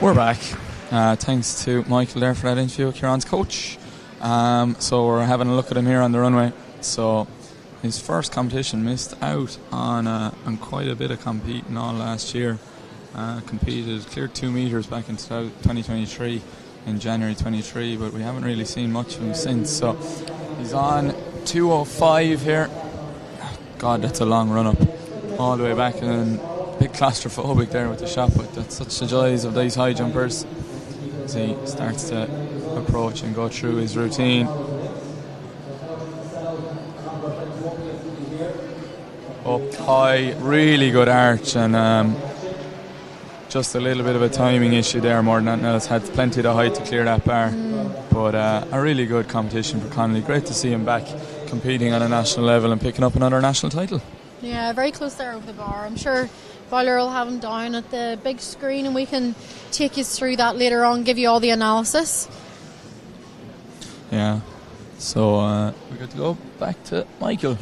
We're back. Thanks to Michael there for that interview, Kieran's coach. So we're having a look at him here on the runway. So his first competition, missed out on quite a bit of competing all last year. Competed, cleared 2 metres back in 2023, in January 23, but we haven't really seen much of him since. So he's on 2:05 here. God, that's a long run up all the way back, and a bit claustrophobic there with the shot, but that's such the joys of these high jumpers as he starts to approach and go through his routine. Up high, really good arch, and just a little bit of a timing issue there more than anything else. Had plenty of height to clear that bar, but a really good competition for Connolly. Great to see him back competing on a national level and picking up another national title. Yeah, very close there over the bar. I'm sure Fowler will have him down at the big screen and we can take you through that later on, give you all the analysis. Yeah, so we got to go back to Michael.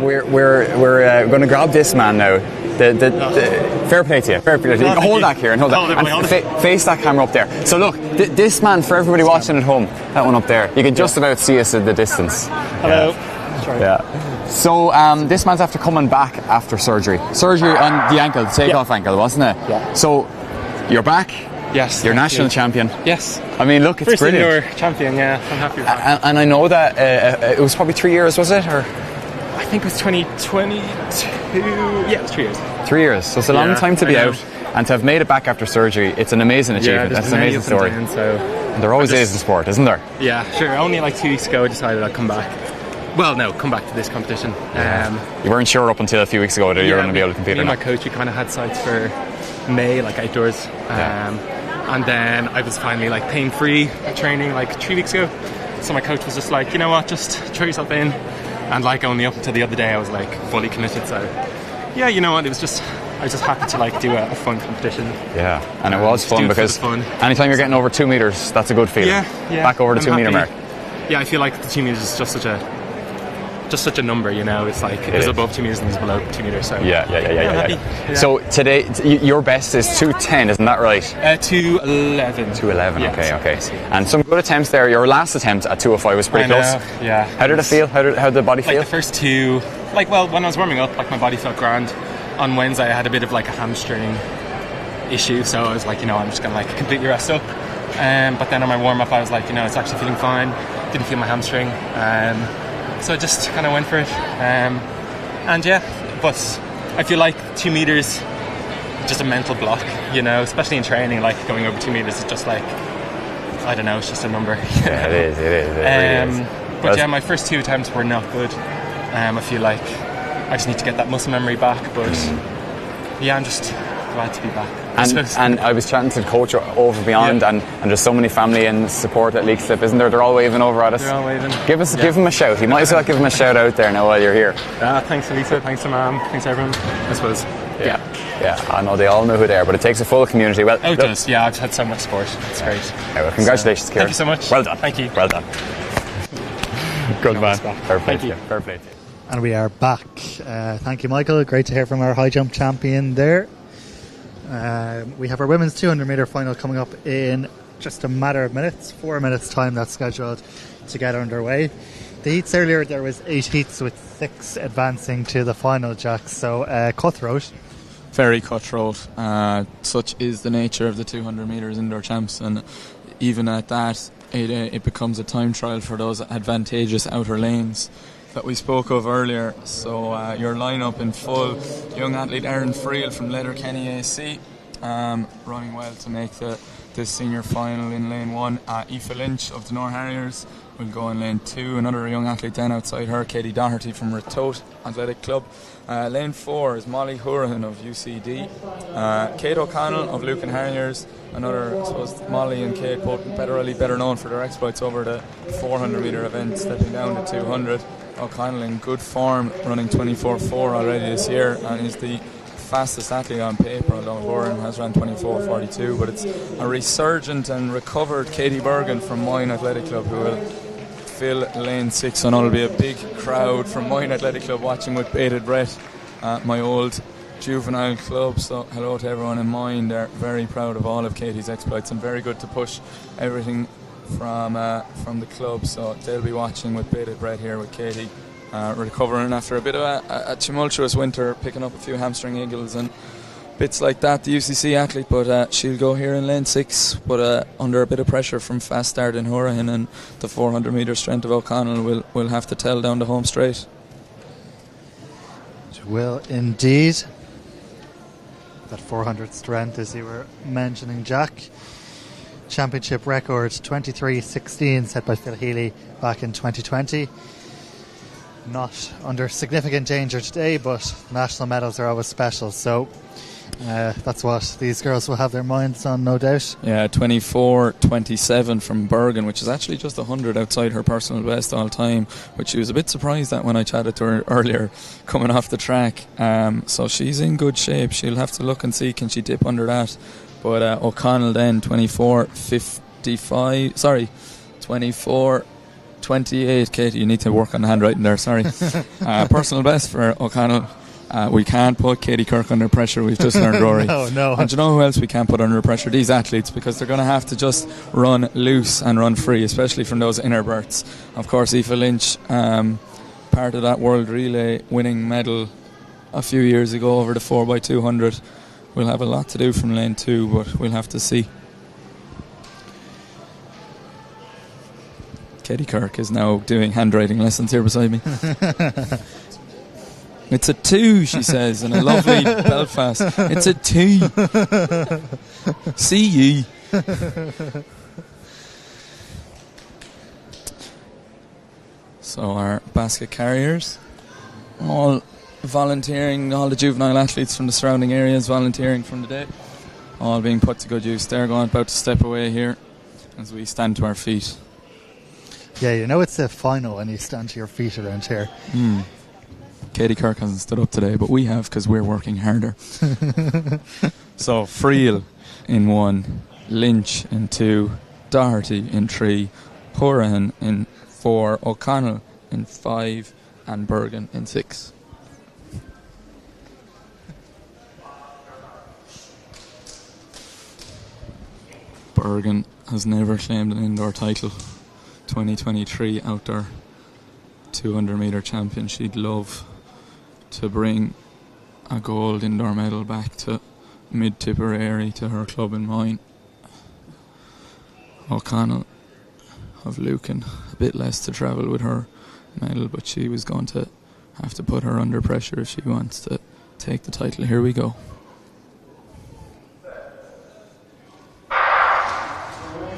We're going to grab this man now. Fair play to you. Fair play to you. Hold that here and hold that. And face that camera up there. So look, this man, for everybody watching at home, that one up there, you can just about see us at the distance. Hello. Yeah. So this man's after coming back after surgery. Surgery on the ankle, the takeoff ankle, wasn't it? Yeah. So you're back. Yes. You're national champion. Yes. I mean, look, it's first brilliant. First indoor champion, yeah. I'm happy with that. And I know that it was probably 3 years, was it? Or I think it was 2022. Yeah, it was 3 years. 3 years. So it's a long time to be out. And to have made it back after surgery, it's an amazing achievement. That's an amazing story. And there always is in sport, isn't there? Yeah, sure. Only like 2 weeks ago I decided I'd come back. Well, no, come back to this competition. You weren't sure up until a few weeks ago that you were going to be able to compete. Me and my coach, we kind of had sights for May, like outdoors. And then I was finally like pain-free at training like 3 weeks ago. So my coach was just like, you know what, just throw yourself in. And like only up until the other day I was like fully committed. So yeah, you know what, I was just happy to like do a fun competition. Yeah, and it was fun because anytime you're getting over 2 metres, that's a good feeling. Yeah. Back over the 2 metre mark. Yeah, I feel like the 2 metres is just such a number, you know. It's like there's above 2 metres and there's below 2 metres. So yeah. So today your best is 2:10, isn't that right? 2:11. 2:11. Yeah, okay. And some good attempts there. Your last attempt at 2:05 was pretty close. Yeah. How did it feel? How did the body feel? Like the first two, when I was warming up, like my body felt grand. On Wednesday I had a bit of like a hamstring issue, so I was like, you know, I'm just gonna like completely rest up. But then on my warm up I was like, you know, it's actually feeling fine. Didn't feel my hamstring. So I just kind of went for it. And yeah, but I feel like 2 metres just a mental block, you know, especially in training, like going over 2 metres is just like, I don't know, it's just a number. Yeah, it is. It really is. But yeah, my first 2 attempts were not good. I feel like I just need to get that muscle memory back, but yeah, I'm just glad to be back. And I was chatting to the coach over beyond, and there's so many family and support at League Slip, isn't there? They're all waving over at us. They're all waving. Give him a shout. You might as well give him a shout out there now while you're here. Thanks to Lisa, thanks to Mum, thanks to everyone, I suppose. Yeah, I know they all know who they are, but it takes a full community. Well, it does. Yeah, I've had so much support. It's great. Yeah, well, congratulations, Kieran. Thank you so much. Well done. Thank you. Well done. Good man. Fair play. Thank you. Fair play. And we are back. Thank you, Michael. Great to hear from our high jump champion there. We have our women's 200 metre final coming up in just a matter of minutes. 4 minutes time that's scheduled to get underway. The heats earlier, there was 8 heats with 6 advancing to the final, Jack. So cutthroat. Very cutthroat. Such is the nature of the 200 metres indoor champs, and even at that it becomes a time trial for those advantageous outer lanes that we spoke of earlier. So your lineup in full: young athlete Aaron Friel from Letterkenny AC, running well to make this senior final in lane 1. Aoife Lynch of the Nor Harriers, will go in lane 2. Another young athlete then outside her, Katie Doherty from Ratoath Athletic Club. Lane 4 is Molly Hurahan of UCD. Kate O'Connell of Lucan Harriers. Another, I suppose, Molly and Kate both better known for their exploits over the 400 metre event, stepping down to 200. O'Connell in good form, running 24.4 already this year, and is the fastest athlete on paper, although Horan has run 24.42. But it's a resurgent and recovered Katie Bergen from Moyne Athletic Club who will fill lane 6, and it'll be a big crowd from Moyne Athletic Club watching with bated breath at my old juvenile club. So hello to everyone in Moyne. They're very proud of all of Katie's exploits and very good to push everything from the club, so they'll be watching with bated breath here with Katie recovering after a bit of a tumultuous winter, picking up a few hamstring niggles and bits like that, the UCC athlete. But she'll go here in lane 6, but under a bit of pressure from fast start in Horahan, and the 400 metre strength of O'Connell will have to tell down the home straight. It will indeed. That 400 strength, as you were mentioning, Jack. Championship record 23.16 set by Phil Healy back in 2020. Not under significant danger today, but national medals are always special, so that's what these girls will have their minds on, no doubt. Yeah, 24.27 from Bergen, which is actually just 100 outside her personal best all time, which she was a bit surprised at when I chatted to her earlier coming off the track. So she's in good shape. She'll have to look and see, can she dip under that. But O'Connell then 24.28. Katie, you need to work on the handwriting there, sorry. Personal best for O'Connell. We can't put Katie Kirk under pressure, we've just learned, Rory. No. And do you know who else we can't put under pressure? These athletes, because they're going to have to just run loose and run free, especially from those inner berths. Of course, Aoife Lynch, part of that World Relay winning medal a few years ago over the 4x200. We'll have a lot to do from lane 2, but we'll have to see. Katie Kirk is now doing handwriting lessons here beside me. It's a 2, she says, in a lovely Belfast. It's a 2. See ye. So our basket carriers, all volunteering, all the juvenile athletes from the surrounding areas volunteering from the day, all being put to good use. They're about to step away here as we stand to our feet. Yeah, you know it's a final when you stand to your feet around here. Katie Kirk hasn't stood up today, but we have, because we're working harder. So Friel in 1, Lynch in 2, Doherty in 3, Horahan in 4, O'Connell in 5, and Bergen in 6. Bergen has never claimed an indoor title. 2023 outdoor 200 metre champion. She'd love to bring a gold indoor medal back to Mid-Tipperary, to her club in Moyne. O'Connell of Lucan, a bit less to travel with her medal, but she was going to have to put her under pressure if she wants to take the title. Here we go.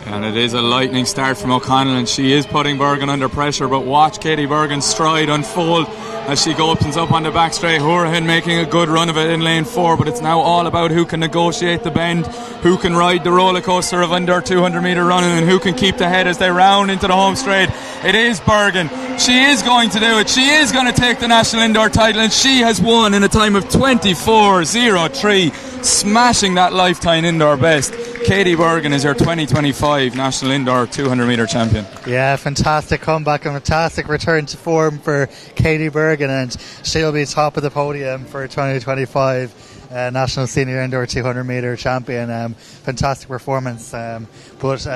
And it is a lightning start from O'Connell, and she is putting Bergen under pressure, but watch Katie Bergen's stride unfold as she opens up on the back straight. Horahan making a good run of it in lane 4, but it's now all about who can negotiate the bend, who can ride the roller coaster of under 200 metre running, and who can keep the head as they round into the home straight. It is Bergen. She is going to do it. She is going to take the national indoor title, and she has won in a time of 24.03, smashing that lifetime indoor best. Katie Bergen is her 2025 national indoor 200 metre champion. Yeah, fantastic comeback and fantastic return to form for Katie Bergen, and she'll be top of the podium for 2025 national senior indoor 200 metre champion. Fantastic performance, but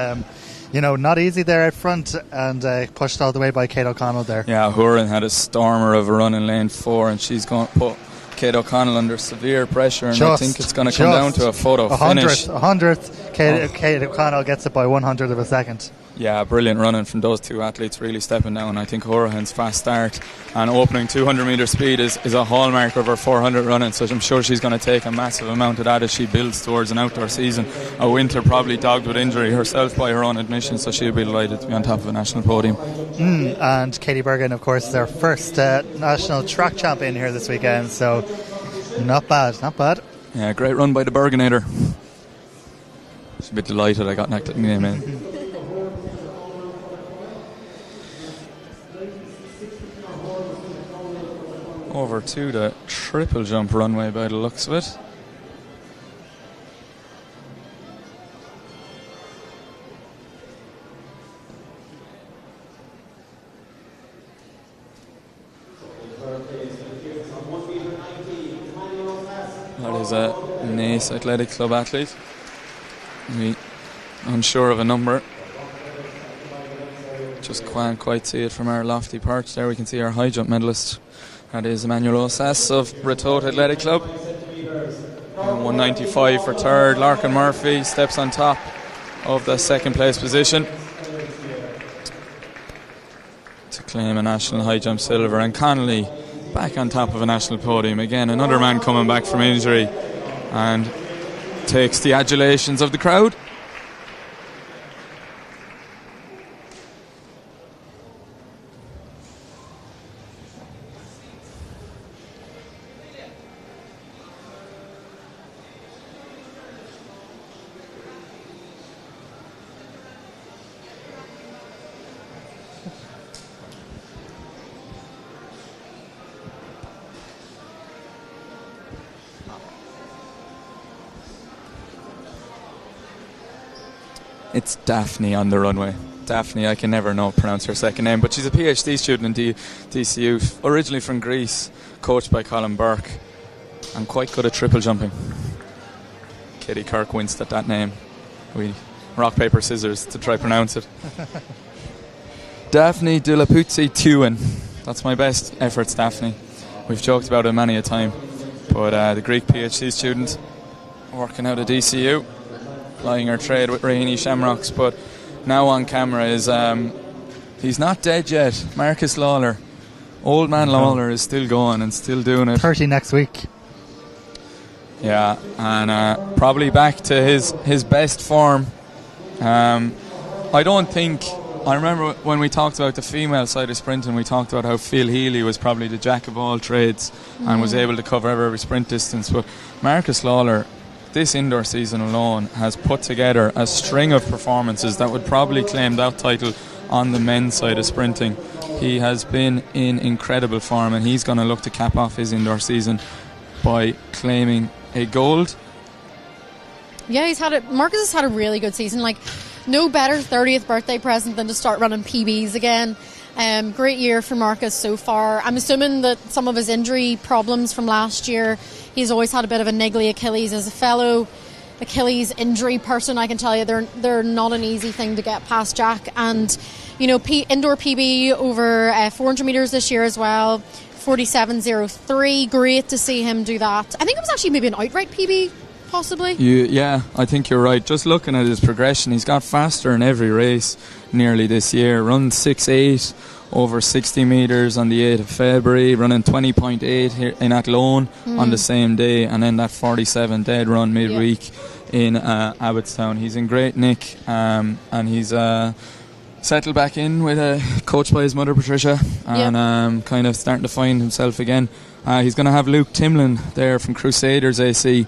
you know, not easy there out front, and pushed all the way by Kate O'Connell there. Yeah, Horan had a stormer of a run in lane 4, and she's going to put Kate O'Connell under severe pressure, and I think it's going to come down to a photo finish. 100th. Kate O'Connell gets it by 100th of a second. Yeah, brilliant running from those two athletes, really stepping down. I think Horahan's fast start and opening 200 metre speed is a hallmark of her 400 running, so I'm sure she's going to take a massive amount of that as she builds towards an outdoor season. A winter probably dogged with injury herself by her own admission, so she'll be delighted to be on top of a national podium. And Katie Bergen, of course, is our first national track champion here this weekend, so not bad. Yeah, great run by the Bergenator. She's a bit delighted I got knocked at the name in. Over to the triple jump runway by the looks of it. That is a Naas Athletic Club athlete. Unsure of a number. Just can't quite see it from our lofty perch. There we can see our high jump medalist. That is Emmanuel Osas of Ratoath Athletic Club. 195 for third. Larkin Murphy steps on top of the second place position to claim a national high jump silver. And Connolly back on top of a national podium. Again, another man coming back from injury and takes the adulations of the crowd. It's Daphne on the runway. Daphne, I can never pronounce her second name, but she's a PhD student in DCU, originally from Greece, coached by Colin Burke, and quite good at triple jumping. Katie Kirk winced at that name. We rock, paper, scissors to try pronounce it. Daphne Dulaputsi Tuin. That's my best efforts, Daphne. We've joked about it many a time, but the Greek PhD student working out at DCU, plying her trade with Raheny Shamrocks, but now on camera is he's not dead yet. Marcus Lawler, old man Lawler, is still going and still doing it. 30 next week. Yeah, and probably back to his best form. I remember when we talked about the female side of sprinting, we talked about how Phil Healy was probably the jack of all trades and was able to cover every sprint distance, but Marcus Lawler, this indoor season alone, has put together a string of performances that would probably claim that title on the men's side of sprinting. He has been in incredible form, and he's going to look to cap off his indoor season by claiming a gold. Yeah, Marcus has had a really good season. Like, no better 30th birthday present than to start running PBs again. Great year for Marcus so far. I'm assuming that some of his injury problems from last year, he's always had a bit of a niggly Achilles. As a fellow Achilles injury person, I can tell you they're not an easy thing to get past, Jack. And indoor PB over 400 metres this year as well, 47.03. Great to see him do that. I think it was actually maybe an outright PB, possibly. Yeah, I think you're right. Just looking at his progression, he's got faster in every race nearly this year. Run 6.8 over 60 metres on the 8th of February, running 20.8 here in Athlone on the same day, and then that 47 dead run midweek in Abbottstown. He's in great nick, and he's settled back in with coached by his mother Patricia, and kind of starting to find himself again. He's going to have Luke Timlin there from Crusaders AC.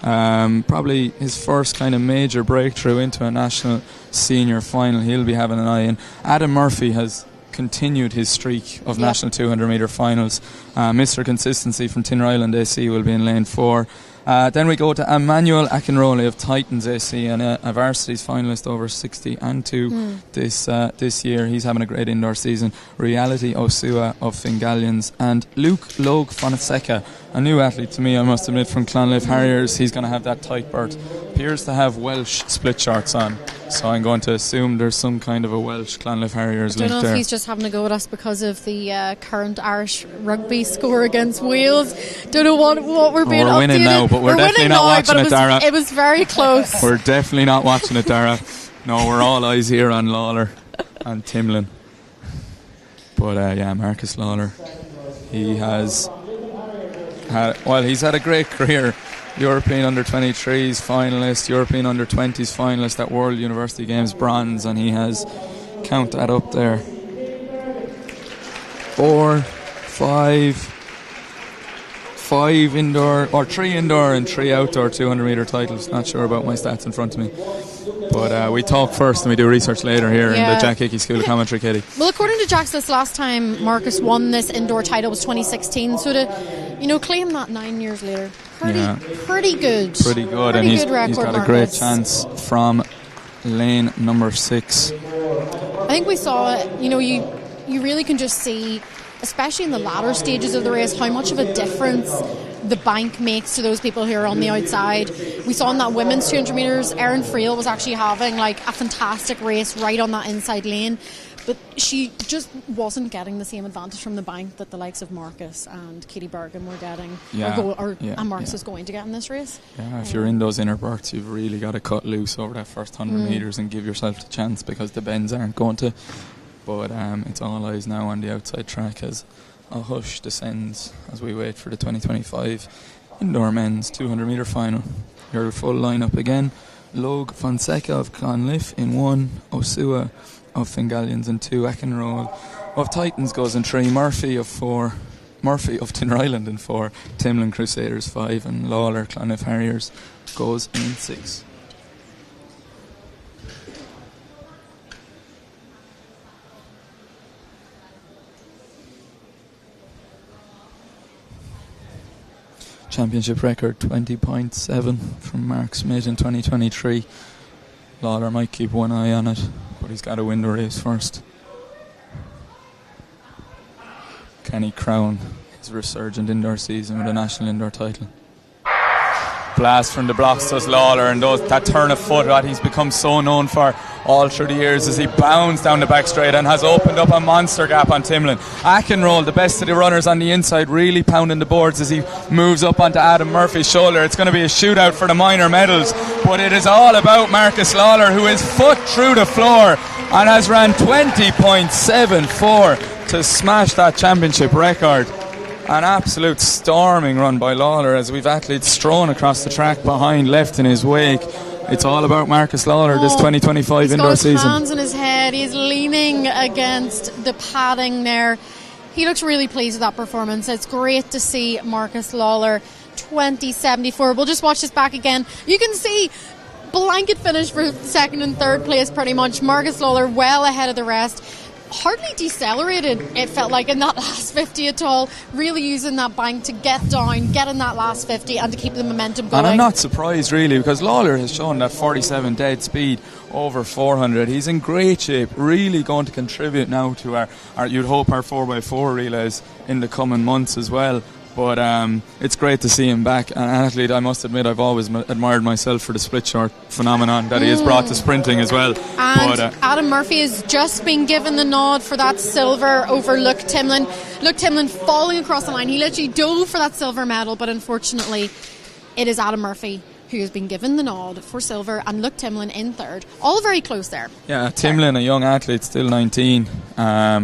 Probably his first kind of major breakthrough into a national senior final. He'll be having an eye in. Adam Murphy has continued his streak of national 200 metre finals. Mr. Consistency from Tinner Island AC will be in lane 4. Then we go to Emmanuel Akinrole of Titans AC, and a varsities finalist over 60 and 2 this year. He's having a great indoor season. Reality Osua of Fingalians, and Luke Logue Fonseca, a new athlete to me, I must admit, from Clonliffe Harriers. He's going to have that tight berth. Appears to have Welsh split shorts on, so I'm going to assume there's some kind of a Welsh Clonliffe Harriers link there. I don't know if he's just having a go at us because of the current Irish rugby score against Wales. Don't know what we're being updated. Winning now, but we're definitely not watching it, Dara. It was very close. We're definitely not watching it, Dara. No, we're all eyes here on Lawler and Timlin. But Marcus Lawler, he has he's had a great career. European under-23s finalist, European under-20s finalist at World University Games bronze, and he has, count that up there, 5 indoor, or 3 indoor and 3 outdoor 200 metre titles. Not sure about my stats in front of me. But we talk first and we do research later here in the Jack Hickey School of Commentary, Katie. Well, according to Jack's list, last time Marcus won this indoor title was 2016. So to, claim that 9 years later, pretty good. Pretty good, and he's got a great chance from lane number 6. I think we saw it. You really can just see, especially in the latter stages of the race, how much of a difference the bank makes to those people who are on the outside. We saw in that women's 200 metres, Erin Friel was actually having a fantastic race right on that inside lane, but she just wasn't getting the same advantage from the bank that the likes of Marcus and Katie Bergen were getting, and Marcus is going to get in this race. Yeah, if you're in those inner berths, you've really got to cut loose over that first 100 metres and give yourself the chance, because the bends aren't going to. But it's all eyes now on the outside track as a hush descends as we wait for the 2025 indoor men's 200 metre final. Your full lineup again: Logue Fonseca of Clonliffe in 1, Osua of Fingallions in 2, Akenroll of Titans goes in 3, Murphy of Tinryland in 4, Timlin Crusaders 5, and Lawler Clonliffe Harriers goes in 6. Championship record 20.7 from Mark Smith in 2023. Lawler might keep one eye on it, but he's got to win the race first. Can he crown his resurgent indoor season with a national indoor title? Blast from the blocks does Lawler, and that turn of foot that he's become so known for all through the years as he bounds down the back straight and has opened up a monster gap on Timlin. Akenroll, the best of the runners on the inside, really pounding the boards as he moves up onto Adam Murphy's shoulder. It's going to be a shootout for the minor medals, but it is all about Marcus Lawler, who is foot through the floor and has ran 20.74 to smash that championship record. An absolute storming run by Lawler as we've athletes strewn across the track behind, left in his wake. It's all about Marcus Lawler this 2025 indoor season. He's got his hands on his head. He's leaning against the padding there. He looks really pleased with that performance. It's great to see Marcus Lawler 20.74. We'll just watch this back again. You can see blanket finish for second and third place pretty much. Marcus Lawler well ahead of the rest. Hardly decelerated, it felt like, in that last 50 at all. Really using that bank to get down, get in that last 50 and to keep the momentum going. And I'm not surprised really, because Lawler has shown that 47 dead speed over 400. He's in great shape, really going to contribute now to our you'd hope, our 4x4 relays in the coming months as well. But it's great to see him back. And an athlete, I must admit, I've always admired myself for the split short phenomenon that he has brought to sprinting as well. And Adam Murphy has just been given the nod for that silver over Luke Timlin. Luke Timlin falling across the line. He literally dove for that silver medal, but unfortunately it is Adam Murphy who has been given the nod for silver, and Luke Timlin in third. All very close there. Yeah, Timlin, a young athlete, still 19,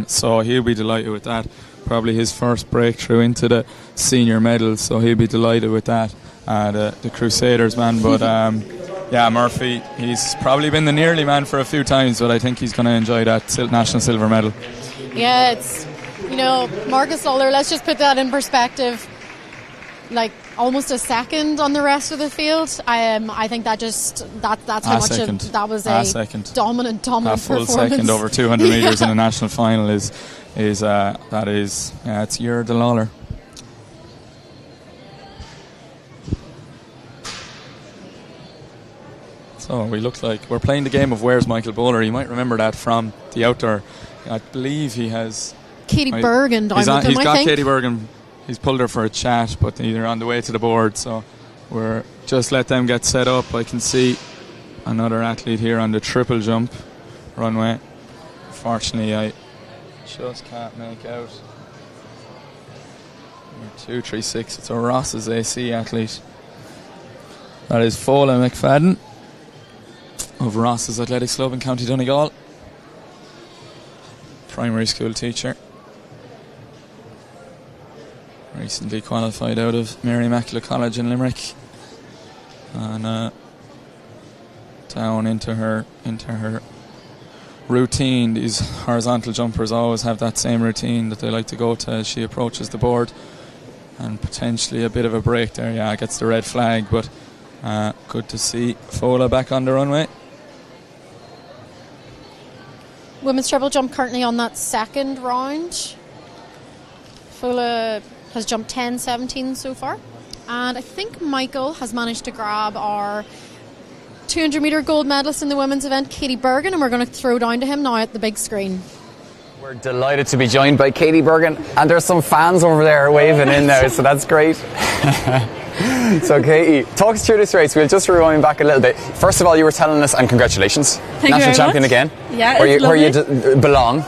so he'll be delighted with that. Probably his first breakthrough into the senior medals, so he'll be delighted with that. The Crusaders man, but Murphy, he's probably been the nearly man for a few times, but I think he's going to enjoy that national silver medal. Yeah, it's, Marcus Lawler, let's just put that in perspective, like almost a second on the rest of the field. I think that's how much of that was a dominant a full performance. Second over 200 metres in a national final is it's Yer de Lawler. So we look like we're playing the game of Where's Michael Bowler. You might remember that from the outdoor. I believe he has Katie Bergen down with him, he's got I think. Katie Bergen. He's pulled her for a chat, but they're on the way to the board, so we're just let them get set up. I can see another athlete here on the triple jump runway. Unfortunately, I just can't make out. 236. It's a Ross's AC athlete. That is Fola McFadden. of Ross's Athletics Club in County Donegal. Primary school teacher. Recently qualified out of Mary Immaculate College in Limerick. And down into her routine. These horizontal jumpers always have that same routine that they like to go to as she approaches the board. And potentially a bit of a break there. Yeah, gets the red flag, but good to see Fola back on the runway. Women's treble jump currently on that second round. Fola has jumped 10.17 so far. And I think Michael has managed to grab our 200 metre gold medalist in the women's event, Katie Bergen, and we're going to throw down to him now at the big screen. We're delighted to be joined by Katie Bergen, and there's some fans over there waving in now, so that's great. So Katie, talk us through this race. We'll just rewind back a little bit. First of all, you were telling us, and congratulations, Thank national you very champion much. again, Yeah, where you belong,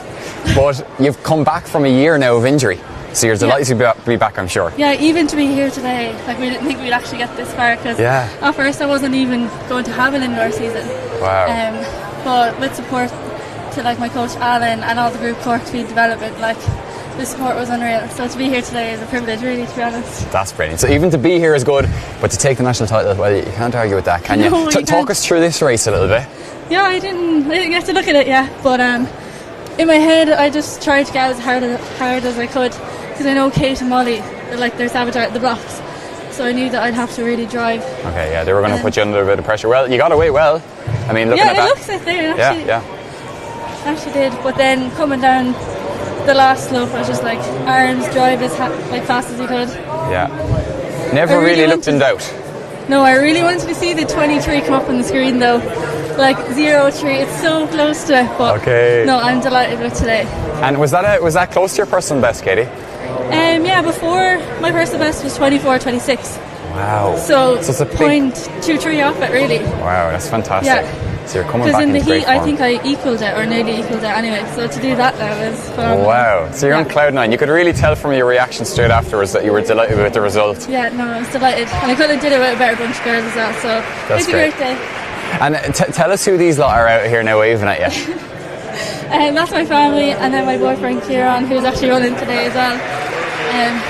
but you've come back from a year now of injury, so you're delighted to be back, I'm sure. Yeah, even to be here today, like we didn't think we'd actually get this far because at first I wasn't even going to have an indoor season. Wow. But with support to like my coach Alan and all the group Cork Speed Development, like the support was unreal. So to be here today is a privilege, really, to be honest. That's brilliant. So even to be here is good, but to take the national title, well, you can't argue with that, can you? No, you Talk us through this race a little bit. Yeah, I didn't get to look at it yet, but in my head I just tried to get as hard as I could, because I know Kate and Molly, they're sabotaging at the blocks, so I knew that I'd have to really drive. Okay, yeah, they were going to put you under a bit of pressure. Well, you got away well. I mean, looking at that. Yeah, it looks like they actually, actually did, but then coming down the last slope, I was just like, arms drive as fast as you could. Yeah. Never really looked in doubt. No, I really wanted to see the 23 come up on the screen though. Like 0.3, it's so close to it, but no, I'm delighted with today. And was that close to your personal best, Katie? Yeah, before my personal best was 24.26. Wow. So it's a big 0.23 off it, really. Wow, that's fantastic. Yeah. So you're coming back in the into great heat, form. I think I equalled it, or nearly equalled it anyway. So to do that now is phenomenal. Wow. So you're on cloud nine. You could really tell from your reaction straight afterwards that you were delighted with the result. Yeah, no, I was delighted. And I could have did it with a better bunch of girls as well. So it's a great day. And tell us who these lot are out here now waving at you. That's my family, and then my boyfriend Kieran, who's actually running today as well.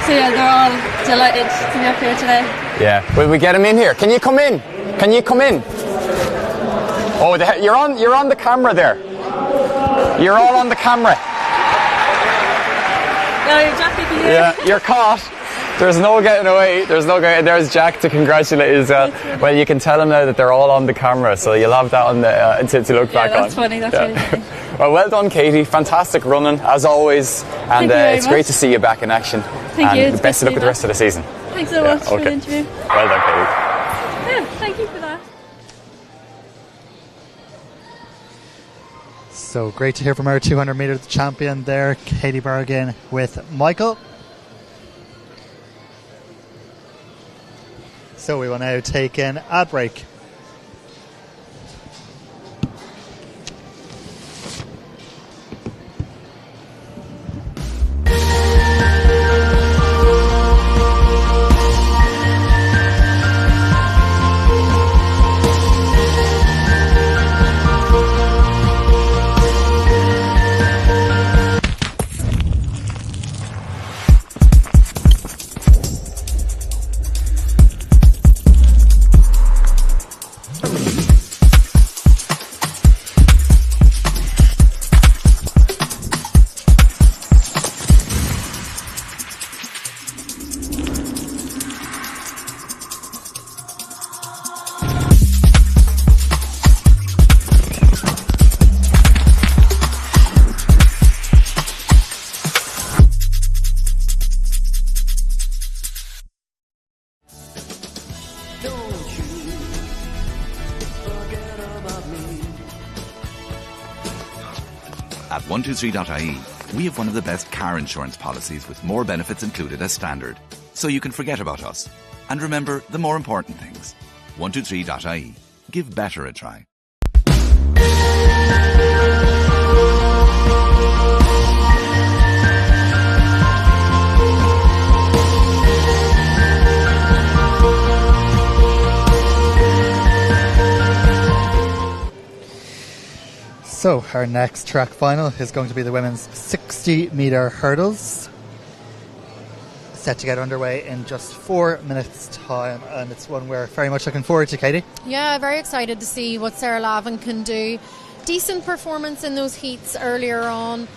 So yeah, they're all delighted to be up here today. Yeah. Will we get him in here? Can you come in? Can you come in? Oh, you're on the camera there. You're all on the camera. No, Jackie, yeah, you're caught. There's no getting away. There's Jack to congratulate you as well. Well, you can tell him now that they're all on the camera, so you'll have that on the to look back on. That's funny. That's really funny. Well done, Katie. Fantastic running as always, and it's great to see you back in action. Thank you. Best of luck with the rest of the season. Thanks so much for the interview. Well done, Katie. Yeah, thank you for that. So great to hear from our 200 metres champion there, Katie Bergen, with Michael. So we will now take an ad break. At 123.ie, we have one of the best car insurance policies with more benefits included as standard, so you can forget about us. And remember the more important things. 123.ie. Give better a try. So our next track final is going to be the women's 60-metre hurdles. Set to get underway in just 4 minutes' time, and it's one we're very much looking forward to, Katie. Yeah, very excited to see what Sarah Lavin can do. Decent performance in those heats earlier on,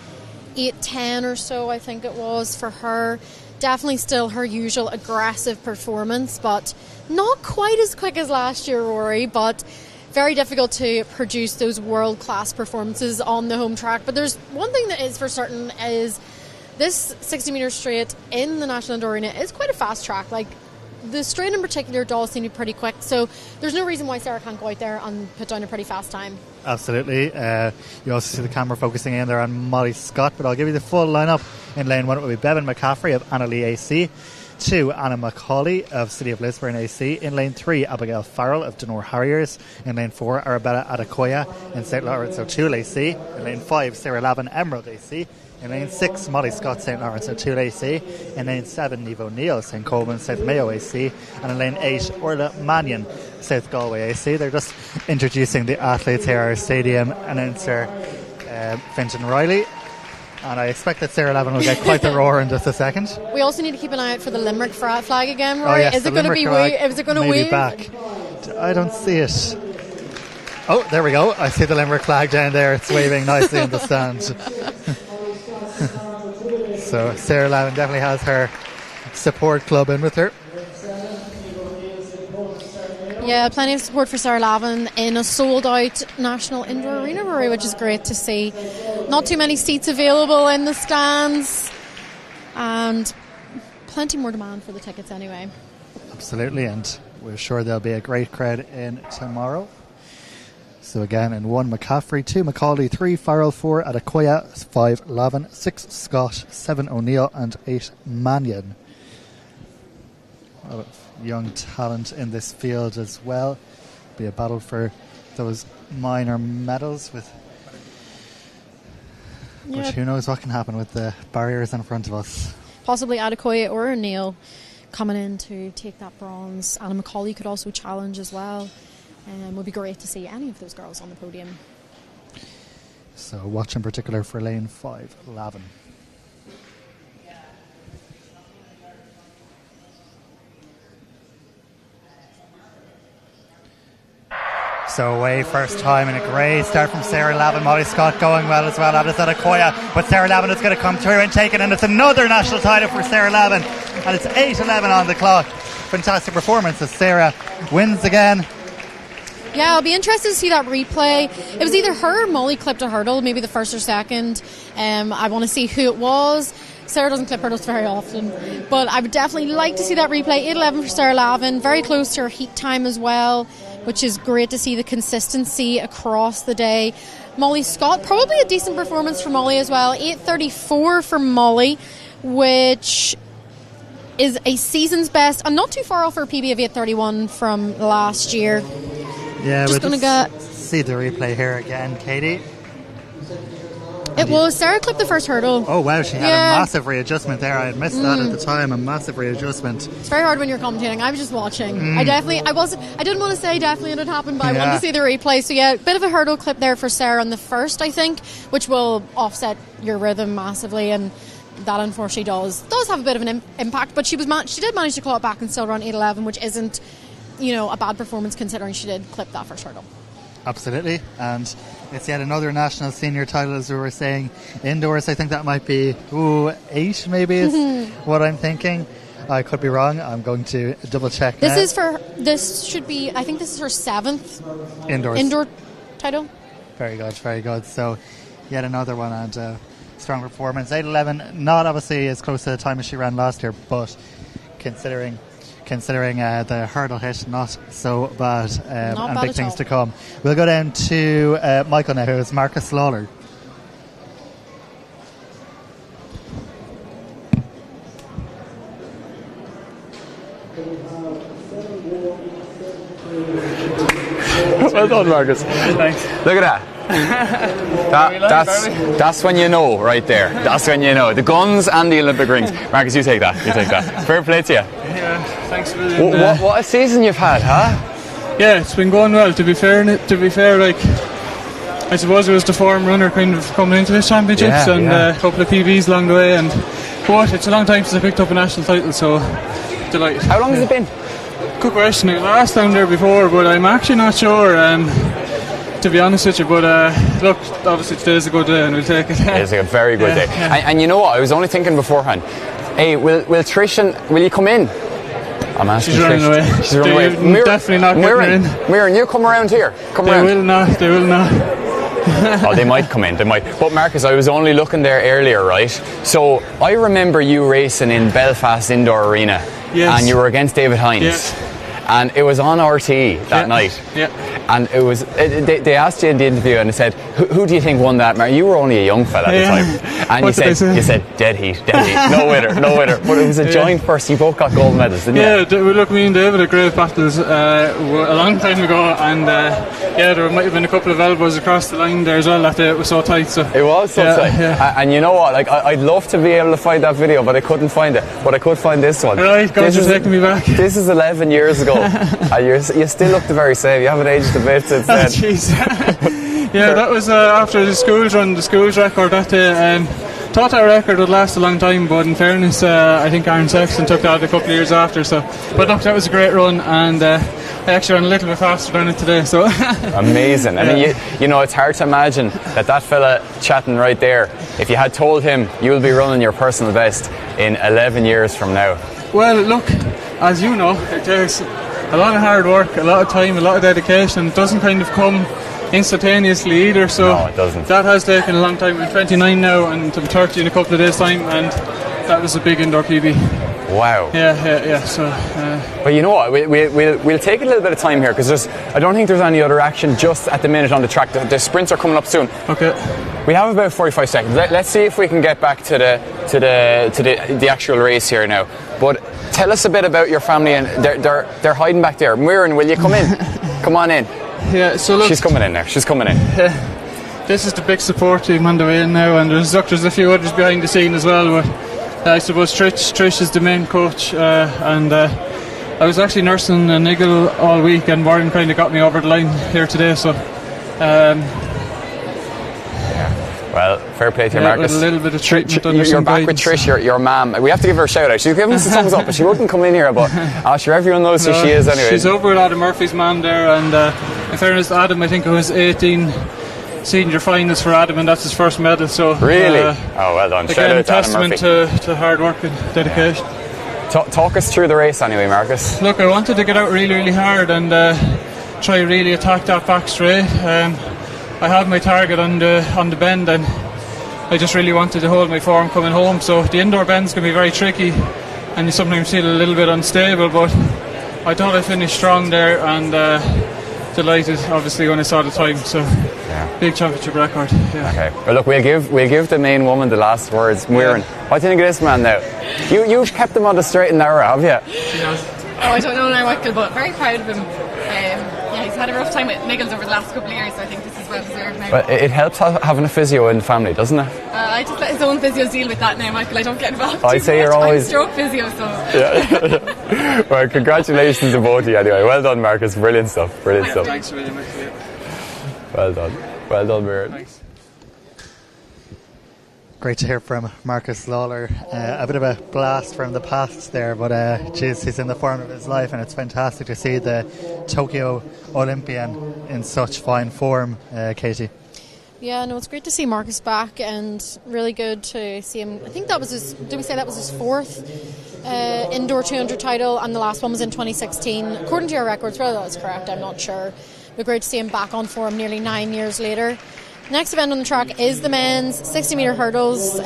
8:10 or so I think it was for her. Definitely still her usual aggressive performance, but not quite as quick as last year, Rory, but very difficult to produce those world-class performances on the home track. But there's one thing that is for certain is this 60-metre straight in the National Indoor Arena is quite a fast track. Like, the straight in particular does seem to be pretty quick, so there's no reason why Sarah can't go out there and put down a pretty fast time. Absolutely. You also see the camera focusing in there on Molly Scott, but I'll give you the full lineup. In lane 1 it will be Bevan McCaffrey of Annalee AC, 2 Anna McCauley of City of Lisburn AC. In lane 3 Abigail Farrell of Dunor Harriers. In lane 4 Arabella Adekoya in St Lawrence O'Toole AC. In lane 5 Sarah Lavin Emerald AC. In lane 6, Molly Scott, St Lawrence O'Toole AC. In lane 7, Niamh O'Neill, St Coleman, South Mayo AC. And in lane 8, Orla Mannion, South Galway AC. They're just introducing the athletes here. Our stadium announcer, Fintan Riley. And I expect that Sarah Lavin will get quite the roar in just a second. We also need to keep an eye out for the Limerick flag again, Rory. Oh, yes, is it going to be is it going to wave? Back. I don't see it. Oh, there we go. I see the Limerick flag down there. It's waving nicely in the stand. So Sarah Lavin definitely has her support club in with her. Yeah, plenty of support for Sarah Lavin in a sold-out National Indoor Arena, Rory, which is great to see. Not too many seats available in the stands, and plenty more demand for the tickets anyway. Absolutely, and we're sure there'll be a great crowd in tomorrow. So again, in 1 McCaffrey, 2 McCauley, 3 Farrell, 4 Adekoya, 5 Lavin, 6 Scott, 7 O'Neill and 8 Mannion. A lot of young talent in this field as well. Be a battle for those minor medals with. Yeah. But who knows what can happen with the barriers in front of us. Possibly Adekoya or O'Neill coming in to take that bronze. Anna McCauley could also challenge as well. It would be great to see any of those girls on the podium. So watch in particular for lane 5, Lavin. So away first time in a great start from Sarah Lavin. Molly Scott going well as well. That is Adekoya, but Sarah Lavin is going to come through and take it, and it's another national title for Sarah Lavin, and it's 8:11 on the clock. Fantastic performance as Sarah wins again. Yeah, I'll be interested to see that replay. It was either her or Molly clipped a hurdle, maybe the first or second. I want to see who it was. Sarah doesn't clip hurdles very often, but I would definitely like to see that replay. 8:11 for Sarah Lavin, very close to her heat time as well, which is great to see the consistency across the day. Molly Scott, probably a decent performance for Molly as well. 8:34 for Molly, which is a season's best, and not too far off her PB of 8:31 from last year. Yeah, just going to see the replay here again, Katie. It was Sarah clipped the first hurdle. Oh wow, she had a massive readjustment there. I had missed that at the time. A massive readjustment. It's very hard when you're commentating. I was just watching. I didn't want to say definitely it had happened, but I wanted to see the replay. So yeah, bit of a hurdle clip there for Sarah on the first, I think, which will offset your rhythm massively, and that unfortunately does have a bit of an impact. But she did manage to claw it back and still run 8:11, which isn't, a bad performance considering she did clip that first hurdle. Absolutely, and it's yet another national senior title, as we were saying. Indoors, I think that might be 8 maybe is what I'm thinking. I could be wrong. I'm going to double check now. This should be, I think this is her 7th indoor title. Very good, very good. So yet another one, and strong performance. 8:11, not obviously as close to the time as she ran last year, but considering the hurdle hit, not so bad, and big things to come. We'll go down to Michael now, who is Marcus Lawler. Well done, Marcus. Thanks. Look at that. That's when you know, right there. That's when you know. The guns and the Olympic rings. Marcus, you take that. Fair play to you. Yeah, thanks for what a season you've had, huh? Yeah, it's been going well. To be fair, like I suppose it was the form runner kind of coming into this championships, and a couple of PBs along the way. But it's a long time since I picked up a national title, so delighted. How long has it been? Good question. I last down there before, but I'm actually not sure. To be honest with you, but look, obviously today's a good day and we'll take it. It's a very good day. Yeah. And you know what? I was only thinking beforehand. Hey, will Trish will you come in? I'm asking She's running away. She's running away. Mirren, definitely not getting her in. Mirren, you come around here. Come around. They will not. Oh, they might come in, they might. But Marcus, I was only looking there earlier, right? So I remember you racing in Belfast Indoor Arena, and you were against David Hines. Yes. And it was on RTE that night. Yeah. And it was. They asked you in the interview, and they said, "Who do you think won that?" You were only a young fella at the time, and you said, "Dead heat, no winner." But it was a joint first. You both got gold medals, didn't you? Yeah. Look, me and David had great battles a long time ago, and there might have been a couple of elbows across the line there as well. That day it was so tight. So it was so tight. Yeah. And you know what? Like I'd love to be able to find that video, but I couldn't find it. But I could find this one. Right, God, you're taking me back. This is 11 years ago. And you still look the very same. You haven't aged a bit since then. Jeez. That was after the schools record that day. Thought that record would last a long time, but in fairness, I think Aaron Sexton took that a couple of years after. But look, that was a great run, and I actually ran a little bit faster than it today. So amazing. I mean, you know, it's hard to imagine that fella chatting right there. If you had told him you'll be running your personal best in 11 years from now. Well, look, as you know, it takes a lot of hard work, a lot of time, a lot of dedication, and it doesn't kind of come instantaneously either. So no, it doesn't. That has taken a long time. I'm 29 now, and I'm 30 in a couple of days' time, and that was a big indoor PB. Wow. Yeah. So. But you know what? We'll take a little bit of time here because I don't think there's any other action just at the minute on the track. The sprints are coming up soon. Okay. We have about 45 seconds. Let's see if we can get back to the actual race here now. But tell us a bit about your family, and they're hiding back there. Mirren, will you come in? Come on in. Yeah. So look, she's coming in there. She's coming in. This is the big support team on the way in now, and there's a few others behind the scene as well. But I suppose Trish is the main coach, and I was actually nursing a niggle all week, and Warren kind of got me over the line here today. So. Well, fair play to you, Marcus. With a little bit of treatment. You're back with Trish, your mum. We have to give her a shout out. She's giving us a thumbs up, but she wouldn't come in here. But sure, everyone knows who she is anyway. She's over with Adam Murphy's mum there, and in fairness, Adam, I think it was 18 senior finals for Adam, and that's his first medal. So really, well done. Shout out to Adam Murphy. to hard work and dedication. Talk us through the race anyway, Marcus. Look, I wanted to get out really, really hard and try really attack that back straight. I had my target on the bend, and I just really wanted to hold my form coming home. So the indoor bends can be very tricky, and you sometimes feel a little bit unstable. But I thought I finished strong there, and delighted, obviously, when I saw the time. So big championship record. Yeah. Okay. Well, look, we'll give the main woman the last words. Mirren, what do you think of this man now? You've kept him on the straight and narrow, have you? Oh, I don't know now, Michael, but very proud of him. He's had a rough time with niggles over the last couple of years, so I think this is well deserved now. But it helps having a physio in the family, doesn't it? I just let his own physios deal with that now, Michael. I don't get involved. I'd say you're always I'm stroke physio, so. Yeah. Well, congratulations to both of you anyway. Well done, Marcus. Brilliant stuff. Thanks, William. Well done, Mirren. Thanks. Great to hear from Marcus Lawler. A bit of a blast from the past there, but he's in the form of his life, and it's fantastic to see the Tokyo Olympian in such fine form, Katie. Yeah, no, it's great to see Marcus back, and really good to see him. I think that was his fourth indoor 200 title, and the last one was in 2016. According to your records, whether that's correct, I'm not sure. But great to see him back on form nearly 9 years later. Next event on the track is the men's 60-metre hurdles.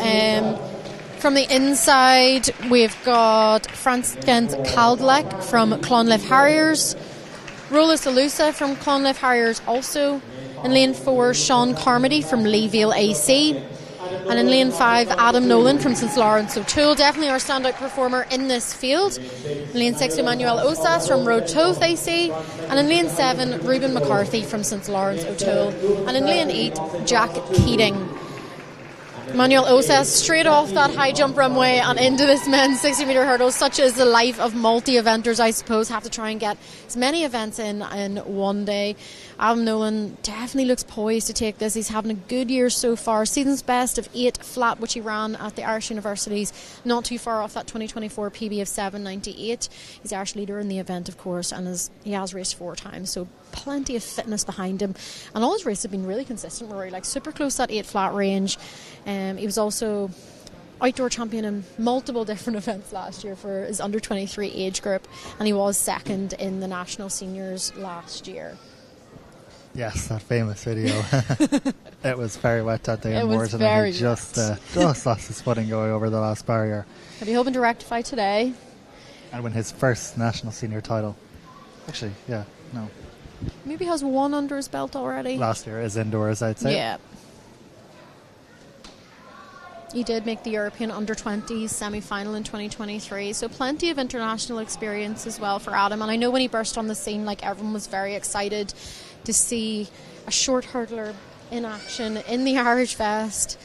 From the inside, we've got Franskens Kaldlek from Clonliffe Harriers, Rolas Alusa from Clonliffe Harriers also. In lane 4, Sean Carmody from Leeville AC. And in lane 5, Adam Nolan from St Lawrence O'Toole, definitely our standout performer in this field. In lane 6, Emmanuel Osas from Road Toth AC. And in lane 7, Reuben McCarthy from St Lawrence O'Toole. And in lane 8, Jack Keating. Manuel Osas straight off that high jump runway and into this men's 60-metre hurdle. Such is the life of multi-eventers, I suppose. Have to try and get as many events in one day. Adam Nolan definitely looks poised to take this. He's having a good year so far. Season's best of 8 flat, which he ran at the Irish Universities. Not too far off that 2024 PB of 7:98. He's the Irish leader in the event, of course, and he has raced 4 times. So plenty of fitness behind him. And all his races have been really consistent, Rory. Like super close to that 8 flat range. He was also outdoor champion in multiple different events last year for his under 23 age group, and he was second in the national seniors last year. Yes, that famous video. It was very wet that day in Moorton, and he just lost his footing going over the last barrier. But he hoping to rectify today and win his first national senior title. Actually, yeah, no. Maybe has 1 under his belt already. Last year is indoors, I'd say. Yeah. He did make the European under-20s semi-final in 2023, so plenty of international experience as well for Adam. And I know when he burst on the scene, like, everyone was very excited to see a short hurdler in action in the Irish vest.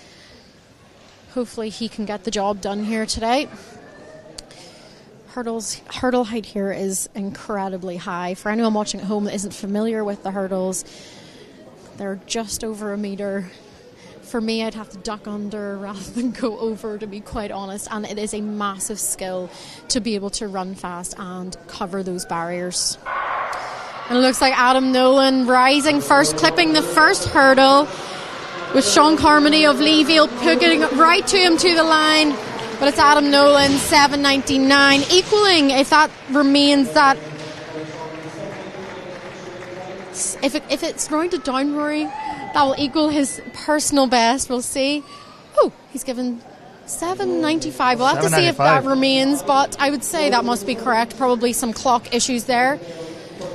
Hopefully he can get the job done here today. Hurdle height here is incredibly high. For anyone watching at home that isn't familiar with the hurdles, they're just over a metre. For me, I'd have to duck under rather than go over, to be quite honest, and it is a massive skill to be able to run fast and cover those barriers. And it looks like Adam Nolan rising first, clipping the first hurdle, with Sean Carmody of Leeville pugging right to him to the line. But it's Adam Nolan, 7:99, equaling, if that remains that. If it's going to down, Rory, that will equal his personal best. We'll see. Oh, he's given 7:95. We'll have to see if that remains, but I would say that must be correct. Probably some clock issues there.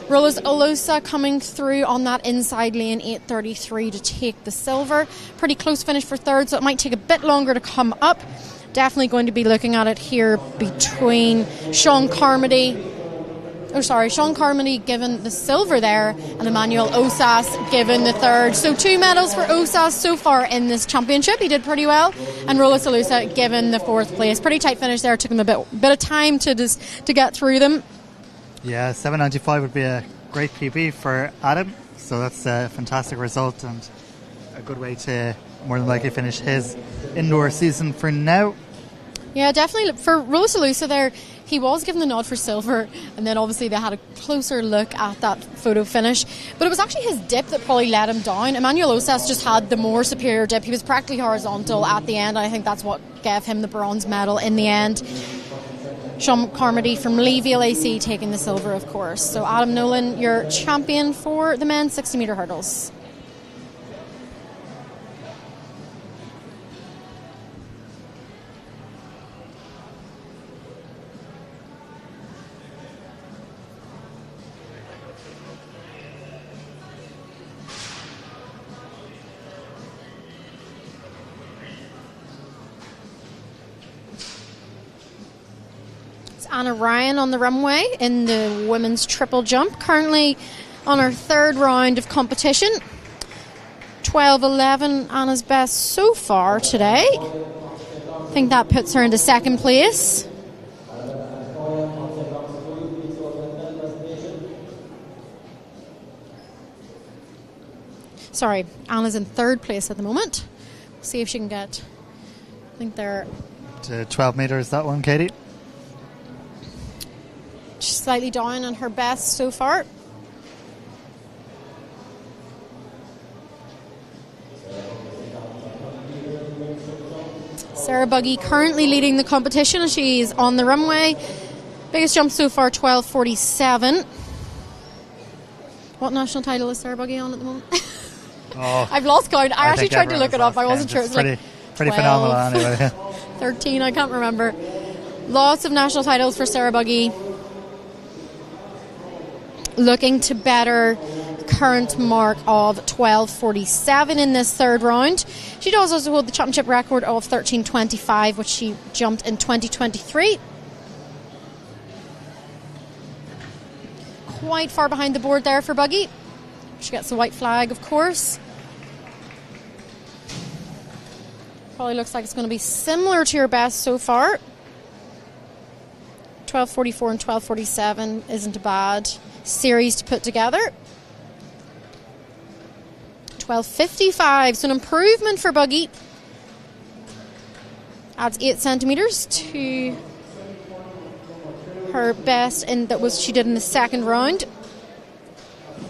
Rolas Olosa coming through on that inside lane, 8:33 to take the silver. Pretty close finish for third, so it might take a bit longer to come up. Definitely going to be looking at it here between Sean Carmody given the silver there, and Emmanuel Osas given the third. So 2 medals for Osas so far in this championship. He did pretty well. And Rolas Olosa given the 4th place. Pretty tight finish there. Took him a bit of time to get through them. Yeah, 7:95 would be a great PB for Adam. So that's a fantastic result and a good way to more than likely finish his indoor season for now. Yeah, definitely. For Rolas Olosa there, he was given the nod for silver, and then obviously they had a closer look at that photo finish. But it was actually his dip that probably let him down. Emmanuel Osas just had the more superior dip. He was practically horizontal at the end, and I think that's what gave him the bronze medal in the end. Sean Carmody from Leeville AC taking the silver, of course. So Adam Nolan, your champion for the men's 60-metre hurdles. Anna Ryan on the runway in the women's triple jump, currently on her 3rd round of competition. 12:11, Anna's best so far today. I think that puts her into 2nd place. Sorry, Anna's in 3rd place at the moment. See if she can get, I think they're to 12 metres, that one, Katie. She's slightly down on her best so far. Sarah Buggy currently leading the competition as she's on the runway. Biggest jump so far, 12:47. What national title is Sarah Buggy on at the moment? I've lost count. I actually tried to look it up. I wasn't sure. It's pretty 12, phenomenal anyway. 13, I can't remember. Lots of national titles for Sarah Buggy. Looking to better current mark of 12:47 in this 3rd round. She does also hold the championship record of 13:25, which she jumped in 2023. Quite far behind the board there for Buggy. She gets the white flag, of course. Probably looks like it's going to be similar to your best so far. 12:44 and 12:47 isn't a bad series to put together. 12:55, so an improvement for Buggy. Adds 8 centimetres to her best she did in the second round.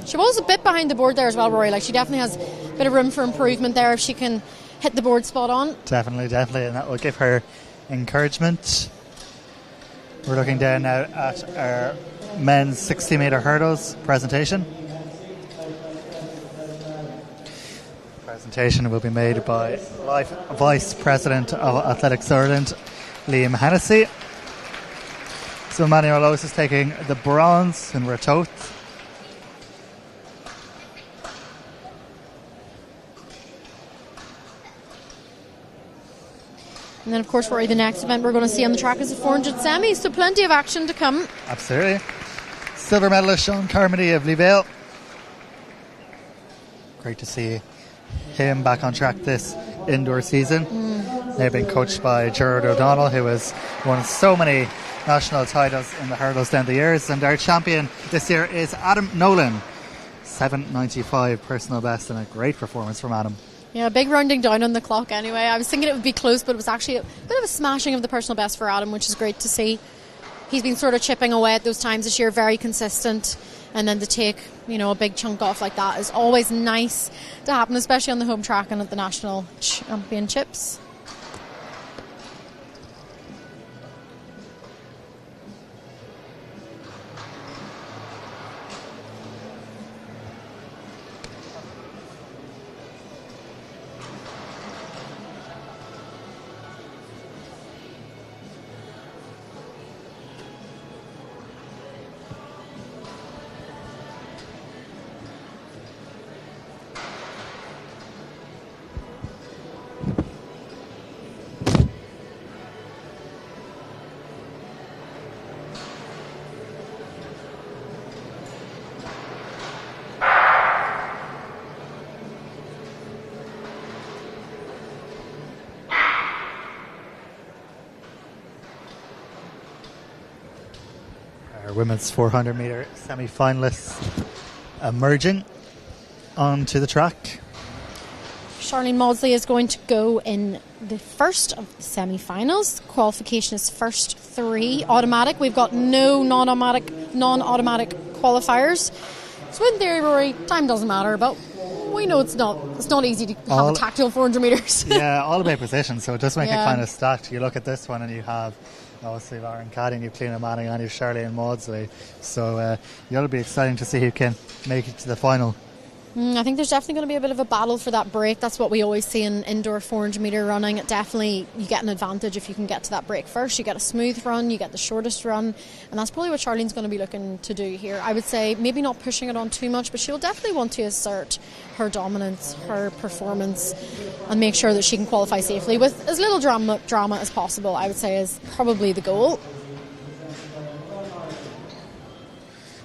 She was a bit behind the board there as well, Rory. Like, she definitely has a bit of room for improvement there if she can hit the board spot on. Definitely, and that will give her encouragement. We're looking down now at our men's 60-metre hurdles presentation. The presentation will be made by Vice President of Athletics Ireland, Liam Hennessy. So Emmanuel Lewis is taking the bronze in Ratoath. And then, of course, Rory, the next event we're going to see on the track is the 400 semi, so plenty of action to come. Absolutely. Silver medalist Sean Carmody of Leevale. Great to see him back on track this indoor season. They've been coached by Gerard O'Donnell, who has won so many national titles in the hurdles down the years. And our champion this year is Adam Nolan. 7.95 personal best, and a great performance from Adam. Yeah, big rounding down on the clock anyway. I was thinking it would be close, but it was actually a bit of a smashing of the personal best for Adam, which is great to see. He's been sort of chipping away at those times this year, very consistent, and then to take, a big chunk off like that is always nice to happen, especially on the home track and at the national championships. Women's 400 metre semi-finalists emerging onto the track. Charlene Maudsley is going to go in the first of the semi-finals. Qualification is first 3 automatic. We've got no non-automatic qualifiers. So in theory, Rory, time doesn't matter, but we know it's not easy to have a tactical 400 metres. Yeah, all about position, so it does make it kind of stacked. You look at this one and you have obviously Lauren Caddy, you've Cliona Manning, and you've Charlene Maudsley. So it'll be exciting to see who can make it to the final. I think there's definitely going to be a bit of a battle for that break. That's what we always see in indoor 400 metre running. Definitely you get an advantage if you can get to that break first. You get a smooth run, you get the shortest run, and that's probably what Charlene's going to be looking to do here. I would say maybe not pushing it on too much, but she'll definitely want to assert her dominance, her performance, and make sure that she can qualify safely with as little drama as possible, I would say, is probably the goal.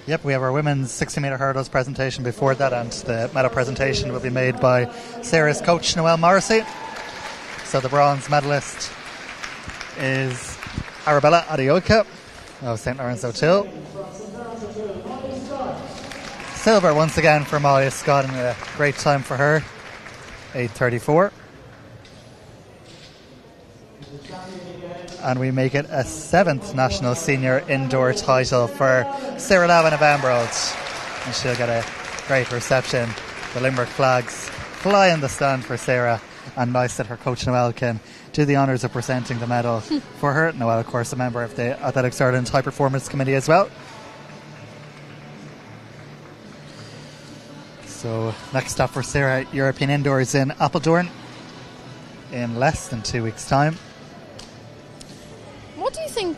Yep, we have our women's 60-metre hurdles presentation before that, and the medal presentation will be made by Sarah's coach, Noelle Morrissey. So the bronze medalist is Arabella Adeoka of St. Lawrence O'Toole. Silver once again for Malia Scott, and a great time for her, 8:34. And we make it a 7th national senior indoor title for Sarah Lavin of Emerald. And she'll get a great reception. The Limerick flags fly in the stand for Sarah. And nice that her coach Noelle can do the honours of presenting the medal for her. Noelle, of course, a member of the Athletics Ireland High Performance Committee as well. So next up for Sarah, European Indoors in Apeldoorn in less than 2 weeks' time. What do you think,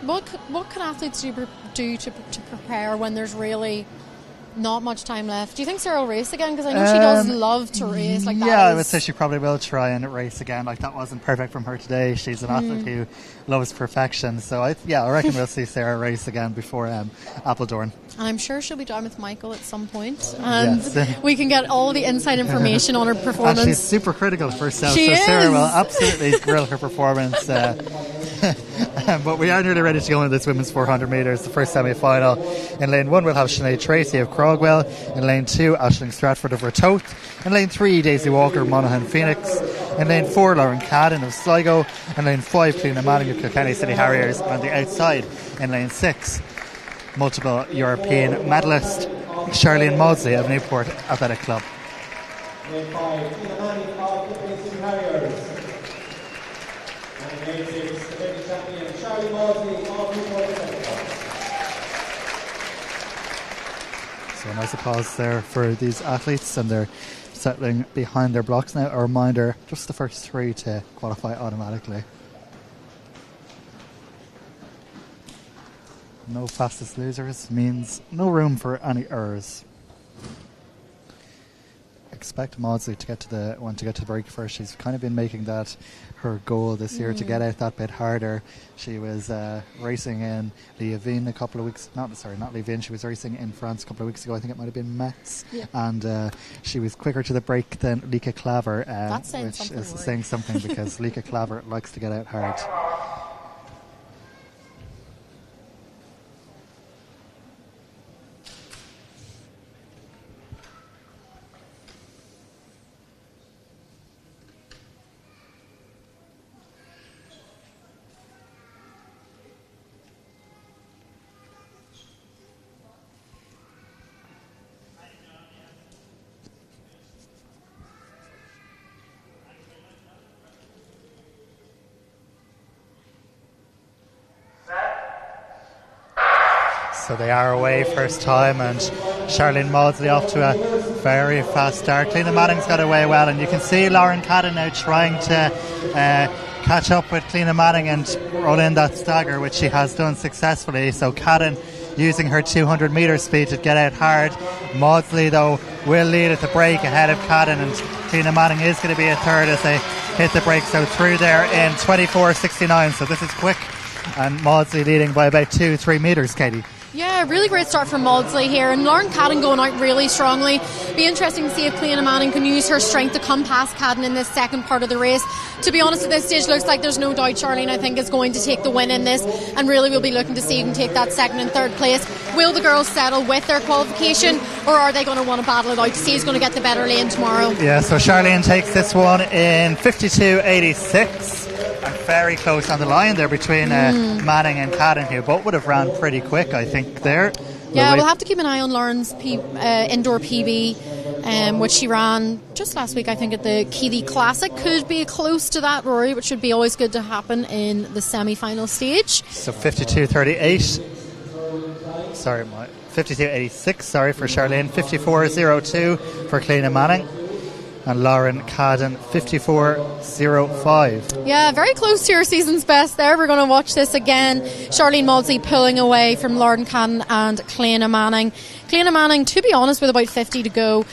what can athletes do to prepare when there's really Not much time left. Do you think Sarah will race again? Because I know she does love to race. Like that. Yeah, I would say she probably will try and race again. Like, that wasn't perfect from her today. She's an athlete who loves perfection. So I reckon we'll see Sarah race again before Apeldoorn. And I'm sure she'll be down with Michael at some point, and we can get all the inside information on her performance. And she's super critical of herself, so Sarah will absolutely grill her performance. But we are nearly ready to go into this women's 400 metres, the first semi-final. In lane 1 we'll have Sinead Tracy of Crogwell. In lane 2 Aisling Stratford of Ratoath. In lane 3 Daisy Walker of Monaghan Phoenix. In lane 4 Lauren Cadden of Sligo. In lane 5 Cliona Manning of Kilkenny City Harriers. And on the outside in lane 6 multiple European medalist Charlene Maudsley of Newport Athletic Club. Lane 5 Cliona Manning of Kilkenny City Harriers. And lane 6 the defending champion Charlene Maudsley of Newport Athletic Club. So a nice applause there for these athletes, and they're settling behind their blocks now. A reminder, just the first 3 to qualify automatically. No fastest losers means no room for any errors. Expect Maudsley to get to the break first. She's kind of been making that her goal this year, to get out that bit harder. She was racing in Liévin a couple of weeks. Not Liévin. She was racing in France a couple of weeks ago. I think it might have been Metz, and she was quicker to the break than Lika Klaver, which is saying something because Lika Klaver likes to get out hard. So they are away first time, and Charlene Maudsley off to a very fast start. Cliona Manning's got away well, and you can see Lauren Cadden now trying to catch up with Cliona Manning and roll in that stagger, which she has done successfully. So Cadden using her 200 metre speed to get out hard. Maudsley, though, will lead at the break ahead of Cadden, and Cliona Manning is going to be a third as they hit the break. So through there in 24.69. So this is quick, and Maudsley leading by about 2-3 metres, Katie. Yeah, really great start from Maudsley here, and Lauren Cadden going out really strongly. Be interesting to see if Cliona Manning can use her strength to come past Cadden in this second part of the race. To be honest, at this stage looks like there's no doubt Charlene, I think, is going to take the win in this, and really we'll be looking to see who can take that second and third place. Will the girls settle with their qualification, or are they going to want to battle it out to see who's going to get the better lane tomorrow? Yeah, so Charlene takes this one in 52.86. And very close on the line there between Manning and Cadden, who both would have ran pretty quick, I think, there. Yeah, we'll have to keep an eye on Lauren's indoor PB, which she ran just last week, I think, at the Keeley Classic. Could be close to that, Rory, which would be always good to happen in the semi-final stage. So 52.38. Sorry, 52.86, sorry, for Charlene. 54.02 for Cliona Manning. And Lauren Cadden 54.05. Yeah, very close to your season's best there. We're going to watch this again. Charlene Maudsley pulling away from Lauren Cadden and Cliona Manning. Cliona Manning, to be honest, with about 50 to go,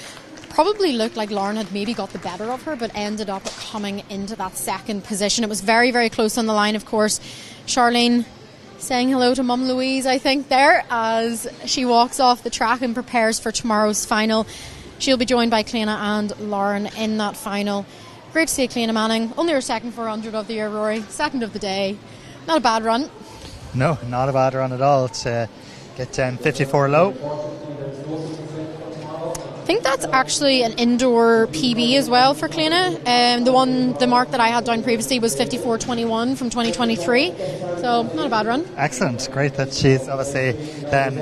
probably looked like Lauren had maybe got the better of her, but ended up coming into that second position. It was very, very close on the line, of course. Charlene saying hello to Mum Louise, I think, there, as she walks off the track and prepares for tomorrow's final. She'll be joined by Cliona and Lauren in that final. Great to see Cliona Manning. Only her second 400 of the year, Rory. Second of the day. Not a bad run. No, not a bad run at all to get down 54 low. I think that's actually an indoor PB as well for Cliona. The mark that I had down previously was 54.21 from 2023. So not a bad run. Excellent. Great that she's obviously then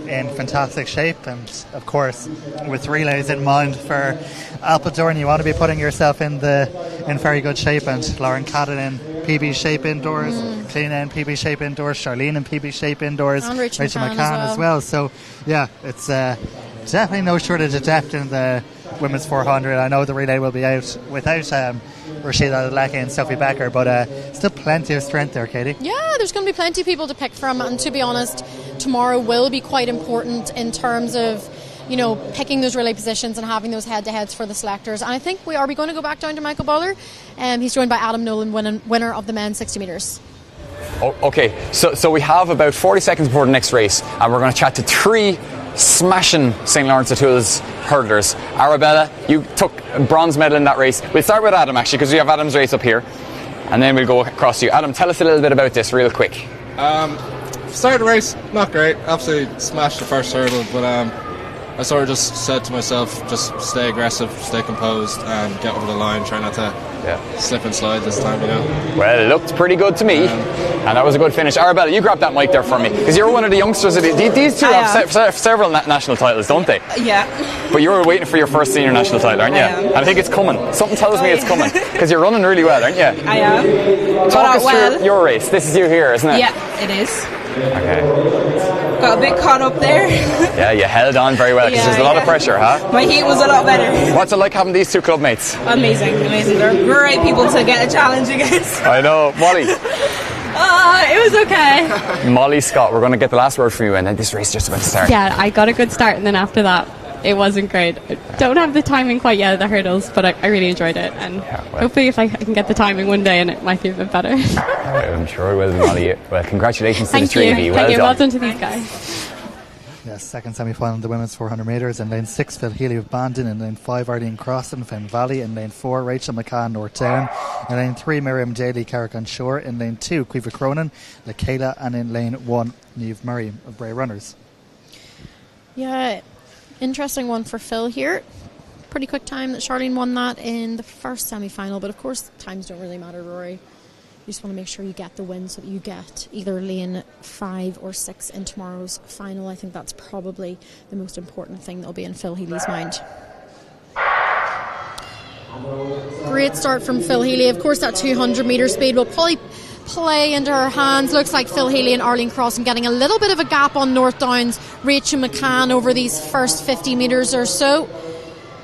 in fantastic shape, and of course with relays in mind for Apeldoorn, you want to be putting yourself in very good shape, and Lauren Cadden in PB shape indoors, Cliona in PB shape indoors, Charlene in PB shape indoors, and Rachel McCann as well. So yeah, it's definitely no shortage of depth in the women's 400. I know the relay will be out without Rashida Adeleke and Sophie Becker, but still plenty of strength there, Katie. Yeah, there's going to be plenty of people to pick from, and to be honest, tomorrow will be quite important in terms of picking those relay positions and having those head-to-heads for the selectors. And I think we going to go back down to Michael Bowler. He's joined by Adam Nolan, winner of the men's 60 metres. Oh, okay, so we have about 40 seconds before the next race, and we're going to chat to 3 smashing St. Lawrence O'Toole's hurdlers. Arabella, you took a bronze medal in that race. We'll start with Adam, actually, because we have Adam's race up here, and then we'll go across to you. Adam, tell us a little bit about this real quick. Started the race, not great. Absolutely smashed the first hurdle, but I sort of just said to myself, just stay aggressive, stay composed, and get over the line. Try not to slip and slide this time, Well, it looked pretty good to me, and that was a good finish. Arabella, you grab that mic there for me, because you're one of the youngsters. These two have several national titles, don't they? Yeah. But you were waiting for your first senior national title, aren't you? And I think it's coming. Something tells me it's coming, because you're running really well, aren't you? I am. Talk us through your race. This is you here, isn't it? Yeah, it is. Okay. Got a bit caught up there. Yeah, you held on very well, because there's a lot of pressure, huh? My heat was a lot better. What's it like having these 2 club mates? Amazing. They're great people to get a challenge against. I know. Molly? It was okay. Molly Scott, we're going to get the last word from you, and then this race is just about to start. Yeah, I got a good start, and then after that, it wasn't great. I don't have the timing quite yet of the hurdles, but I really enjoyed it, and hopefully if I can get the timing one day, and it might be a bit better. I'm sure it will be, Molly. Well, congratulations to the 3 of you. Well done to these guys. Yes, second semi-final in the women's 400 metres. In lane 6, Phil Healy of Bandon. In lane 5, Arlene Crossan, Finn Valley. In lane 4, Rachel McCann, Northdown. In lane 3, Miriam Daly, Carrick Shore. In lane 2, Quiva Cronin, Lakayla. And in lane 1, Niamh Murray of Bray Runners. Yeah, interesting one for Phil here. Pretty quick time that Charlene won that in the first semi-final, but of course times don't really matter, Rory. You just want to make sure you get the win so that you get either lane 5 or 6 in tomorrow's final. I think that's probably the most important thing that will be in Phil Healy's mind. Great start from Phil Healy. Of course that 200 metre speed will probably play into her hands. Looks like Phil Healy and Arlene Crossan getting a little bit of a gap on Northdown's Rachel McCann over these first 50 metres or so.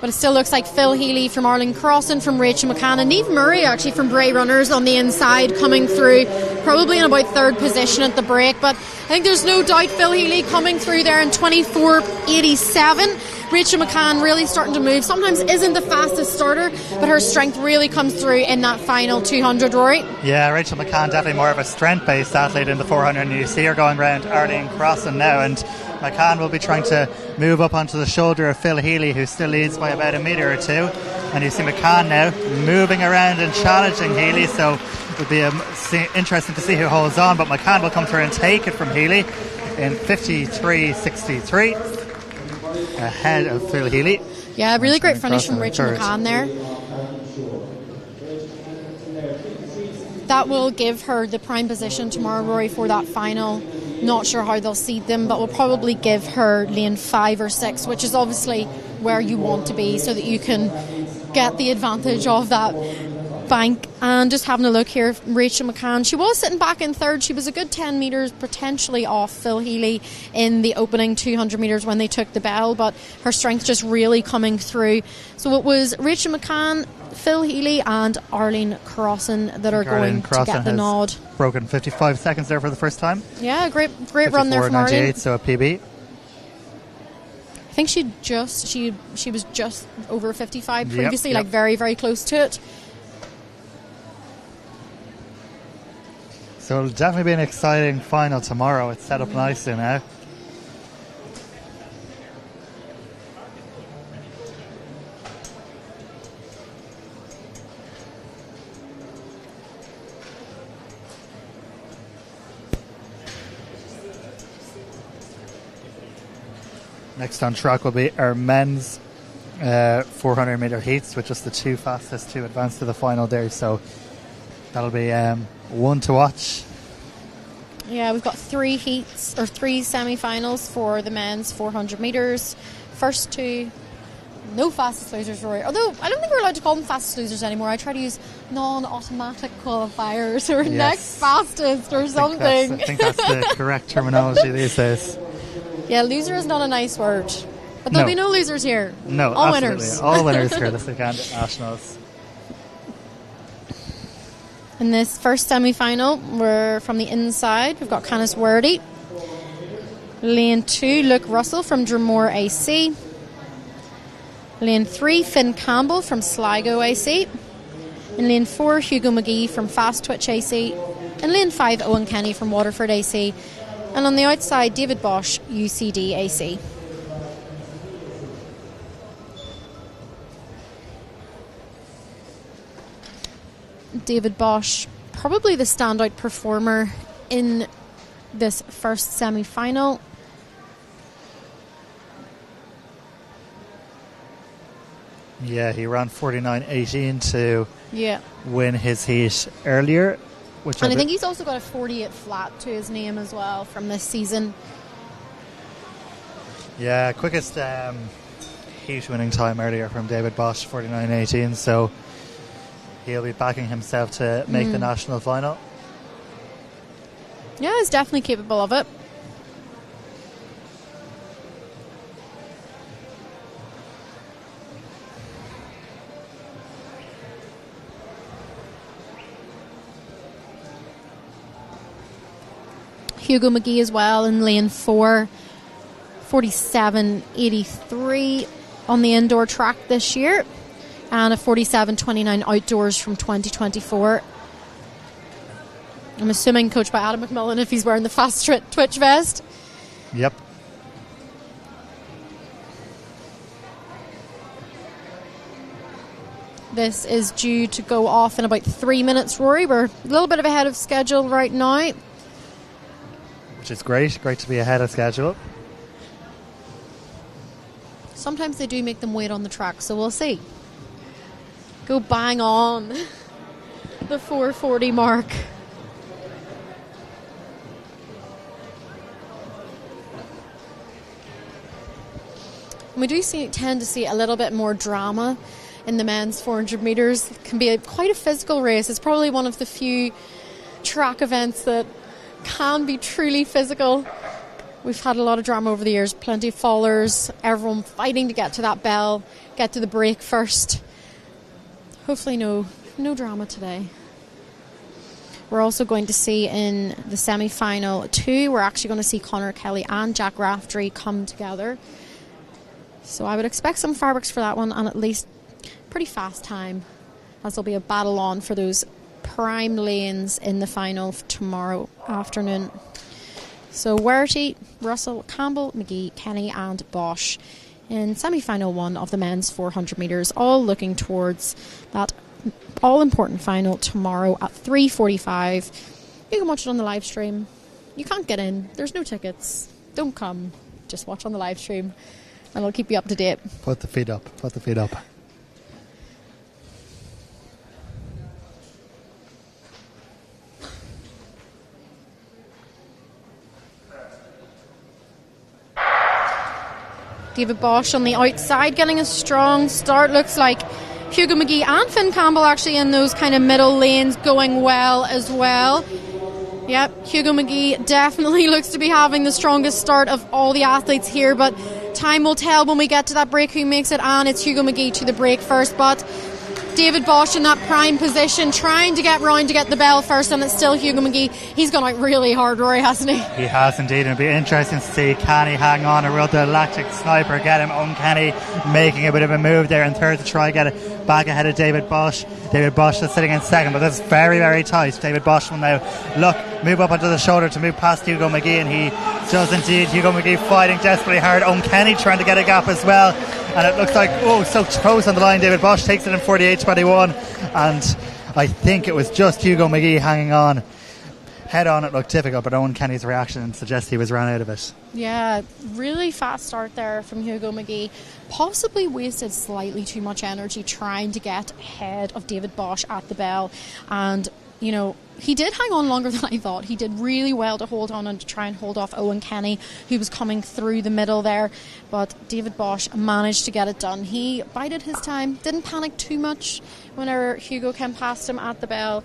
But it still looks like Phil Healy from Arlene Crossan, from Rachel McCann, and Niamh Murray actually from Bray Runners on the inside coming through, probably in about 3rd position at the break. But I think there's no doubt Phil Healy coming through there in 24.87. Rachel McCann really starting to move. Sometimes isn't the fastest starter, but her strength really comes through in that final 200, Rory. Yeah, Rachel McCann definitely more of a strength-based athlete in the 400, and you see her going around Arlene Crossan now, and McCann will be trying to move up onto the shoulder of Phil Healy, who still leads by about a metre or 2. And you see McCann now moving around and challenging Healy, so it would be interesting to see who holds on. But McCann will come through and take it from Healy in 53.63, ahead of Phil Healy. Yeah, really great finish from Rachel McCann there. That will give her the prime position tomorrow, Rory, for that final. Not sure how they'll seed them, but will probably give her lane 5 or 6, which is obviously where you want to be so that you can get the advantage of that bank. And just having a look here, Rachel McCann, she was sitting back in 3rd. She was a good 10 metres potentially off Phil Healy in the opening 200 metres when they took the bell, but her strength just really coming through. So it was Rachel McCann, Phil Healy and Arlene Crossan that are going to get the nod. Broken 55 seconds there for the first time. Yeah, great run there from Arlene. So a PB. I think she was just over 55 previously, like very, very close to it. So it'll definitely be an exciting final tomorrow. It's set up nicely now. Next on track will be our men's 400 metre heats, with just the 2 fastest to advance to the final there. So that'll be one to watch. Yeah, we've got 3 heats or 3 semi-finals for the men's 400 metres. First 2, no fastest losers, Rory. Although I don't think we're allowed to call them fastest losers anymore. I try to use non-automatic qualifiers or next fastest or something. I think that's the correct terminology these days. Yeah, loser is not a nice word. But there'll be no losers here. No, all absolutely. Winners. All winners here this weekend at Nationals. In this first semi-final, we're from the inside. We've got Canis Wordy. Lane 2, Luke Russell from Dromore AC. Lane 3, Finn Campbell from Sligo AC. In lane 4, Hugo McGee from Fast Twitch AC. In lane 5, Owen Kenny from Waterford AC. And on the outside, David Bosch, UCD AC. David Bosch, probably the standout performer in this first semi-final. Yeah, he ran 49.18 to Yeah. win his heat earlier. And I think he's also got a 48 flat to his name as well from this season. Yeah, quickest heat winning time earlier from David Bosch, 49.18. So he'll be backing himself to make the national final. Yeah, he's definitely capable of it. Hugo McGee as well in lane 4, 47.83 on the indoor track this year, and a 47.29 outdoors from 2024. I'm assuming coached by Adam McMillan if he's wearing the Fast Twitch vest. Yep. This is due to go off in about 3 minutes, Rory. We're a little bit of ahead of schedule right now. Which is great. Great to be ahead of schedule. Sometimes they do make them wait on the track, so we'll see. Go bang on the 4:40 mark. And we do tend to see a little bit more drama in the men's 400 metres. It can be quite a physical race. It's probably one of the few track events that can be truly physical. We've had a lot of drama over the years, plenty of fallers, everyone fighting to get to that bell, get to the break first. Hopefully no drama today. We're also going to see in the semi-final 2, we're actually going to see Conor Kelly and Jack Raftery come together. So I would expect some fireworks for that one, and at least pretty fast time, as there'll be a battle on for those prime lanes in the final tomorrow afternoon. So Werty, Russell, Campbell, McGee, Kenny and Bosch in semi-final 1 of the men's 400 metres, all looking towards that all-important final tomorrow at 3:45. You can watch it on the live stream. You can't get in. There's no tickets. Don't come. Just watch on the live stream and I'll keep you up to date. Put the feet up. Put the feet up. David Bosch on the outside getting a strong start. Looks like Hugo McGee and Finn Campbell actually in those kind of middle lanes going well as well. Yep, Hugo McGee definitely looks to be having the strongest start of all the athletes here, but time will tell when we get to that break who makes it, and it's Hugo McGee to the break first, but David Bosch in that prime position trying to get round to get the bell first, and it's still Hugo McGee. He's gone out really hard, Rory, hasn't he? He has indeed, and it'll be interesting to see can he hang on, a real electric sniper, get him. Owen Kenny making a bit of a move there in third to try get it back ahead of David Bosch. David Bosch is sitting in second, but this is very, very tight. David Bosch will now move up onto the shoulder to move past Hugo McGee, and he does indeed. Hugo McGee fighting desperately hard. Owen Kenny trying to get a gap as well, and it looks like so close on the line. David Bosch takes it in 48.21, and I think it was just Hugo McGee hanging on. Head on, it looked difficult, but Owen Kenny's reaction suggests he was run out of it. Yeah, really fast start there from Hugo McGee. Possibly wasted slightly too much energy trying to get ahead of David Bosch at the bell. And, you know, he did hang on longer than I thought. He did really well to hold on and to try and hold off Owen Kenny, who was coming through the middle there. But David Bosch managed to get it done. He bided his time, didn't panic too much whenever Hugo came past him at the bell.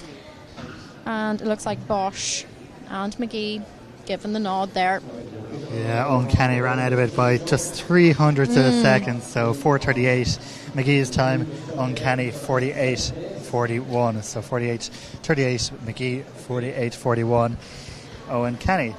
And it looks like Bosch and McGee given the nod there. Yeah, Owen Kenny ran out of it by just 300 of a second, so 4:38 McGee's time, Owen Kenny 48.41, so 48.38 McGee, 48.41 Owen Kenny.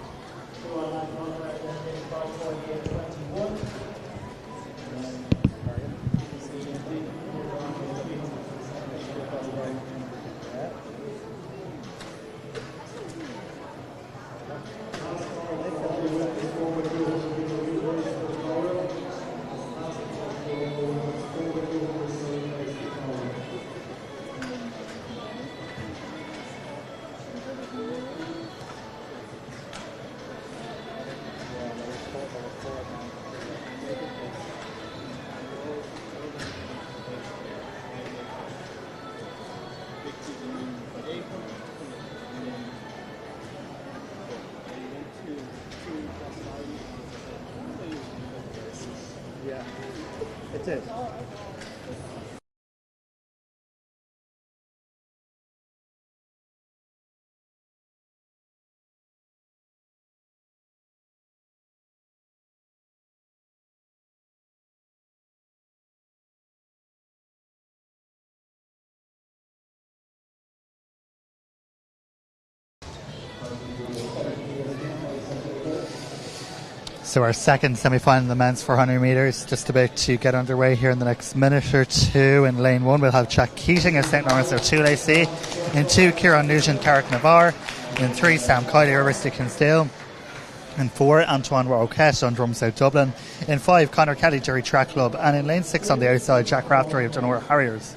Yeah, it did. So our second semi-final in the men's 400 metres just about to get underway here in the next minute or two. In lane 1 we'll have Jack Keating of St. Lawrence O'Toole AC. In 2 Kieran Nugent, Carrick Navarre. In 3 Sam Kiley, Urvesty Kinsdale. In 4 Antoine Roquette on Drum South Dublin. In 5 Conor Kelly, Derry Track Club. And in lane 6 on the outside Jack Raftery of Dunor Harriers.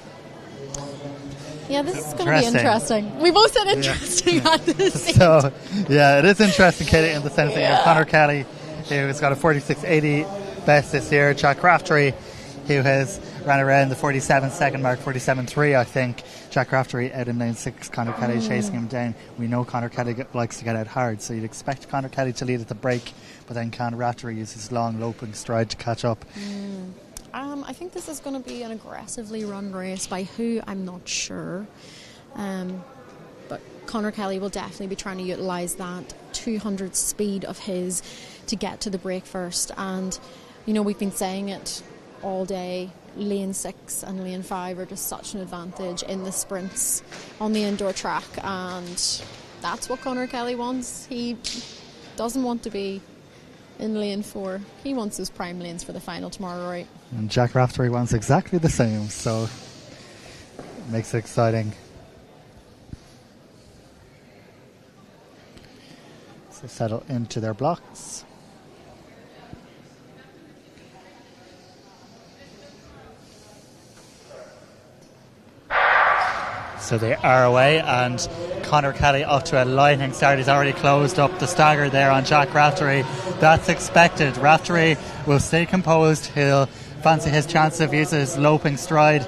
Yeah, this is going to be interesting. We both said interesting at this. So, yeah, it is interesting, Katie, in the sense that Conor Kelly, who's got a 46.80 best this year, Jack Raftery, who has ran around the 47-second mark, 47.3, I think. Jack Raftery out in lane 6, Conor Kelly chasing him down. We know Conor Kelly likes to get out hard, so you'd expect Conor Kelly to lead at the break, but then Conor Raftery uses his long loping stride to catch up. I think this is going to be an aggressively run race. By who, I'm not sure. But Conor Kelly will definitely be trying to utilise that 200 speed of his to get to the break first. And, you know, we've been saying it all day. Lane 6 and lane 5 are just such an advantage in the sprints on the indoor track. And that's what Conor Kelly wants. He doesn't want to be in lane 4. He wants his prime lanes for the final tomorrow, right? And Jack Raftery wants exactly the same, so it makes it exciting. So settle into their blocks. So they are away, and Conor Kelly off to a lightning start. He's already closed up the stagger there on Jack Raftery. That's expected. Raftery will stay composed. He'll fancy his chance of using his loping stride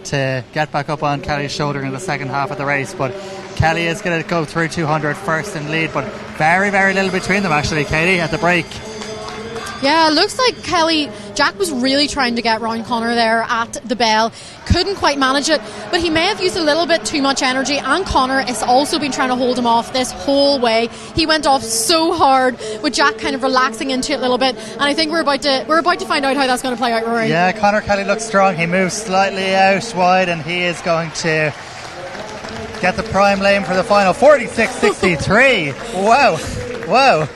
to get back up on Kelly's shoulder in the second half of the race. But Kelly is going to go through 200 first in lead, but very, very little between them actually, Katie, at the break. Yeah, it looks like Jack was really trying to get round Conor there at the bell. Couldn't quite manage it, but he may have used a little bit too much energy, and Conor has also been trying to hold him off this whole way. He went off so hard with Jack kind of relaxing into it a little bit, and I think we're about to find out how that's going to play out, Rory. Yeah, Conor Kelly looks strong. He moves slightly out wide, and he is going to get the prime lane for the final. 46.63. Wow.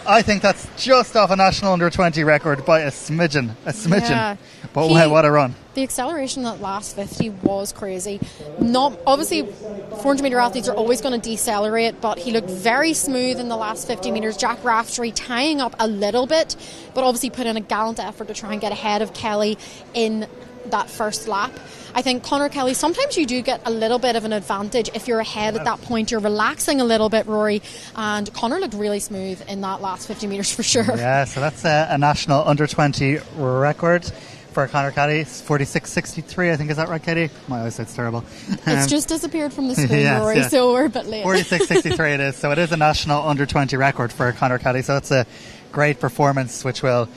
I think that's just off a national under-20 record by a smidgen. Yeah. But wow, what a run. The acceleration that last 50 was crazy. Not obviously 400 metre athletes are always going to decelerate, but he looked very smooth in the last 50 metres. Jack Raftery tying up a little bit, but obviously put in a gallant effort to try and get ahead of Kelly in that first lap. I think Conor Kelly, sometimes you do get a little bit of an advantage if you're ahead at that point. You're relaxing a little bit, Rory, and Conor looked really smooth in that last 50 metres for sure. Yeah, so that's a national under-20 record for Conor Kelly. 46.63, I think. Is that right, Katie? My eyesight's terrible. It's just disappeared from the screen, yes, Rory, so we're a bit late. 46.63 it is, so it is a national under-20 record for Conor Kelly, so that's a great performance, which will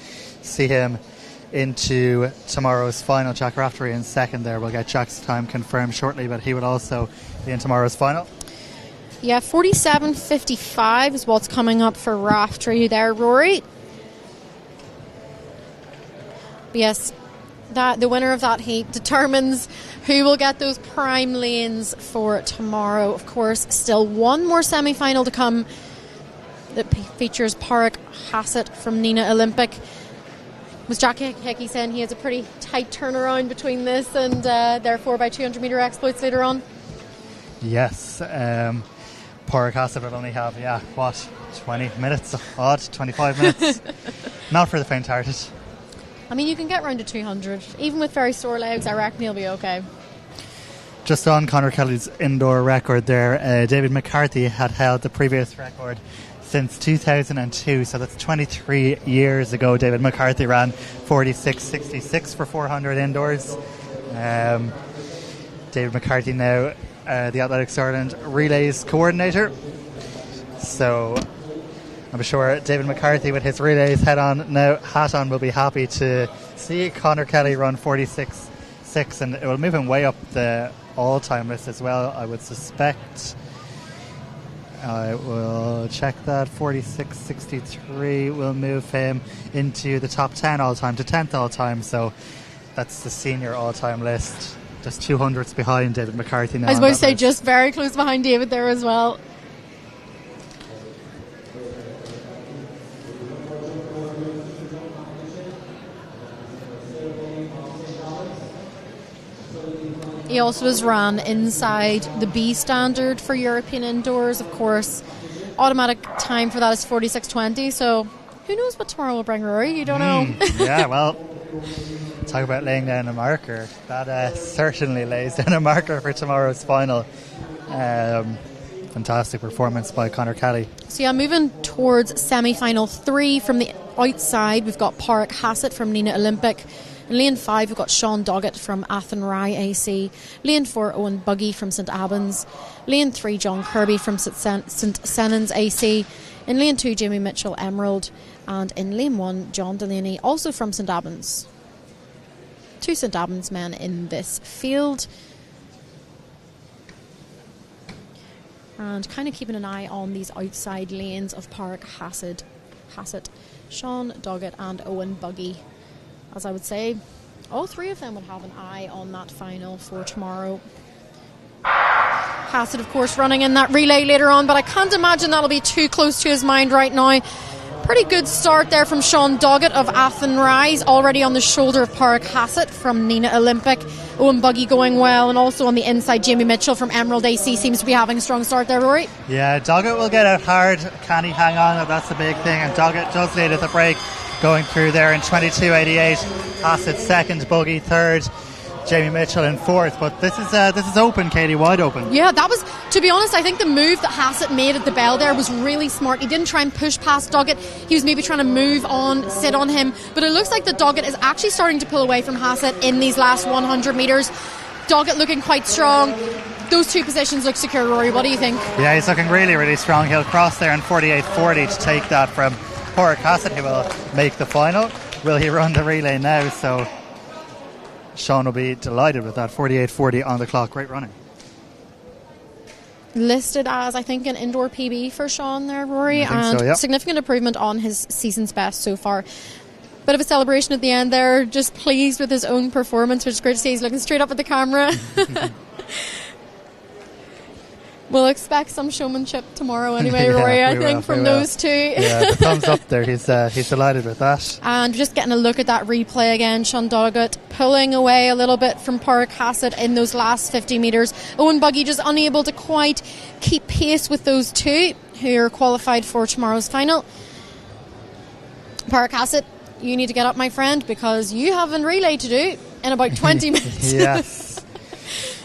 see him into tomorrow's final. Jack Raftery in second there. We'll get Jack's time confirmed shortly, but he will also be in tomorrow's final. Yeah, 47.55 is what's coming up for Raftery there, Rory. Yes, the winner of that heat determines who will get those prime lanes for tomorrow. Of course, still one more semi-final to come that features Pádraig Hassett from Neenah Olympic. Was Jack Hickey saying he has a pretty tight turnaround between this and their 4x200 metre exploits later on? Yes. Pádraig Hassett will only have, 20 minutes odd, 25 minutes. Not for the faint-hearted. I mean, you can get round to 200. Even with very sore legs, I reckon he'll be okay. Just on Conor Kelly's indoor record there, David McCarthy had held the previous record since 2002, so that's 23 years ago. David McCarthy ran 46.66 for 400 indoors. David McCarthy now the Athletics Ireland Relays coordinator. So I'm sure David McCarthy with his relays hat on will be happy to see Conor Kelly run 46.6, and it will move him way up the all-time list as well, I would suspect. I will check that. 46.63 will move him into the top 10 all-time, to 10th all-time, so that's the senior all-time list. Just 200s behind David McCarthy now. I was about to say, just very close behind David there as well. He also has run inside the B standard for European indoors, of course. Automatic time for that is 46.20, so who knows what tomorrow will bring, Rory? You don't know. Yeah, well, talk about laying down a marker. That certainly lays down a marker for tomorrow's final. Fantastic performance by Conor Kelly. So yeah, moving towards semi-final 3 from the outside, we've got Pádraig Hassett from Nina Olympic. In lane 5, we've got Sean Doggett from Athenry AC. Lane 4, Owen Buggy from St Albans. Lane 3, John Kirby from St Senans AC. In lane 2, Jamie Mitchell Emerald. And in lane 1, John Delaney, also from St Albans. 2 St Albans men in this field. And kind of keeping an eye on these outside lanes of Pádraig Hassett, Sean Doggett and Owen Buggy. As I would say, all 3 of them would have an eye on that final for tomorrow. Hassett, of course, running in that relay later on, but I can't imagine that'll be too close to his mind right now. Pretty good start there from Sean Doggett of Athenry, already on the shoulder of Pádraig Hassett from Nina Olympic. Owen Buggy going well, and also on the inside, Jamie Mitchell from Emerald AC seems to be having a strong start there, Rory. Yeah, Doggett will get out hard. Can he hang on? That's the big thing, and Doggett does lead at the break, going through there in 22.88. Hassett second, Buggy third, Jamie Mitchell in fourth. But this is open, Katie, wide open. Yeah, that was, to be honest, I think the move that Hassett made at the bell there was really smart. He didn't try and push past Doggett. He was maybe trying to move on, sit on him. But it looks like that Doggett is actually starting to pull away from Hassett in these last 100 metres. Doggett looking quite strong. Those 2 positions look secure, Rory. What do you think? Yeah, he's looking really, really strong. He'll cross there in 48.40 to take that from Pádraig Hassett, who will make the final. Will he run the relay now? So Sean will be delighted with that. 48.40 on the clock. Great running. Listed as, I think, an indoor PB for Sean there, Rory, and so, yep. Significant improvement on his season's best so far. Bit of a celebration at the end there, just pleased with his own performance, which is great to see. He's looking straight up at the camera. We'll expect some showmanship tomorrow anyway, Rory, I think, from those 2. Yeah, the thumbs up there. He's delighted with that. And just getting a look at that replay again, Sean Doggett pulling away a little bit from Pádraig Hassett in those last 50 metres. Owen Buggy just unable to quite keep pace with those 2 who are qualified for tomorrow's final. Pádraig Hassett, you need to get up, my friend, because you have a relay to do in about 20 minutes. Yes.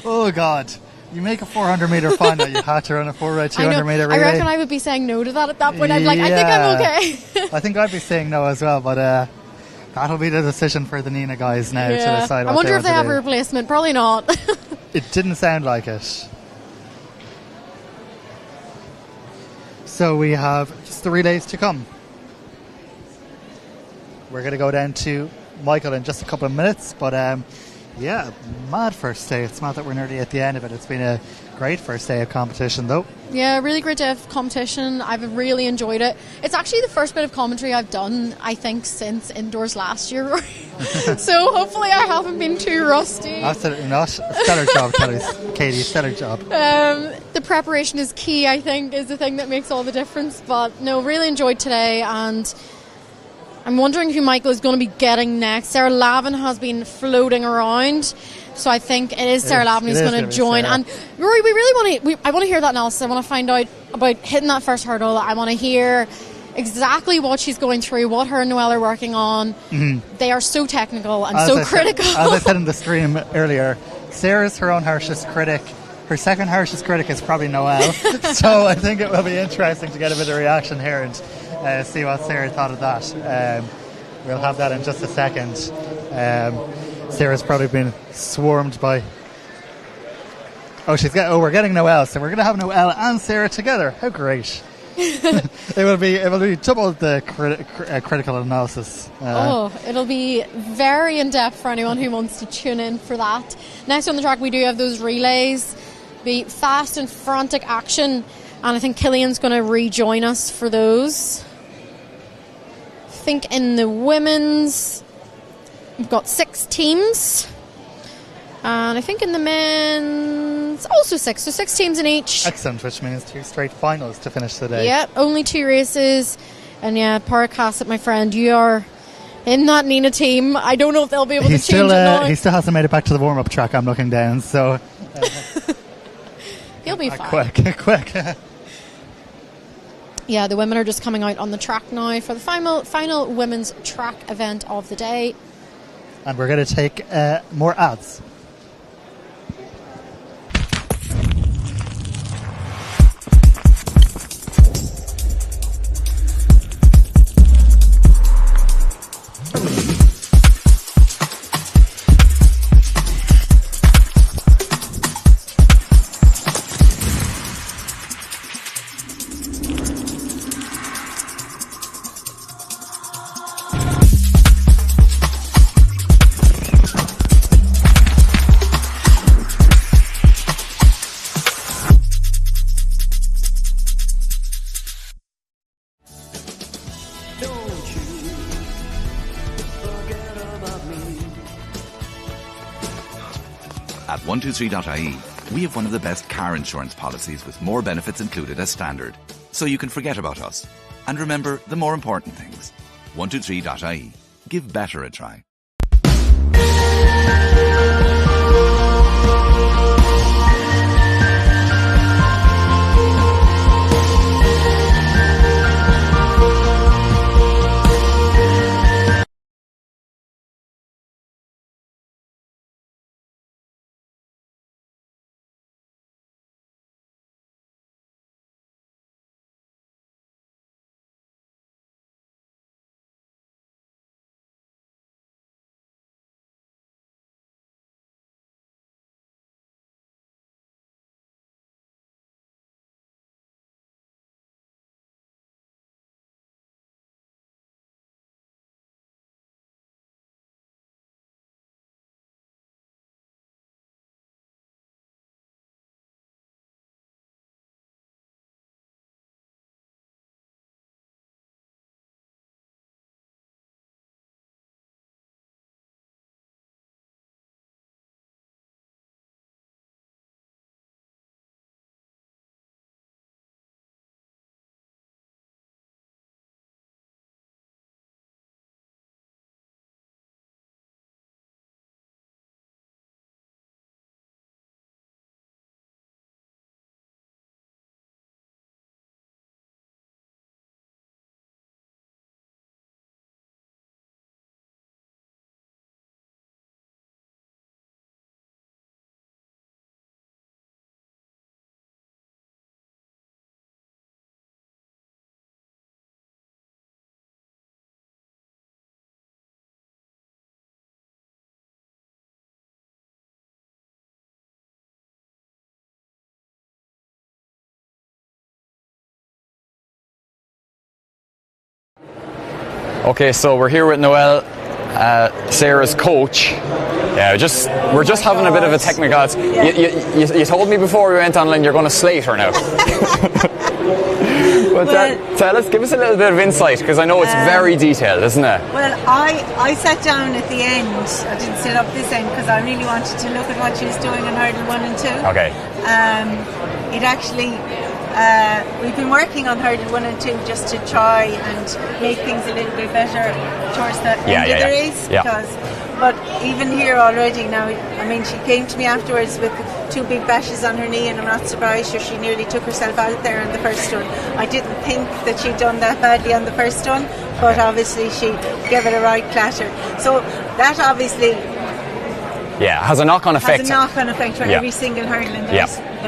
Oh, God. You make a 400 metre final, you had to run a 200 metre relay. I reckon I would be saying no to that at that point. I'd be like, I think I'm okay. I think I'd be saying no as well, but that'll be the decision for the Nina guys now to decide what I wonder if they have do. a replacement. Probably not. It didn't sound like it. So we have just the relays to come. We're going to go down to Michael in just a couple of minutes, but yeah, mad first day. It's mad that we're nearly at the end of it. It's been a great first day of competition, though. Yeah, really great day of competition. I've really enjoyed it. It's actually the first bit of commentary I've done, I think, since indoors last year. So hopefully I haven't been too rusty. Absolutely not. Stellar job, Katie. Stellar job. The preparation is key, I think, is the thing that makes all the difference. But no, really enjoyed today, and I'm wondering who Michael is going to be getting next. Sarah Lavin has been floating around, so I think it is Sarah Lavin who's going to join. And Rory, I want to hear that analysis. I want to find out about hitting that first hurdle. I want to hear exactly what she's going through, what her and Noelle are working on. Mm-hmm. They are so technical and so critical. As I said in the stream earlier, Sarah's her own harshest critic. Her second harshest critic is probably Noelle. So I think it will be interesting to get a bit of reaction here and see what Sarah thought of that. We'll have that in just a second. Sarah's probably been swarmed by... we're getting Noelle, so we're going to have Noelle and Sarah together. How great. It will be double the critical analysis. It'll be very in depth for anyone who wants to tune in for that. Next on the track, we do have those relays, be fast and frantic action, and I think Killian's going to rejoin us for those. I think in the women's, we've got 6 teams. And I think in the men's, also 6. So 6 teams in each. Excellent, which means 2 straight finals to finish the day. Yep, only 2 races. And yeah, Paracasset, my friend, you are in that Nina team. I don't know if they'll be able to change it now. He still hasn't made it back to the warm-up track, I'm looking down, so... He'll be fine. Quick. Yeah, the women are just coming out on the track now for the final women's track event of the day. And we're going to take more ads. At 123.ie, we have one of the best car insurance policies with more benefits included as standard. So you can forget about us. And remember the more important things. 123.ie. Give better a try. Okay, so we're here with Noelle, Sarah's coach. Yeah, we're just having a bit of a technical. You told me before we went online you're going to slate her now. Give us a little bit of insight, because I know it's very detailed, isn't it? Well, I sat down at the end. I didn't sit up this end because I really wanted to look at what she was doing in hurdle 1 and 2. Okay. It actually. We've been working on hurdle 1 and 2 just to try and make things a little bit better towards the end of the race. But even here already now, I mean, she came to me afterwards with 2 big bashes on her knee, and I'm not surprised she nearly took herself out there in the first one. I didn't think that she'd done that badly on the first one, but obviously she gave it a right clatter. So that obviously has a knock-on effect. For every single hurdle in the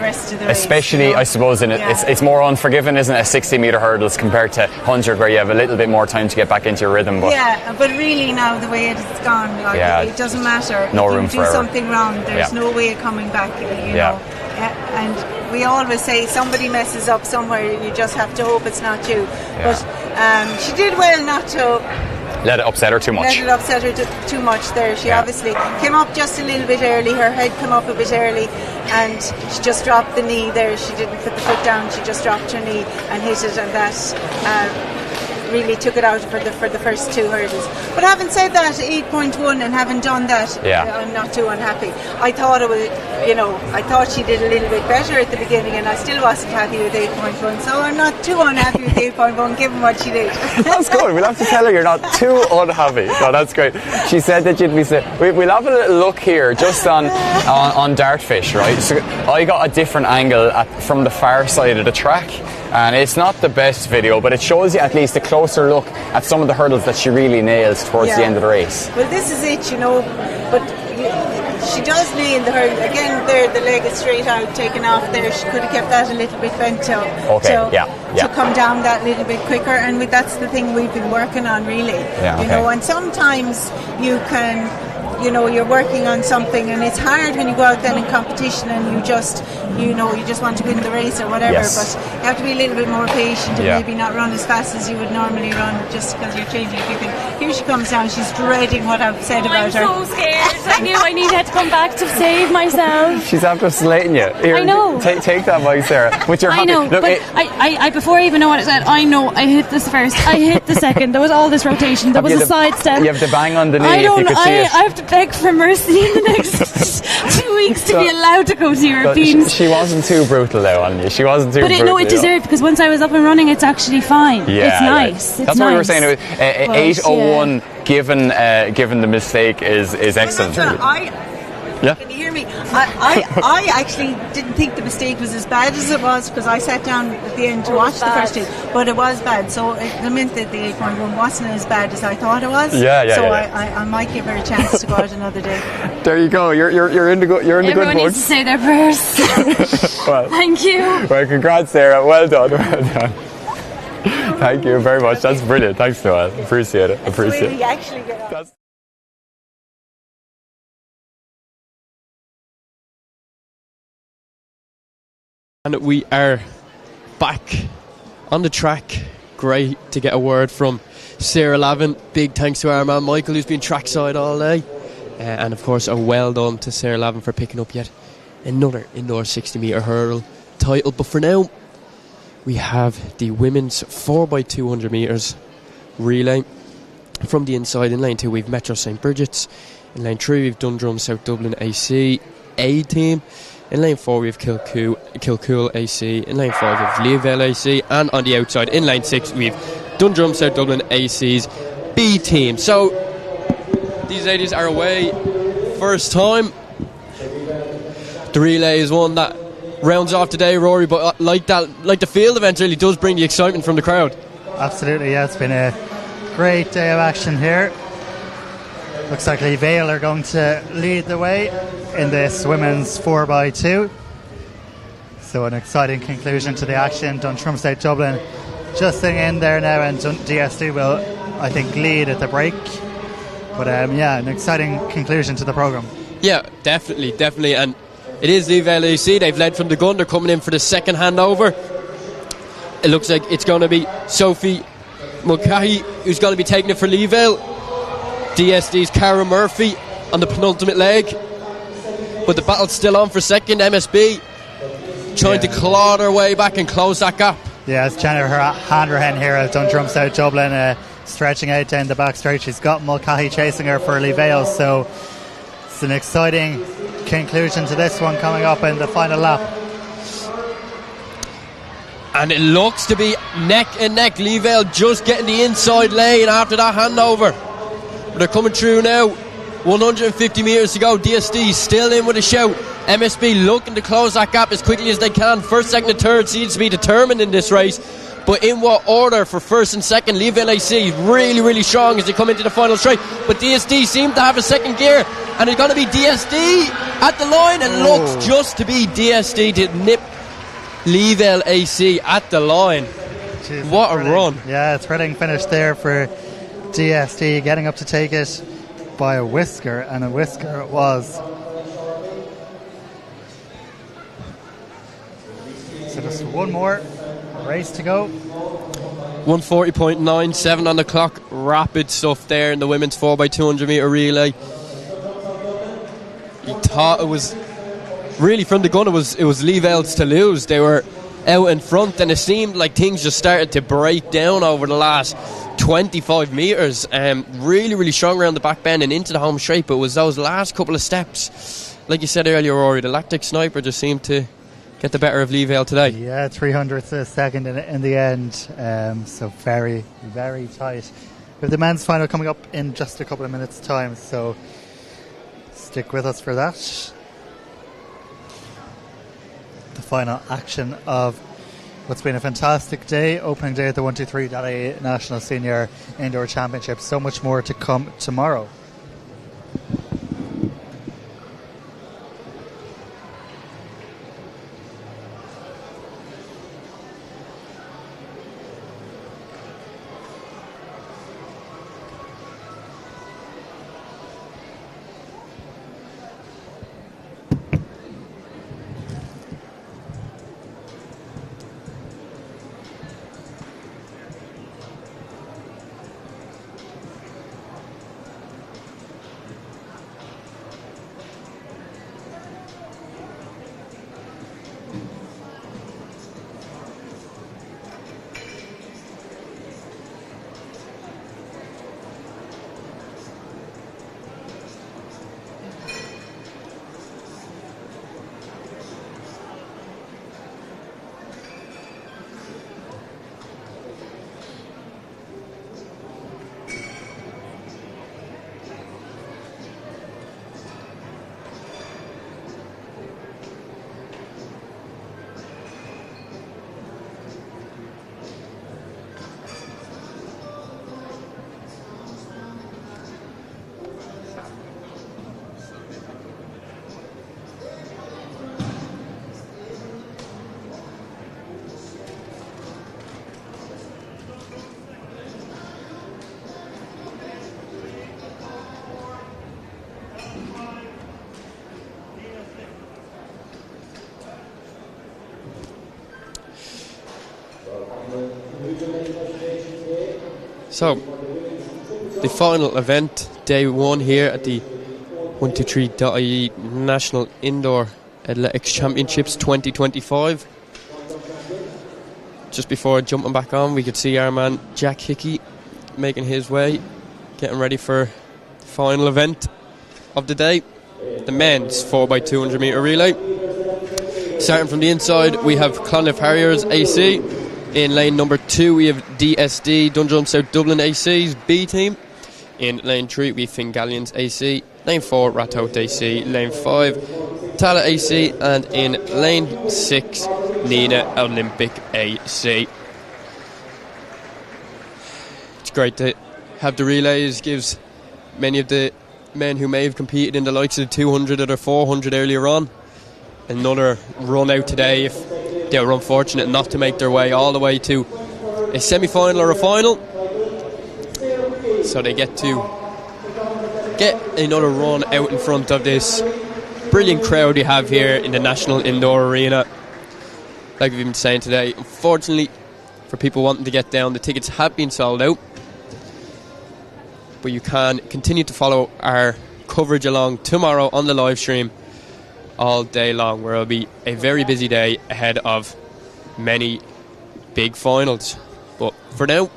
rest of the race. Especially, I suppose, it's more unforgiving, isn't it, 60-metre hurdles compared to 100, where you have a little bit more time to get back into your rhythm. But but really now, the way it's gone, it doesn't matter. No if room you do something wrong, there's no way of coming back, you know. And we always say somebody messes up somewhere, you just have to hope it's not you. Yeah. But she did well not to let it upset her too much. Let it upset her too much there. She obviously came up just a little bit early. Her head came up a bit early, and she just dropped the knee there. She didn't put the foot down. She just dropped her knee and hit it, and that really took it out for the first 2 hurdles. But having said that, 8.1, and having done that, I'm not too unhappy. I thought it was, I thought she did a little bit better at the beginning, and I still wasn't happy with 8.1. So I'm not too unhappy with 8.1, given what she did. That's good. We'll have to tell her you're not too unhappy. No, that's great. She said that you'd be. We'll have a little look here, just on Dartfish, right? So I got a different angle from the far side of the track. And it's not the best video, but it shows you at least a closer look at some of the hurdles that she really nails towards the end of the race. Well, this is it, but she does nail the hurdle. Again, there, the leg is straight out, taken off there. She could have kept that a little bit bent to come down that little bit quicker. And that's the thing we've been working on, really. And sometimes you can... you're working on something, and it's hard when you go out then in competition and you just want to win the race or whatever. But you have to be a little bit more patient and maybe not run as fast as you would normally run, just because you're changing. Here she comes down. She's dreading what I've said about her. I'm so scared. I knew I needed to come back to save myself. She's after slating you. Here, I know. Take that mic, Sarah. But you're I know. Look, but I before I even know what it said, I know I hit this first. I hit the second. There was all this rotation. There was a side step. You have to bang on the knee if you could see it. I have to beg for mercy in the next 2 weeks to be allowed to go to Europeans. She wasn't too brutal though on you. She wasn't too brutal. But no, it deserved, because once I was up and running, it's actually fine. It's nice. That's what we were saying. 8:01, given the mistake, is excellent. Can you hear me? I actually didn't think the mistake was as bad as it was, because I sat down at the end to watch the first two, but it was bad. So it meant that the 8.1 wasn't as bad as I thought it was. I might give her a chance to go out another day. There you go. You're in the good. Everyone needs to say their prayers. Well, thank you. Well, congrats, Sarah. Well done. Thank you very much. That's brilliant. Thanks, Noel. Appreciate it. Really actually good. And we are back on the track. Great to get a word from Sarah Lavin. Big thanks to our man Michael, who's been trackside all day. And of course, a well done to Sarah Lavin for picking up yet another indoor 60 metre hurdle title. But for now, we have the women's 4x200 metres relay. From the inside, in lane 2 we've Metro St Bridget's. In lane 3 we've Dundrum South Dublin AC A team. In lane 4 we have Kilcool AC. In lane 5 we have Leavale AC. And on the outside, in lane 6 we have Dundrum South Dublin AC's B team. So these ladies are away first time. The relay is one that rounds off today, Rory, but like the field event really does bring the excitement from the crowd. Absolutely, yeah. It's been a great day of action here. Looks like Leavale are going to lead the way in this women's 4x2. So an exciting conclusion to the action. Dundrum South Dublin just in there now, and DSD will, I think, lead at the break. But an exciting conclusion to the programme. Yeah, definitely. And it is Leavale AC. They've led from the gun. They're coming in for the second handover. It looks like it's going to be Sophie Mulcahy who's going to be taking it for Leavale. DSD's Cara Murphy on the penultimate leg. But the battle's still on for second. MSB trying to claw their way back and close that gap. Yeah, it's Jennifer Hanrahan here at Dundrum South Dublin, stretching out down the back straight. She's got Mulcahy chasing her for Leavale, so it's an exciting conclusion to this one coming up in the final lap. And it looks to be neck and neck. Leavale just getting the inside lane after that handover. But they're coming through now. 150 metres to go. DSD still in with a shout. MSB looking to close that gap as quickly as they can. First, second and third seems to be determined in this race. But in what order for first and second? Leavale AC really strong as they come into the final straight. But DSD seem to have a second gear. And it's going to be DSD at the line. And looks just to be DSD to nip Leavale AC at the line. Jeez, what a run. Yeah, it's thrilling finish there for DSD, getting up to take it by a whisker, and a whisker it was. one more race to go. 1:40.97 on the clock. Rapid stuff there in the women's 4x200 metre relay. You thought it was really from the gun. It was Lee Vels to lose. They were out in front, and it seemed like things just started to break down over the last 25 metres. Really strong around the back bend and into the home straight, but it was those last couple of steps, like you said earlier, Rory, the lactic sniper just seemed to get the better of Lee Vale today. Yeah, 300ths a second in the end, so very tight. We have the men's final coming up in just a couple of minutes time, so stick with us for that. The final action of what's been a fantastic day, opening day at the 123.ie National Senior Indoor Championship. So much more to come tomorrow. So, the final event, day one here at the 123.ie National Indoor Athletics Championships 2025. Just before jumping back on, we could see our man Jack Hickey making his way, getting ready for the final event of the day, the men's 4x200 metre relay. Starting from the inside, we have Clonliffe Harriers AC. In lane number 2, we have DSD, Dundrum South Dublin AC's B team. In lane 3, we have Fingallions AC. Lane 4, Ratoath AC. Lane 5, Tala AC. And in lane 6, Nina Olympic AC. It's great to have the relays. Gives many of the men who may have competed in the likes of the 200 or 400 earlier on another run out today if they were unfortunate not to make their way all the way to a semi-final or a final, so they get to get another run out in front of this brilliant crowd you have here in the National Indoor Arena. Like we've been saying today, unfortunately for people wanting to get down, the tickets have been sold out, but you can continue to follow our coverage along tomorrow on the live stream all day long, where it'll be a very busy day ahead of many big finals. But for now,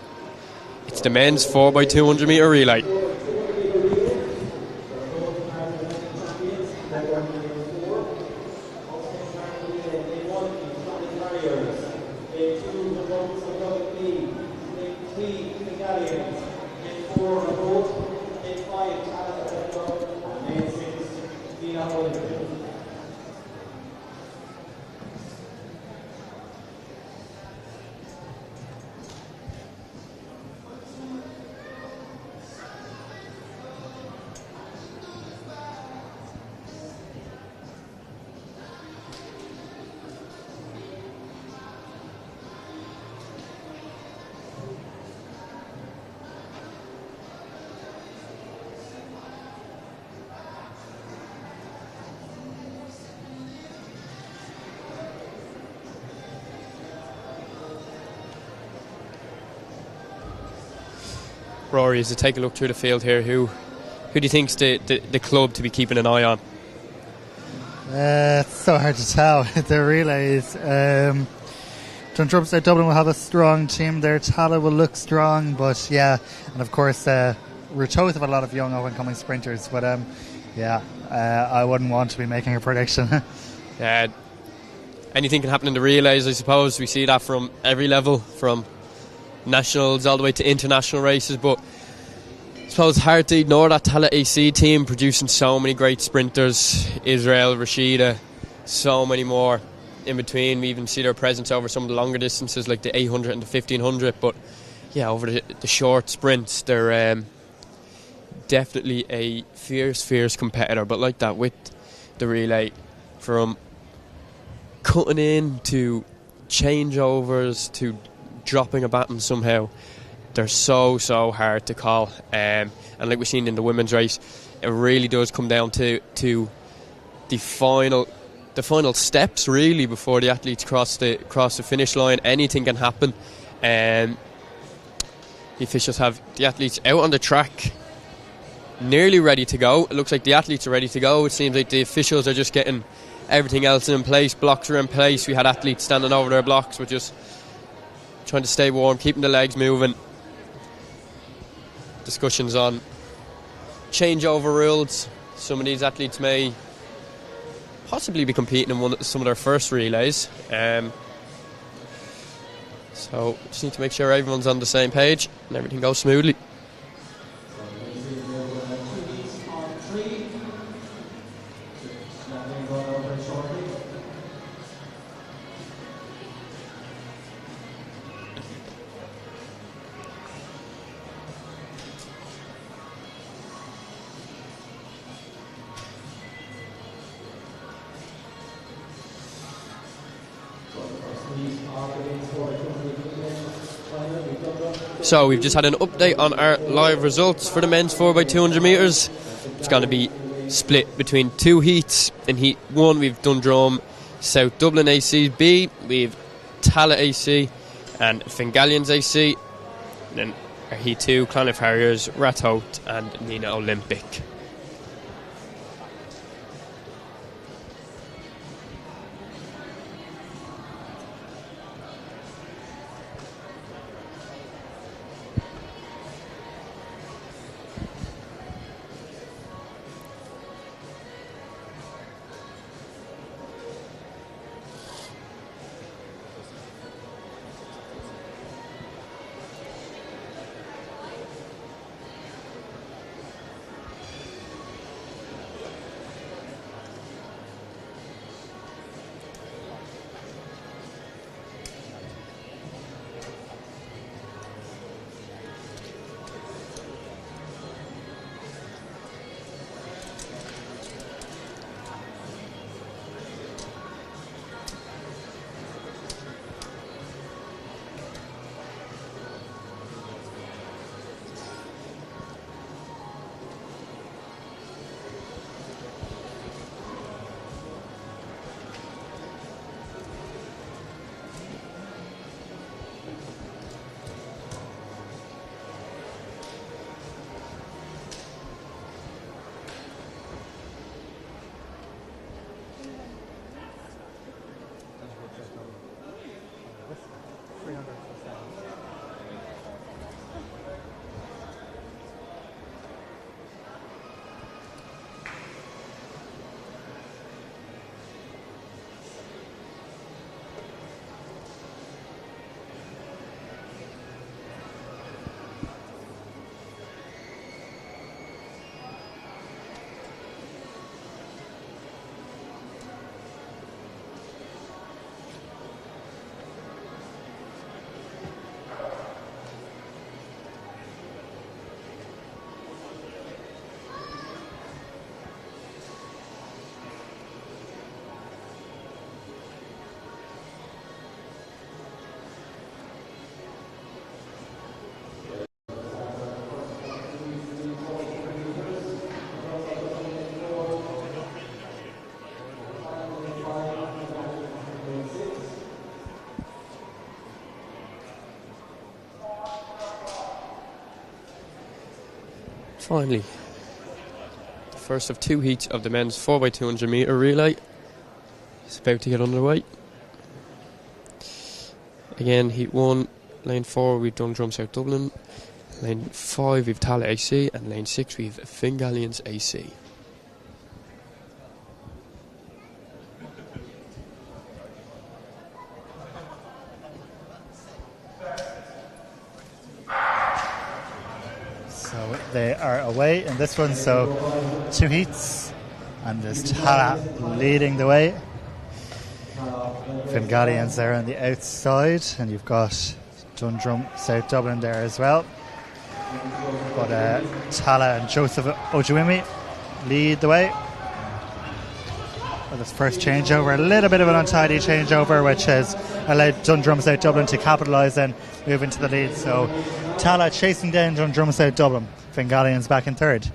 it's the men's 4x200 metre relay. Rory, as you take a look through the field here, who do you think's the club to be keeping an eye on? It's so hard to tell. The relays. Dundrum South Dublin will have a strong team there. Tala will look strong, but yeah, and of course Ratoath have a lot of young up-and-coming sprinters. But I wouldn't want to be making a prediction. Anything can happen in the relays, I suppose. We see that from every level, from nationals all the way to international races, but I suppose it's hard to ignore that Tallaght AC team producing so many great sprinters. Israel, Rashida, so many more in between. We even see their presence over some of the longer distances like the 800 and the 1500, but yeah, over the short sprints they're definitely a fierce competitor. But like that with the relay, from cutting in to changeovers to dropping a baton somehow, they're so hard to call, and like we've seen in the women's race, it really does come down to the final steps really before the athletes cross the finish line. Anything can happen, and the officials have the athletes out on the track nearly ready to go. It looks like the athletes are ready to go. It seems like the officials are just getting everything else in place. Blocks are in place. We had athletes standing over their blocks, but just trying to stay warm, keeping the legs moving. Discussions on changeover rules. Some of these athletes may possibly be competing in some of their first relays. So just need to make sure everyone's on the same page and everything goes smoothly. So we've just had an update on our live results for the men's 4x200 metres. It's going to be split between two heats. In heat 1 we've Dundrum South Dublin AC B, we've Tallaght AC and Fingallians AC. And then our heat 2, Clonliffe Harriers, Ratoath and Nina Olympic. Finally, the first of 2 heats of the men's 4x200 metre relay is about to get underway. Again, heat 1, lane 4 we've Dundrum South Dublin, lane 5 we've Tallaght AC, and lane 6 we've Fingallians AC. So they are away in this one, so 2 heats, and there's Tallaght leading the way. Fingallians there on the outside, and you've got Dundrum South Dublin there as well. But Tallaght and Joseph Ojuimi lead the way. Well, this first changeover, a little bit of an untidy changeover, which has allowed Dundrum South Dublin to capitalise and move into the lead. So Tallaght chasing down Dundrum South Dublin. Fingallians back in third.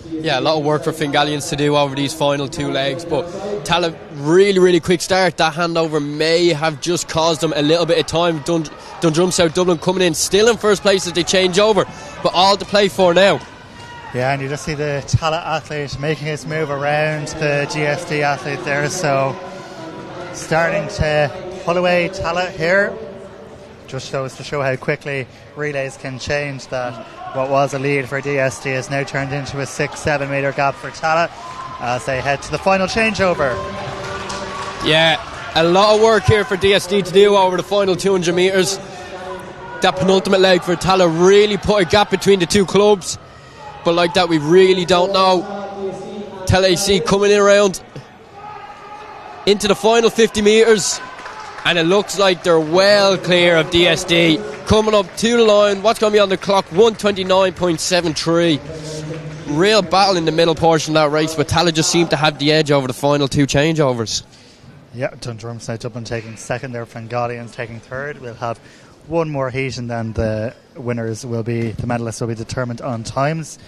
Yeah, a lot of work for Fingallians to do over these final 2 legs, but Tallaght really quick start. That handover may have just caused them a little bit of time. Dundrum South Dublin coming in still in first place as they change over, but all to play for now. Yeah, and you just see the Tallaght athlete making his move around the GSD athlete there, so starting to pull away Tallaght here. Just shows to show how quickly relays can change. That what was a lead for DSD has now turned into a 6-7 metre gap for Tallaght as they head to the final changeover. Yeah, a lot of work here for DSD to do over the final 200 metres. That penultimate leg for Tallaght really put a gap between the 2 clubs, but like that we really don't know. Tallaght AC coming in around into the final 50 metres, and it looks like they're well clear of DSD. Coming up to the line, what's going to be on the clock? 129.73. Real battle in the middle portion of that race, but Tallaght just seemed to have the edge over the final 2 changeovers. Yeah, Dundrum South Dublin taking second there, Fingallians taking third. We'll have one more heat, and then the winners will be, the medalists will be determined on times.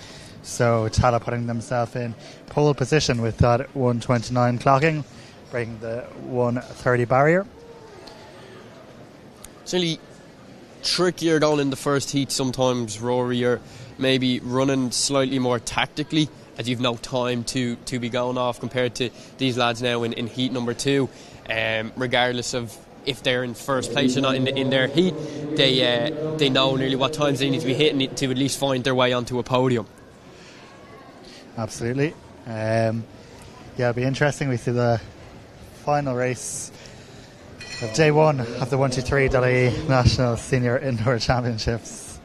So Tallaght putting themselves in pole position with that 129 clocking, breaking the 130 barrier. It's really trickier down in the first heat sometimes, Rory. You're maybe running slightly more tactically as you've no time to be going off compared to these lads now in heat number 2. Regardless of if they're in first place or not in their heat, they know nearly what times they need to be hitting it to at least find their way onto a podium. Absolutely. Yeah, it'll be interesting. We see the final race of day 1 of the 123.ie National Senior Indoor Championships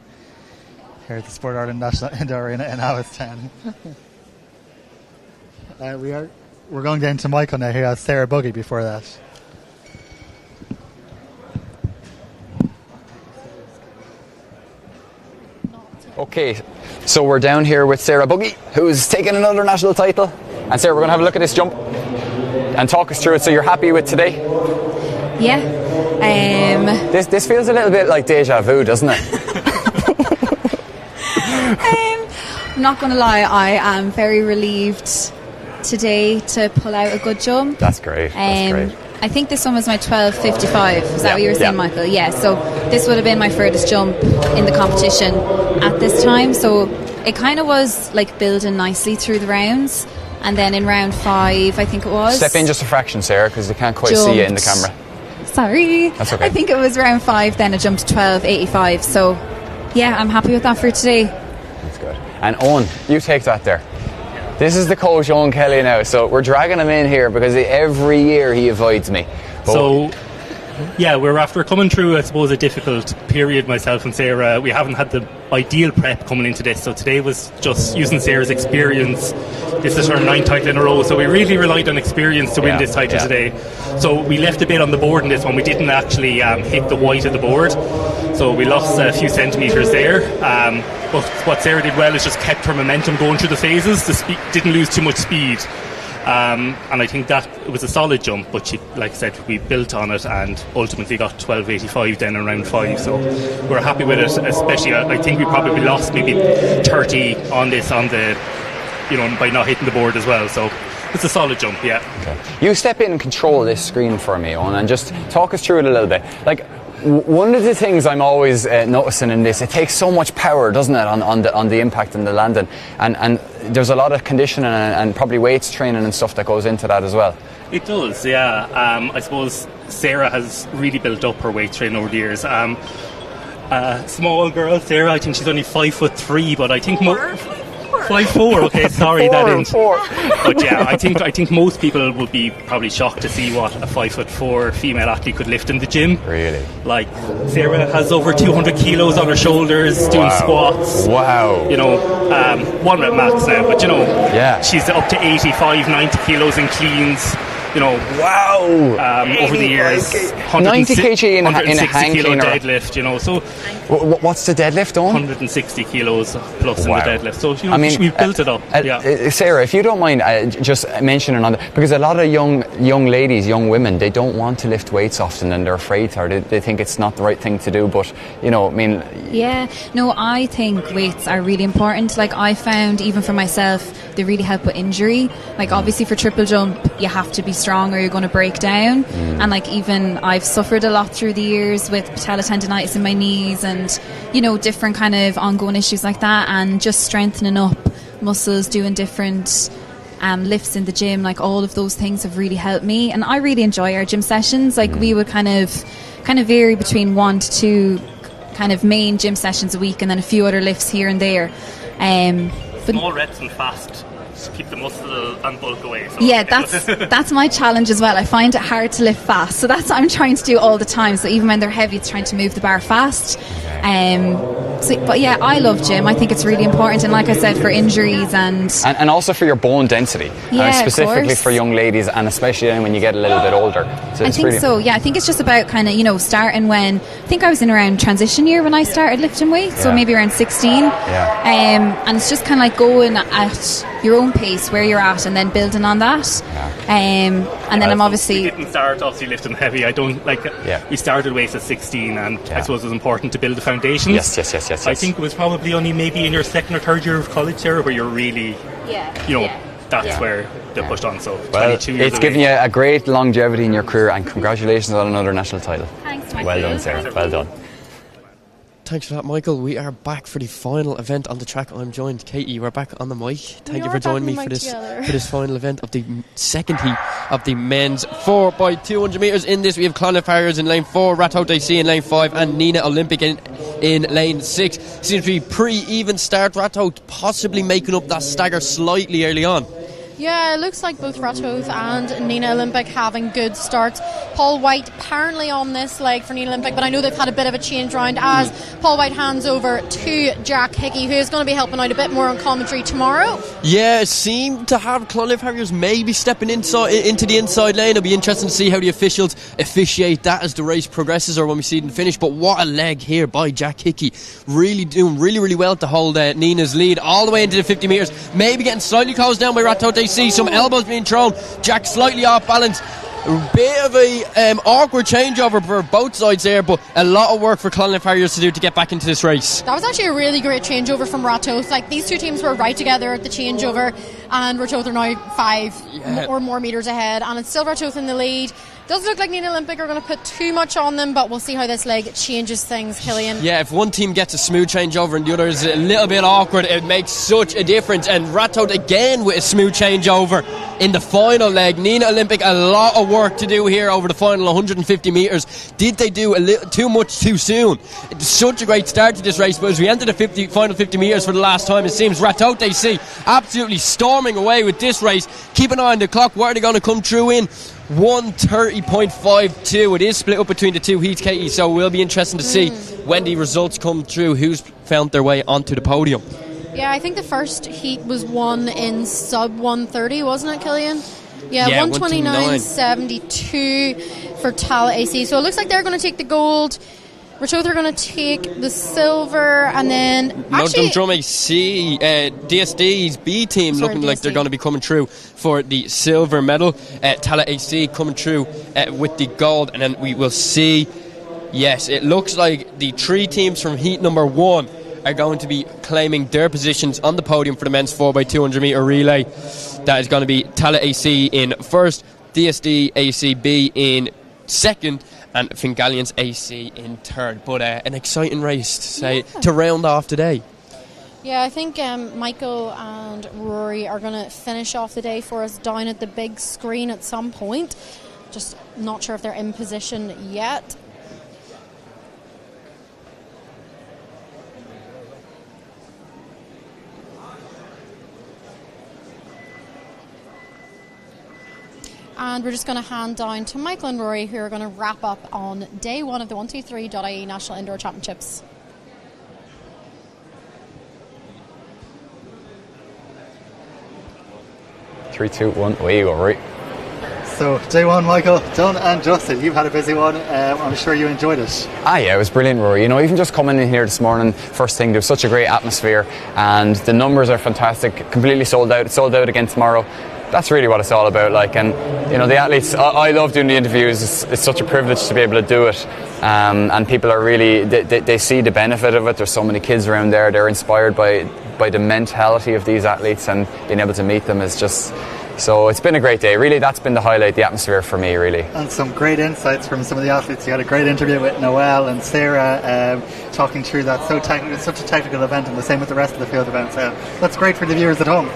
here at the Sport Ireland National Indoor Arena in Allenstown. We're going down to Michael now, who has Sarah Buggy before that. Okay, so we're down here with Sarah Buggy, who's taken another national title. And Sarah, we're going to have a look at this jump and talk us through it. So you're happy with today? Yeah. This feels a little bit like deja vu, doesn't it? I'm not going to lie, I am very relieved today to pull out a good jump. That's great. That's great. I think this one was my 12.55. Is that what you were saying, Michael? Yeah, so this would have been my furthest jump in the competition at this time. So it kind of was like building nicely through the rounds. And then in round 5, I think it was. Step in just a fraction, Sarah, because they can't quite see you in the camera. Sorry. That's okay. I think it was round 5, then I jumped to 12.85. So yeah, I'm happy with that for today. That's good. And Owen, you take that there. This is the coach, Owen Kelly, now. So we're dragging him in here because every year he avoids me. So, yeah, we're after coming through, I suppose, a difficult period, myself and Sarah. We haven't had the ideal prep coming into this. So today was just using Sarah's experience. This is her 9th title in a row. So we really relied on experience to win this title today. So we left a bit on the board in this one. We didn't actually hit the white of the board. So we lost a few centimetres there. But what Sarah did well is just kept her momentum going through the phases. Didn't lose too much speed. And I think that it was a solid jump, but she, like I said, we built on it and ultimately got 12.85 then in round 5. So we're happy with it, especially I think we probably lost maybe 30 on this by not hitting the board as well. So it's a solid jump, yeah. Okay. You step in and control this screen for me, Owen, and just talk us through it a little bit. Like, One of the things I'm always noticing in this, it takes so much power, doesn't it, on the impact and the landing, and there's a lot of conditioning and probably weights training and stuff that goes into that as well. It does, yeah. I suppose Sarah has really built up her weight training over the years. Small girl, Sarah, I think she's only 5'3", but I think 5'4", okay, sorry, that isn't. But yeah, I think most people would be probably shocked to see what a 5'4" female athlete could lift in the gym. Really? Like, Sarah has over 200 kilos on her shoulders doing squats. Wow. You know, 1 rep max now, but you know, she's up to 85, 90 kilos in cleans. You know, over the years, 90 kg in a hang kilo cleaner. deadlift. You know, so what's the deadlift on? 160 kilos plus in the deadlift. So you know, we've built it up. Sarah, if you don't mind, just mentioning on that, because a lot of young ladies, young women, they don't want to lift weights often, and they're afraid to, or they think it's not the right thing to do. But you know, I mean, no, I think weights are really important. Like I found, even for myself, they really help with injury. Like obviously for triple jump, you have to be strong or you're going to break down. And like even I've suffered a lot through the years with patella tendonitis in my knees and you know different kind of ongoing issues like that, and just strengthening up muscles, doing different lifts in the gym, like all of those things have really helped me. And I really enjoy our gym sessions. Like we would kind of vary between 1 to 2 kind of main gym sessions a week, and then a few other lifts here and there. Small reps and fast, just keep the muscle and bulk away. So that's my challenge as well. I find it hard to lift fast, so that's what I'm trying to do all the time. So even when they're heavy, it's trying to move the bar fast. But yeah, I love gym. I think it's really important, and like I said, for injuries and also for your bone density, specifically for young ladies, and especially when you get a little bit older. So I think it's just about kind of, you know, starting when, I think I was in around transition year when I started lifting weights, so maybe around 16. And it's just kind of like going at your own pace where you're at, and then building on that. And then I'm obviously... We didn't start obviously lifting heavy. We started weights at 16, and I suppose it was important to build the foundations. Yes. I think it was probably only maybe in your 2nd or 3rd year of college there where you're really, that's where they pushed on. So 22 years it's given you a great longevity in your career, and congratulations on another national title. Thanks, Well done, Sarah. Well done. Thanks for that, Michael. We are back for the final event on the track. I'm joined, Katie. We're back on the mic. Thank you for joining me for this final event of the second heat of the men's 4x200 metres. In this, we have Clonliffe Harriers in lane 4, Rathout AC in lane 5, and Nina Olympic in lane 6. Seems to be pre-even start. Rathout possibly making up that stagger slightly early on. Yeah, it looks like both Rathout and Nina Olympic having good starts. Paul White apparently on this leg for Nina Olympic, but I know they've had a bit of a change round as Paul White hands over to Jack Hickey, who is going to be helping out a bit more on commentary tomorrow. Yeah, it seemed to have Clonliffe Harriers maybe stepping into the inside lane. It'll be interesting to see how the officials officiate that as the race progresses or when we see them finish. But what a leg here by Jack Hickey. Really doing really well to hold Nina's lead all the way into the 50 metres. Maybe getting slightly closed down by Rathout. They see some elbows being thrown. Jack slightly off balance. A bit of a awkward changeover for both sides there, but a lot of work for Clonliffe Harriers to do to get back into this race. That was actually a really great changeover from Rathout. Like, these two teams were right together at the changeover, and Rathout are now 5 or more metres ahead, and it's still Rathout in the lead. Doesn't look like Nina Olympic are going to put too much on them, but we'll see how this leg changes things, Killian. Yeah, if one team gets a smooth changeover and the other is a little bit awkward, it makes such a difference. And Rathout again with a smooth changeover in the final leg. Nina Olympic, a lot of work to do here over the final 150 metres. Did they do a little too much too soon? It's such a great start to this race, but as we enter the final 50 metres for the last time, it seems Rathout AC absolutely storming away with this race. Keep an eye on the clock. Where are they going to come through in? 1:30.52. It is split up between the two heats, Katie, so we'll be interesting to see when the results come through who's found their way onto the podium. Yeah, I think the first heat was won in sub 1:30, wasn't it, Killian? Yeah, 1:29.72 for Tallaght AC. So it looks like they're going to take the gold. Rathout are going to take the silver, and then Drum AC, DSD's B team looking like they're going to be coming through for the silver medal. Tallaght AC coming through with the gold, and then we will see. Yes, it looks like the 3 teams from heat number 1 are going to be claiming their positions on the podium for the men's 4x200 metre relay. That is going to be Tallaght AC in first, DSD ACB in second, and Fingalian's AC in third. But an exciting race to round off today. Yeah, I think Michael and Rory are going to finish off the day for us down at the big screen at some point. Just not sure if they're in position yet. And we're just going to hand down to Michael and Rory, who are going to wrap up on day one of the 123.ie National Indoor Championships. Three, two, one, away you go, Rory. So, day one, Michael, done and dusted. You've had a busy one. I'm sure you enjoyed it. Yeah, it was brilliant, Rory. You know, even just coming in here this morning, first thing, there's such a great atmosphere, and the numbers are fantastic. Completely sold out. It's sold out again tomorrow. That's really what it's all about. Like, and you know, the athletes. I love doing the interviews. It's such a privilege to be able to do it, and people are really they see the benefit of it. There's so many kids around there. They're inspired by the mentality of these athletes, and being able to meet them is just. So it's been a great day. Really, that's been the highlight, the atmosphere for me, really. And some great insights from some of the athletes. You had a great interview with Noelle and Sarah, talking through that. It's such a technical event, and the same with the rest of the field events. That's great for the viewers at home.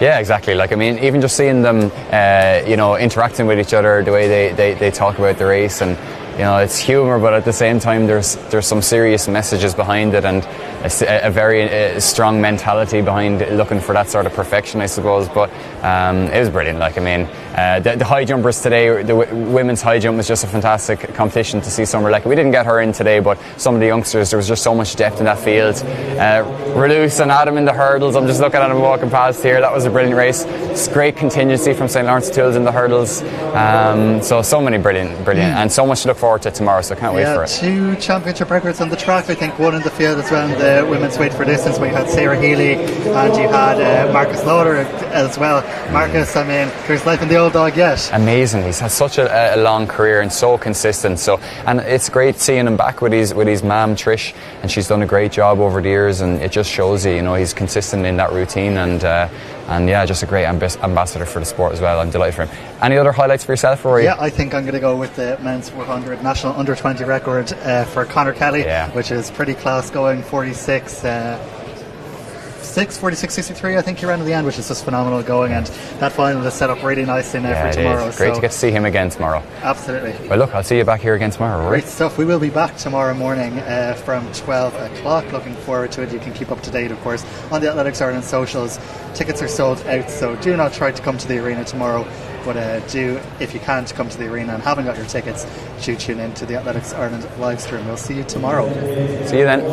Yeah, exactly. Like, I mean, even just seeing them, you know, interacting with each other, the way they talk about the race, and you know, it's humour, but at the same time, there's some serious messages behind it, and a very strong mentality behind looking for that sort of perfection, I suppose. But it was brilliant. Like, I mean, the high jumpers today, the women's high jump was just a fantastic competition to see. Summer, like, we didn't get her in today, but some of the youngsters, there was just so much depth in that field. Relus and Adam in the hurdles. I'm just looking at him walking past here. That was a brilliant race. It's great contingency from St. Lawrence Tools in the hurdles. So many brilliant, and so much to look forward to tomorrow. So I can't wait for it. 2 championship records on the track. I think 1 in the field as well. In the women's weight for distance, where you had Sarah Healy and you had Marcus Lauder as well. Marcus, I mean, there's life in the old dog yet. Amazing. He's had such a long career and so consistent. So, and it's great seeing him back with his mum Trish, and she's done a great job over the years, and it just shows you know, he's consistent in that routine, and yeah, just a great ambassador for the sport as well. I'm delighted for him. Any other highlights for yourself, Rory? Yeah, I think I'm going to go with the men's 400 national under 20 record for Conor Kelly, which is pretty class going, 46.63, I think he ran at the end, which is just phenomenal going, and that final is set up really nicely now for tomorrow. It's great to get to see him again tomorrow. Absolutely. Well, look, I'll see you back here again tomorrow, Rory. Great stuff. We will be back tomorrow morning from 12 o'clock. Looking forward to it. You can keep up to date, of course, on the Athletics Ireland socials. Tickets are sold out, so do not try to come to the arena tomorrow, but do, if you can't come to the arena and haven't got your tickets, tune in to the Athletics Ireland live stream. We'll see you tomorrow. See you then.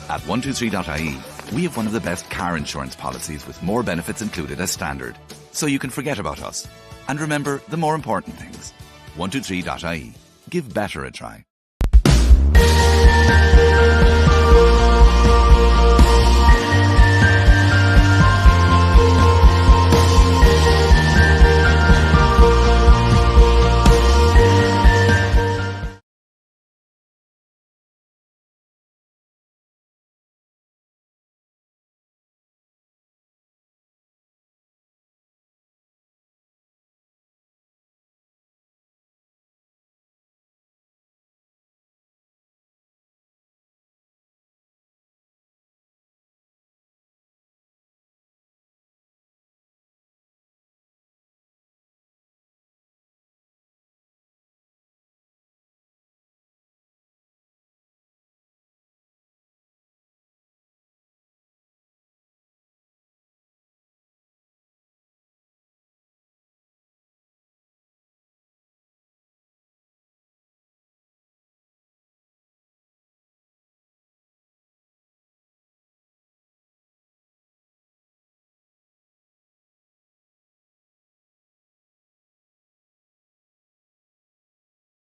At 123.ie, we have one of the best car insurance policies with more benefits included as standard. So you can forget about us. And remember the more important things. 123.ie. Give better a try.